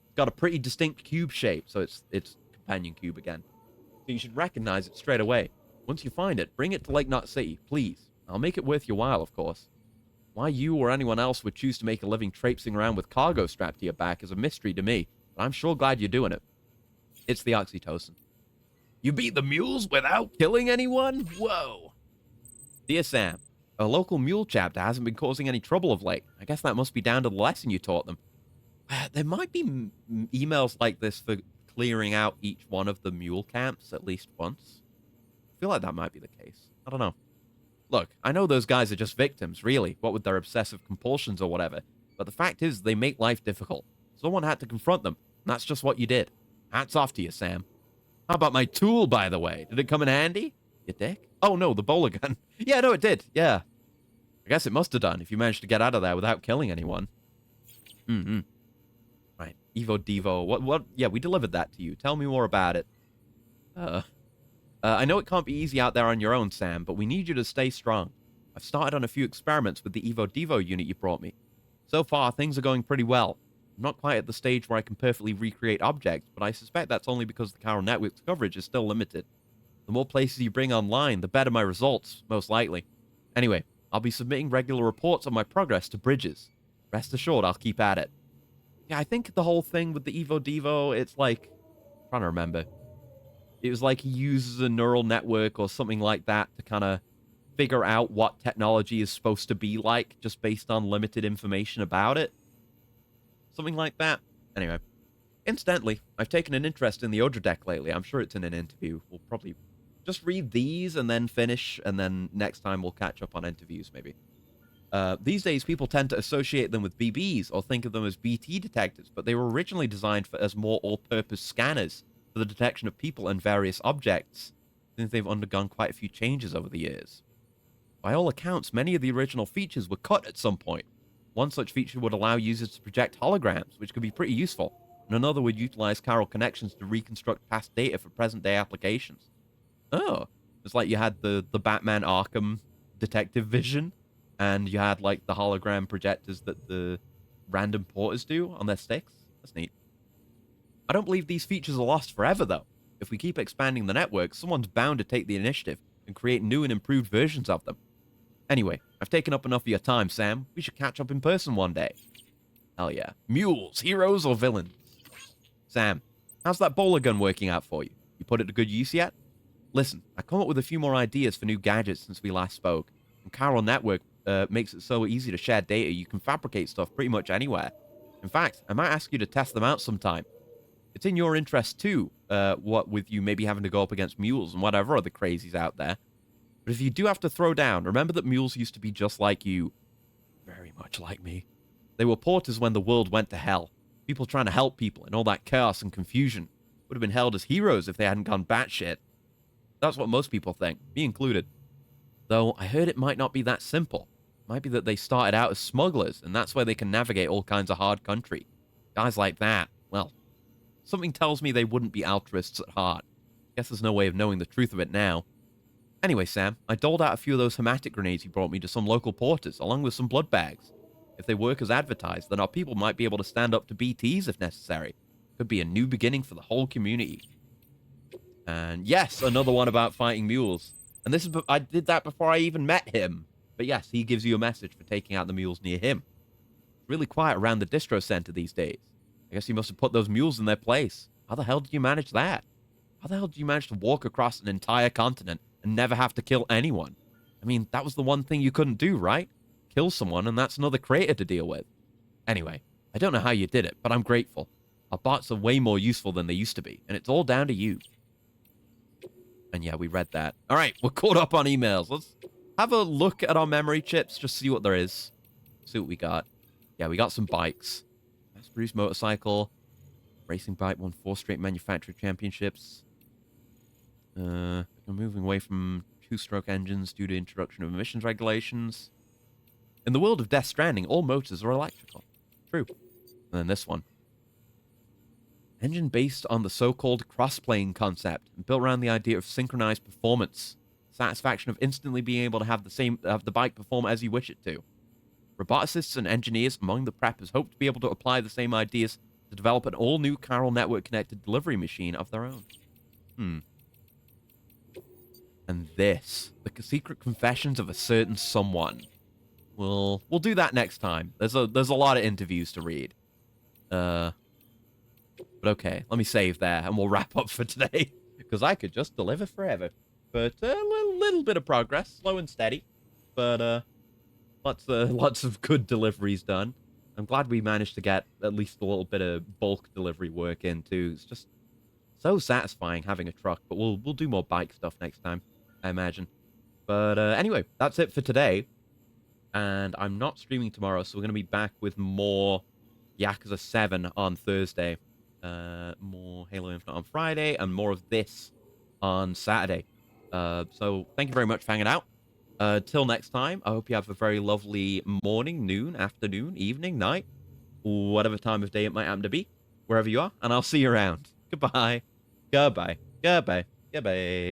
It's got a pretty distinct cube shape, so it's companion cube again. So you should recognize it straight away. Once you find it, bring it to Lake Knot City, please. I'll make it worth your while, of course. Why you or anyone else would choose to make a living traipsing around with cargo strapped to your back is a mystery to me, but I'm sure glad you're doing it. It's the oxytocin. You beat the mules without killing anyone? Whoa. Dear Sam, a local mule chapter hasn't been causing any trouble of late. I guess that must be down to the lesson you taught them. There might be emails like this for clearing out each one of the mule camps at least once. I feel like that might be the case. I don't know. Look, I know those guys are just victims, really, what with their obsessive compulsions or whatever, but the fact is they make life difficult. Someone had to confront them, and that's just what you did. Hats off to you, Sam. How about my tool, by the way? Did it come in handy? You dick? Oh, no, the bowler gun. Yeah, no, it did. Yeah. I guess it must have done if you managed to get out of there without killing anyone. Right. Evo Devo. What? Yeah, we delivered that to you. Tell me more about it. I know it can't be easy out there on your own, Sam, but we need you to stay strong. I've started on a few experiments with the Evo Devo unit you brought me. So far, things are going pretty well. I'm not quite at the stage where I can perfectly recreate objects, but I suspect that's only because the Chiral Network's coverage is still limited. The more places you bring online, the better my results, most likely. Anyway, I'll be submitting regular reports on my progress to Bridges. Rest assured, I'll keep at it. Yeah, I think the whole thing with the Evo Devo, it's like... I'm trying to remember. It was like he uses a neural network or something like that to kind of figure out what technology is supposed to be like, just based on limited information about it. Something like that. Anyway. Incidentally, I've taken an interest in the Odra deck lately. I'm sure it's in an interview. We'll probably just read these and then finish, and then next time we'll catch up on interviews, maybe. These days, people tend to associate them with BBs or think of them as BT detectors, but they were originally designed as more all-purpose scanners for the detection of people and various objects, since they've undergone quite a few changes over the years. By all accounts, many of the original features were cut at some point. One such feature would allow users to project holograms, which could be pretty useful, and another would utilize chiral connections to reconstruct past data for present-day applications. Oh, it's like you had the Batman Arkham detective vision, and you had, like, the hologram projectors that the random porters do on their sticks. That's neat. I don't believe these features are lost forever, though. If we keep expanding the network, someone's bound to take the initiative and create new and improved versions of them. Anyway, I've taken up enough of your time, Sam. We should catch up in person one day. Hell yeah. Mules, heroes, or villains? Sam, how's that bowler gun working out for you? You put it to good use yet? Listen, I've come up with a few more ideas for new gadgets since we last spoke. And Chiral Network makes it so easy to share data you can fabricate stuff pretty much anywhere. In fact, I might ask you to test them out sometime. It's in your interest too, what with you maybe having to go up against mules and whatever other crazies out there. But if you do have to throw down, remember that mules used to be just like you. Very much like me. They were porters when the world went to hell. People trying to help people and all that chaos and confusion. Would have been held as heroes if they hadn't gone batshit. That's what most people think, me included. Though I heard it might not be that simple. It might be that they started out as smugglers, and that's where they can navigate all kinds of hard country. Guys like that, well, something tells me they wouldn't be altruists at heart. Guess there's no way of knowing the truth of it now. Anyway, Sam, I doled out a few of those hematic grenades you brought me to some local porters, along with some blood bags. If they work as advertised, then our people might be able to stand up to BTs if necessary. Could be a new beginning for the whole community. And yes, another one about fighting mules. And this is, I did that before I even met him. But yes, he gives you a message for taking out the mules near him. It's really quiet around the distro center these days. I guess he must have put those mules in their place. How the hell did you manage that? How the hell did you manage to walk across an entire continent and never have to kill anyone? I mean, that was the one thing you couldn't do, right? Kill someone, and that's another crater to deal with. Anyway, I don't know how you did it, but I'm grateful. Our bots are way more useful than they used to be, and it's all down to you. And yeah, we read that. All right, we're caught up on emails. Let's have a look at our memory chips, just see what there is. See what we got. Yeah, we got some bikes. Mass-produced motorcycle. Racing bike won 4 straight manufacturer championships. We're moving away from 2-stroke engines due to introduction of emissions regulations. In the world of Death Stranding, all motors are electrical. True. And then this one. Engine based on the so-called cross-plane concept and built around the idea of synchronized performance. Satisfaction of instantly being able to have the bike perform as you wish it to. Roboticists and engineers among the preppers hope to be able to apply the same ideas to develop an all-new chiral network-connected delivery machine of their own. And this, the secret confessions of a certain someone. We'll do that next time. There's a lot of interviews to read. But okay, let me save there, and we'll wrap up for today. Because I could just deliver forever. But a little bit of progress, slow and steady. But lots of good deliveries done. I'm glad we managed to get at least a little bit of bulk delivery work in too. It's just so satisfying having a truck. But we'll do more bike stuff next time, I imagine. But anyway, that's it for today. And I'm not streaming tomorrow, so we're going to be back with more Yakuza 7 on Thursday. More Halo Infinite on Friday, and more of this on Saturday. So thank you very much for hanging out. Till next time, I hope you have a very lovely morning, noon, afternoon, evening, night, whatever time of day it might happen to be, wherever you are, and I'll see you around. Goodbye. Goodbye. Goodbye. Goodbye.